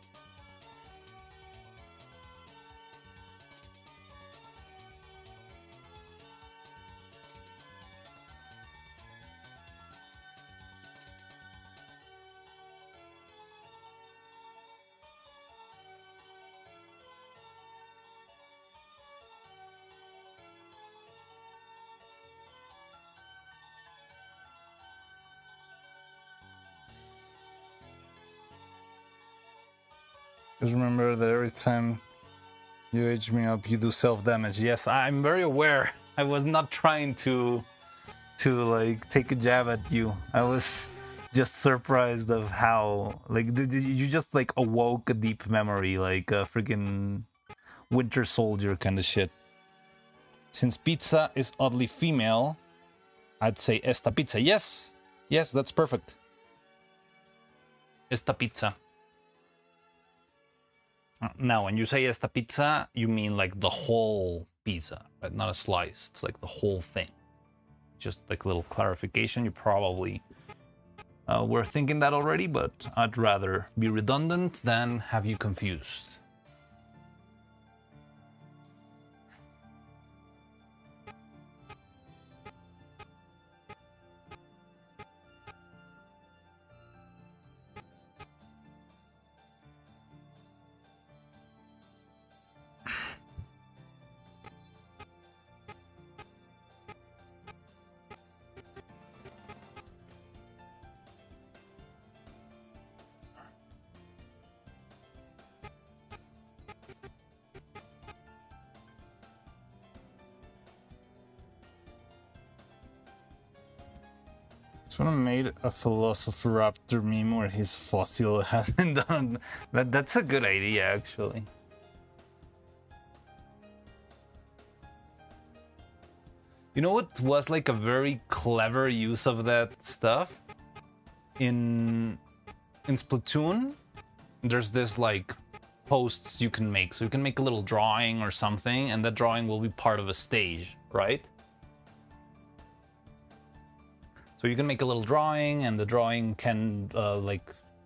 Just remember that every time you age me up, you do self-damage. Yes, I'm very aware. I was not trying to like take a jab at you. I was just surprised of how like you just like awoke a deep memory, like a freaking Winter Soldier kind of shit. Since pizza is oddly female, I'd say esta pizza. Yes, yes, that's perfect. Esta pizza. Now, when you say esta pizza, you mean like the whole pizza, right? Not a slice. It's like the whole thing. Just like a little clarification. You probably were thinking that already, but I'd rather be redundant than have you confused. Someone made a Velociraptor meme where his fossil hasn't done. That's a good idea, actually. You know what was like a very clever use of that stuff? In Splatoon, there's this like posts you can make. So you can make a little drawing or something, and that drawing will be part of a stage, right? So you can make a little drawing, and the drawing can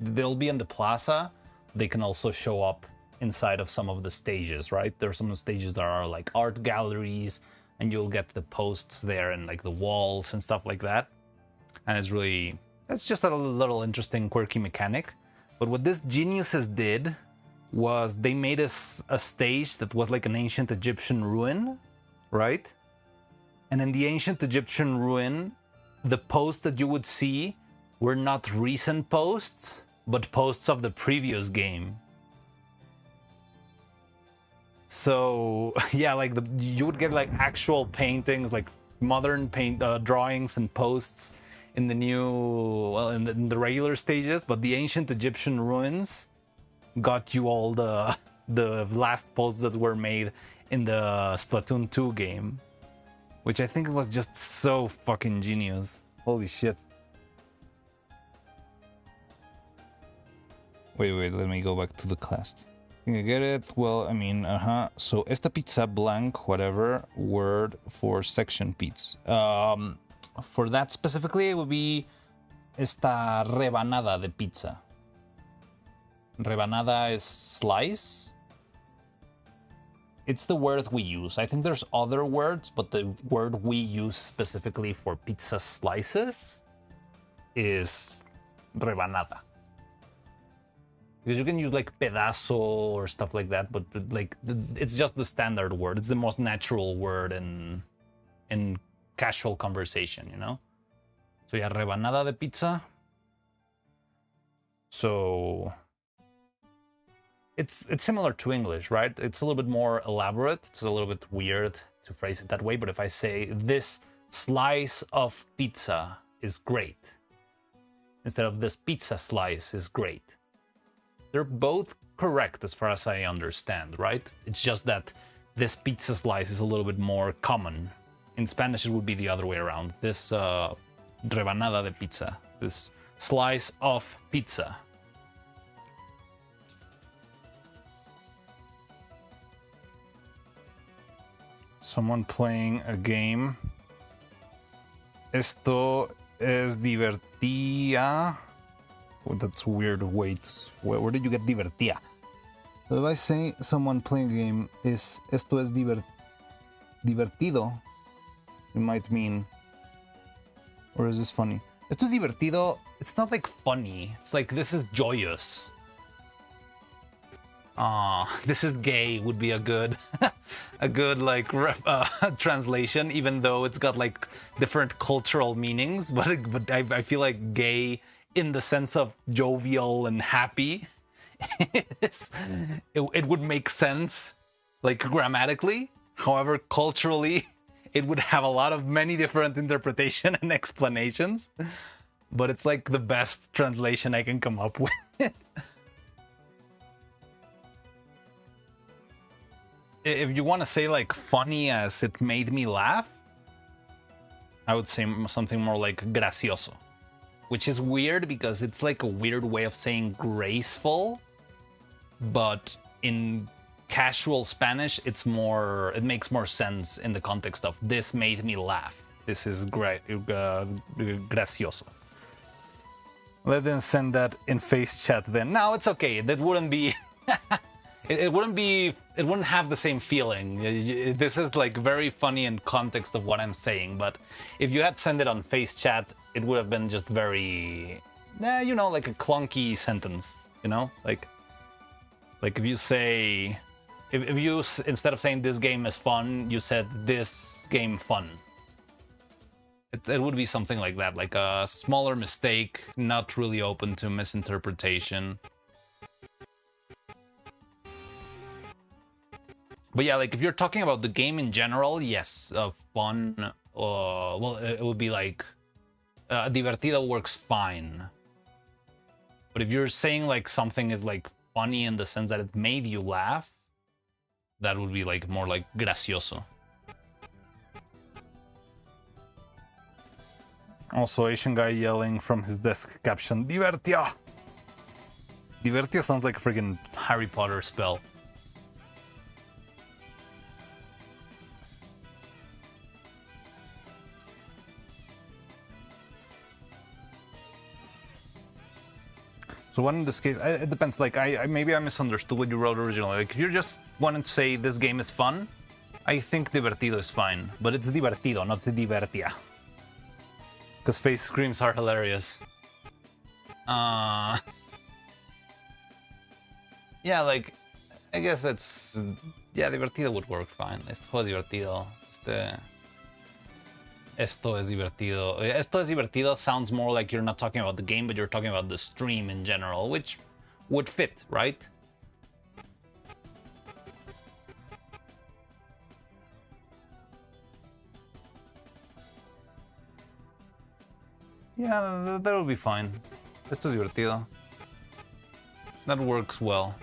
they'll be in the plaza. They can also show up inside of some of the stages, right? There are some stages that are like art galleries, and you'll get the posts there and like the walls and stuff like that. And it's just a little interesting, quirky mechanic. But what these geniuses did was they made a stage that was like an ancient Egyptian ruin, right? And in the ancient Egyptian ruin, the posts that you would see were not recent posts, but posts of the previous game. So yeah, like you would get like actual paintings, like modern drawings and posts in the in the regular stages, but the ancient Egyptian ruins got you all the last posts that were made in the Splatoon 2 game, which I think was just so fucking genius. Holy shit. Wait, let me go back to the class. Think I get it? Well, I mean, So, esta pizza blank, whatever, word for section pizza. For that specifically, it would be esta rebanada de pizza. Rebanada is slice. It's the word we use. I think there's other words, but the word we use specifically for pizza slices is rebanada. Because you can use like pedazo or stuff like that, but like it's just the standard word. It's the most natural word in casual conversation, you know? So yeah, rebanada de pizza. So it's similar to English, right? It's a little bit more elaborate. It's a little bit weird to phrase it that way, but if I say this slice of pizza is great, instead of this pizza slice is great, they're both correct as far as I understand, right? It's just that this pizza slice is a little bit more common. In Spanish, it would be the other way around. This rebanada de pizza, this slice of pizza. Someone playing a game. Esto es divertida. Oh, that's a weird weight. Where did you get divertida? So if I say someone playing a game is esto es divertido, it might mean, or is this funny? Esto es divertido. It's not like funny. It's like this is joyous. This is gay would be a good, like translation, even though it's got like different cultural meanings. But I feel like gay in the sense of jovial and happy, it would make sense, like grammatically. However, culturally, it would have a lot of many different interpretation and explanations. But it's like the best translation I can come up with. If you want to say like funny as it made me laugh, I would say something more like gracioso, which is weird because it's like a weird way of saying graceful, but in casual Spanish, it makes more sense in the context of this made me laugh. This is gracioso. Let them send that in face chat then. No, it's okay. That wouldn't be... It wouldn't have the same feeling. This is like very funny in context of what I'm saying, but if you had sent it on face chat, it would have been just very, like a clunky sentence, like if you say, if you, instead of saying this game is fun, you said this game fun. It would be something like that, like a smaller mistake, not really open to misinterpretation. But yeah, like if you're talking about the game in general, yes, fun. Well, it would be like divertido works fine. But if you're saying like something is like funny in the sense that it made you laugh, that would be like more like gracioso. Also, Asian guy yelling from his desk caption, Divertia! Divertia sounds like a friggin' Harry Potter spell. So what in this case, it depends, like, maybe I misunderstood what you wrote originally. Like, if you just wanted to say this game is fun, I think divertido is fine. But it's divertido, not divertia. Because face screams are hilarious. Yeah, like, I guess it's... Yeah, divertido would work fine. Esto es divertido. Esto es divertido. Esto es divertido sounds more like you're not talking about the game, but you're talking about the stream in general, which would fit, right? Yeah, that would be fine. Esto es divertido. That works well.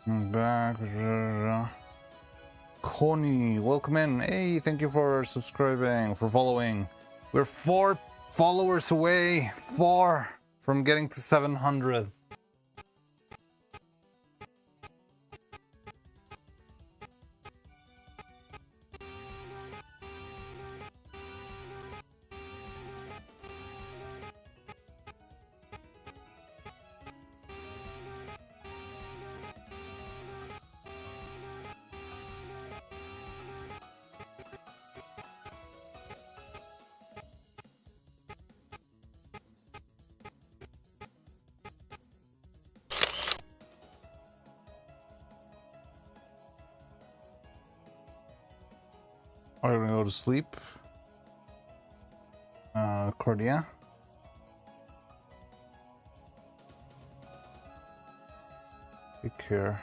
I'm back. Connie, welcome in. Hey, thank you for subscribing, for following. We're 4 followers away, 4 from getting to 700. Are we gonna go to sleep? Cordia. Take care.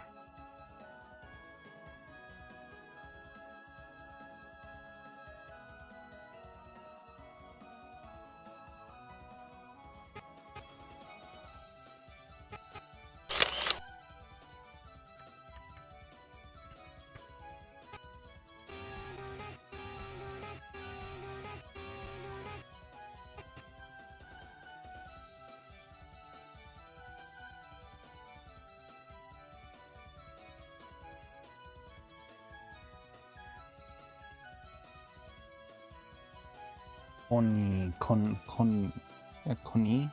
Connie.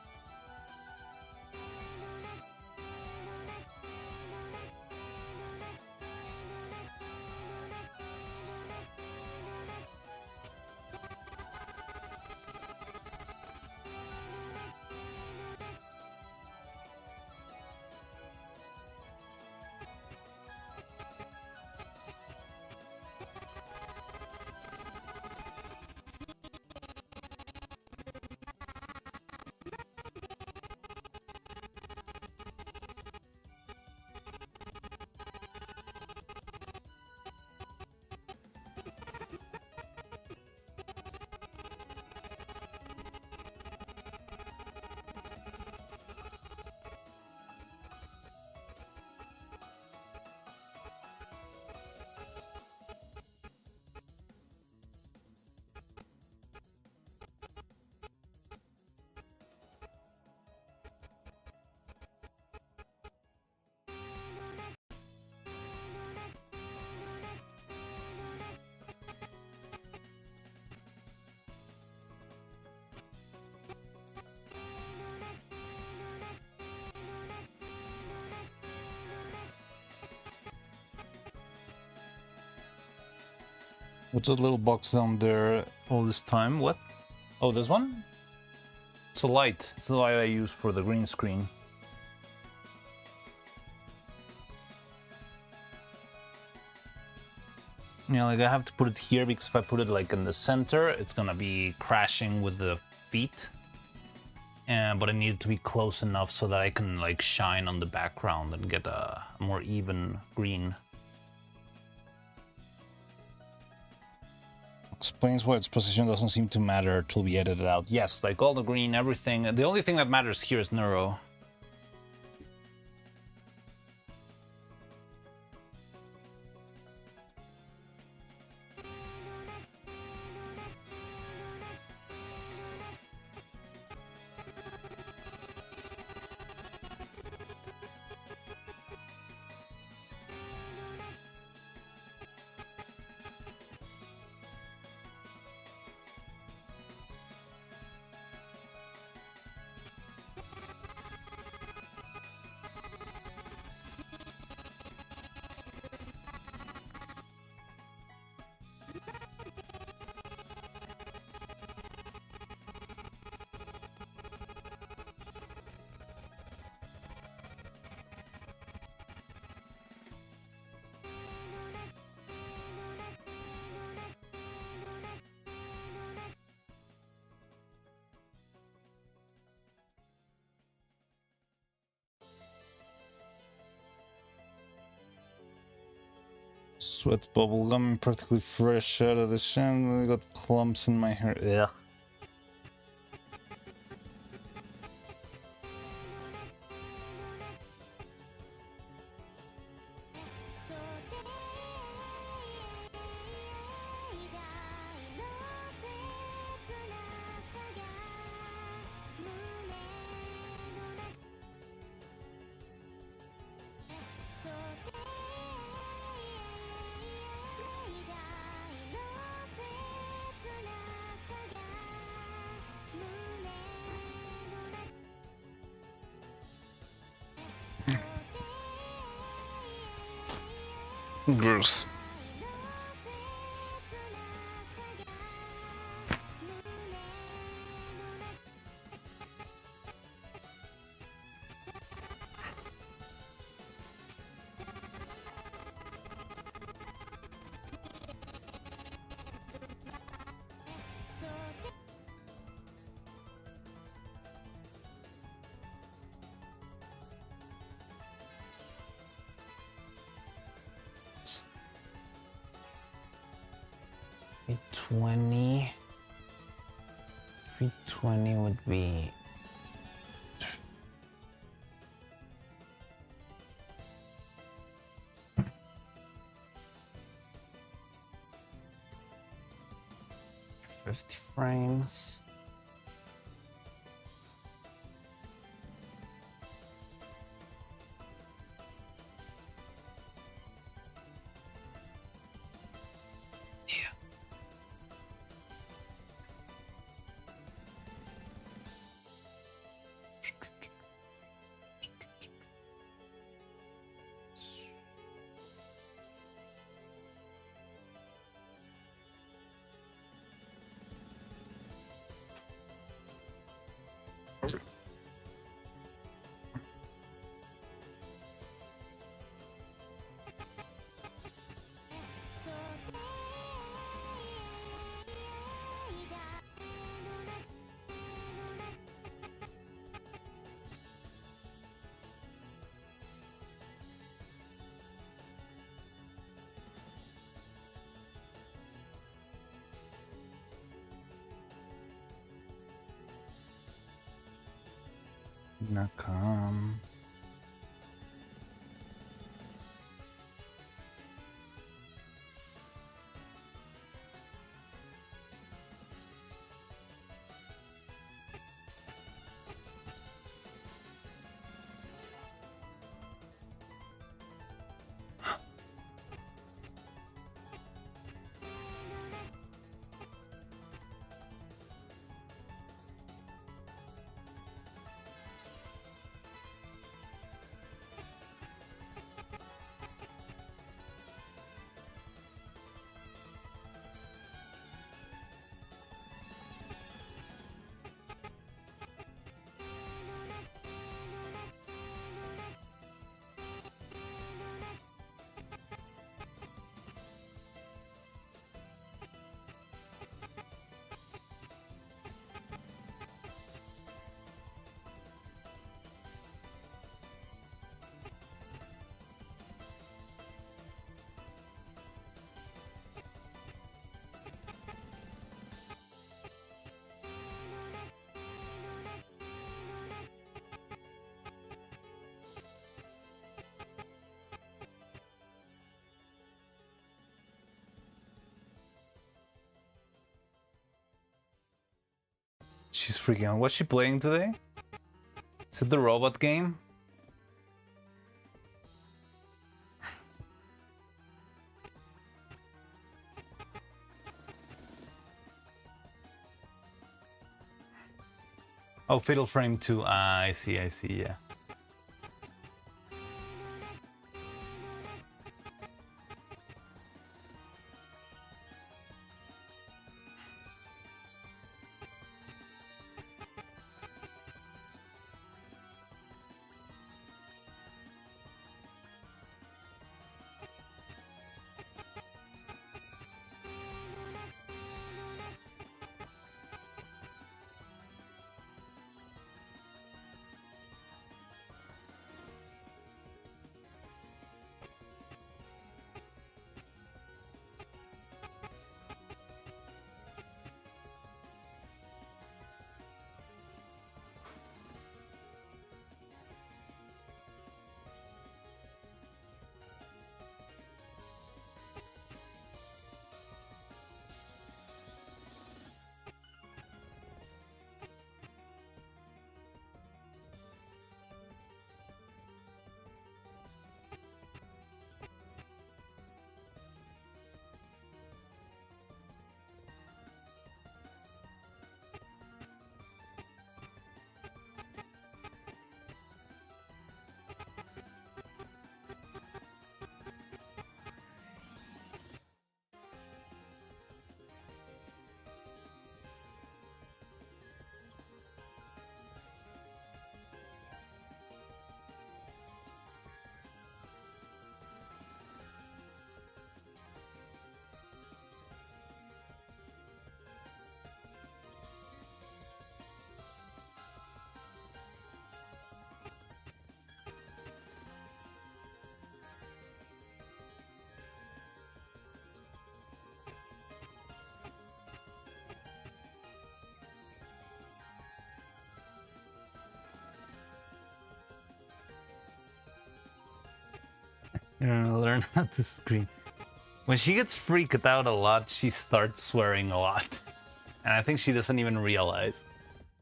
What's that little box down there all this time? What? Oh, this one? It's a light. It's the light I use for the green screen. Yeah, like I have to put it here because if I put it like in the center, it's gonna be crashing with the feet. But I need it to be close enough so that I can like shine on the background and get a more even green. Explains why its position doesn't seem to matter till we edit it out. Yes, like all the green, everything. The only thing that matters here is Neuro. Sweat bubblegum, practically fresh out of the sham. I got clumps in my hair. Ugh. Gross. $320. $320 would be... $50 frames. Nakam. She's freaking out. What's she playing today? Is it the robot game? Oh, Fatal Frame 2. Ah, I see, yeah. Learn how to scream. When she gets freaked out a lot, she starts swearing a lot. And I think she doesn't even realize.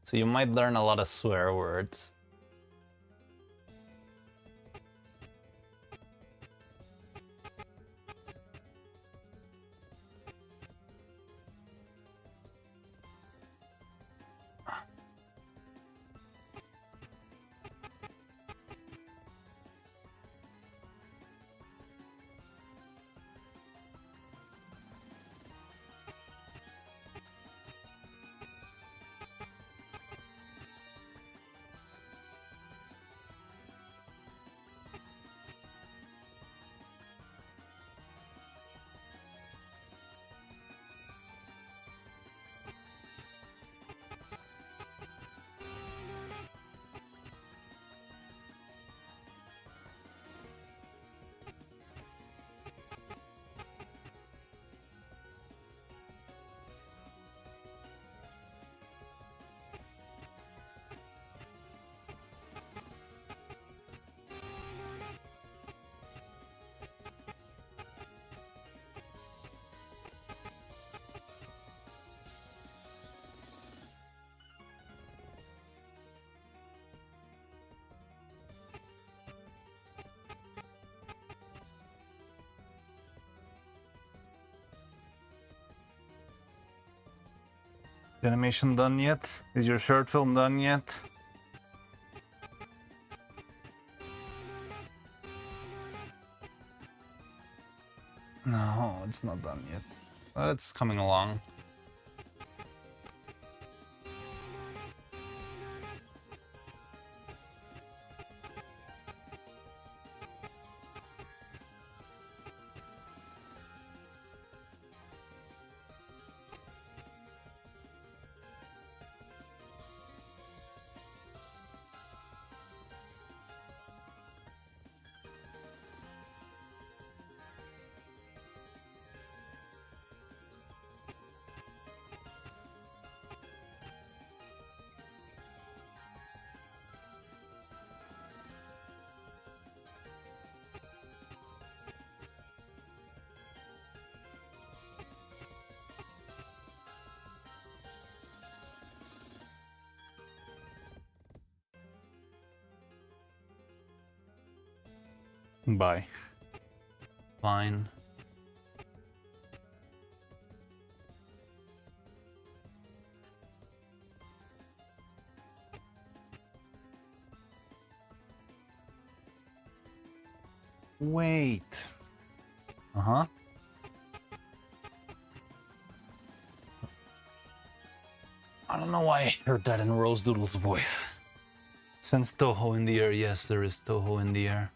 So you might learn a lot of swear words. The animation done yet? Is your short film done yet? No, it's not done yet. But it's coming along. Bye. Fine. Wait. Uh-huh. I don't know why I heard that in Rose Doodle's voice. Sense Toho in the air. Yes, there is Toho in the air.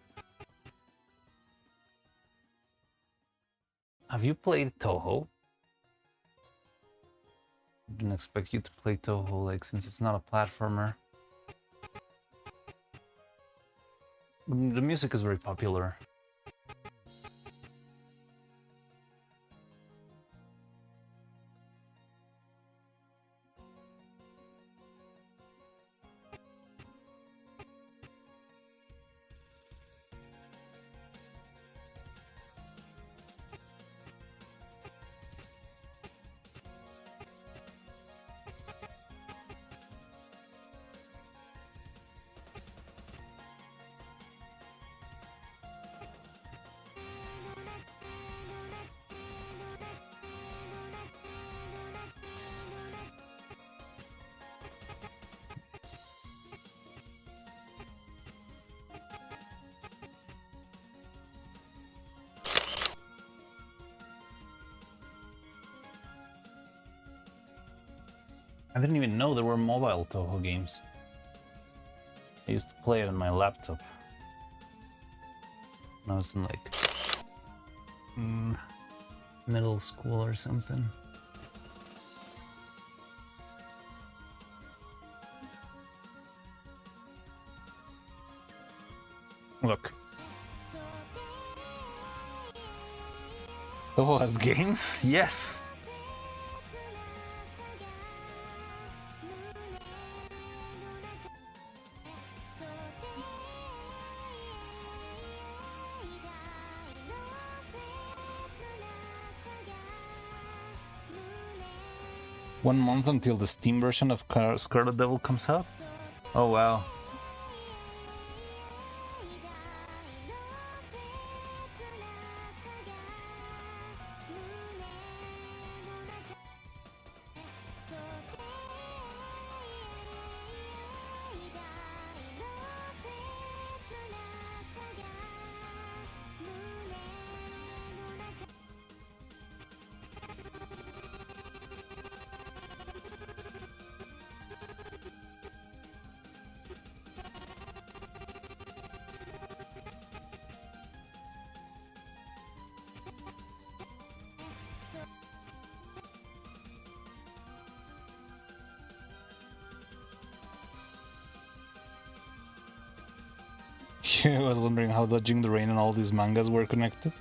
Have you played Toho? Didn't expect you to play Toho, like, since it's not a platformer. The music is very popular. I didn't even know there were mobile Toho games. I used to play it on my laptop when I was in like middle school or something. Look. Toho has games? Yes! One month until the Steam version of Scarlet Devil comes out? Oh wow. I was wondering how Dodging the Rain and all these mangas were connected.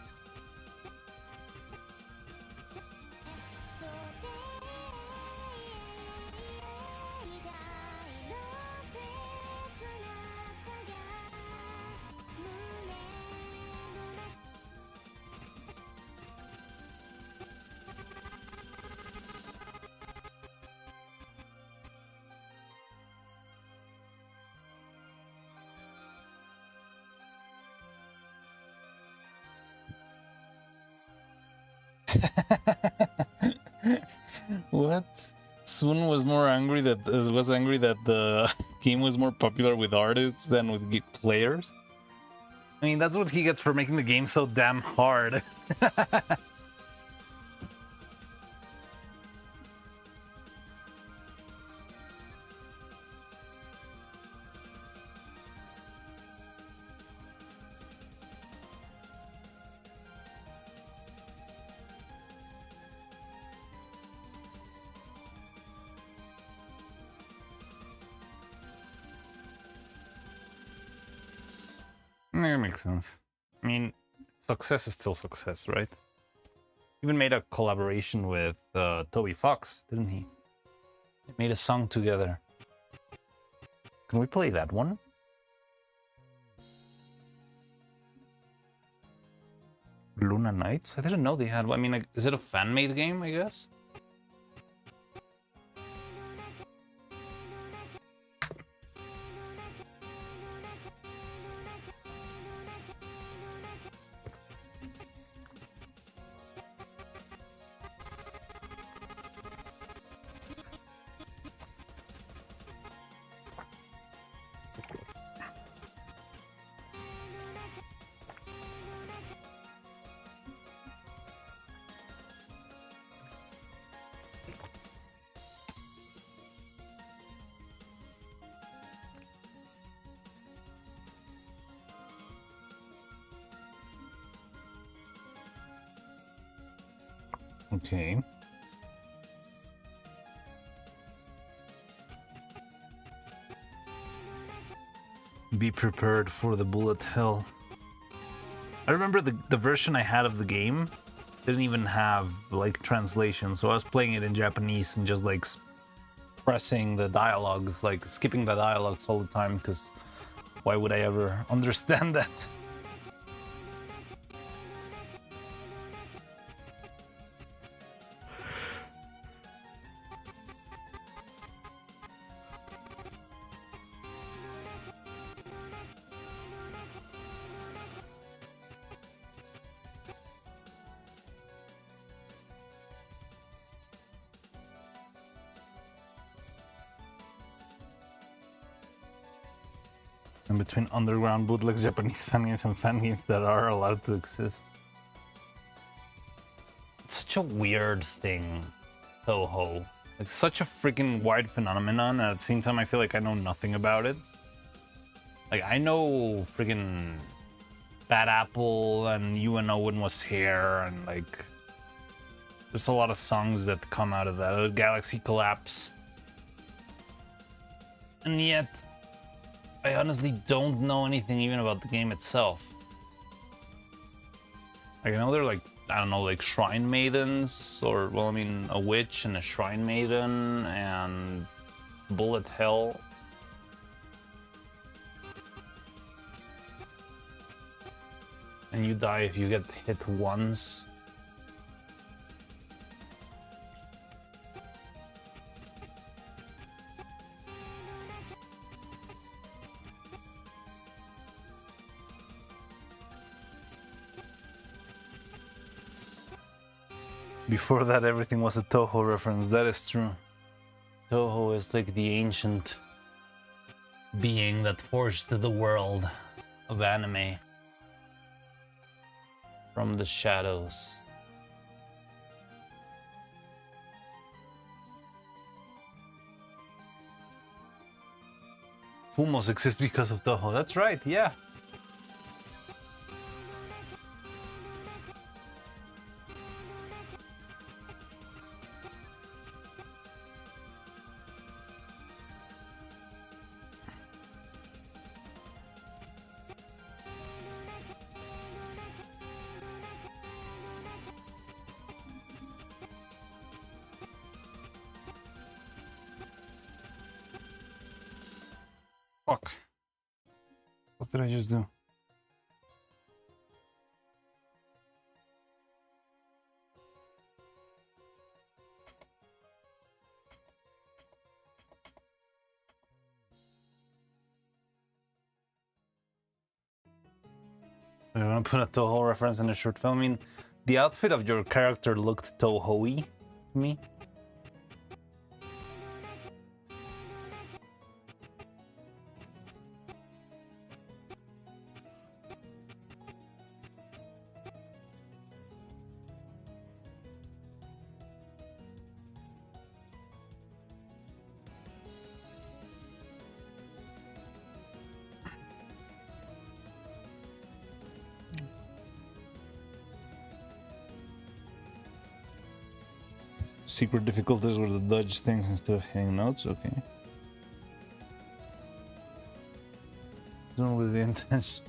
What? Sun was angry that the game was more popular with artists than with players. I mean, that's what he gets for making the game so damn hard. That makes sense. I mean, success is still success, right? Even made a collaboration with Toby Fox, didn't he? They made a song together. Can we play that one? Luna Nights? I didn't know they had one. I mean, like, is it a fan-made game, I guess? Okay. Be prepared for the bullet hell. I remember the version I had of the game didn't even have like translation, so I was playing it in Japanese and just like pressing the dialogues, like skipping the dialogues all the time, because why would I ever understand that? And between underground bootlegs, Japanese fan games, and fan games that are allowed to exist. It's such a weird thing, Toho. Like, such a freaking wide phenomenon, and at the same time, I feel like I know nothing about it. Like, I know freaking Bad Apple and You and Owen Was Here, and like, there's a lot of songs that come out of that. Galaxy Collapse. And yet, I honestly don't know anything even about the game itself. Like, I know they're like, I don't know, like shrine maidens, or, well, I mean, a witch and a shrine maiden, and bullet hell. And you die if you get hit once. Before that, everything was a Toho reference. That is true. Toho is like the ancient being that forged the world of anime from the shadows. Fumos exist because of Toho. That's right, yeah. Fuck. What did I just do? I want to put a Toho reference in a short film. I mean, the outfit of your character looked Toho-y to me. Secret difficulties were the dodge things instead of hitting notes. Okay. Doing with the intention.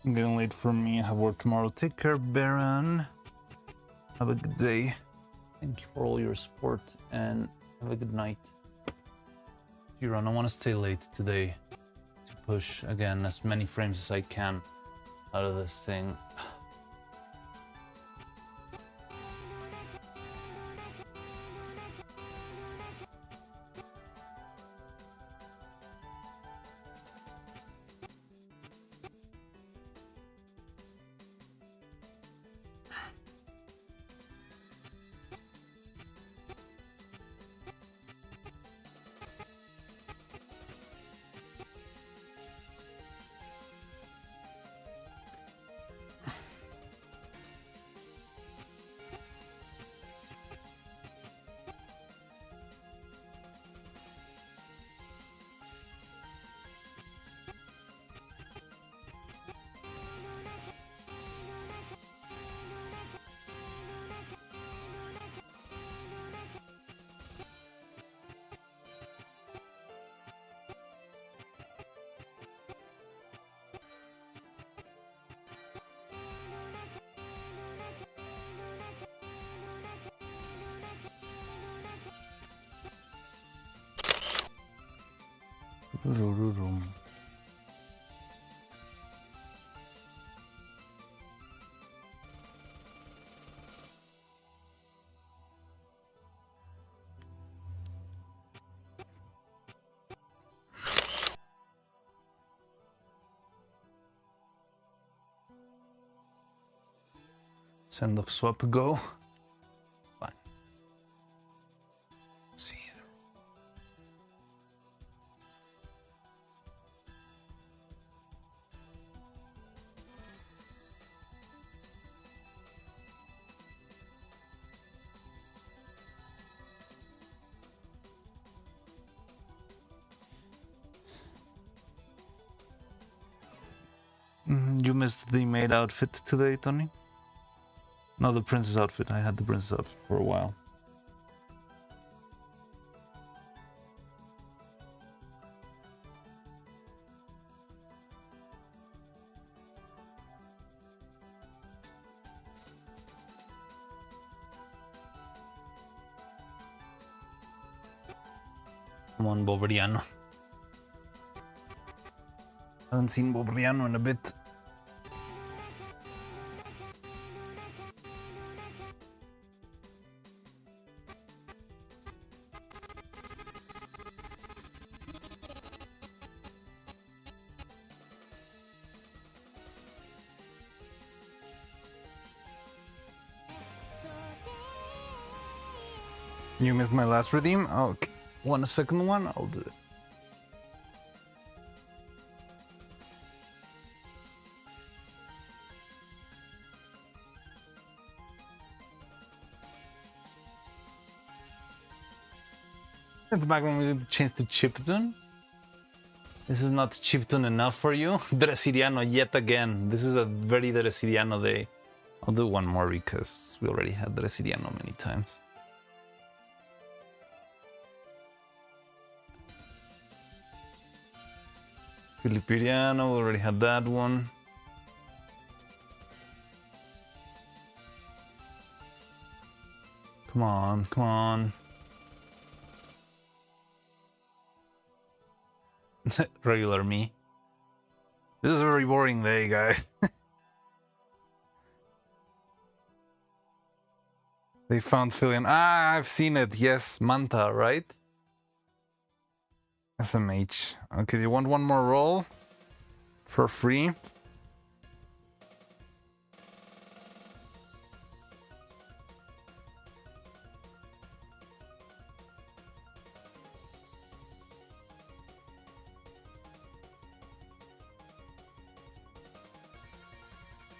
Getting late for me. I have work tomorrow. Take care, Baron. Have a good day. Thank you for all your support and have a good night. Huron, I want to stay late today to push again as many frames as I can out of this thing. Send off swap go. Fine. See. You missed the maid outfit today, Tony? No, the princess outfit. I had the princess outfit for a while. Come on, Boberiano. Haven't seen Boberiano in a bit. You missed my last redeem? Oh, okay. Want a second one? I'll do it. It's back when we did change to chiptune. This is not chiptune enough for you? Dressiriano yet again. This is a very Dressiriano day. I'll do one more because we already had Dressiriano many times. Filipiriano, we already had that one. Come on, come on. Regular me. This is a very boring day, guys. They found Filion. Ah, I've seen it. Yes, Manta, right? SMH. Okay, you want one more roll? For free?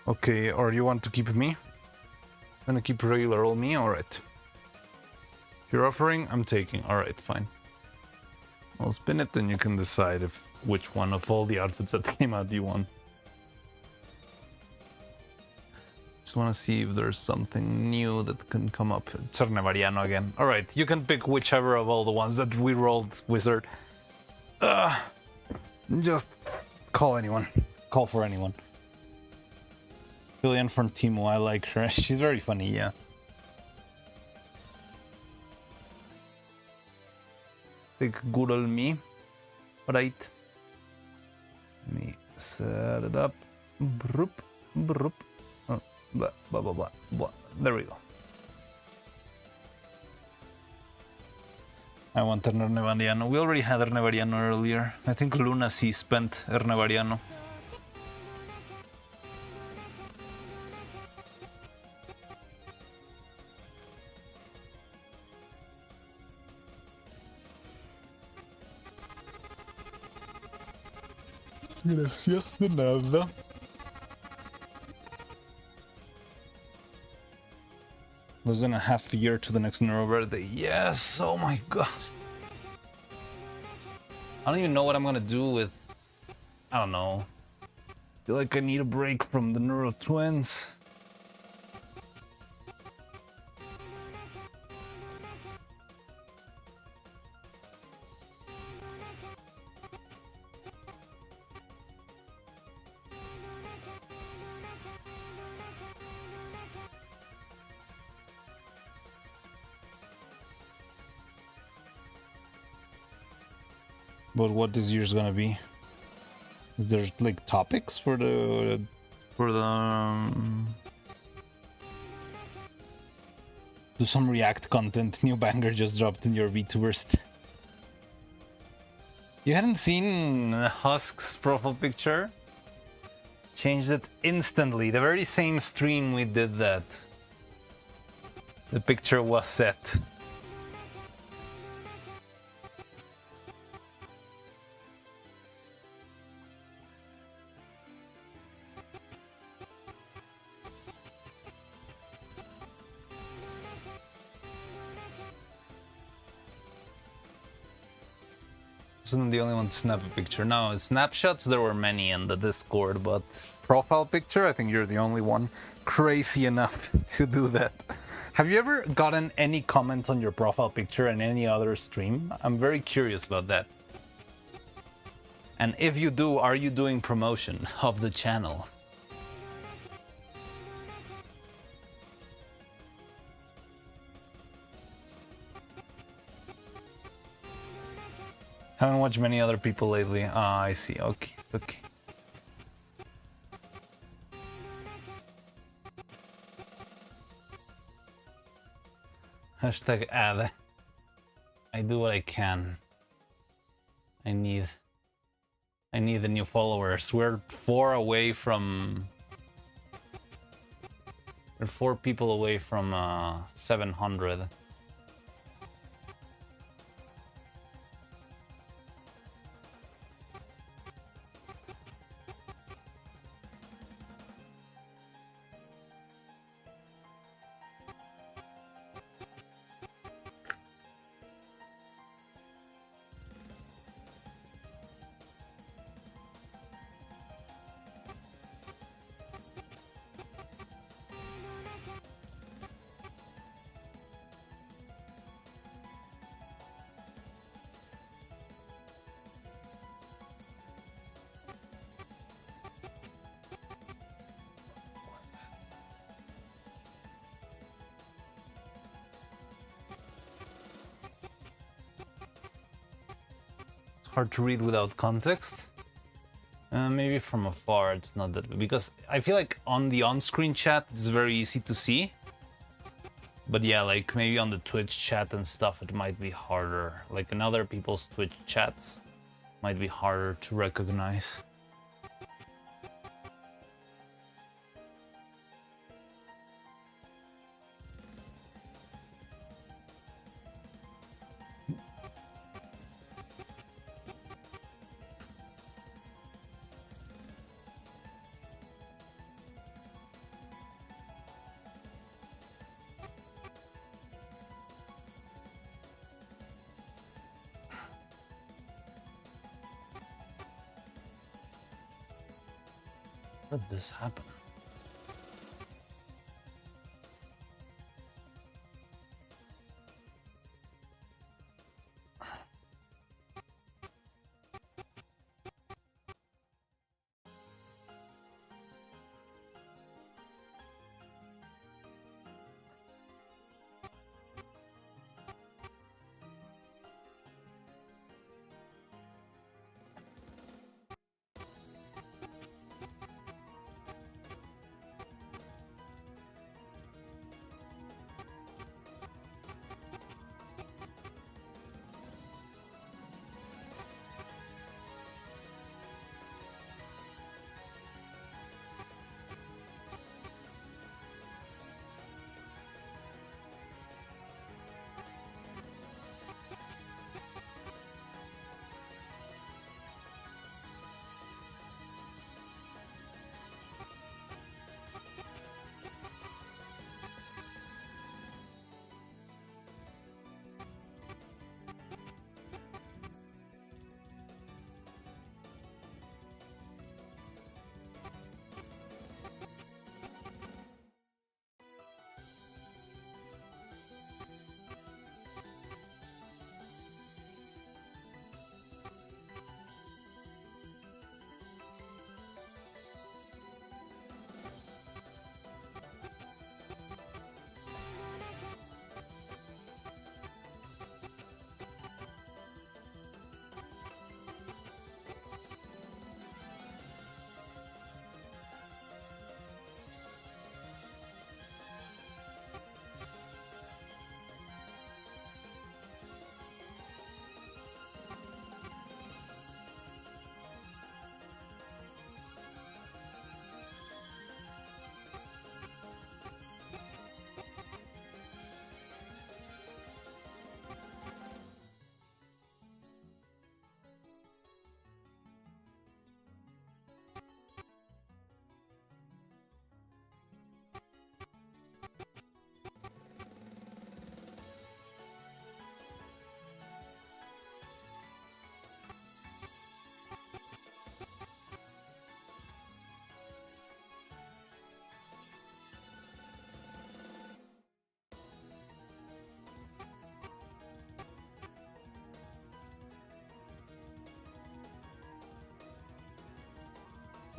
Okay, or you want to keep me? Gonna keep regular roll me? Alright. If you're offering, I'm taking. Alright, fine. I'll spin it and you can decide if which one of all the outfits that came out you want. Just want to see if there's something new that can come up. Cernevariano again. Alright, you can pick whichever of all the ones that we rolled, Wizard. Just call anyone. Call for anyone. Julian from Timo, I like her. She's very funny, yeah. Like good old me. Right. Let me set it up. Broop, broop. Oh, blah, blah, blah, blah, blah. There we go. I want Ernevariano. We already had Ernevariano earlier. I think Lunacy spent Ernevariano. Gracias de nada. Less than a half year to the next Neuro birthday. Yes, oh my god. I don't even know what I'm gonna do with... I don't know. I feel like I need a break from the Neuro twins. But what this year's gonna be? Is there like topics for the do some React content? New banger just dropped in your VTubers. You hadn't seen Husk's profile picture? Changed it instantly. The very same stream we did that. The picture was set. Wasn't the only one to snap a picture. No, snapshots, there were many in the Discord, but profile picture, I think you're the only one crazy enough to do that. Have you ever gotten any comments on your profile picture in any other stream? I'm very curious about that. And if you do, are you doing promotion of the channel? Haven't watched many other people lately. Ah, I see. Okay, okay. Hashtag ad. I do what I can. I need the new followers. We're 4 away from... We're 4 people away from 700. Hard to read without context. Maybe from afar it's not that, because I feel like on the on-screen chat it's very easy to see. But yeah, like maybe on the Twitch chat and stuff it might be harder. Like in other people's Twitch chats might be harder to recognize. How did this happen?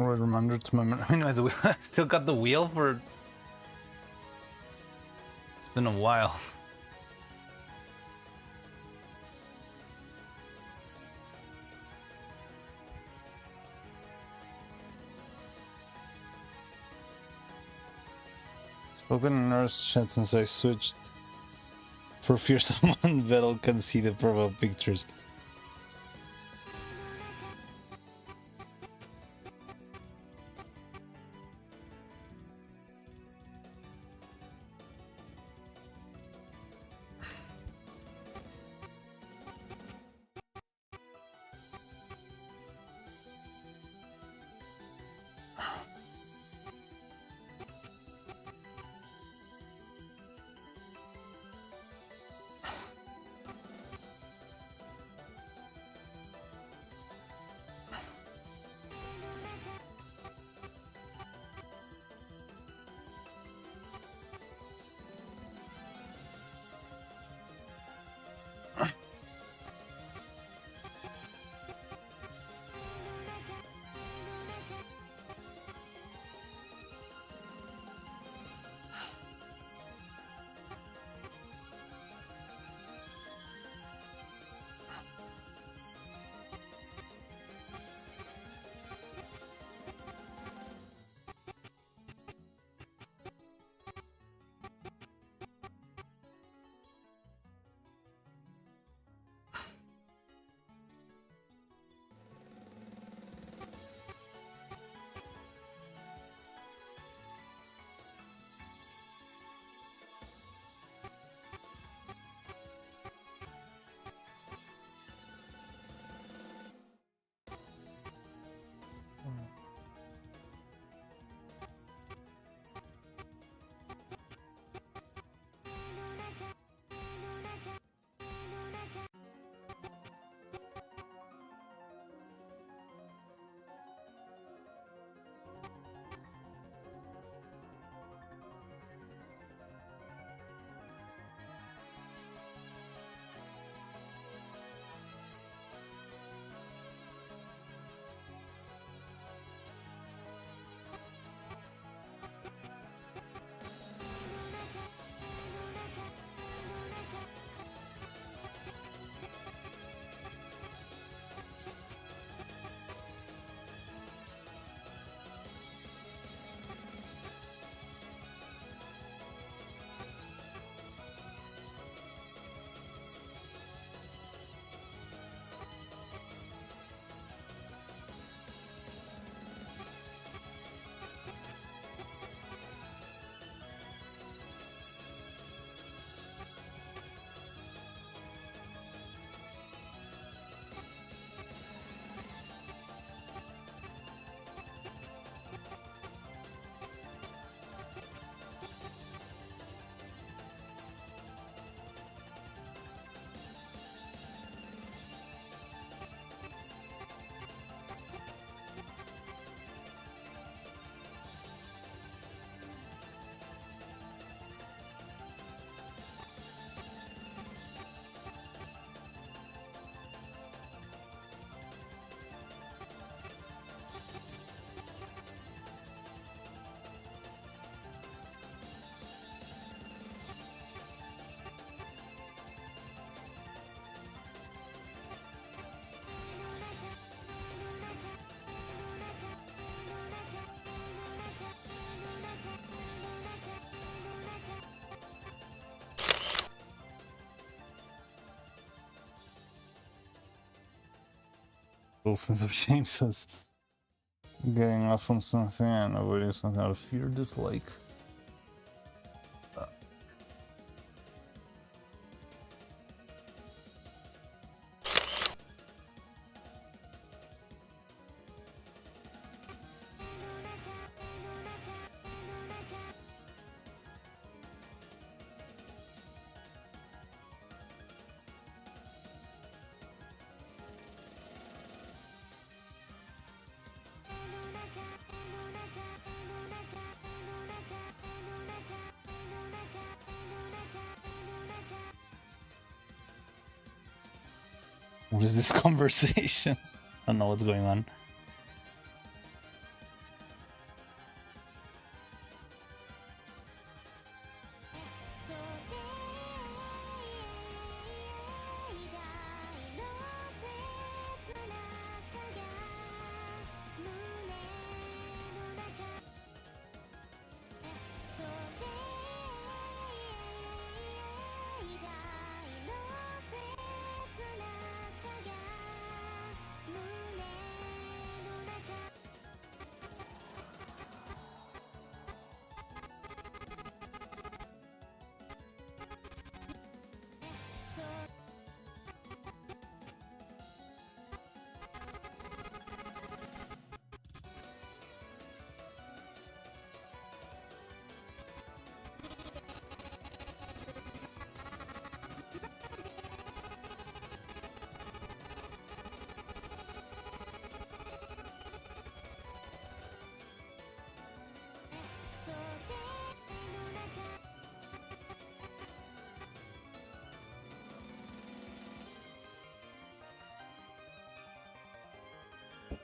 Alright, reminder to my memory. Anyways, I still got the wheel for... It's been a while. Spoken in nurse chat since I switched for fear someone Vettel can see the profile pictures. Little sense of shame says getting off on something and avoiding something out of fear, dislike. What is this conversation? I don't know what's going on.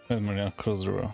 With Mariana cross the row.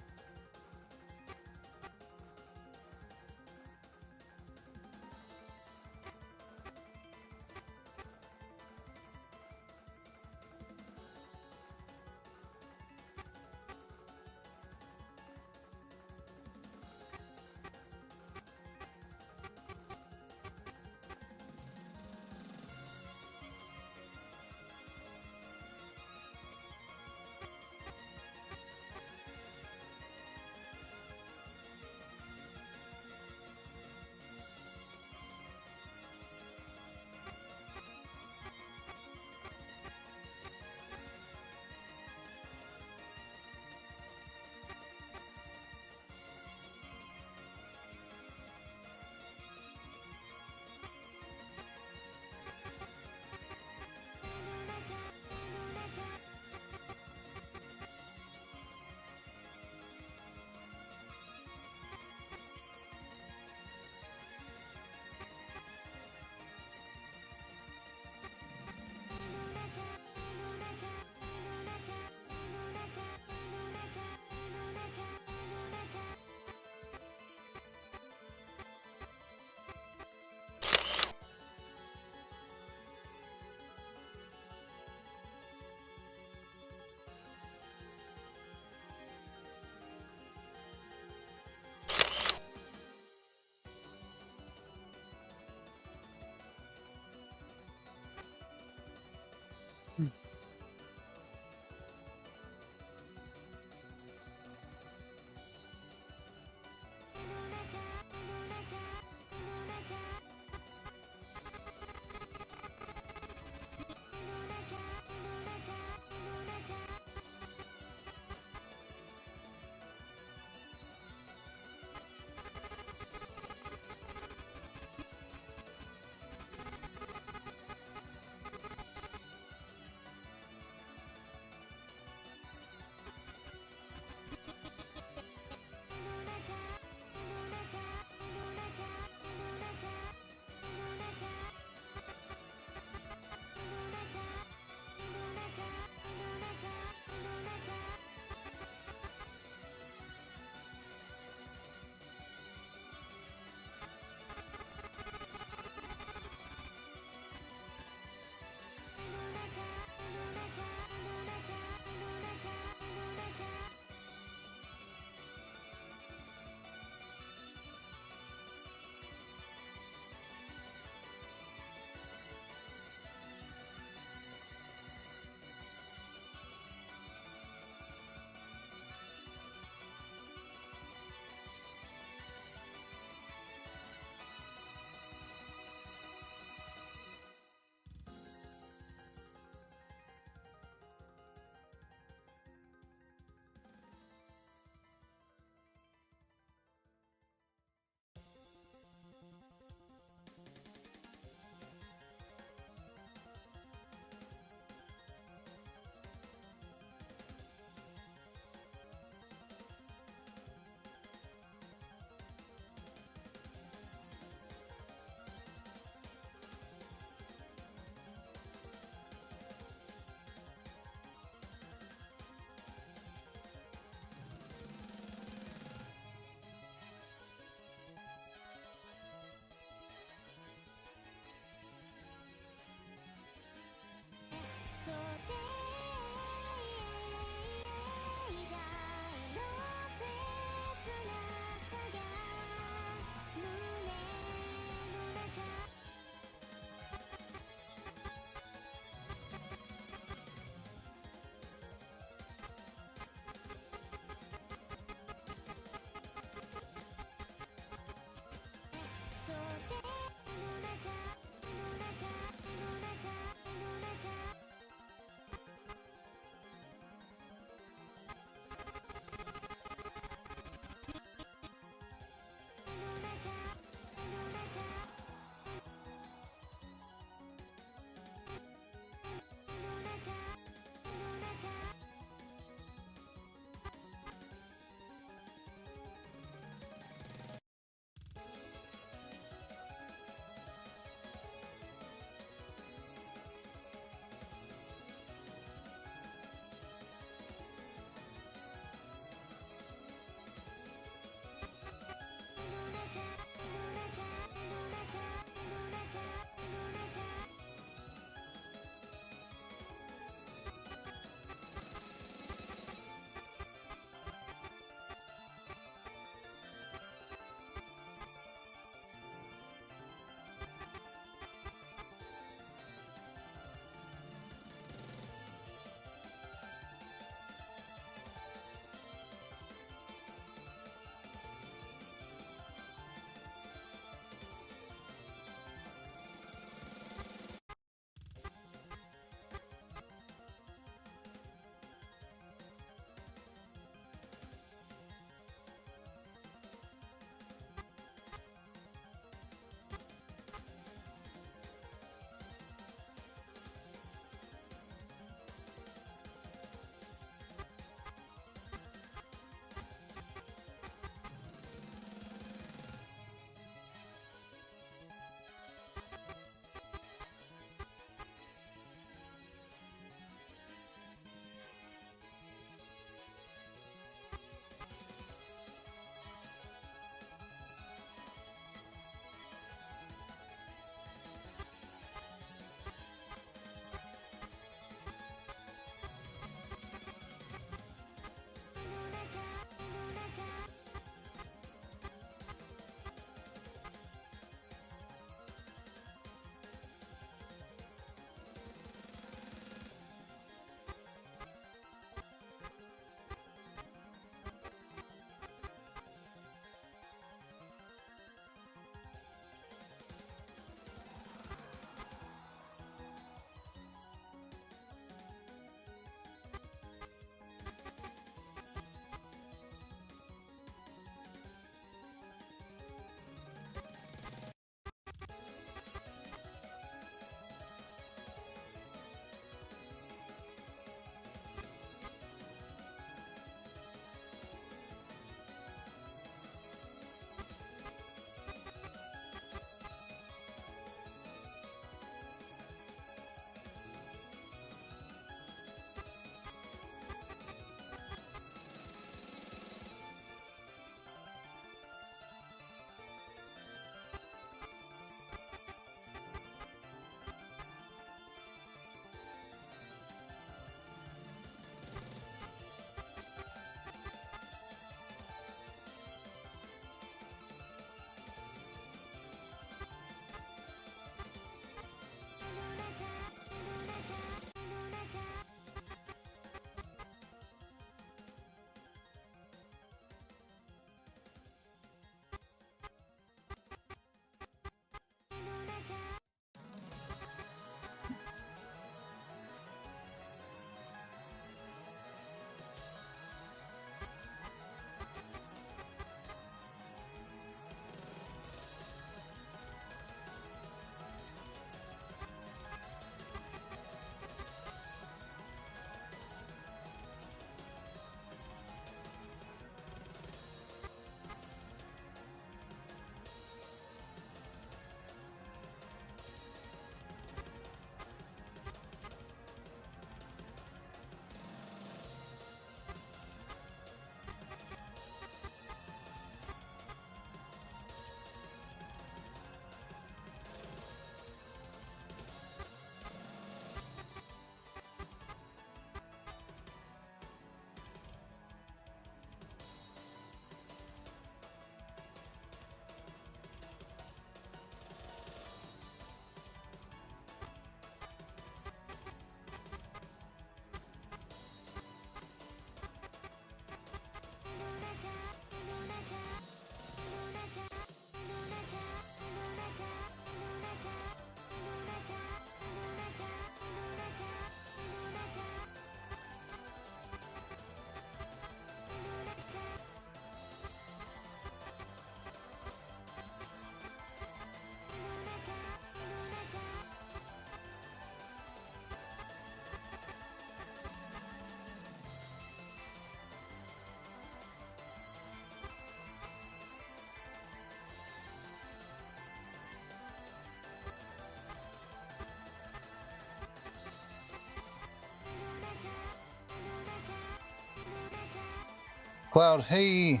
Cloud, hey!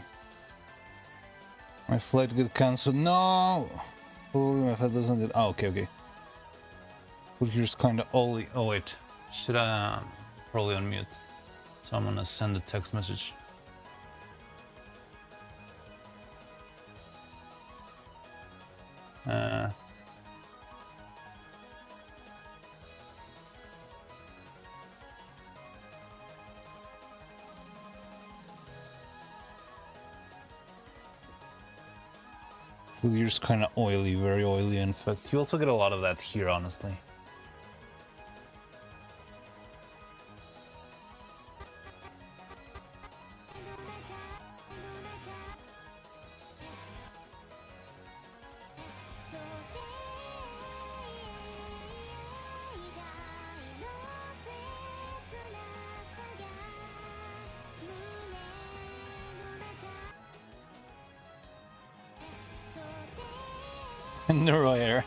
My flight got cancelled. No! Hopefully my flight doesn't get... Oh, okay. But here's kinda Ollie. Oh wait, should I probably unmute? So I'm gonna send a text message. Well, here's kinda oily, very oily in fact. You also get a lot of that here, honestly. Neuro air.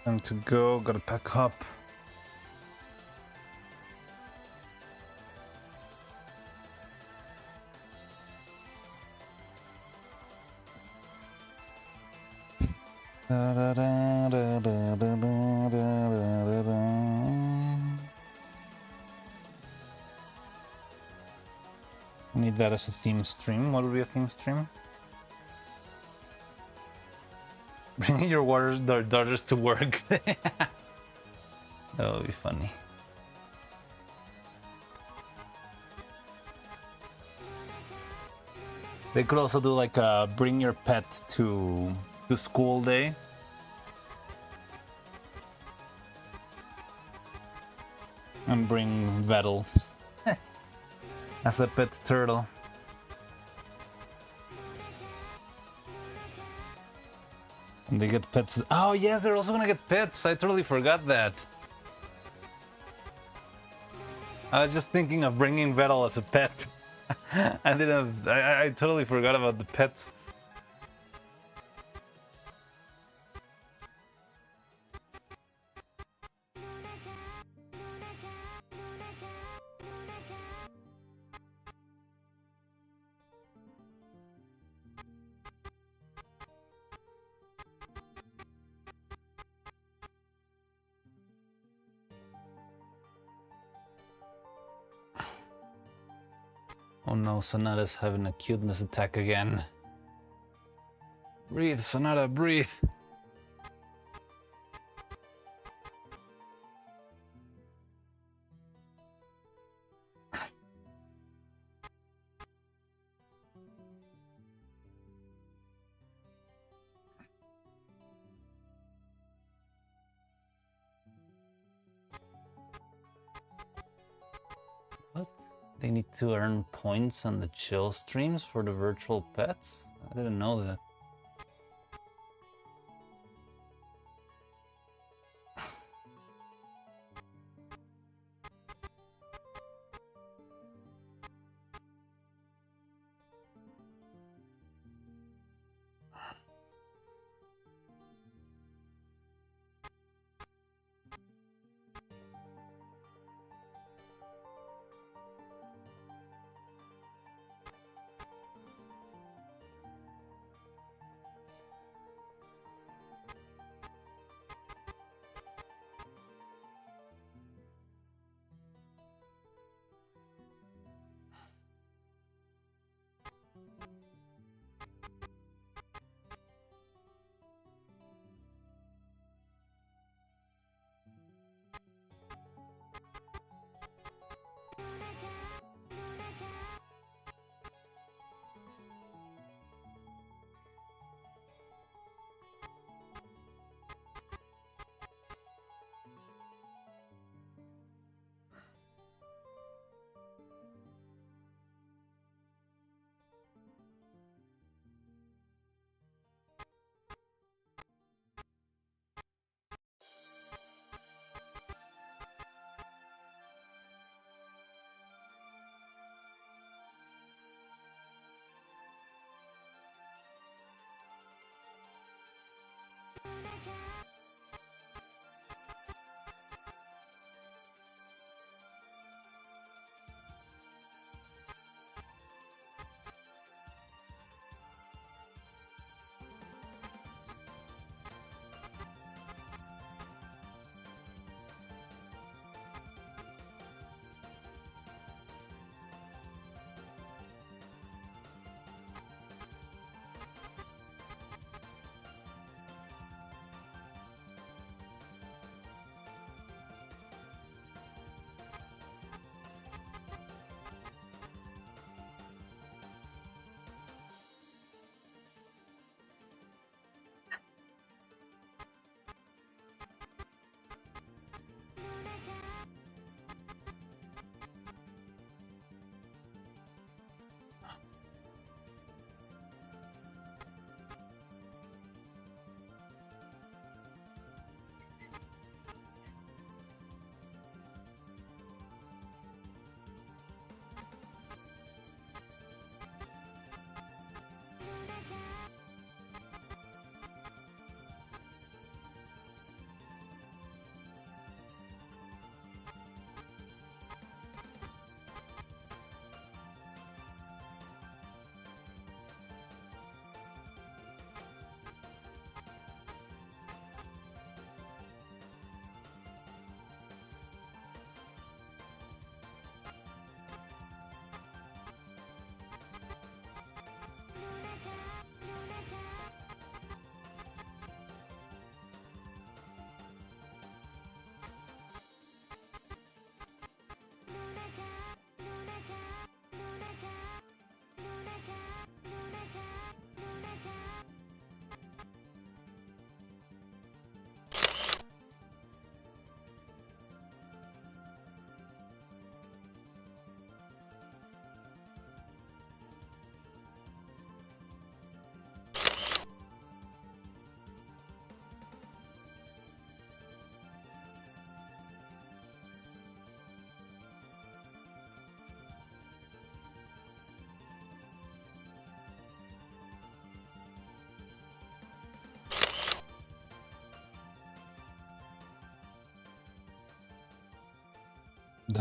Time to go, gotta pack up. Need that as a theme stream. What would be a theme stream? Bringing your daughters to work. That would be funny. They could also do like a bring your pet to school day. And bring Vettel as a pet turtle. And they get pets. Oh yes, they're also gonna get pets. I totally forgot that. I was just thinking of bringing Vettel as a pet. I totally forgot about the pets. Oh no, Sonata's having a cuteness attack again. Breathe, Sonata, breathe. What? They need to earn points on the chill streams for the virtual pets? I didn't know that.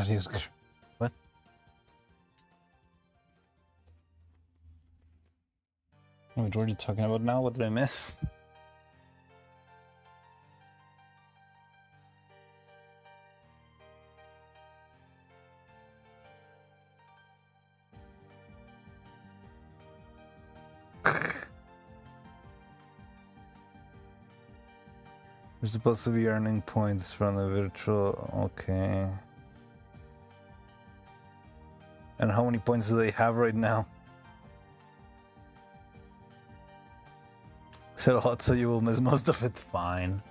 thought he was good. What? Wait, what are you talking about now? What did I miss? You're supposed to be earning points from the virtual. Okay. And how many points do they have right now? Said a lot, so you will miss most of it. Fine.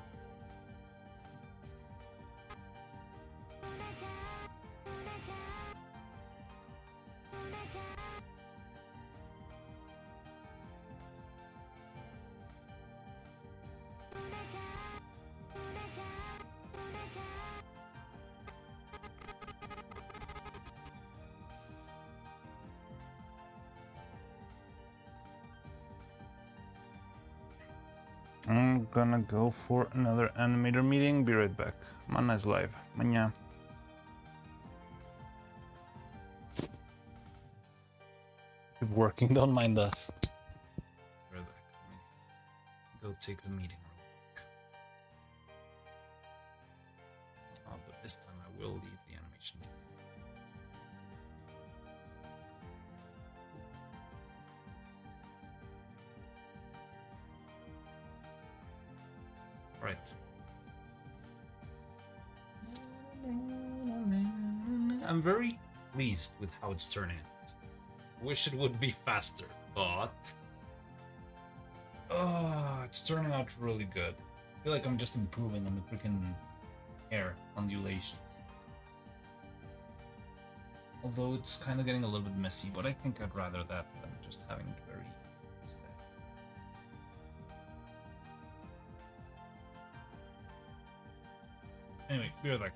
I'm gonna go for another animator meeting. Be right back. Mana's live. Mañana. Keep working, don't mind us. Be right back. Go take the meeting real quick. But this time I will leave the animation. Right. I'm very pleased with how it's turning out. Wish it would be faster, but it's turning out really good. I feel like I'm just improving on the freaking hair undulation. Although it's kind of getting a little bit messy, but I think I'd rather that than just having it very steady. Anyway, be right back.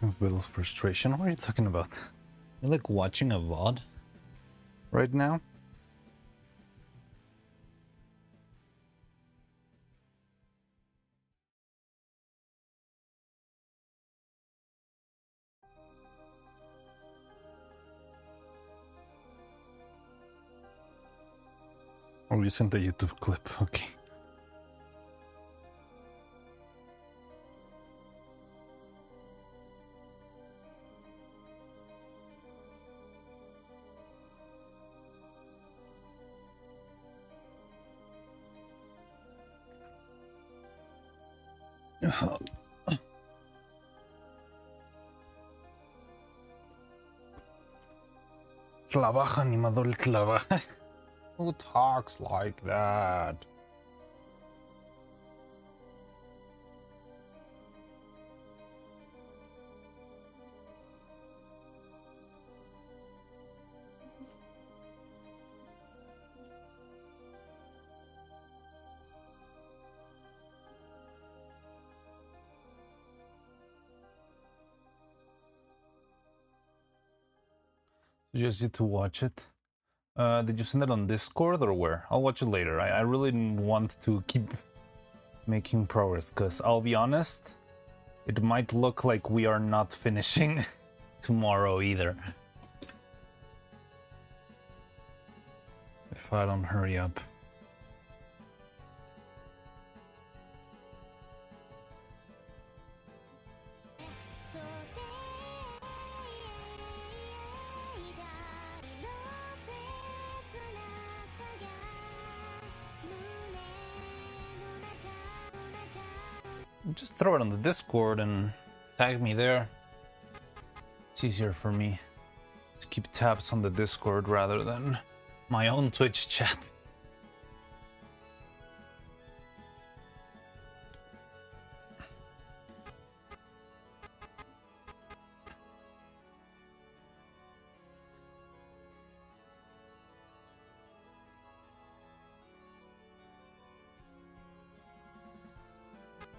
Having a little frustration. What are you talking about? You're like watching a VOD right now? Oh, you sent a YouTube clip. Okay. Trabaja, animador, trabaja. Who talks like that? Suggest you to watch it. Did you send it on Discord or where? I'll watch it later. I really want to keep making progress, because I'll be honest, it might look like we are not finishing tomorrow either. If I don't hurry up. Just throw it on the Discord and tag me there. It's easier for me to keep tabs on the Discord rather than my own Twitch chat.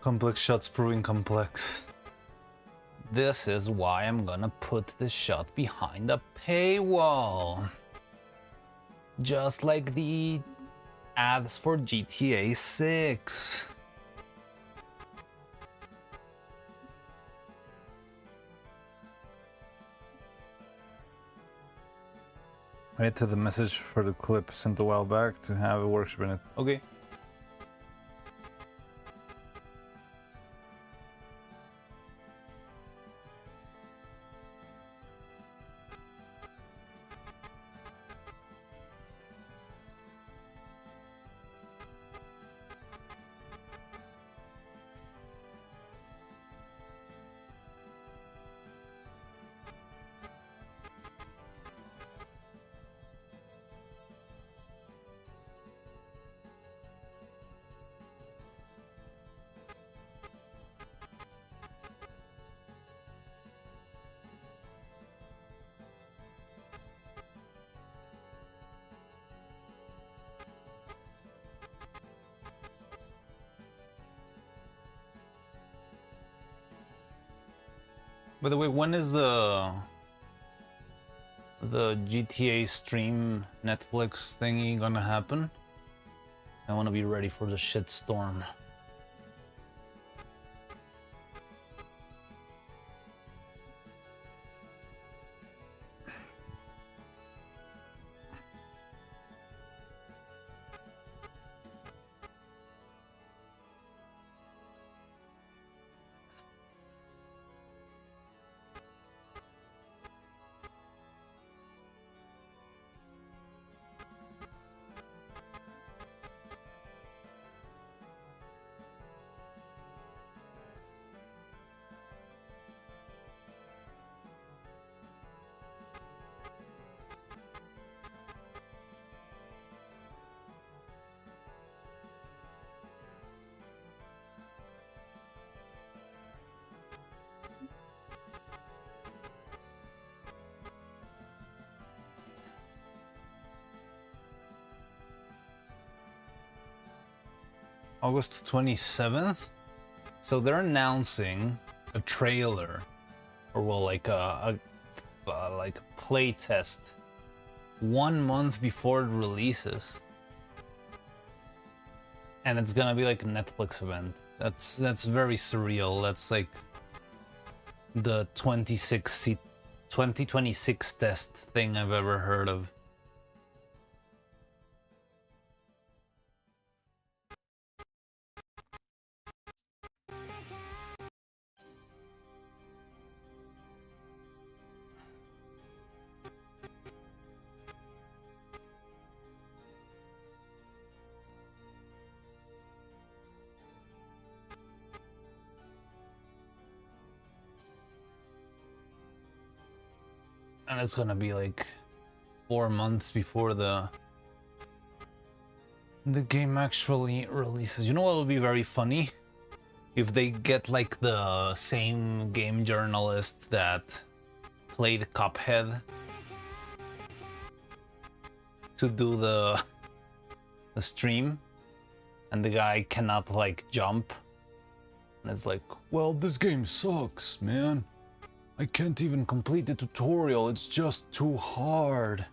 Complex shots proving complex. This is why I'm gonna put this shot behind a paywall. Just like the ads for GTA 6. I added the message for the clip sent a while back to have a workshop in it. Okay. By the way, when is the GTA stream Netflix thingy gonna happen? I want to be ready for the shitstorm. August 27th? So they're announcing a trailer or will like like a play test 1 month before it releases, and it's gonna be like a Netflix event. That's very surreal. That's like the 2026 test thing I've ever heard of. And it's gonna be like 4 months before the game actually releases. You know what would be very funny? If they get like the same game journalist that played Cuphead to do the stream, and the guy cannot like jump, and it's like, well, this game sucks, man. I can't even complete the tutorial, it's just too hard.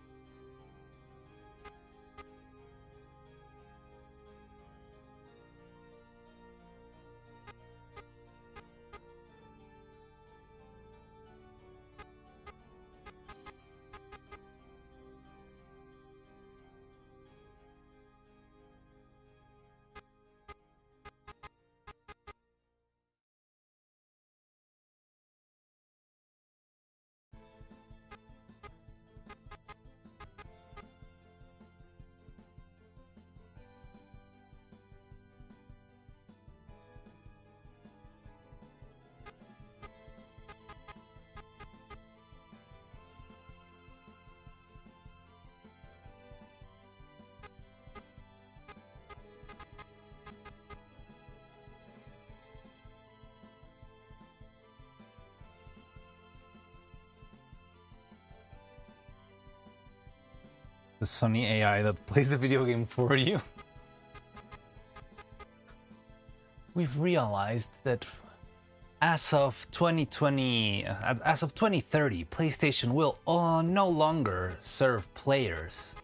The Sony AI that plays the video game for you. We've realized that as of 2030, PlayStation will no longer serve players.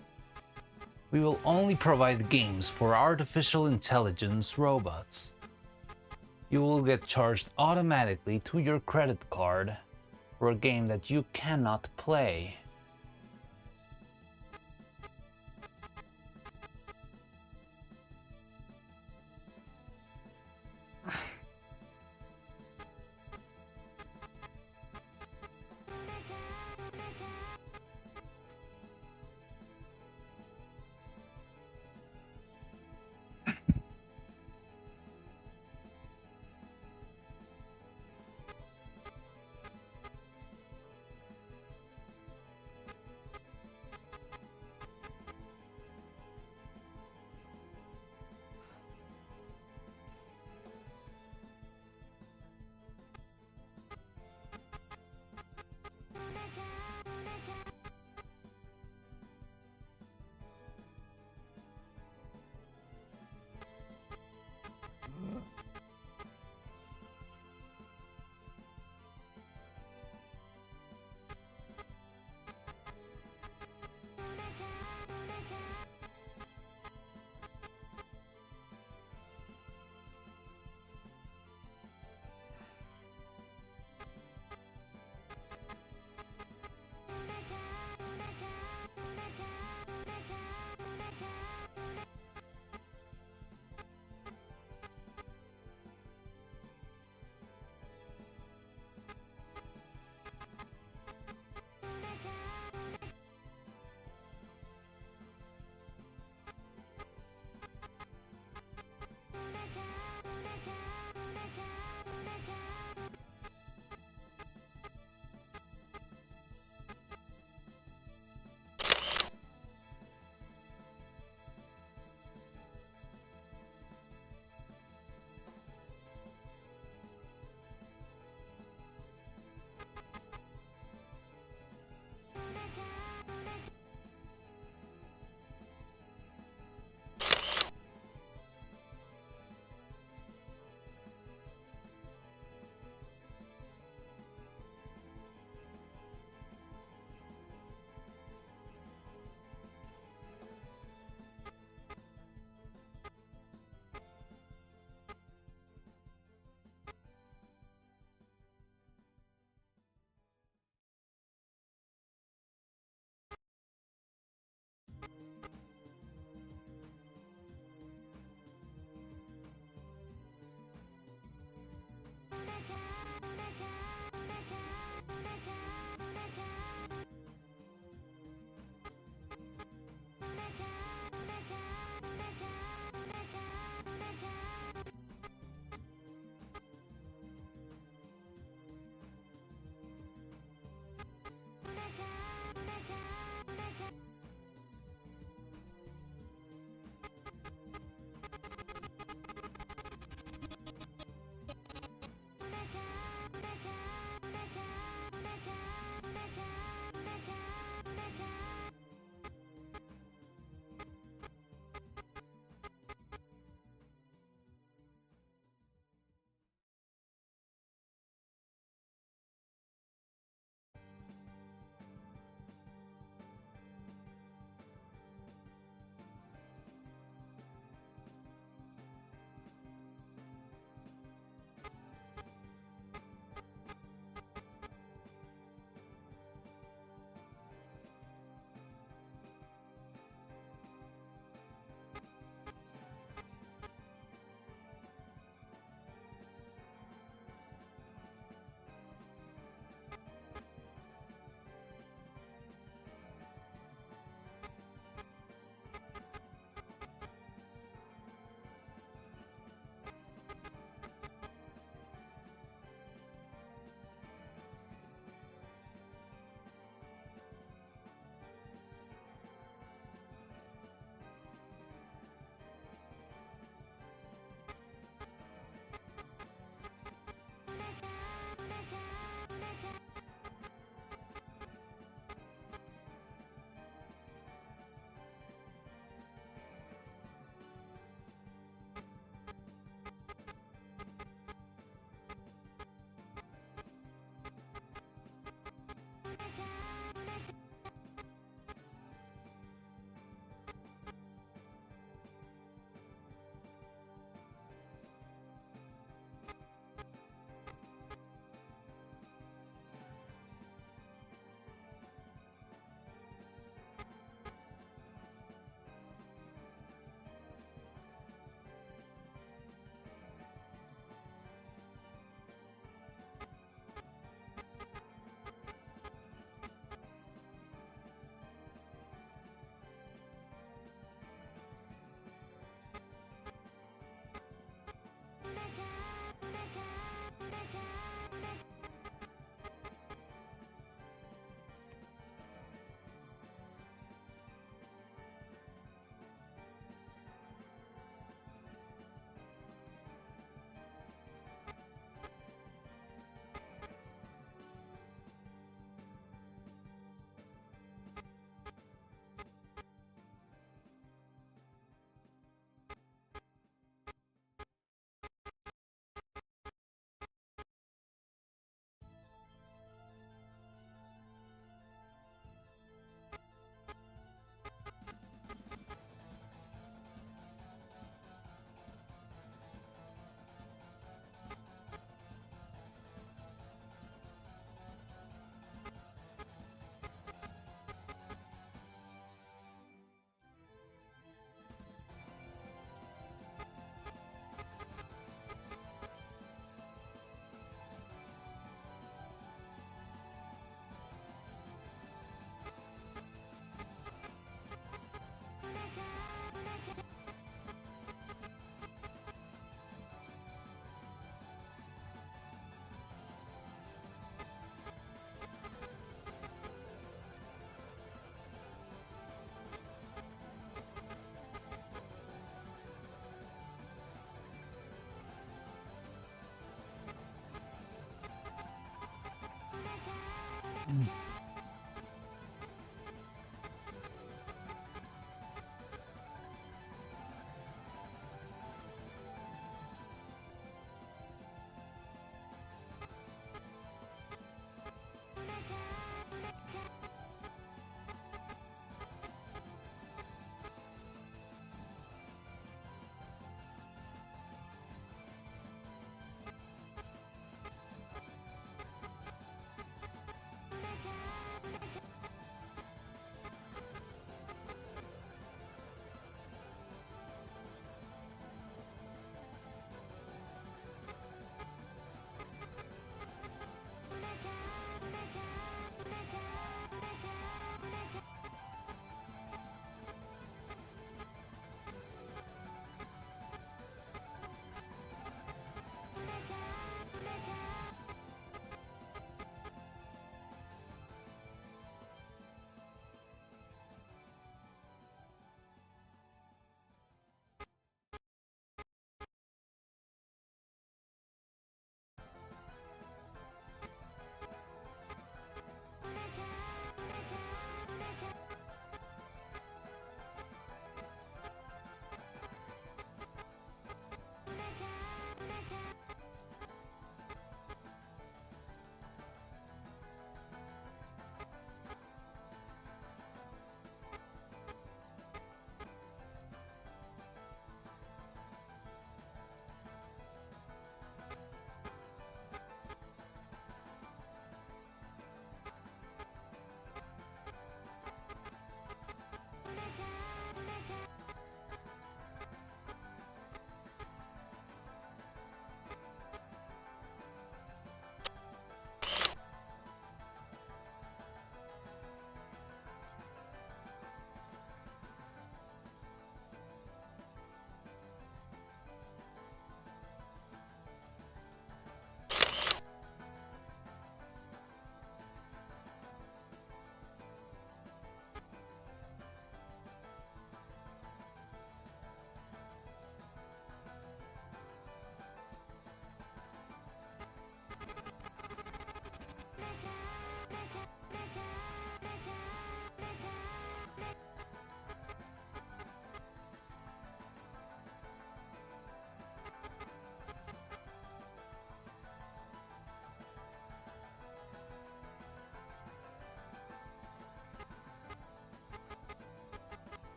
We will only provide games for artificial intelligence robots. You will get charged automatically to your credit card for a game that you cannot play.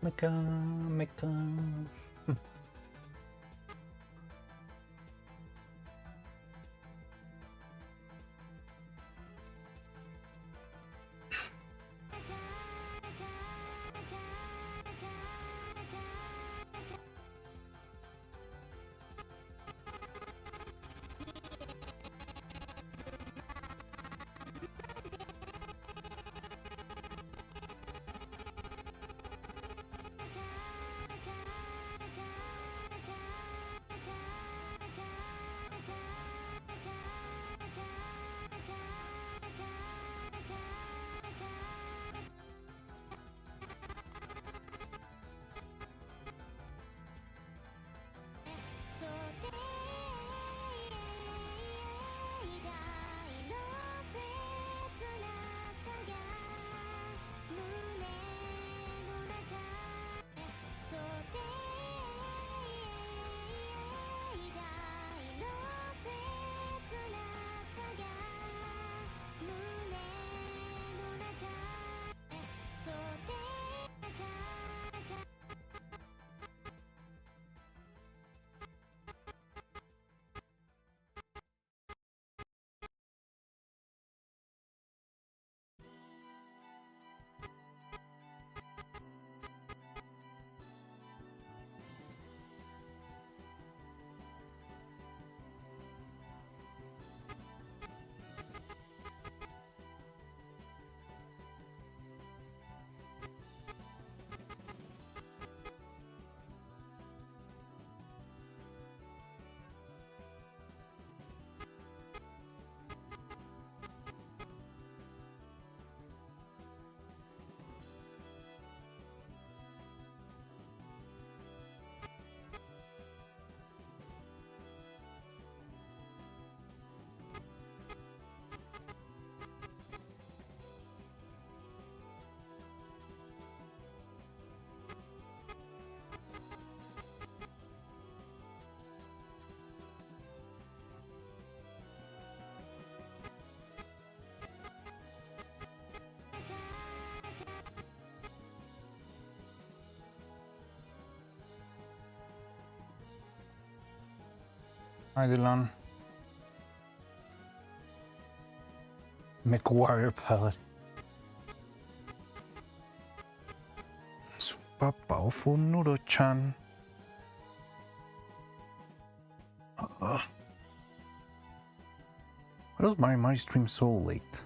Mecha, mecha. Hi, Dylan. McWarrior Palette. Super powerful Noodle-chan. Why does Mari stream so late?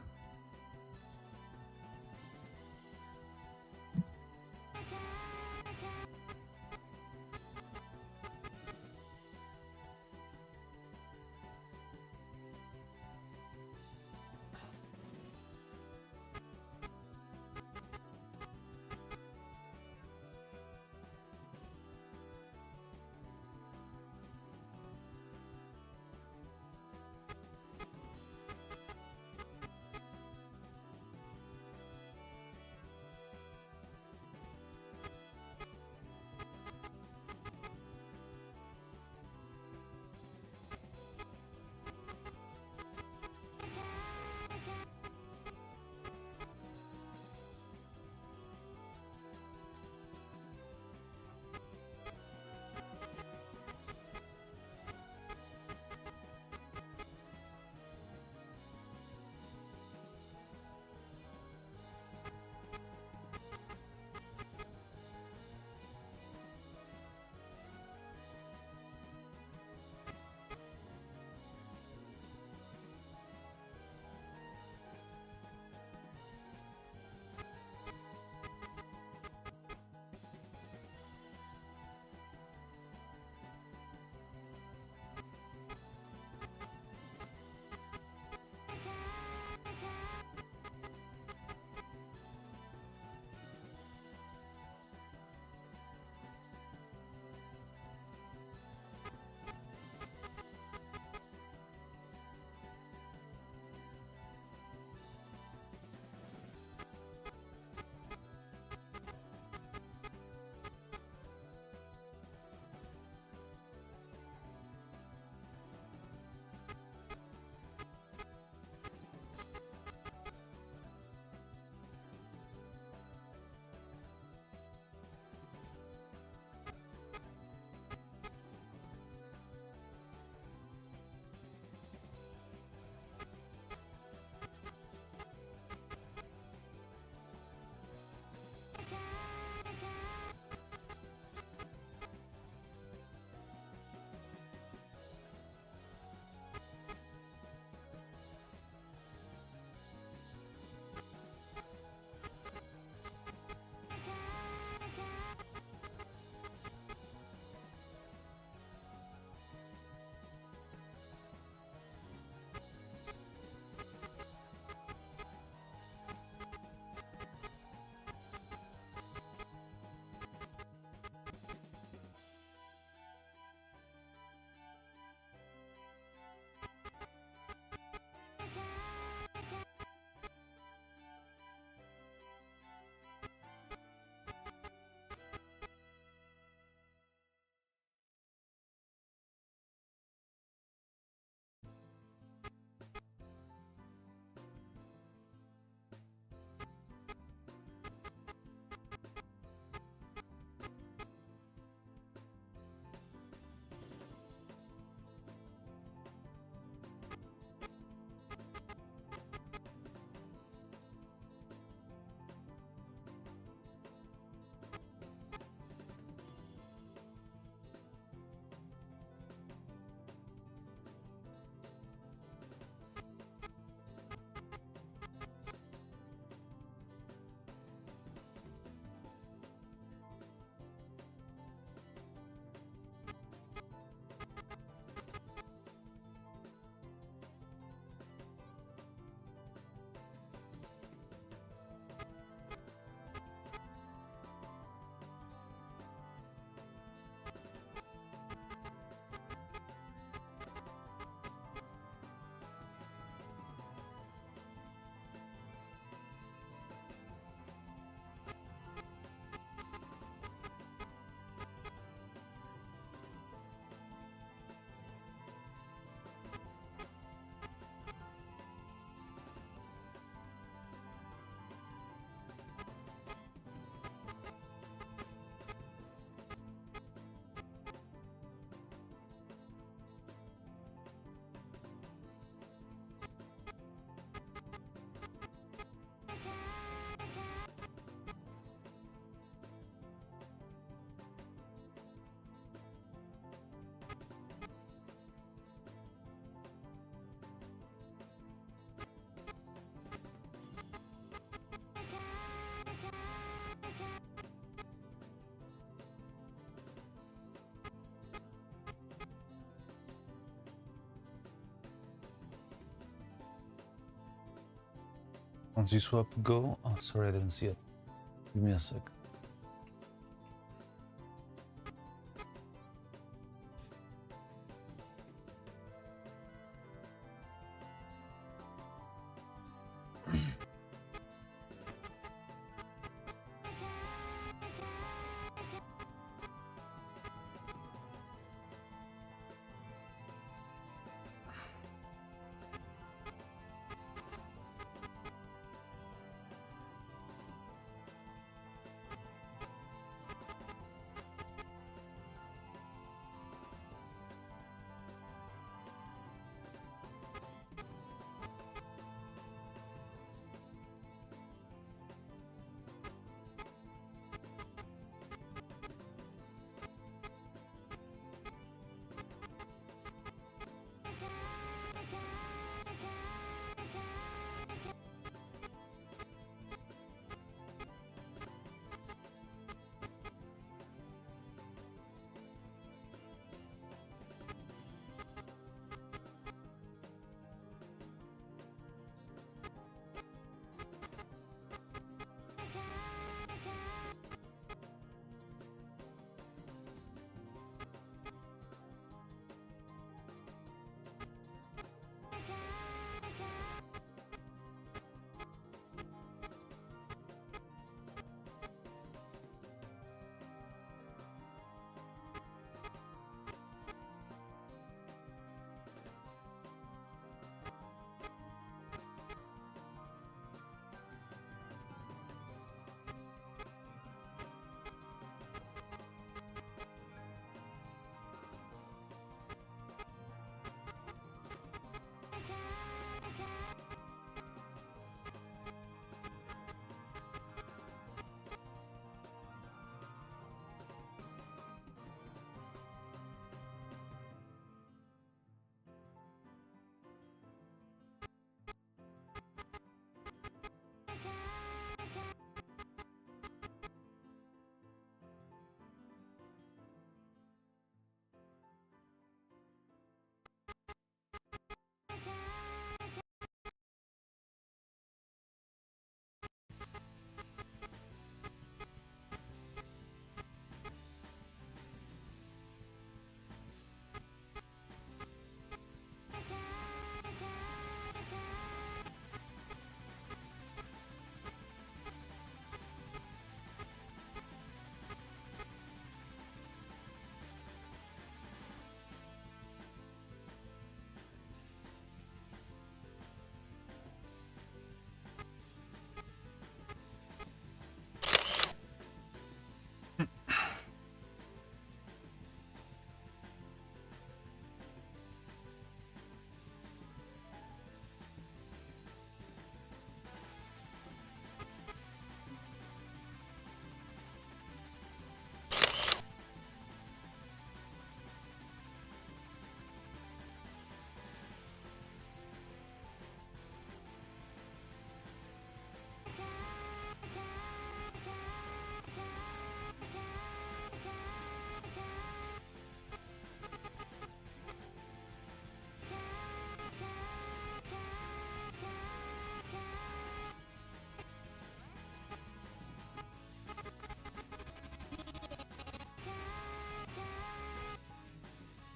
Once you swap, go. Oh, sorry, I didn't see it. Give me a sec.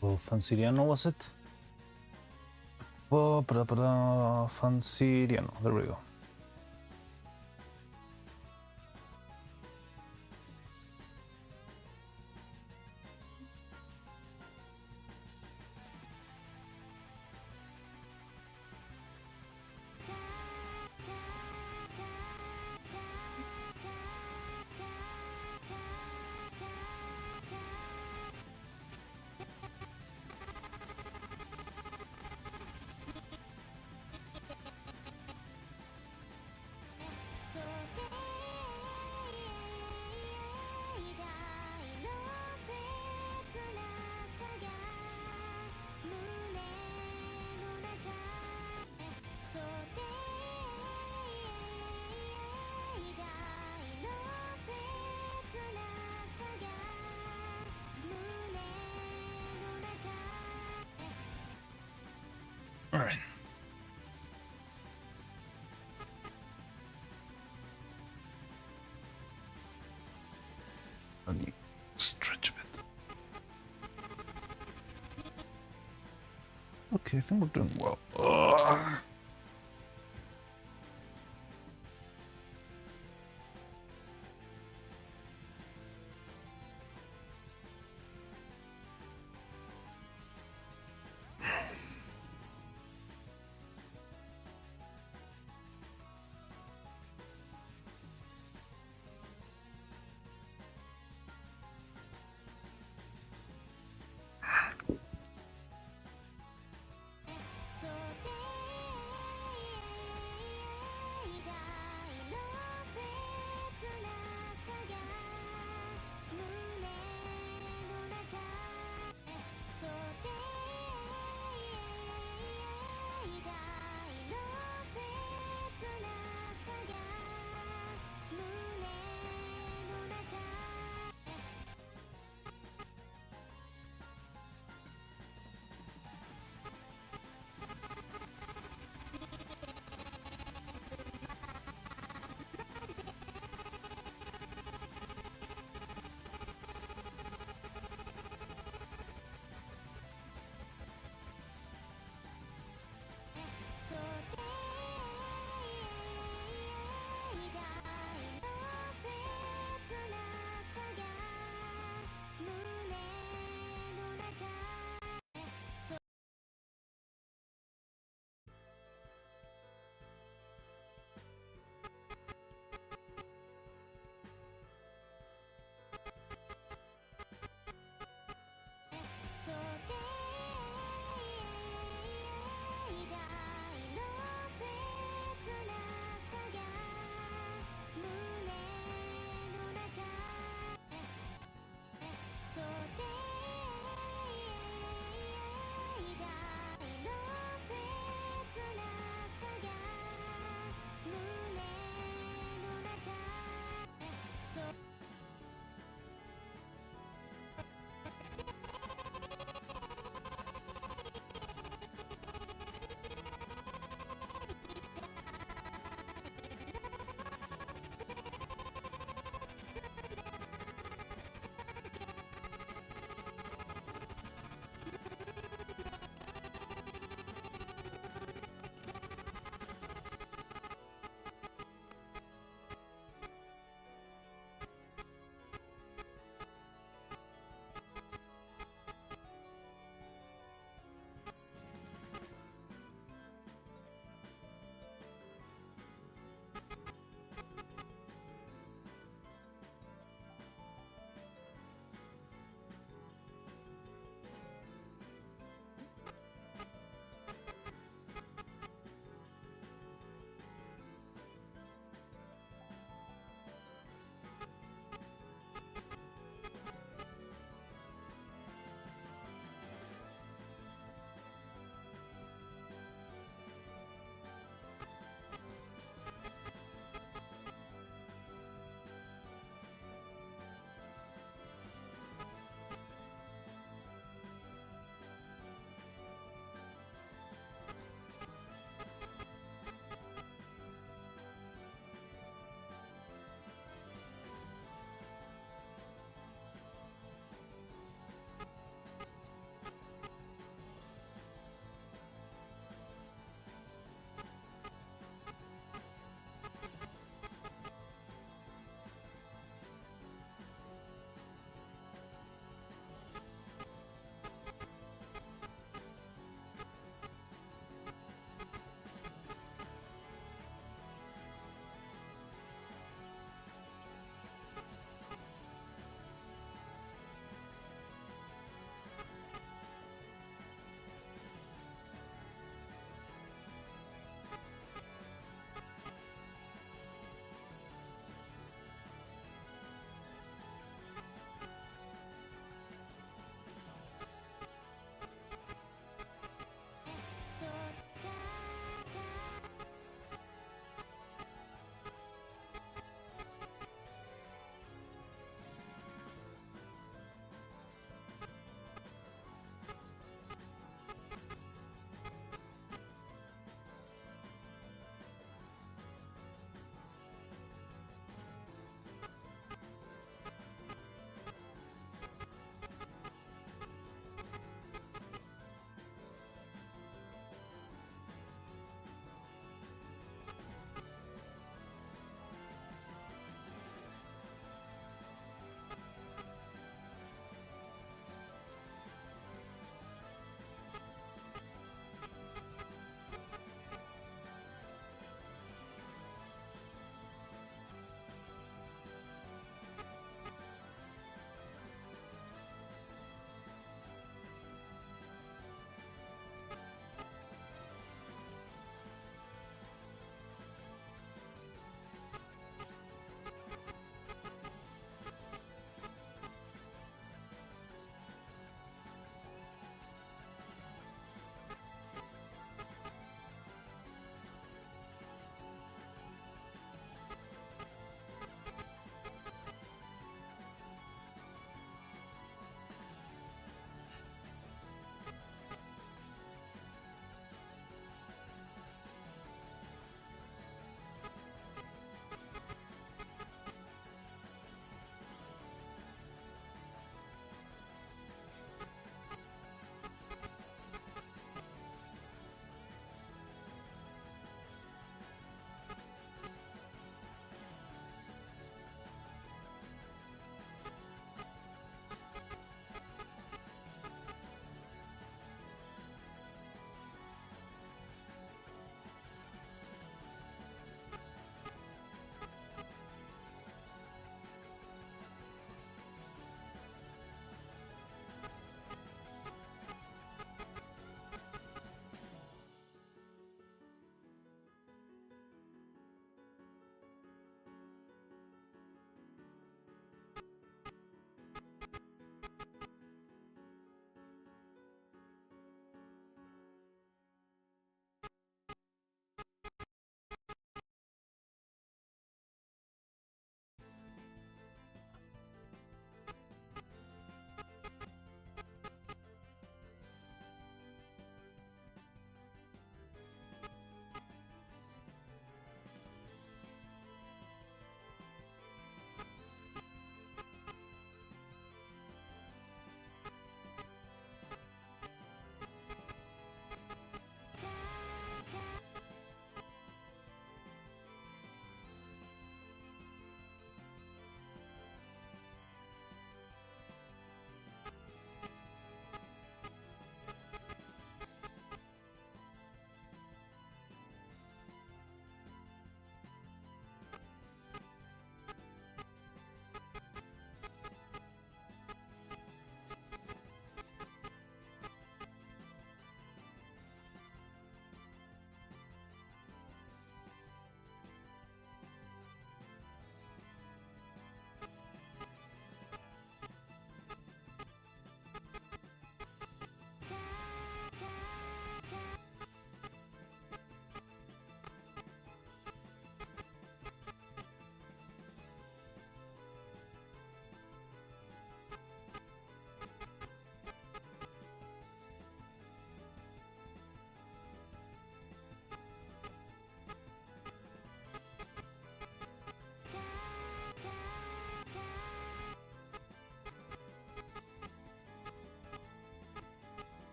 Oh, Fansiriano, was it? Oh, Fansiriano. There we go. Let me stretch a bit. Okay, I think we're doing well. Ugh.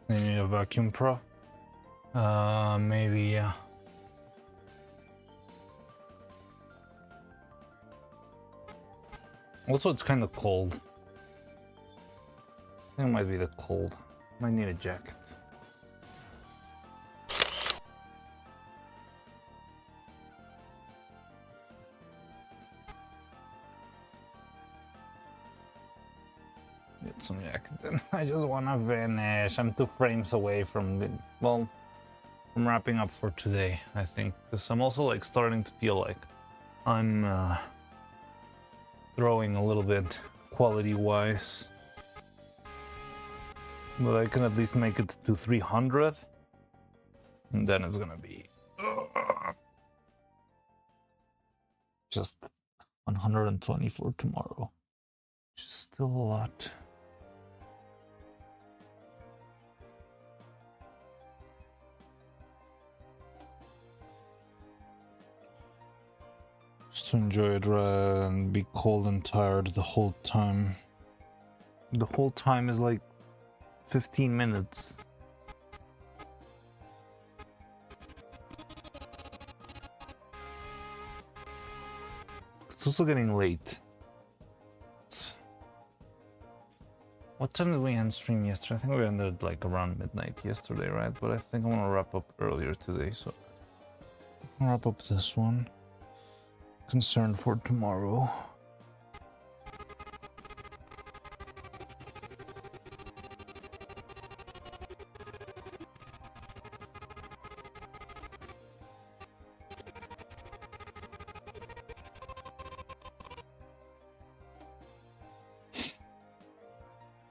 You need a vacuum pro? Maybe, yeah. Also, it's kind of cold. I think it might be the cold. Might need a jacket. Get some jacket then. I just wanna finish. I'm 2 frames away from it. Well, from wrapping up for today, I think. Because I'm also like starting to feel like I'm throwing a little bit quality-wise. But I can at least make it to 300. And then it's gonna be just 120 for tomorrow. Which is still a lot. Just to enjoy it rather than be cold and tired the whole time. The whole time is like 15 minutes. It's also getting late. What time did we end stream yesterday? I think we ended like around midnight yesterday, right? But I think I'm gonna wrap up earlier today, so I'll wrap up this one. Concerned for tomorrow.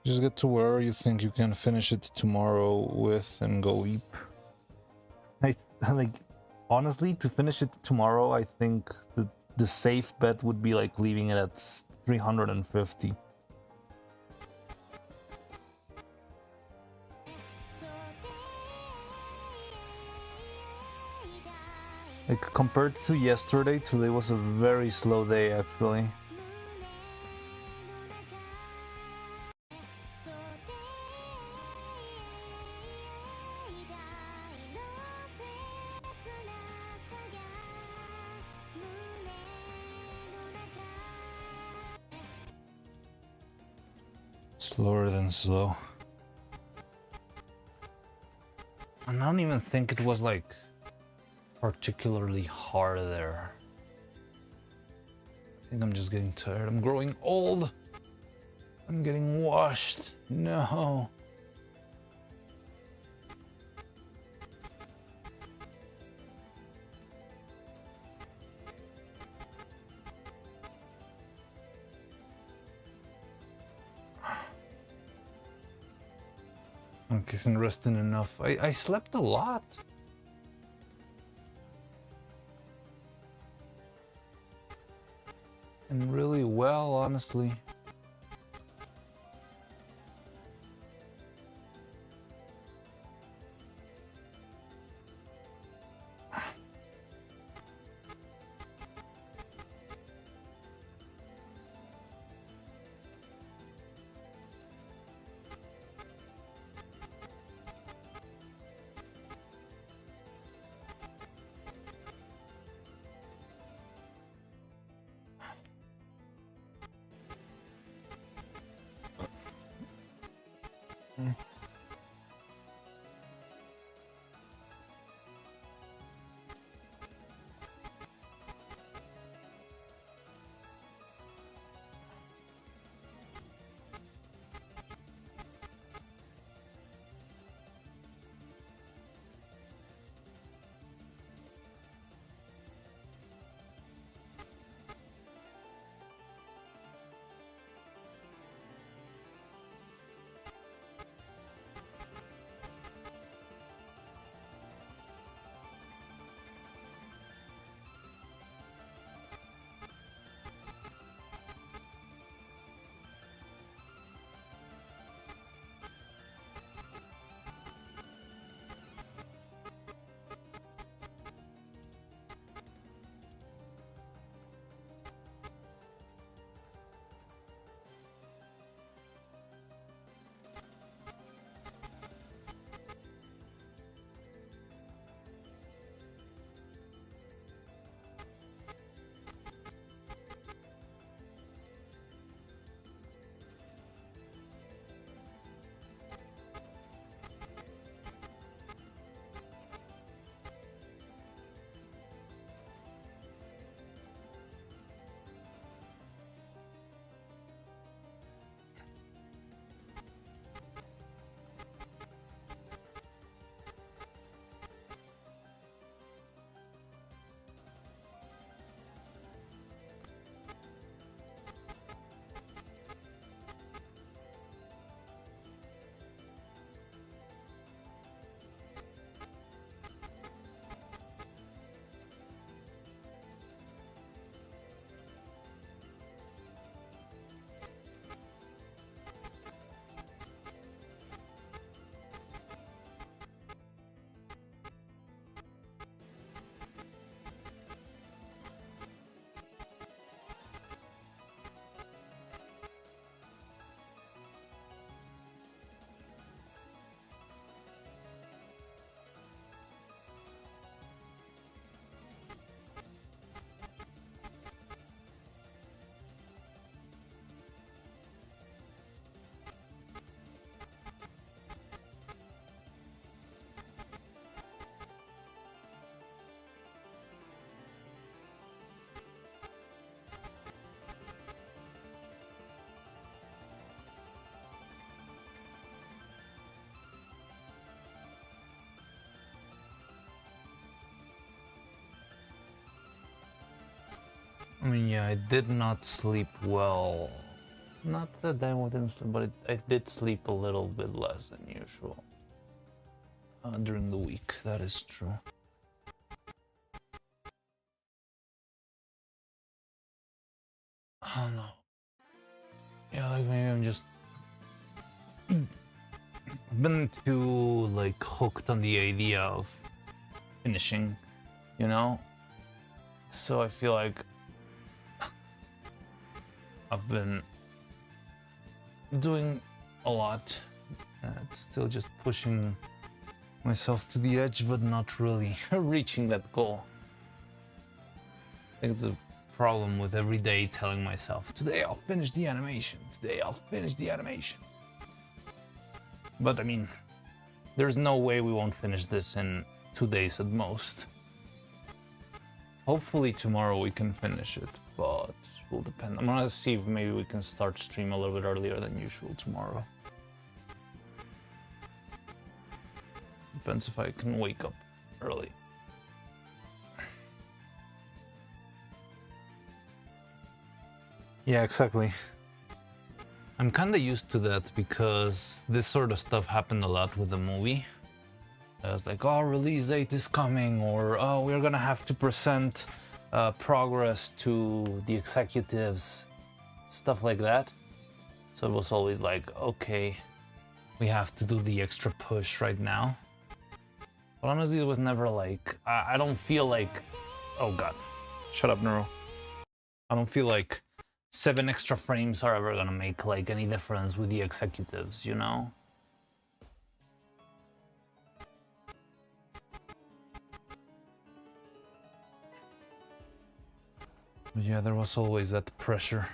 Just get to where you think you can finish it tomorrow with and go eat. I like, honestly, to finish it tomorrow, I think the safe bet would be like leaving it at 350. Like compared to yesterday, today was a very slow day actually. Slower than slow. and I don't even think it was like particularly hard there. I think I'm just getting tired. I'm growing old. I'm getting washed. No. I isn't resting enough. I slept a lot. And really well, honestly. I mean, yeah, I did not sleep well. Not that I didn't sleep, but I did sleep a little bit less than usual during the week. That is true. I don't know. Yeah, like maybe I'm just been too like hooked on the idea of finishing, you know? So I feel like I've been doing a lot. It's still just pushing myself to the edge, but not really reaching that goal. I think it's a problem with every day telling myself, today I'll finish the animation, today I'll finish the animation. But I mean, there's no way we won't finish this in 2 days at most. Hopefully tomorrow we can finish it, but it will depend. I'm gonna see if maybe we can start stream a little bit earlier than usual tomorrow. Depends if I can wake up early. Yeah, exactly. I'm kinda used to that because this sort of stuff happened a lot with the movie. It's like, oh, release date is coming, or oh, we're gonna have to present progress to the executives, stuff like that. So it was always like, okay, we have to do the extra push right now. But honestly, it was never like, I don't feel like, oh god, shut up, Neuro. I don't feel like 7 extra frames are ever gonna make like any difference with the executives, you know? But yeah, there was always that pressure.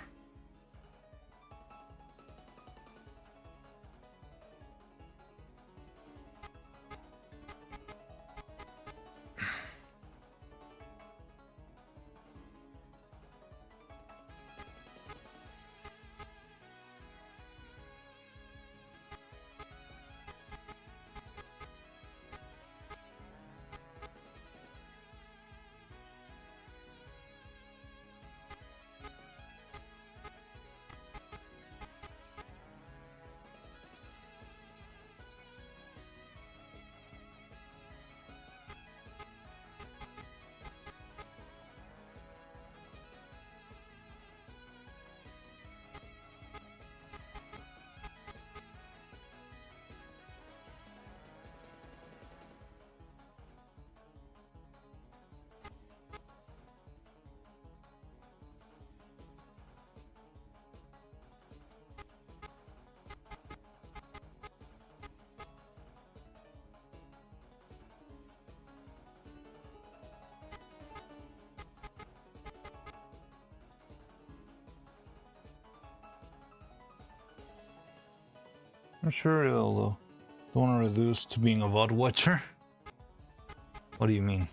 I'm sure you'll don't want to reduce to being a VOD watcher. What do you mean?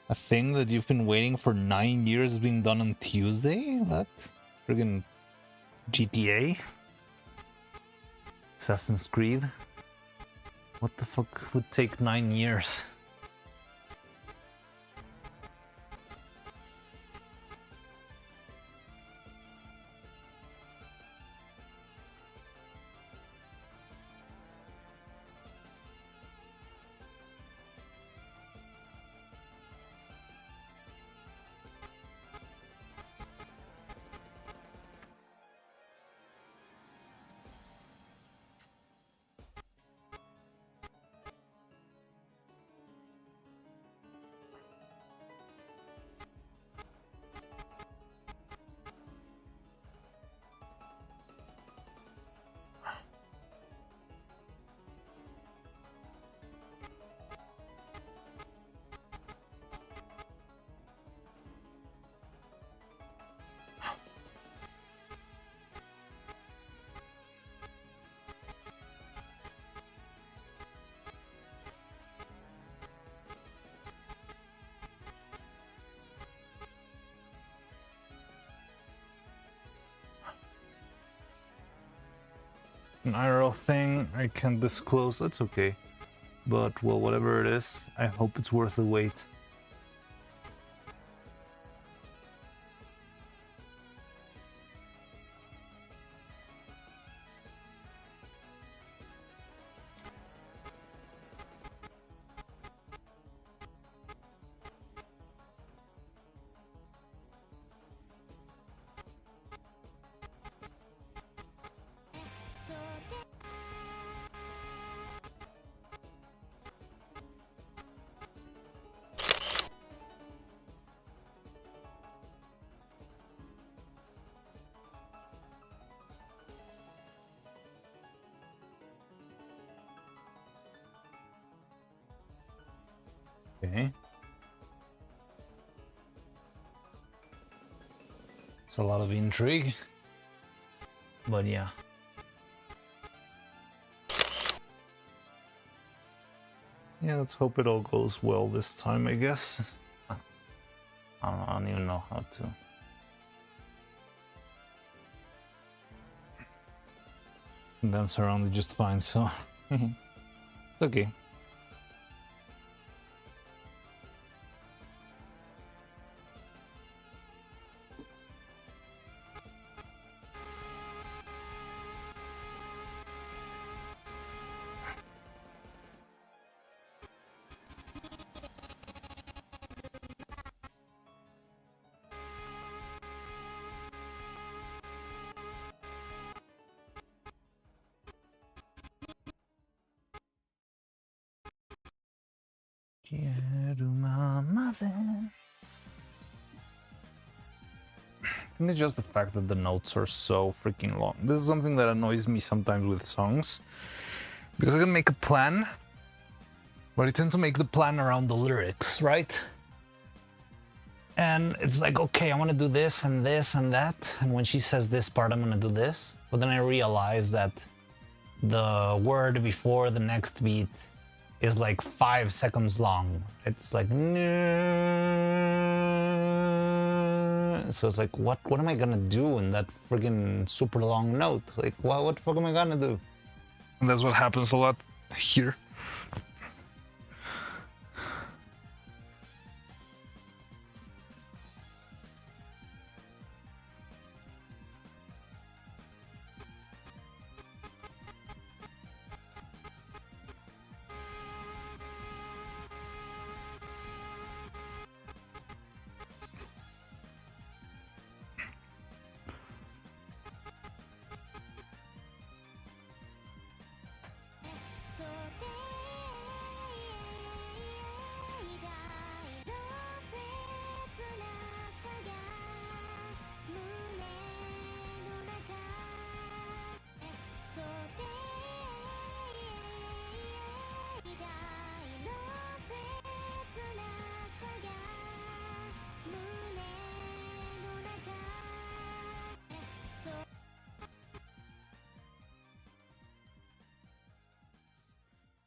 A thing that you've been waiting for 9 years is being done on Tuesday? What? Friggin' GTA? Assassin's Creed? What the fuck would take 9 years? An IRL thing I can't disclose, that's okay. But, well, whatever it is, I hope it's worth the wait. Okay. It's a lot of intrigue. But yeah. Yeah, let's hope it all goes well this time, I guess. I don't even know how to. Dance around it just fine, so it's okay. I think it's just the fact that the notes are so freaking long. This is something that annoys me sometimes with songs. Because I can make a plan, but I tend to make the plan around the lyrics, right? And it's like, okay, I want to do this and this and that. And when she says this part, I'm going to do this. But then I realize that the word before the next beat is like 5 seconds long. It's like, so it's like, what am I gonna do in that friggin' super long note? Like, what the fuck am I gonna do? And that's what happens a lot here.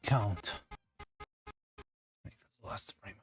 Count. Make this the last frame.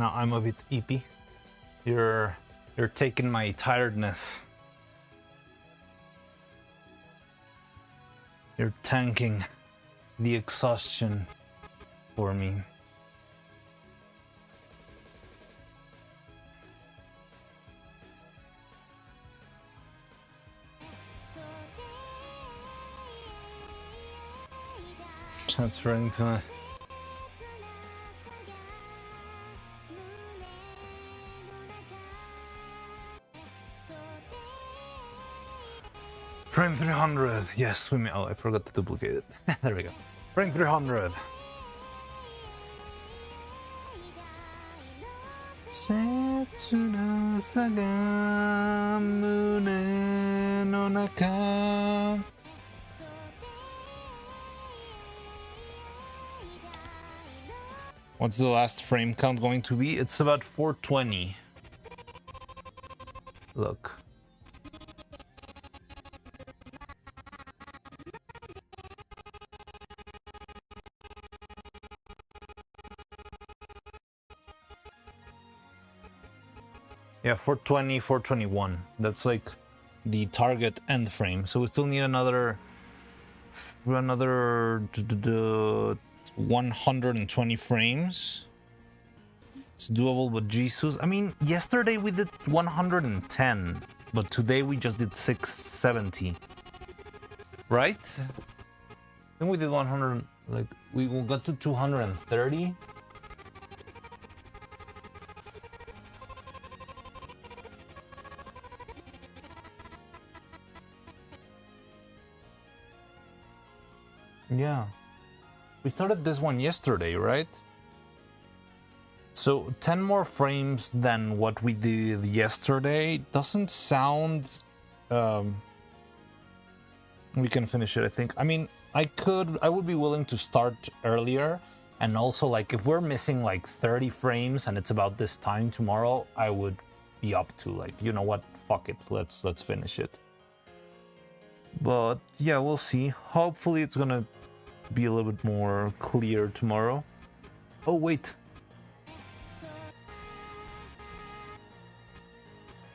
Now I'm a bit eepy. You're taking my tiredness. You're tanking the exhaustion for me. Transferring to frame 300. Yes, we may. Oh, I forgot to duplicate it. There we go. Frame 300. Setsuna saga mune no naka. What's the last frame count going to be? It's about 420. Look. Yeah, 420, 421. That's like the target end frame. So we still need another 120 frames. It's doable, but Jesus. I mean, yesterday we did 110, but today we just did 670. Right? Then we did 100, like, we got to 230. Yeah. We started this one yesterday, right? So 10 more frames than what we did yesterday doesn't sound... we can finish it, I think. I mean, I would be willing to start earlier. And also, like, if we're missing like 30 frames and it's about this time tomorrow, I would be up to, like, you know what? Fuck it. Let's finish it. But yeah, we'll see. Hopefully it's gonna be a little bit more clear tomorrow. Oh, wait.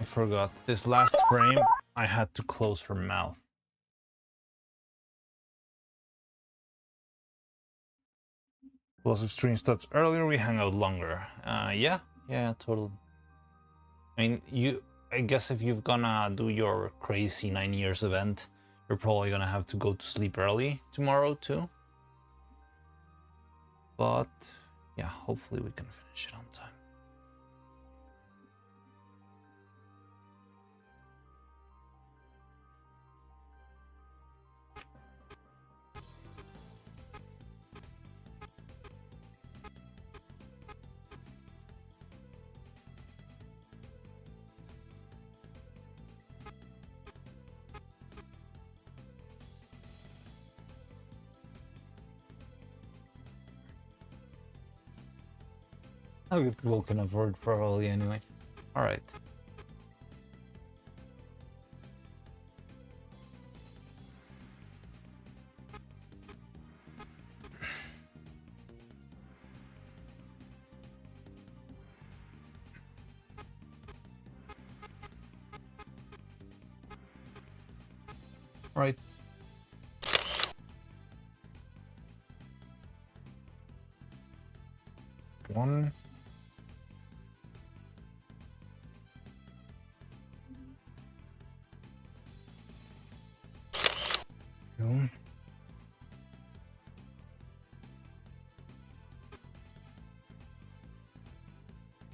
I forgot. This last frame, I had to close her mouth. Plus extreme stats earlier, we hang out longer. Yeah, totally. I mean, I guess if you're gonna do your crazy 9 years event, you're probably gonna have to go to sleep early tomorrow too. But yeah, hopefully we can finish it on time. I'll get woken up for early anyway. Alright. Alright. One. Two.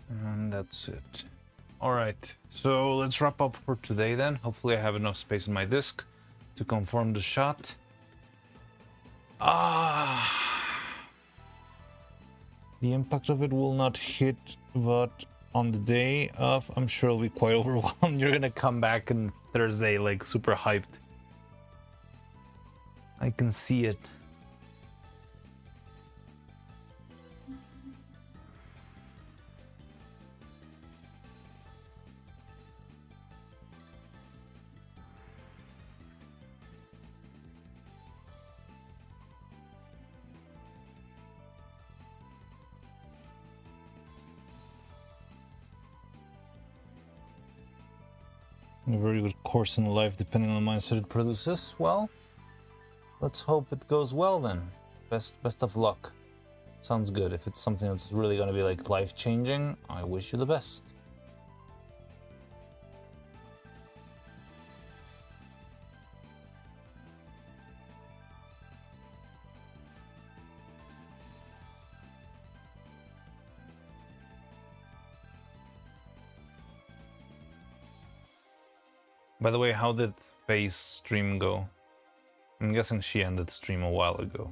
And that's it. Alright, so let's wrap up for today then. Hopefully I have enough space in my disk to confirm the shot. The impact of it will not hit, but on the day of, I'm sure I'll be quite overwhelmed. You're gonna come back on Thursday like super hyped. I can see it. A very good course in life, depending on the mindset it produces. Well, let's hope it goes well then. Best of luck. Sounds good. If it's something that's really going to be like life-changing, I wish you the best. By the way, how did Faye's stream go? I'm guessing she ended stream a while ago.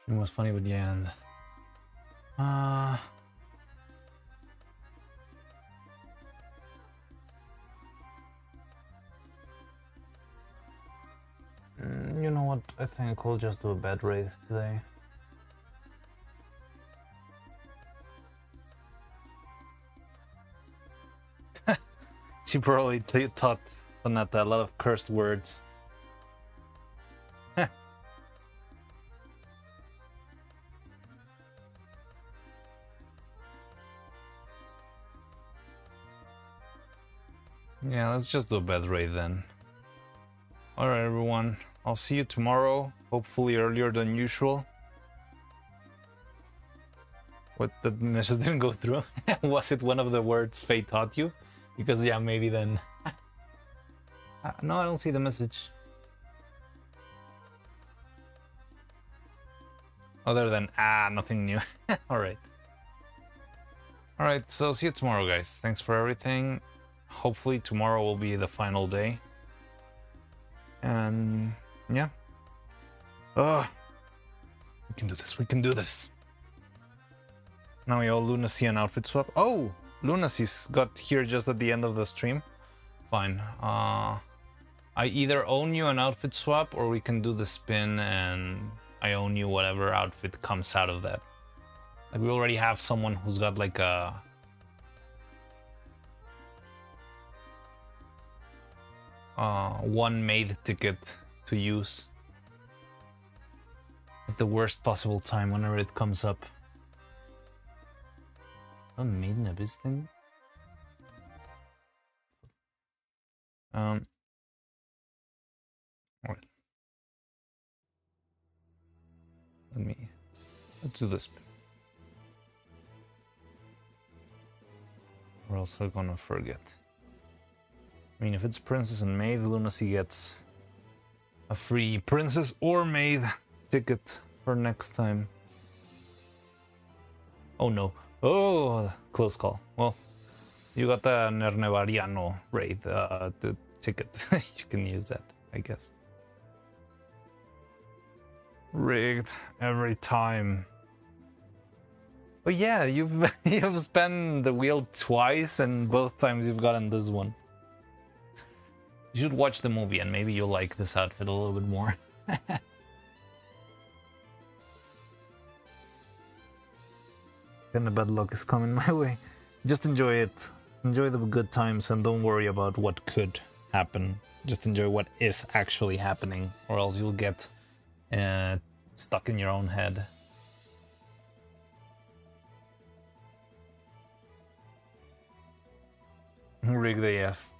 It was funny with the end. You know what? I think we'll just do a bed raid today. She probably taught Sonata a lot of cursed words. Yeah, let's just do a bed raid then. Alright everyone, I'll see you tomorrow, hopefully earlier than usual. What, the message didn't go through? Was it one of the words Faye taught you? Because yeah, maybe then... no, I don't see the message. Other than, nothing new. Alright. Alright, so see you tomorrow guys. Thanks for everything. Hopefully tomorrow will be the final day. And yeah. We can do this, we can do this. Now we all Lunacy and outfit swap. Oh! Lunacy's got here just at the end of the stream. Fine. I either own you an outfit swap or we can do the spin and I own you whatever outfit comes out of that. Like we already have someone who's got like a... one made ticket to use at the worst possible time whenever it comes up. A maiden abyss thing? Alright. Let's do this. Or else I'm gonna forget. I mean, if it's Princess and Maid, Lunacy gets a free Princess or Maid ticket for next time. Oh no. Oh, close call. Well, you got the Nernevariano raid, the ticket. You can use that, I guess. Rigged every time. But yeah, you've spent the wheel twice and both times you've gotten this one. You should watch the movie and maybe you'll like this outfit a little bit more. Then the bad luck is coming my way. Just enjoy it. Enjoy the good times and don't worry about what could happen. Just enjoy what is actually happening, Or else you'll get stuck in your own head. Rig the F.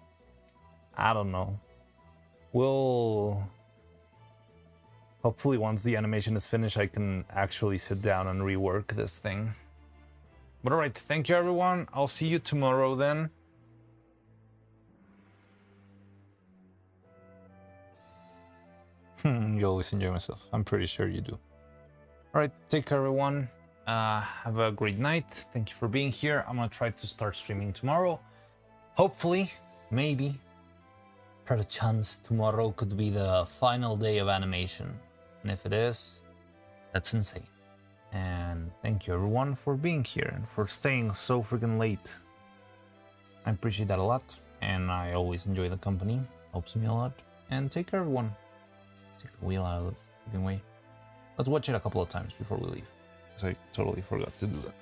I don't know. We'll... Hopefully once the animation is finished, I can actually sit down and rework this thing. But alright, thank you everyone. I'll see you tomorrow then. You always enjoy myself. I'm pretty sure you do. Alright, take care everyone. Have a great night. Thank you for being here. I'm gonna try to start streaming tomorrow. Hopefully, maybe, per a chance, tomorrow could be the final day of animation. And if it is, that's insane. And thank you everyone for being here and for staying so freaking late. I appreciate that a lot, and I always enjoy the company. Helps me a lot. And take care, everyone. Take the wheel out of the freaking way. Let's watch it a couple of times before we leave, because I totally forgot to do that.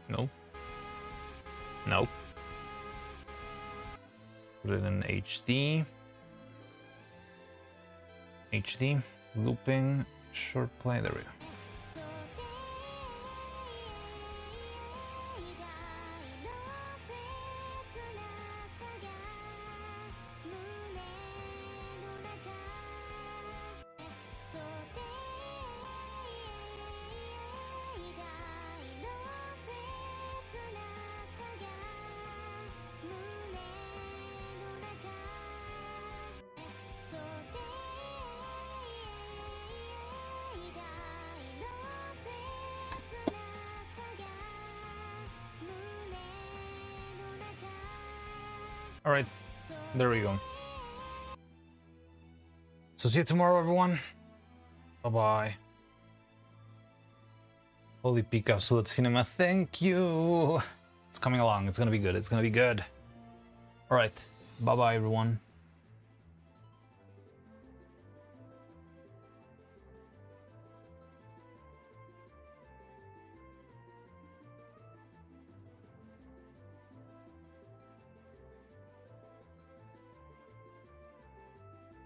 Nope. Nope. Put it in HD. HD. Looping. Short play. There we go. All right, there we go. So see you tomorrow, everyone. Bye-bye. Holy peak absolute cinema, thank you. It's coming along, it's gonna be good, it's gonna be good. All right, bye-bye, everyone.